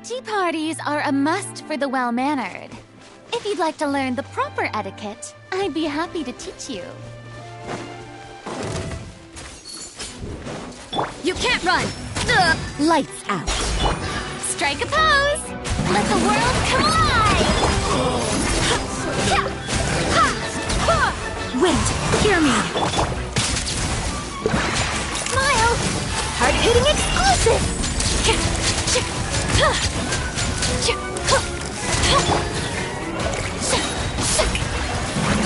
Speaker 15: Tea parties are a must for the well-mannered. If you'd like to learn the proper etiquette, I'd be happy to teach you.
Speaker 9: You can't run! Lights out.
Speaker 15: Strike a pose! Let the world collide!
Speaker 22: wind. Hear me. Smile! Hard-hitting exclusive!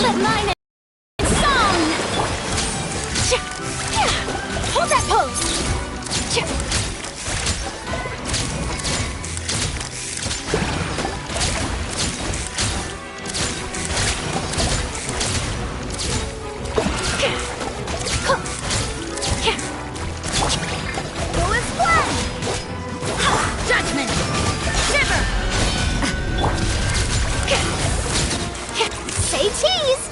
Speaker 15: Let mine song!
Speaker 22: Hold that pose! Go as planned! Judgment! Shiver! Say cheese!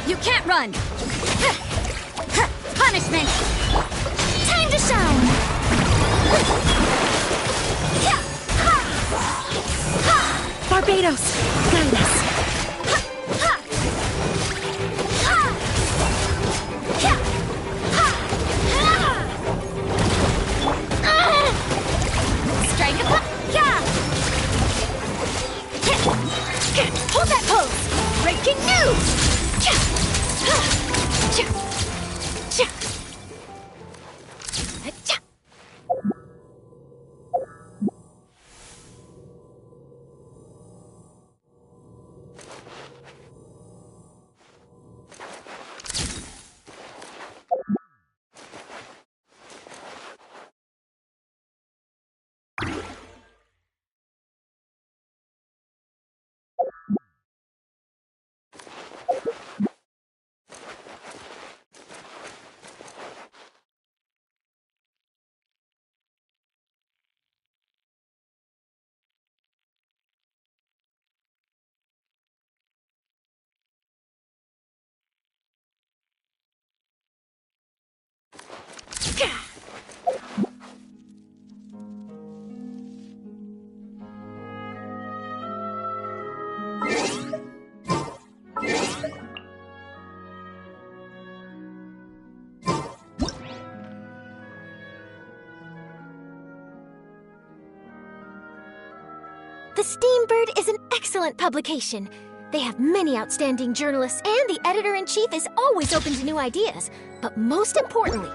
Speaker 22: You can't run! Punishment! Time to shine! Barbados! Guide us! Strike a hold that pose! Breaking news!
Speaker 9: The Steambird is an excellent publication. They have many outstanding journalists, and the editor-in-chief is always open to new ideas. But most importantly,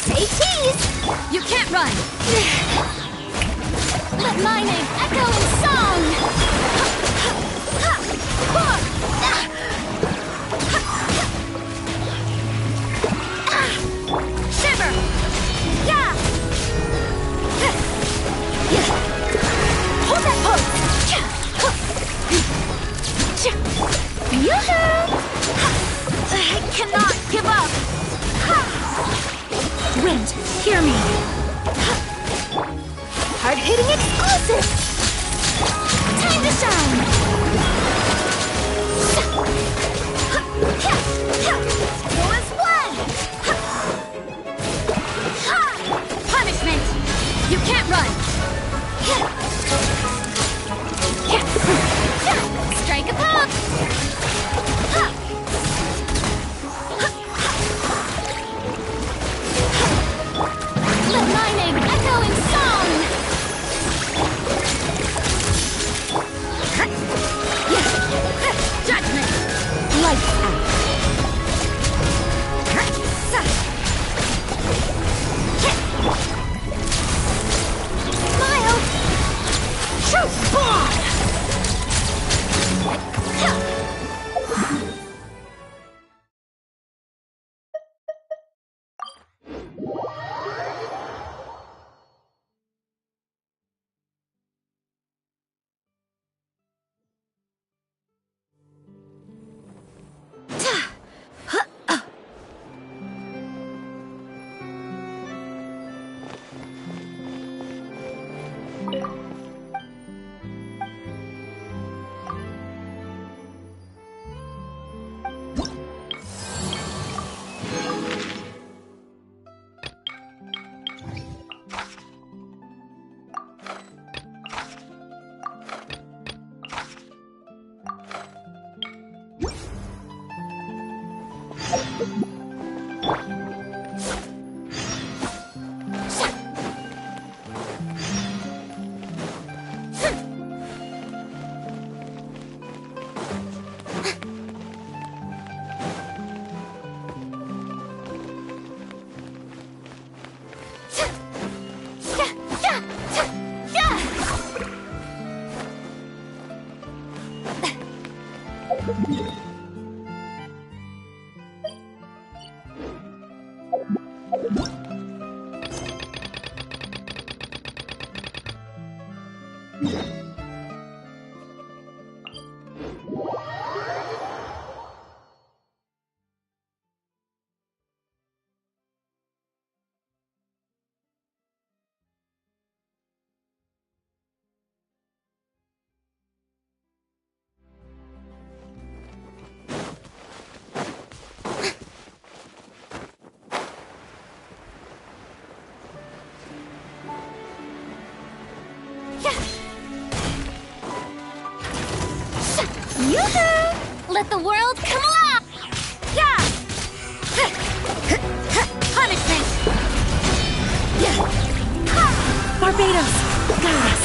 Speaker 15: Say cheese! You can't run! Let my name echo in song! Shiver! Yeah! Hold that pose! Yoo-hoo! I cannot give up! Wind, hear me! Hard-hitting exclusive! Time to shine! Go as one! Punishment! You can't run! Strike a pop! Let my name echo in song! Judgment! Lights out! Smile! Shoot! Bomb! Yoo-hoo! Let the world come alive! Yeah! Punishment!
Speaker 22: Barbados, guide us.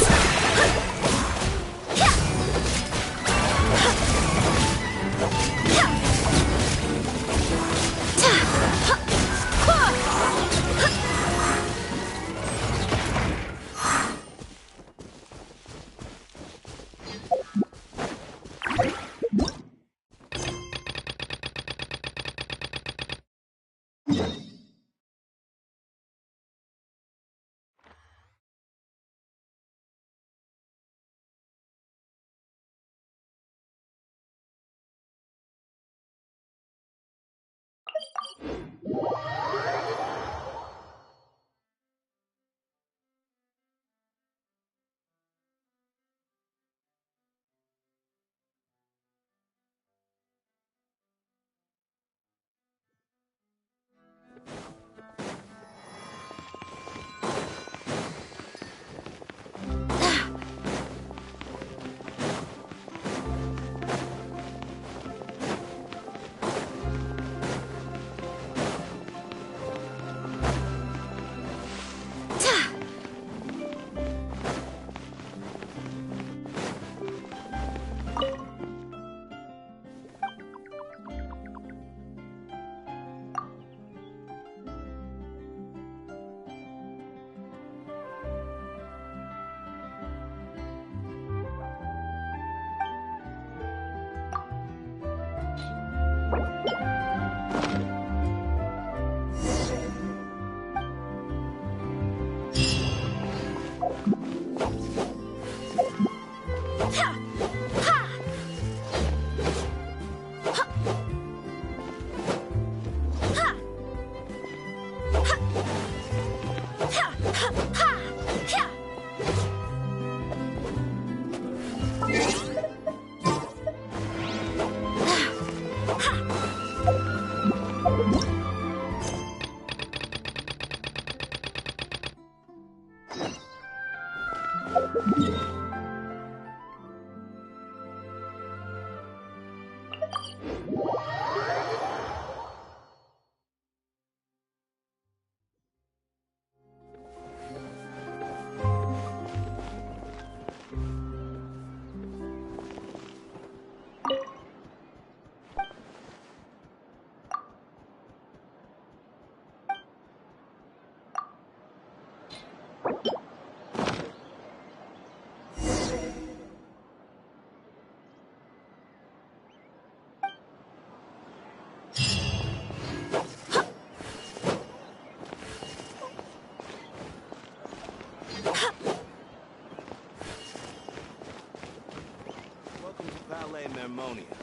Speaker 11: Mermonia.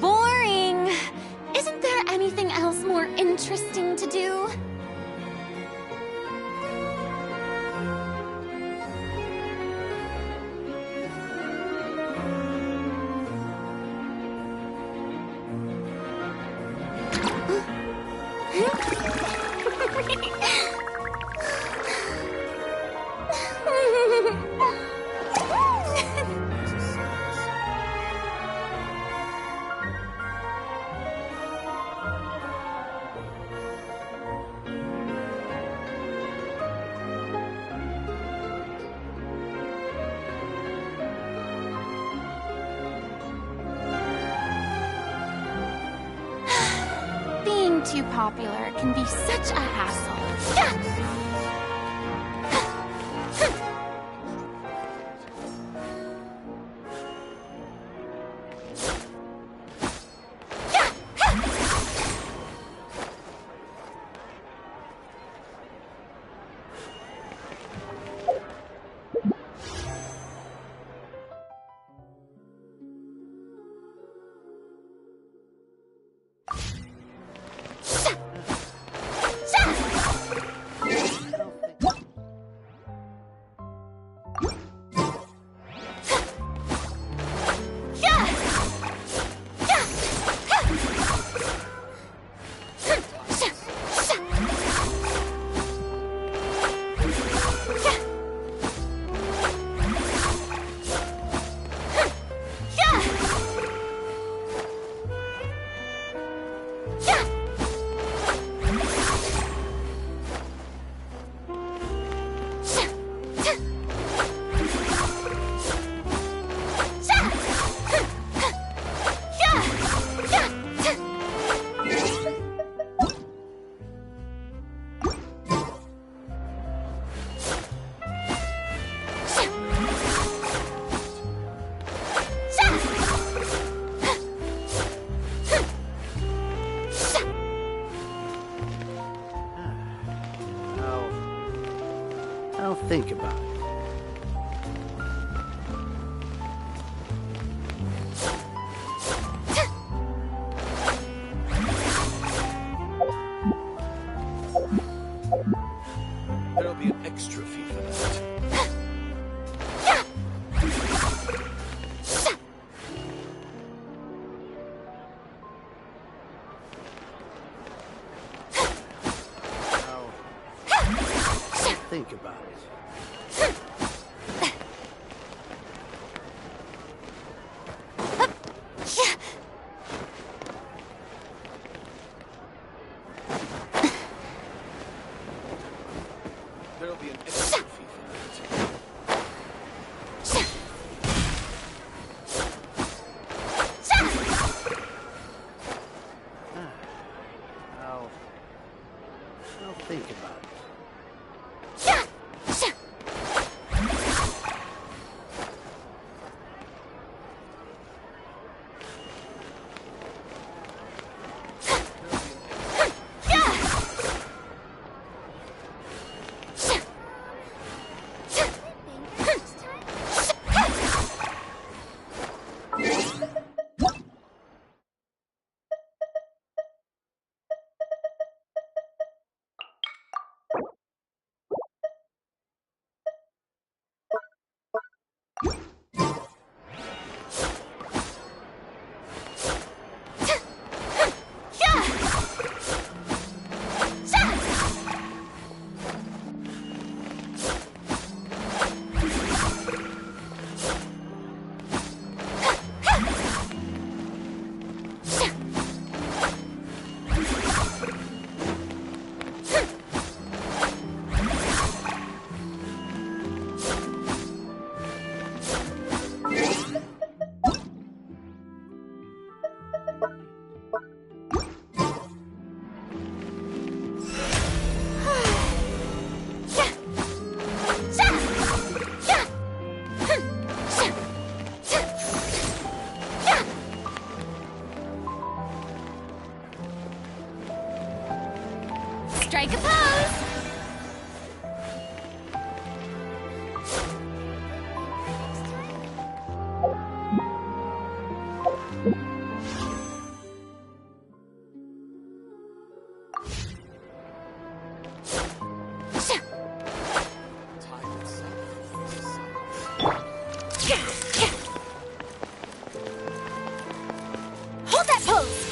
Speaker 15: Boring! Isn't there anything else more interesting to do? Being too popular can be such a hassle.
Speaker 22: Take a pose!
Speaker 15: Hold that pose!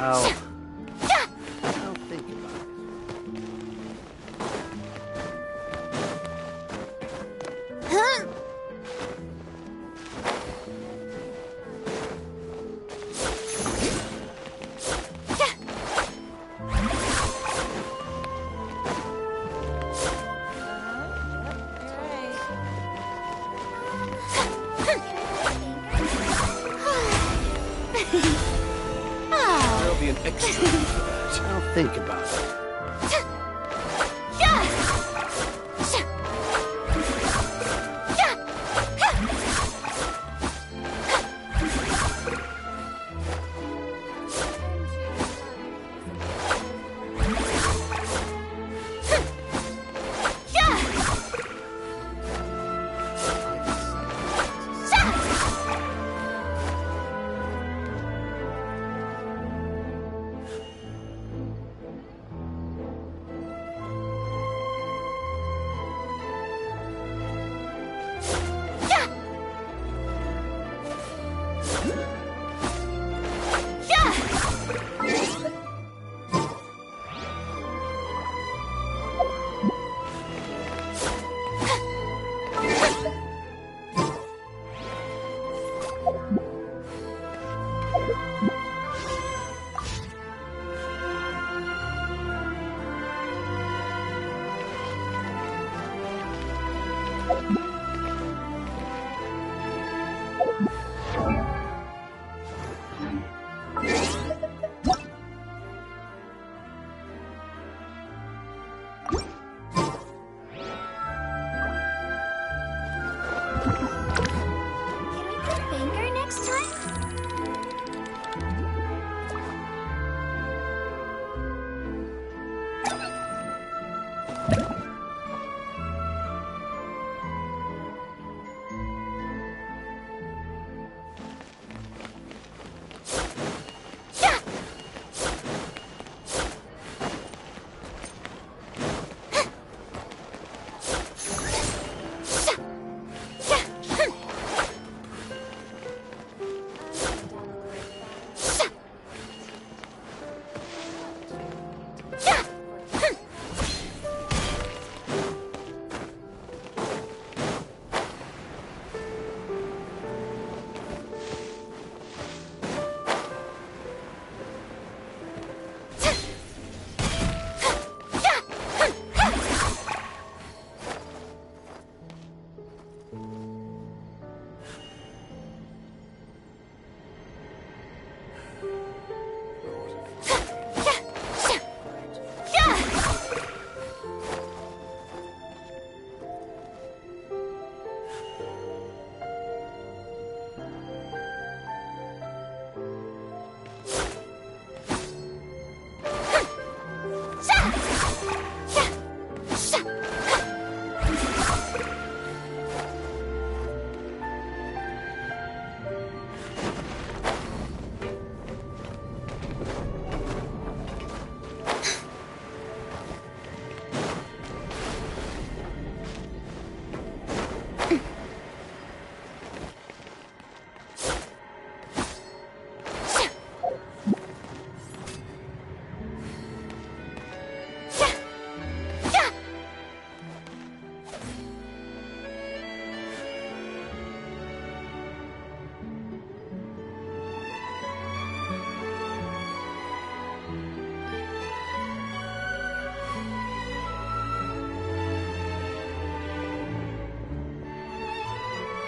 Speaker 11: I'll think about it.
Speaker 1: Huh?
Speaker 11: There'll be an extra for that. I'll think about it.
Speaker 1: Finger next time?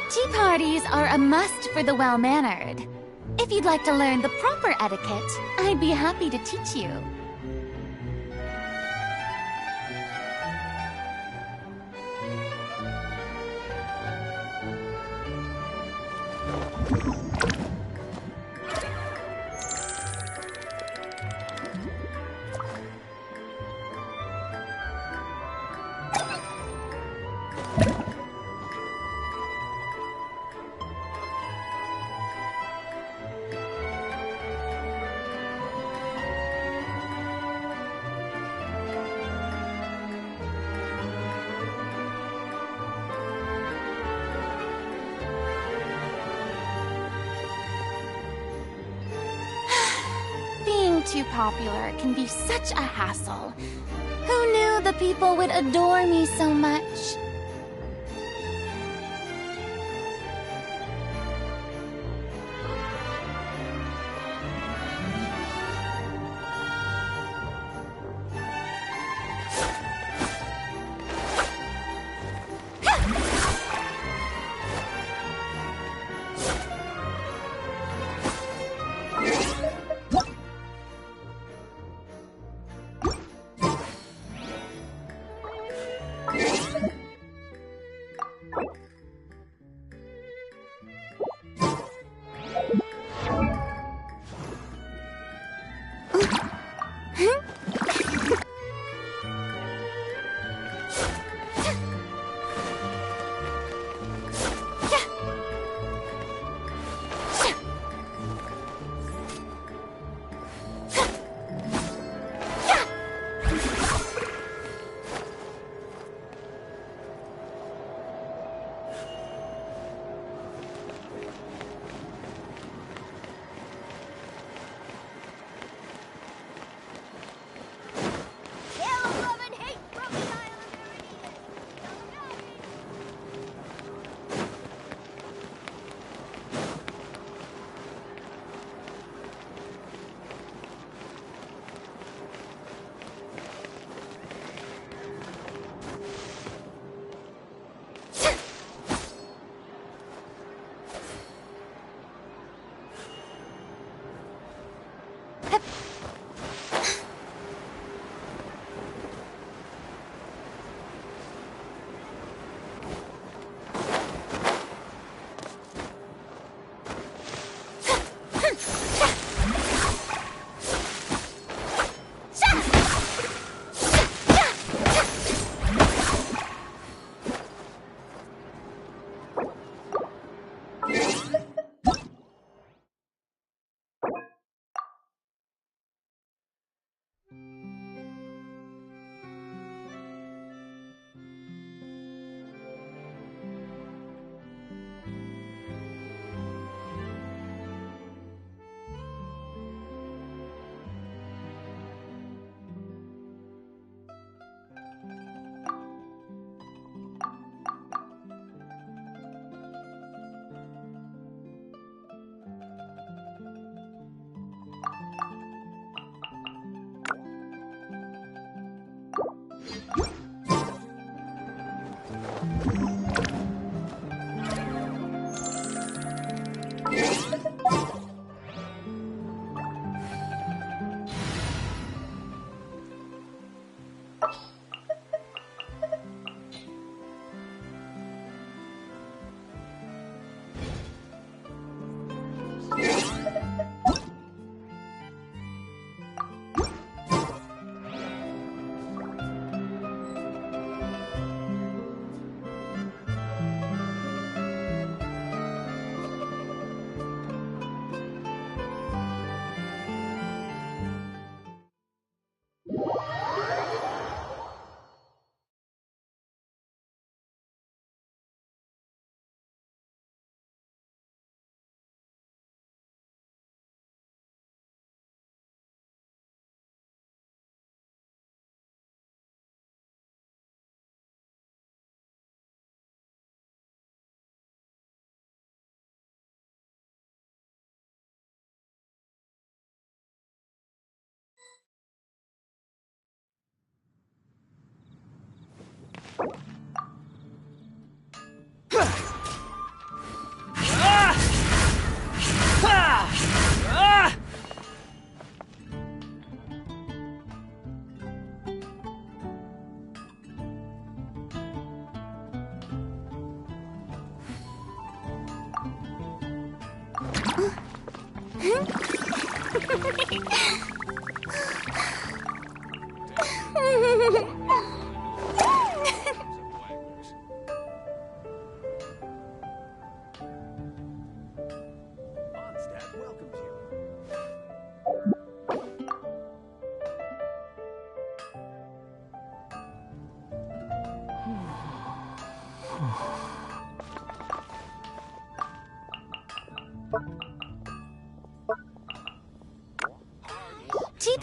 Speaker 15: Tea parties are a must for the well-mannered. If you'd like to learn the proper etiquette, I'd be happy to teach you. too popular can be such a hassle. Who knew the people would adore me so much?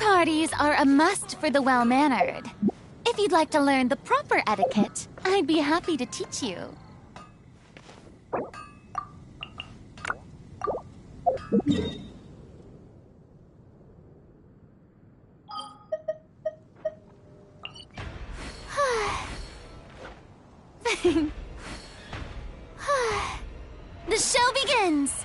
Speaker 15: parties are a must for the well-mannered. If you'd like to learn the proper etiquette, I'd be happy to teach you. The show begins!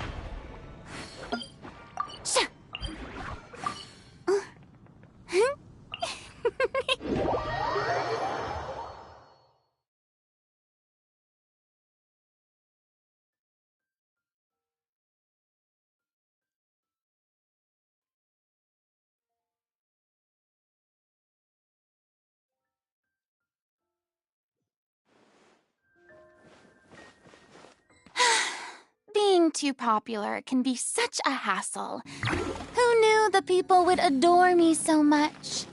Speaker 15: Being too popular can be such a hassle. Who knew the people would adore me so much?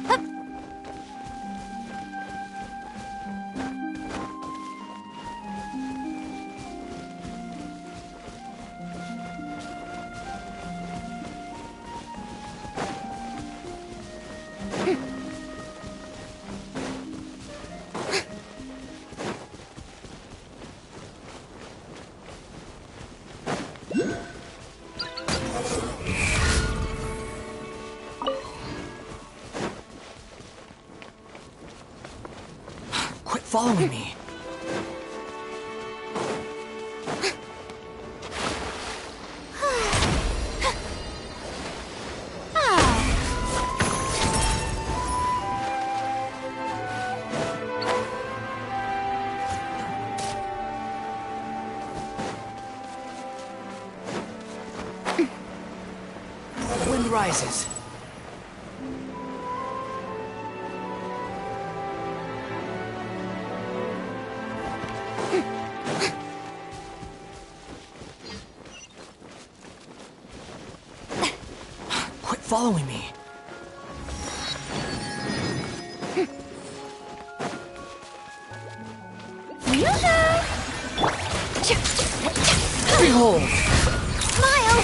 Speaker 15: Hup.
Speaker 8: Quit following me. Wind rises. Quit following me. Behold!
Speaker 15: Smile!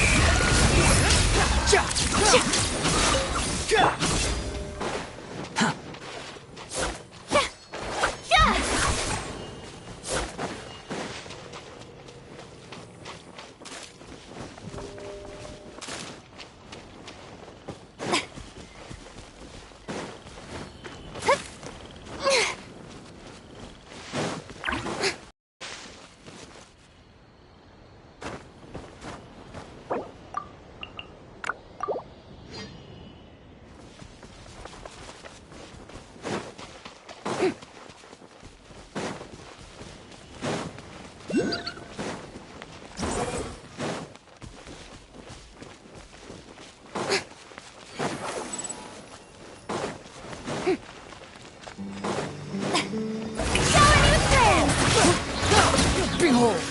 Speaker 8: Behold!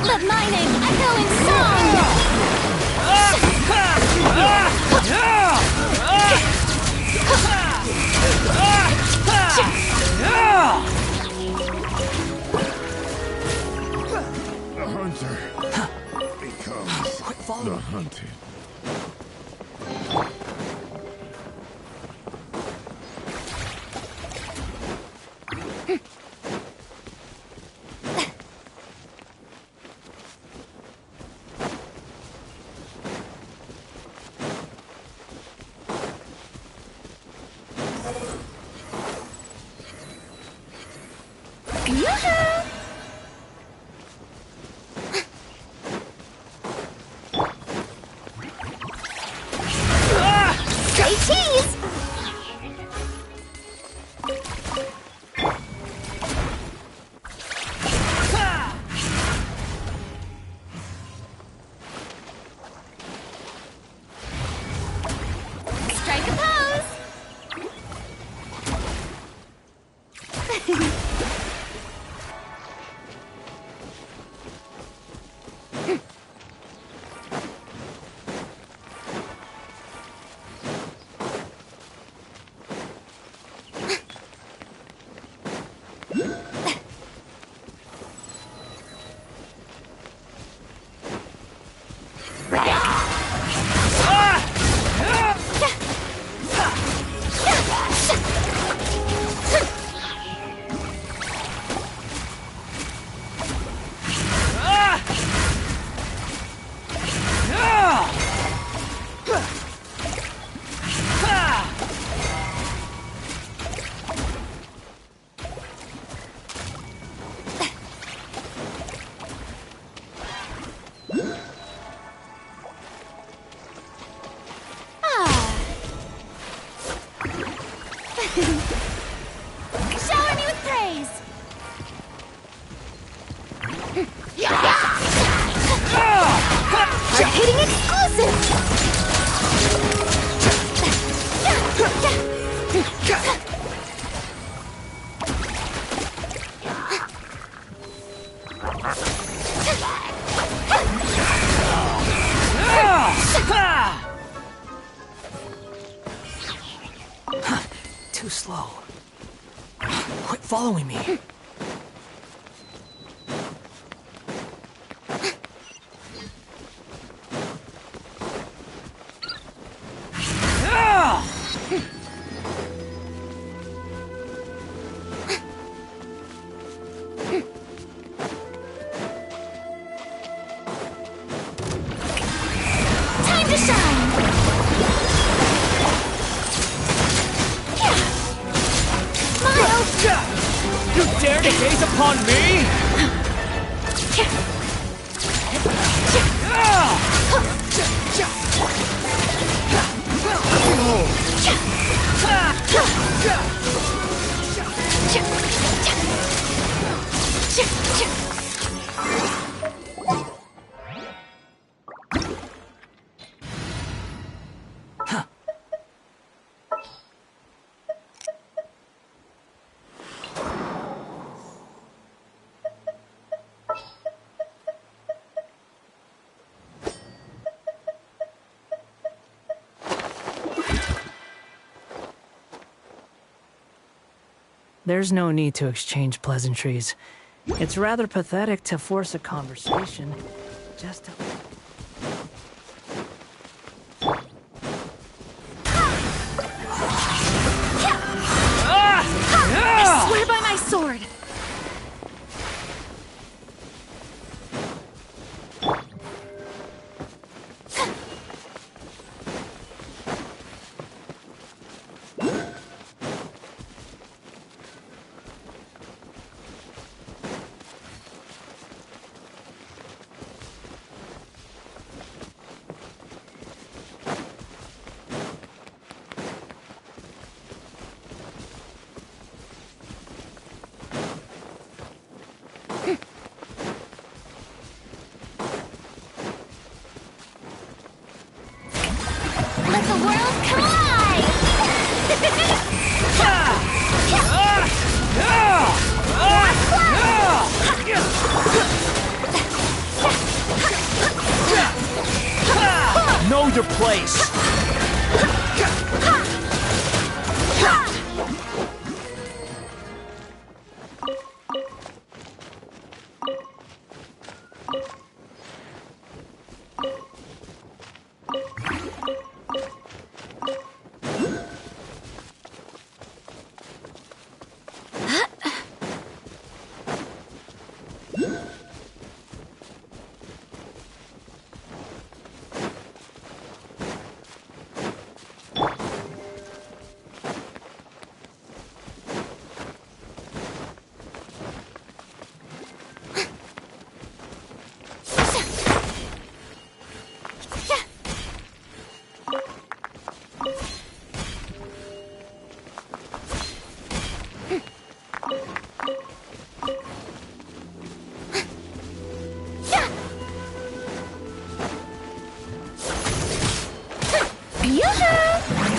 Speaker 15: Let my name echo in song!
Speaker 2: The hunter becomes the hunted.
Speaker 15: Say cheese! Strike a pose! Shower me with praise!
Speaker 9: Hard-hitting exclusive!
Speaker 10: Too slow. Quit following me.
Speaker 15: Time to shine!
Speaker 10: You dare to gaze upon me?
Speaker 6: There's no need to exchange pleasantries. It's rather pathetic to force a conversation. Just to...
Speaker 15: I swear by my sword! Let the world collide!
Speaker 10: Know your place!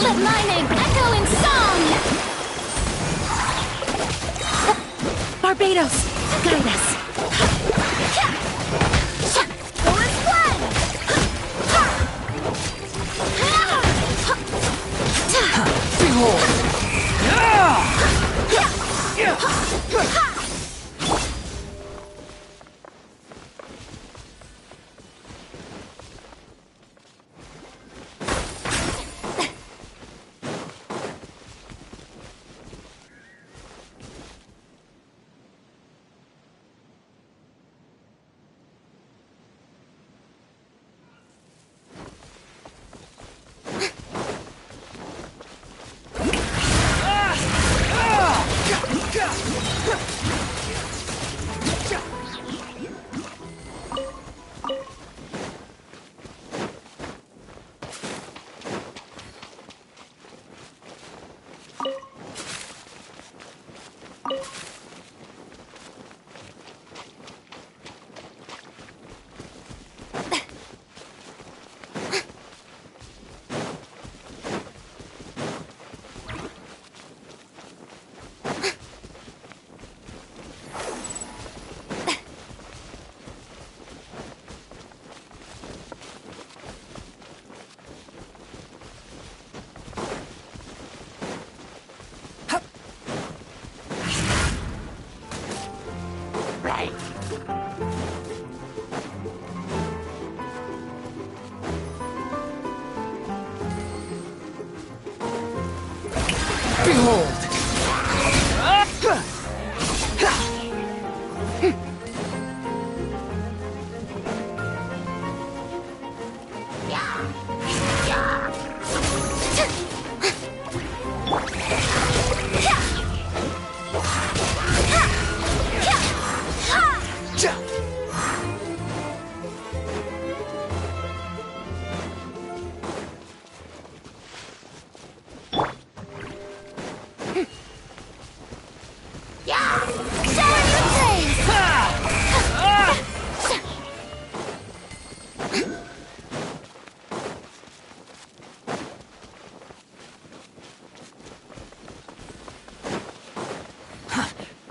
Speaker 10: Let my name echo in song!
Speaker 9: Barbados, guide us.
Speaker 15: Forest blood!
Speaker 10: Behold!
Speaker 6: Behold!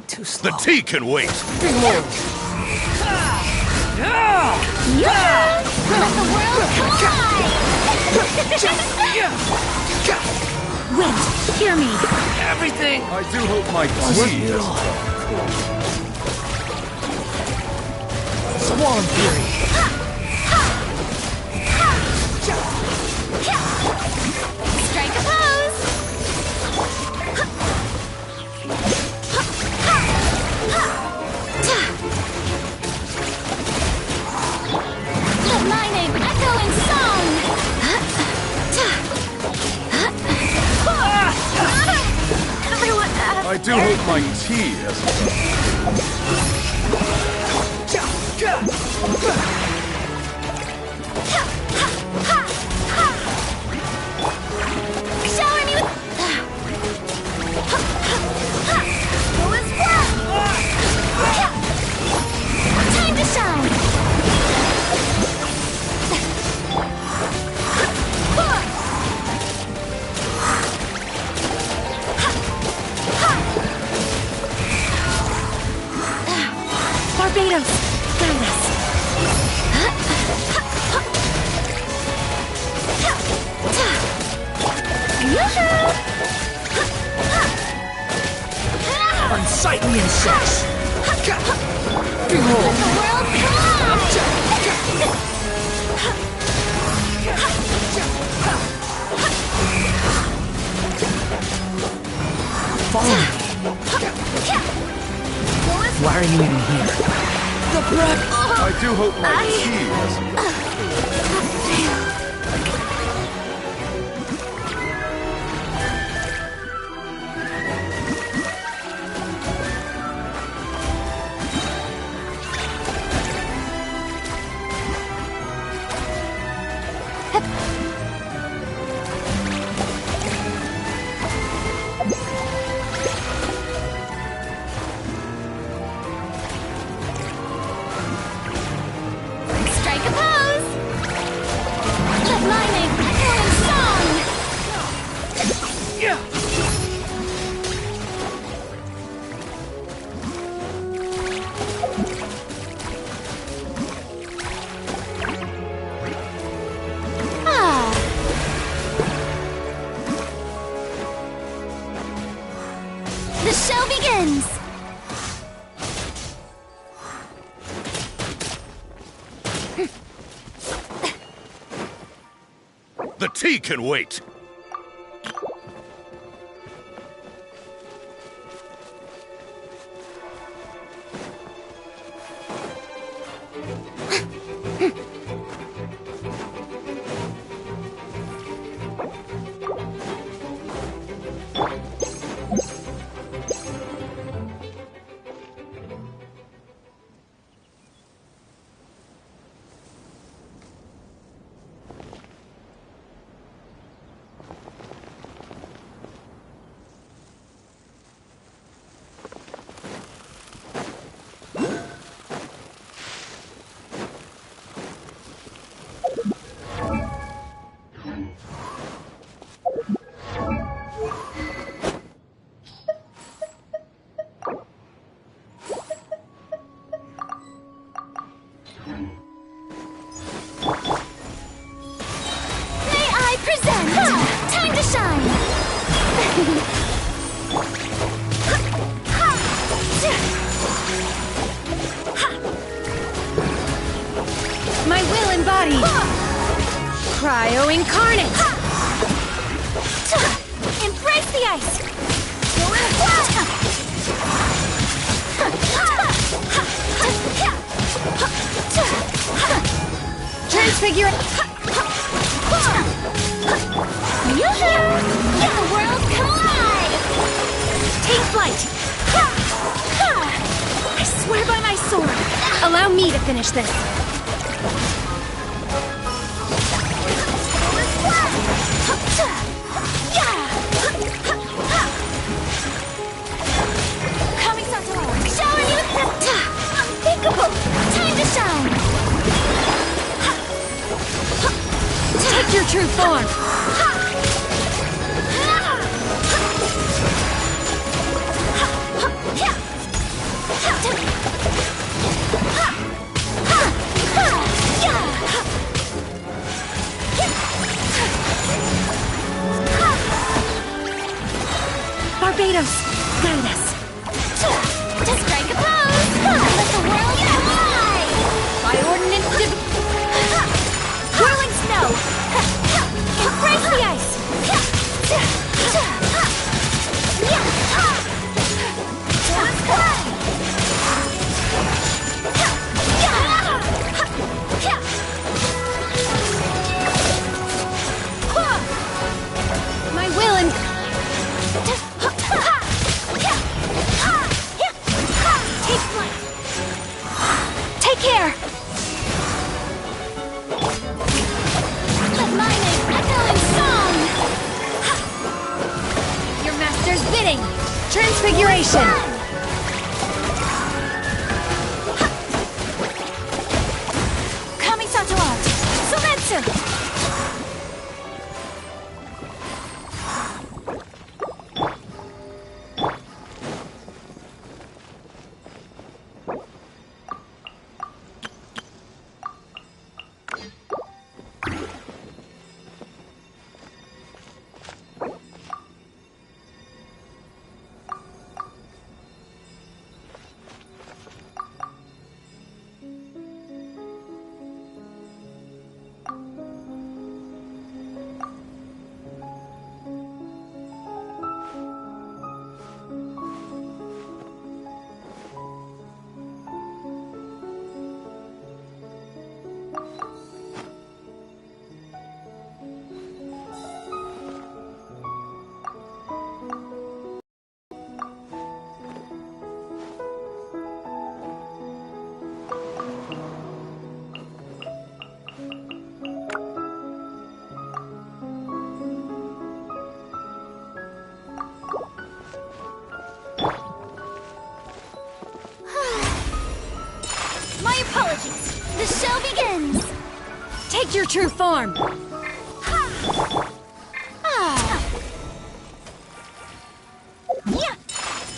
Speaker 2: Too slow. The tea can wait.
Speaker 6: Behold!
Speaker 15: Let the world collide! Wait, hear me.
Speaker 6: Everything!
Speaker 2: I do hope my tea
Speaker 6: Swarm Fury!
Speaker 15: Strike a pose! Let my name echo in song!
Speaker 22: Everyone
Speaker 2: I do hope my tea hasn't.
Speaker 15: Shower me with... Who is what? Time to shine! Barbados, guide us.
Speaker 6: Unsightly insects! Behold!
Speaker 15: Let the world collide!
Speaker 6: Follow me. Why are you even here? The breath!
Speaker 2: I do hope my tea hasn't.
Speaker 15: Strike a pose! Let my name echo in song! Ah! The show begins!
Speaker 2: The tea can wait.
Speaker 15: May I present Time to Shine! My will embodied! Cryo incarnate! Embrace the ice!
Speaker 9: Allow me to finish this. Coming Santoral, showering you with unthinkable! Time to shine! Take your true form! Barbados, guide us. To strike a pose! Let the world fly! By ordnance whirling snow! Embrace the ice! My will and... Take flight! Take care! Let my name echo in song! Your master's bidding! Transfiguration! Coming to art! Silencer! My apologies. The show begins. Take your true form.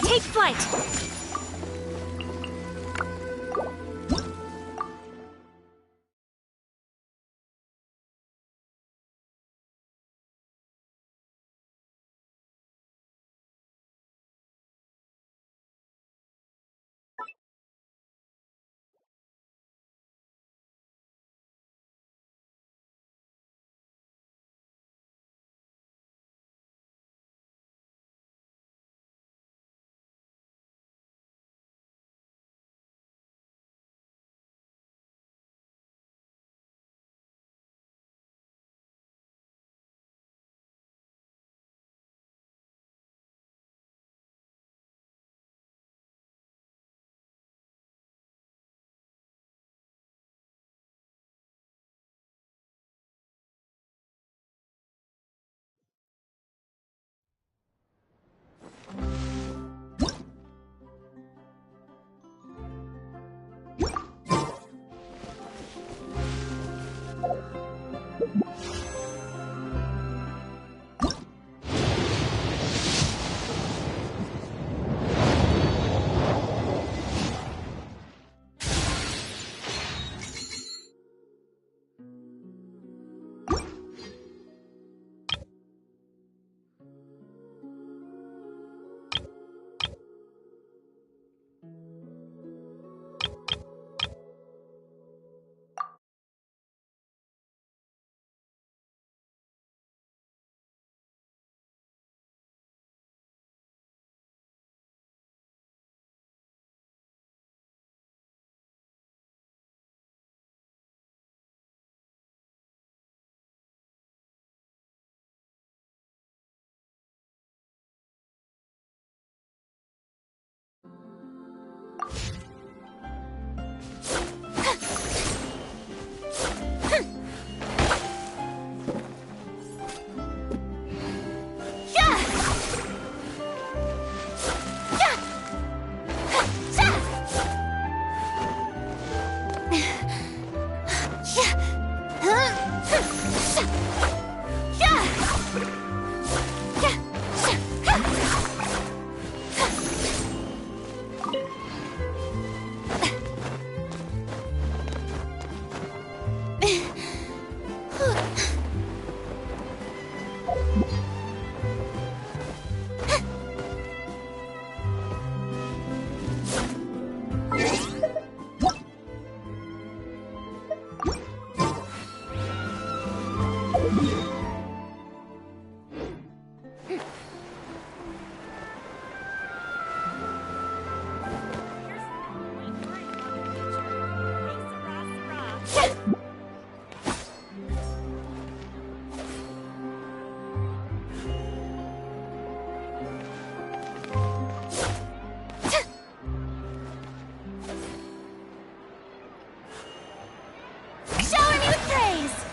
Speaker 9: Take flight.
Speaker 15: Shower me with praise!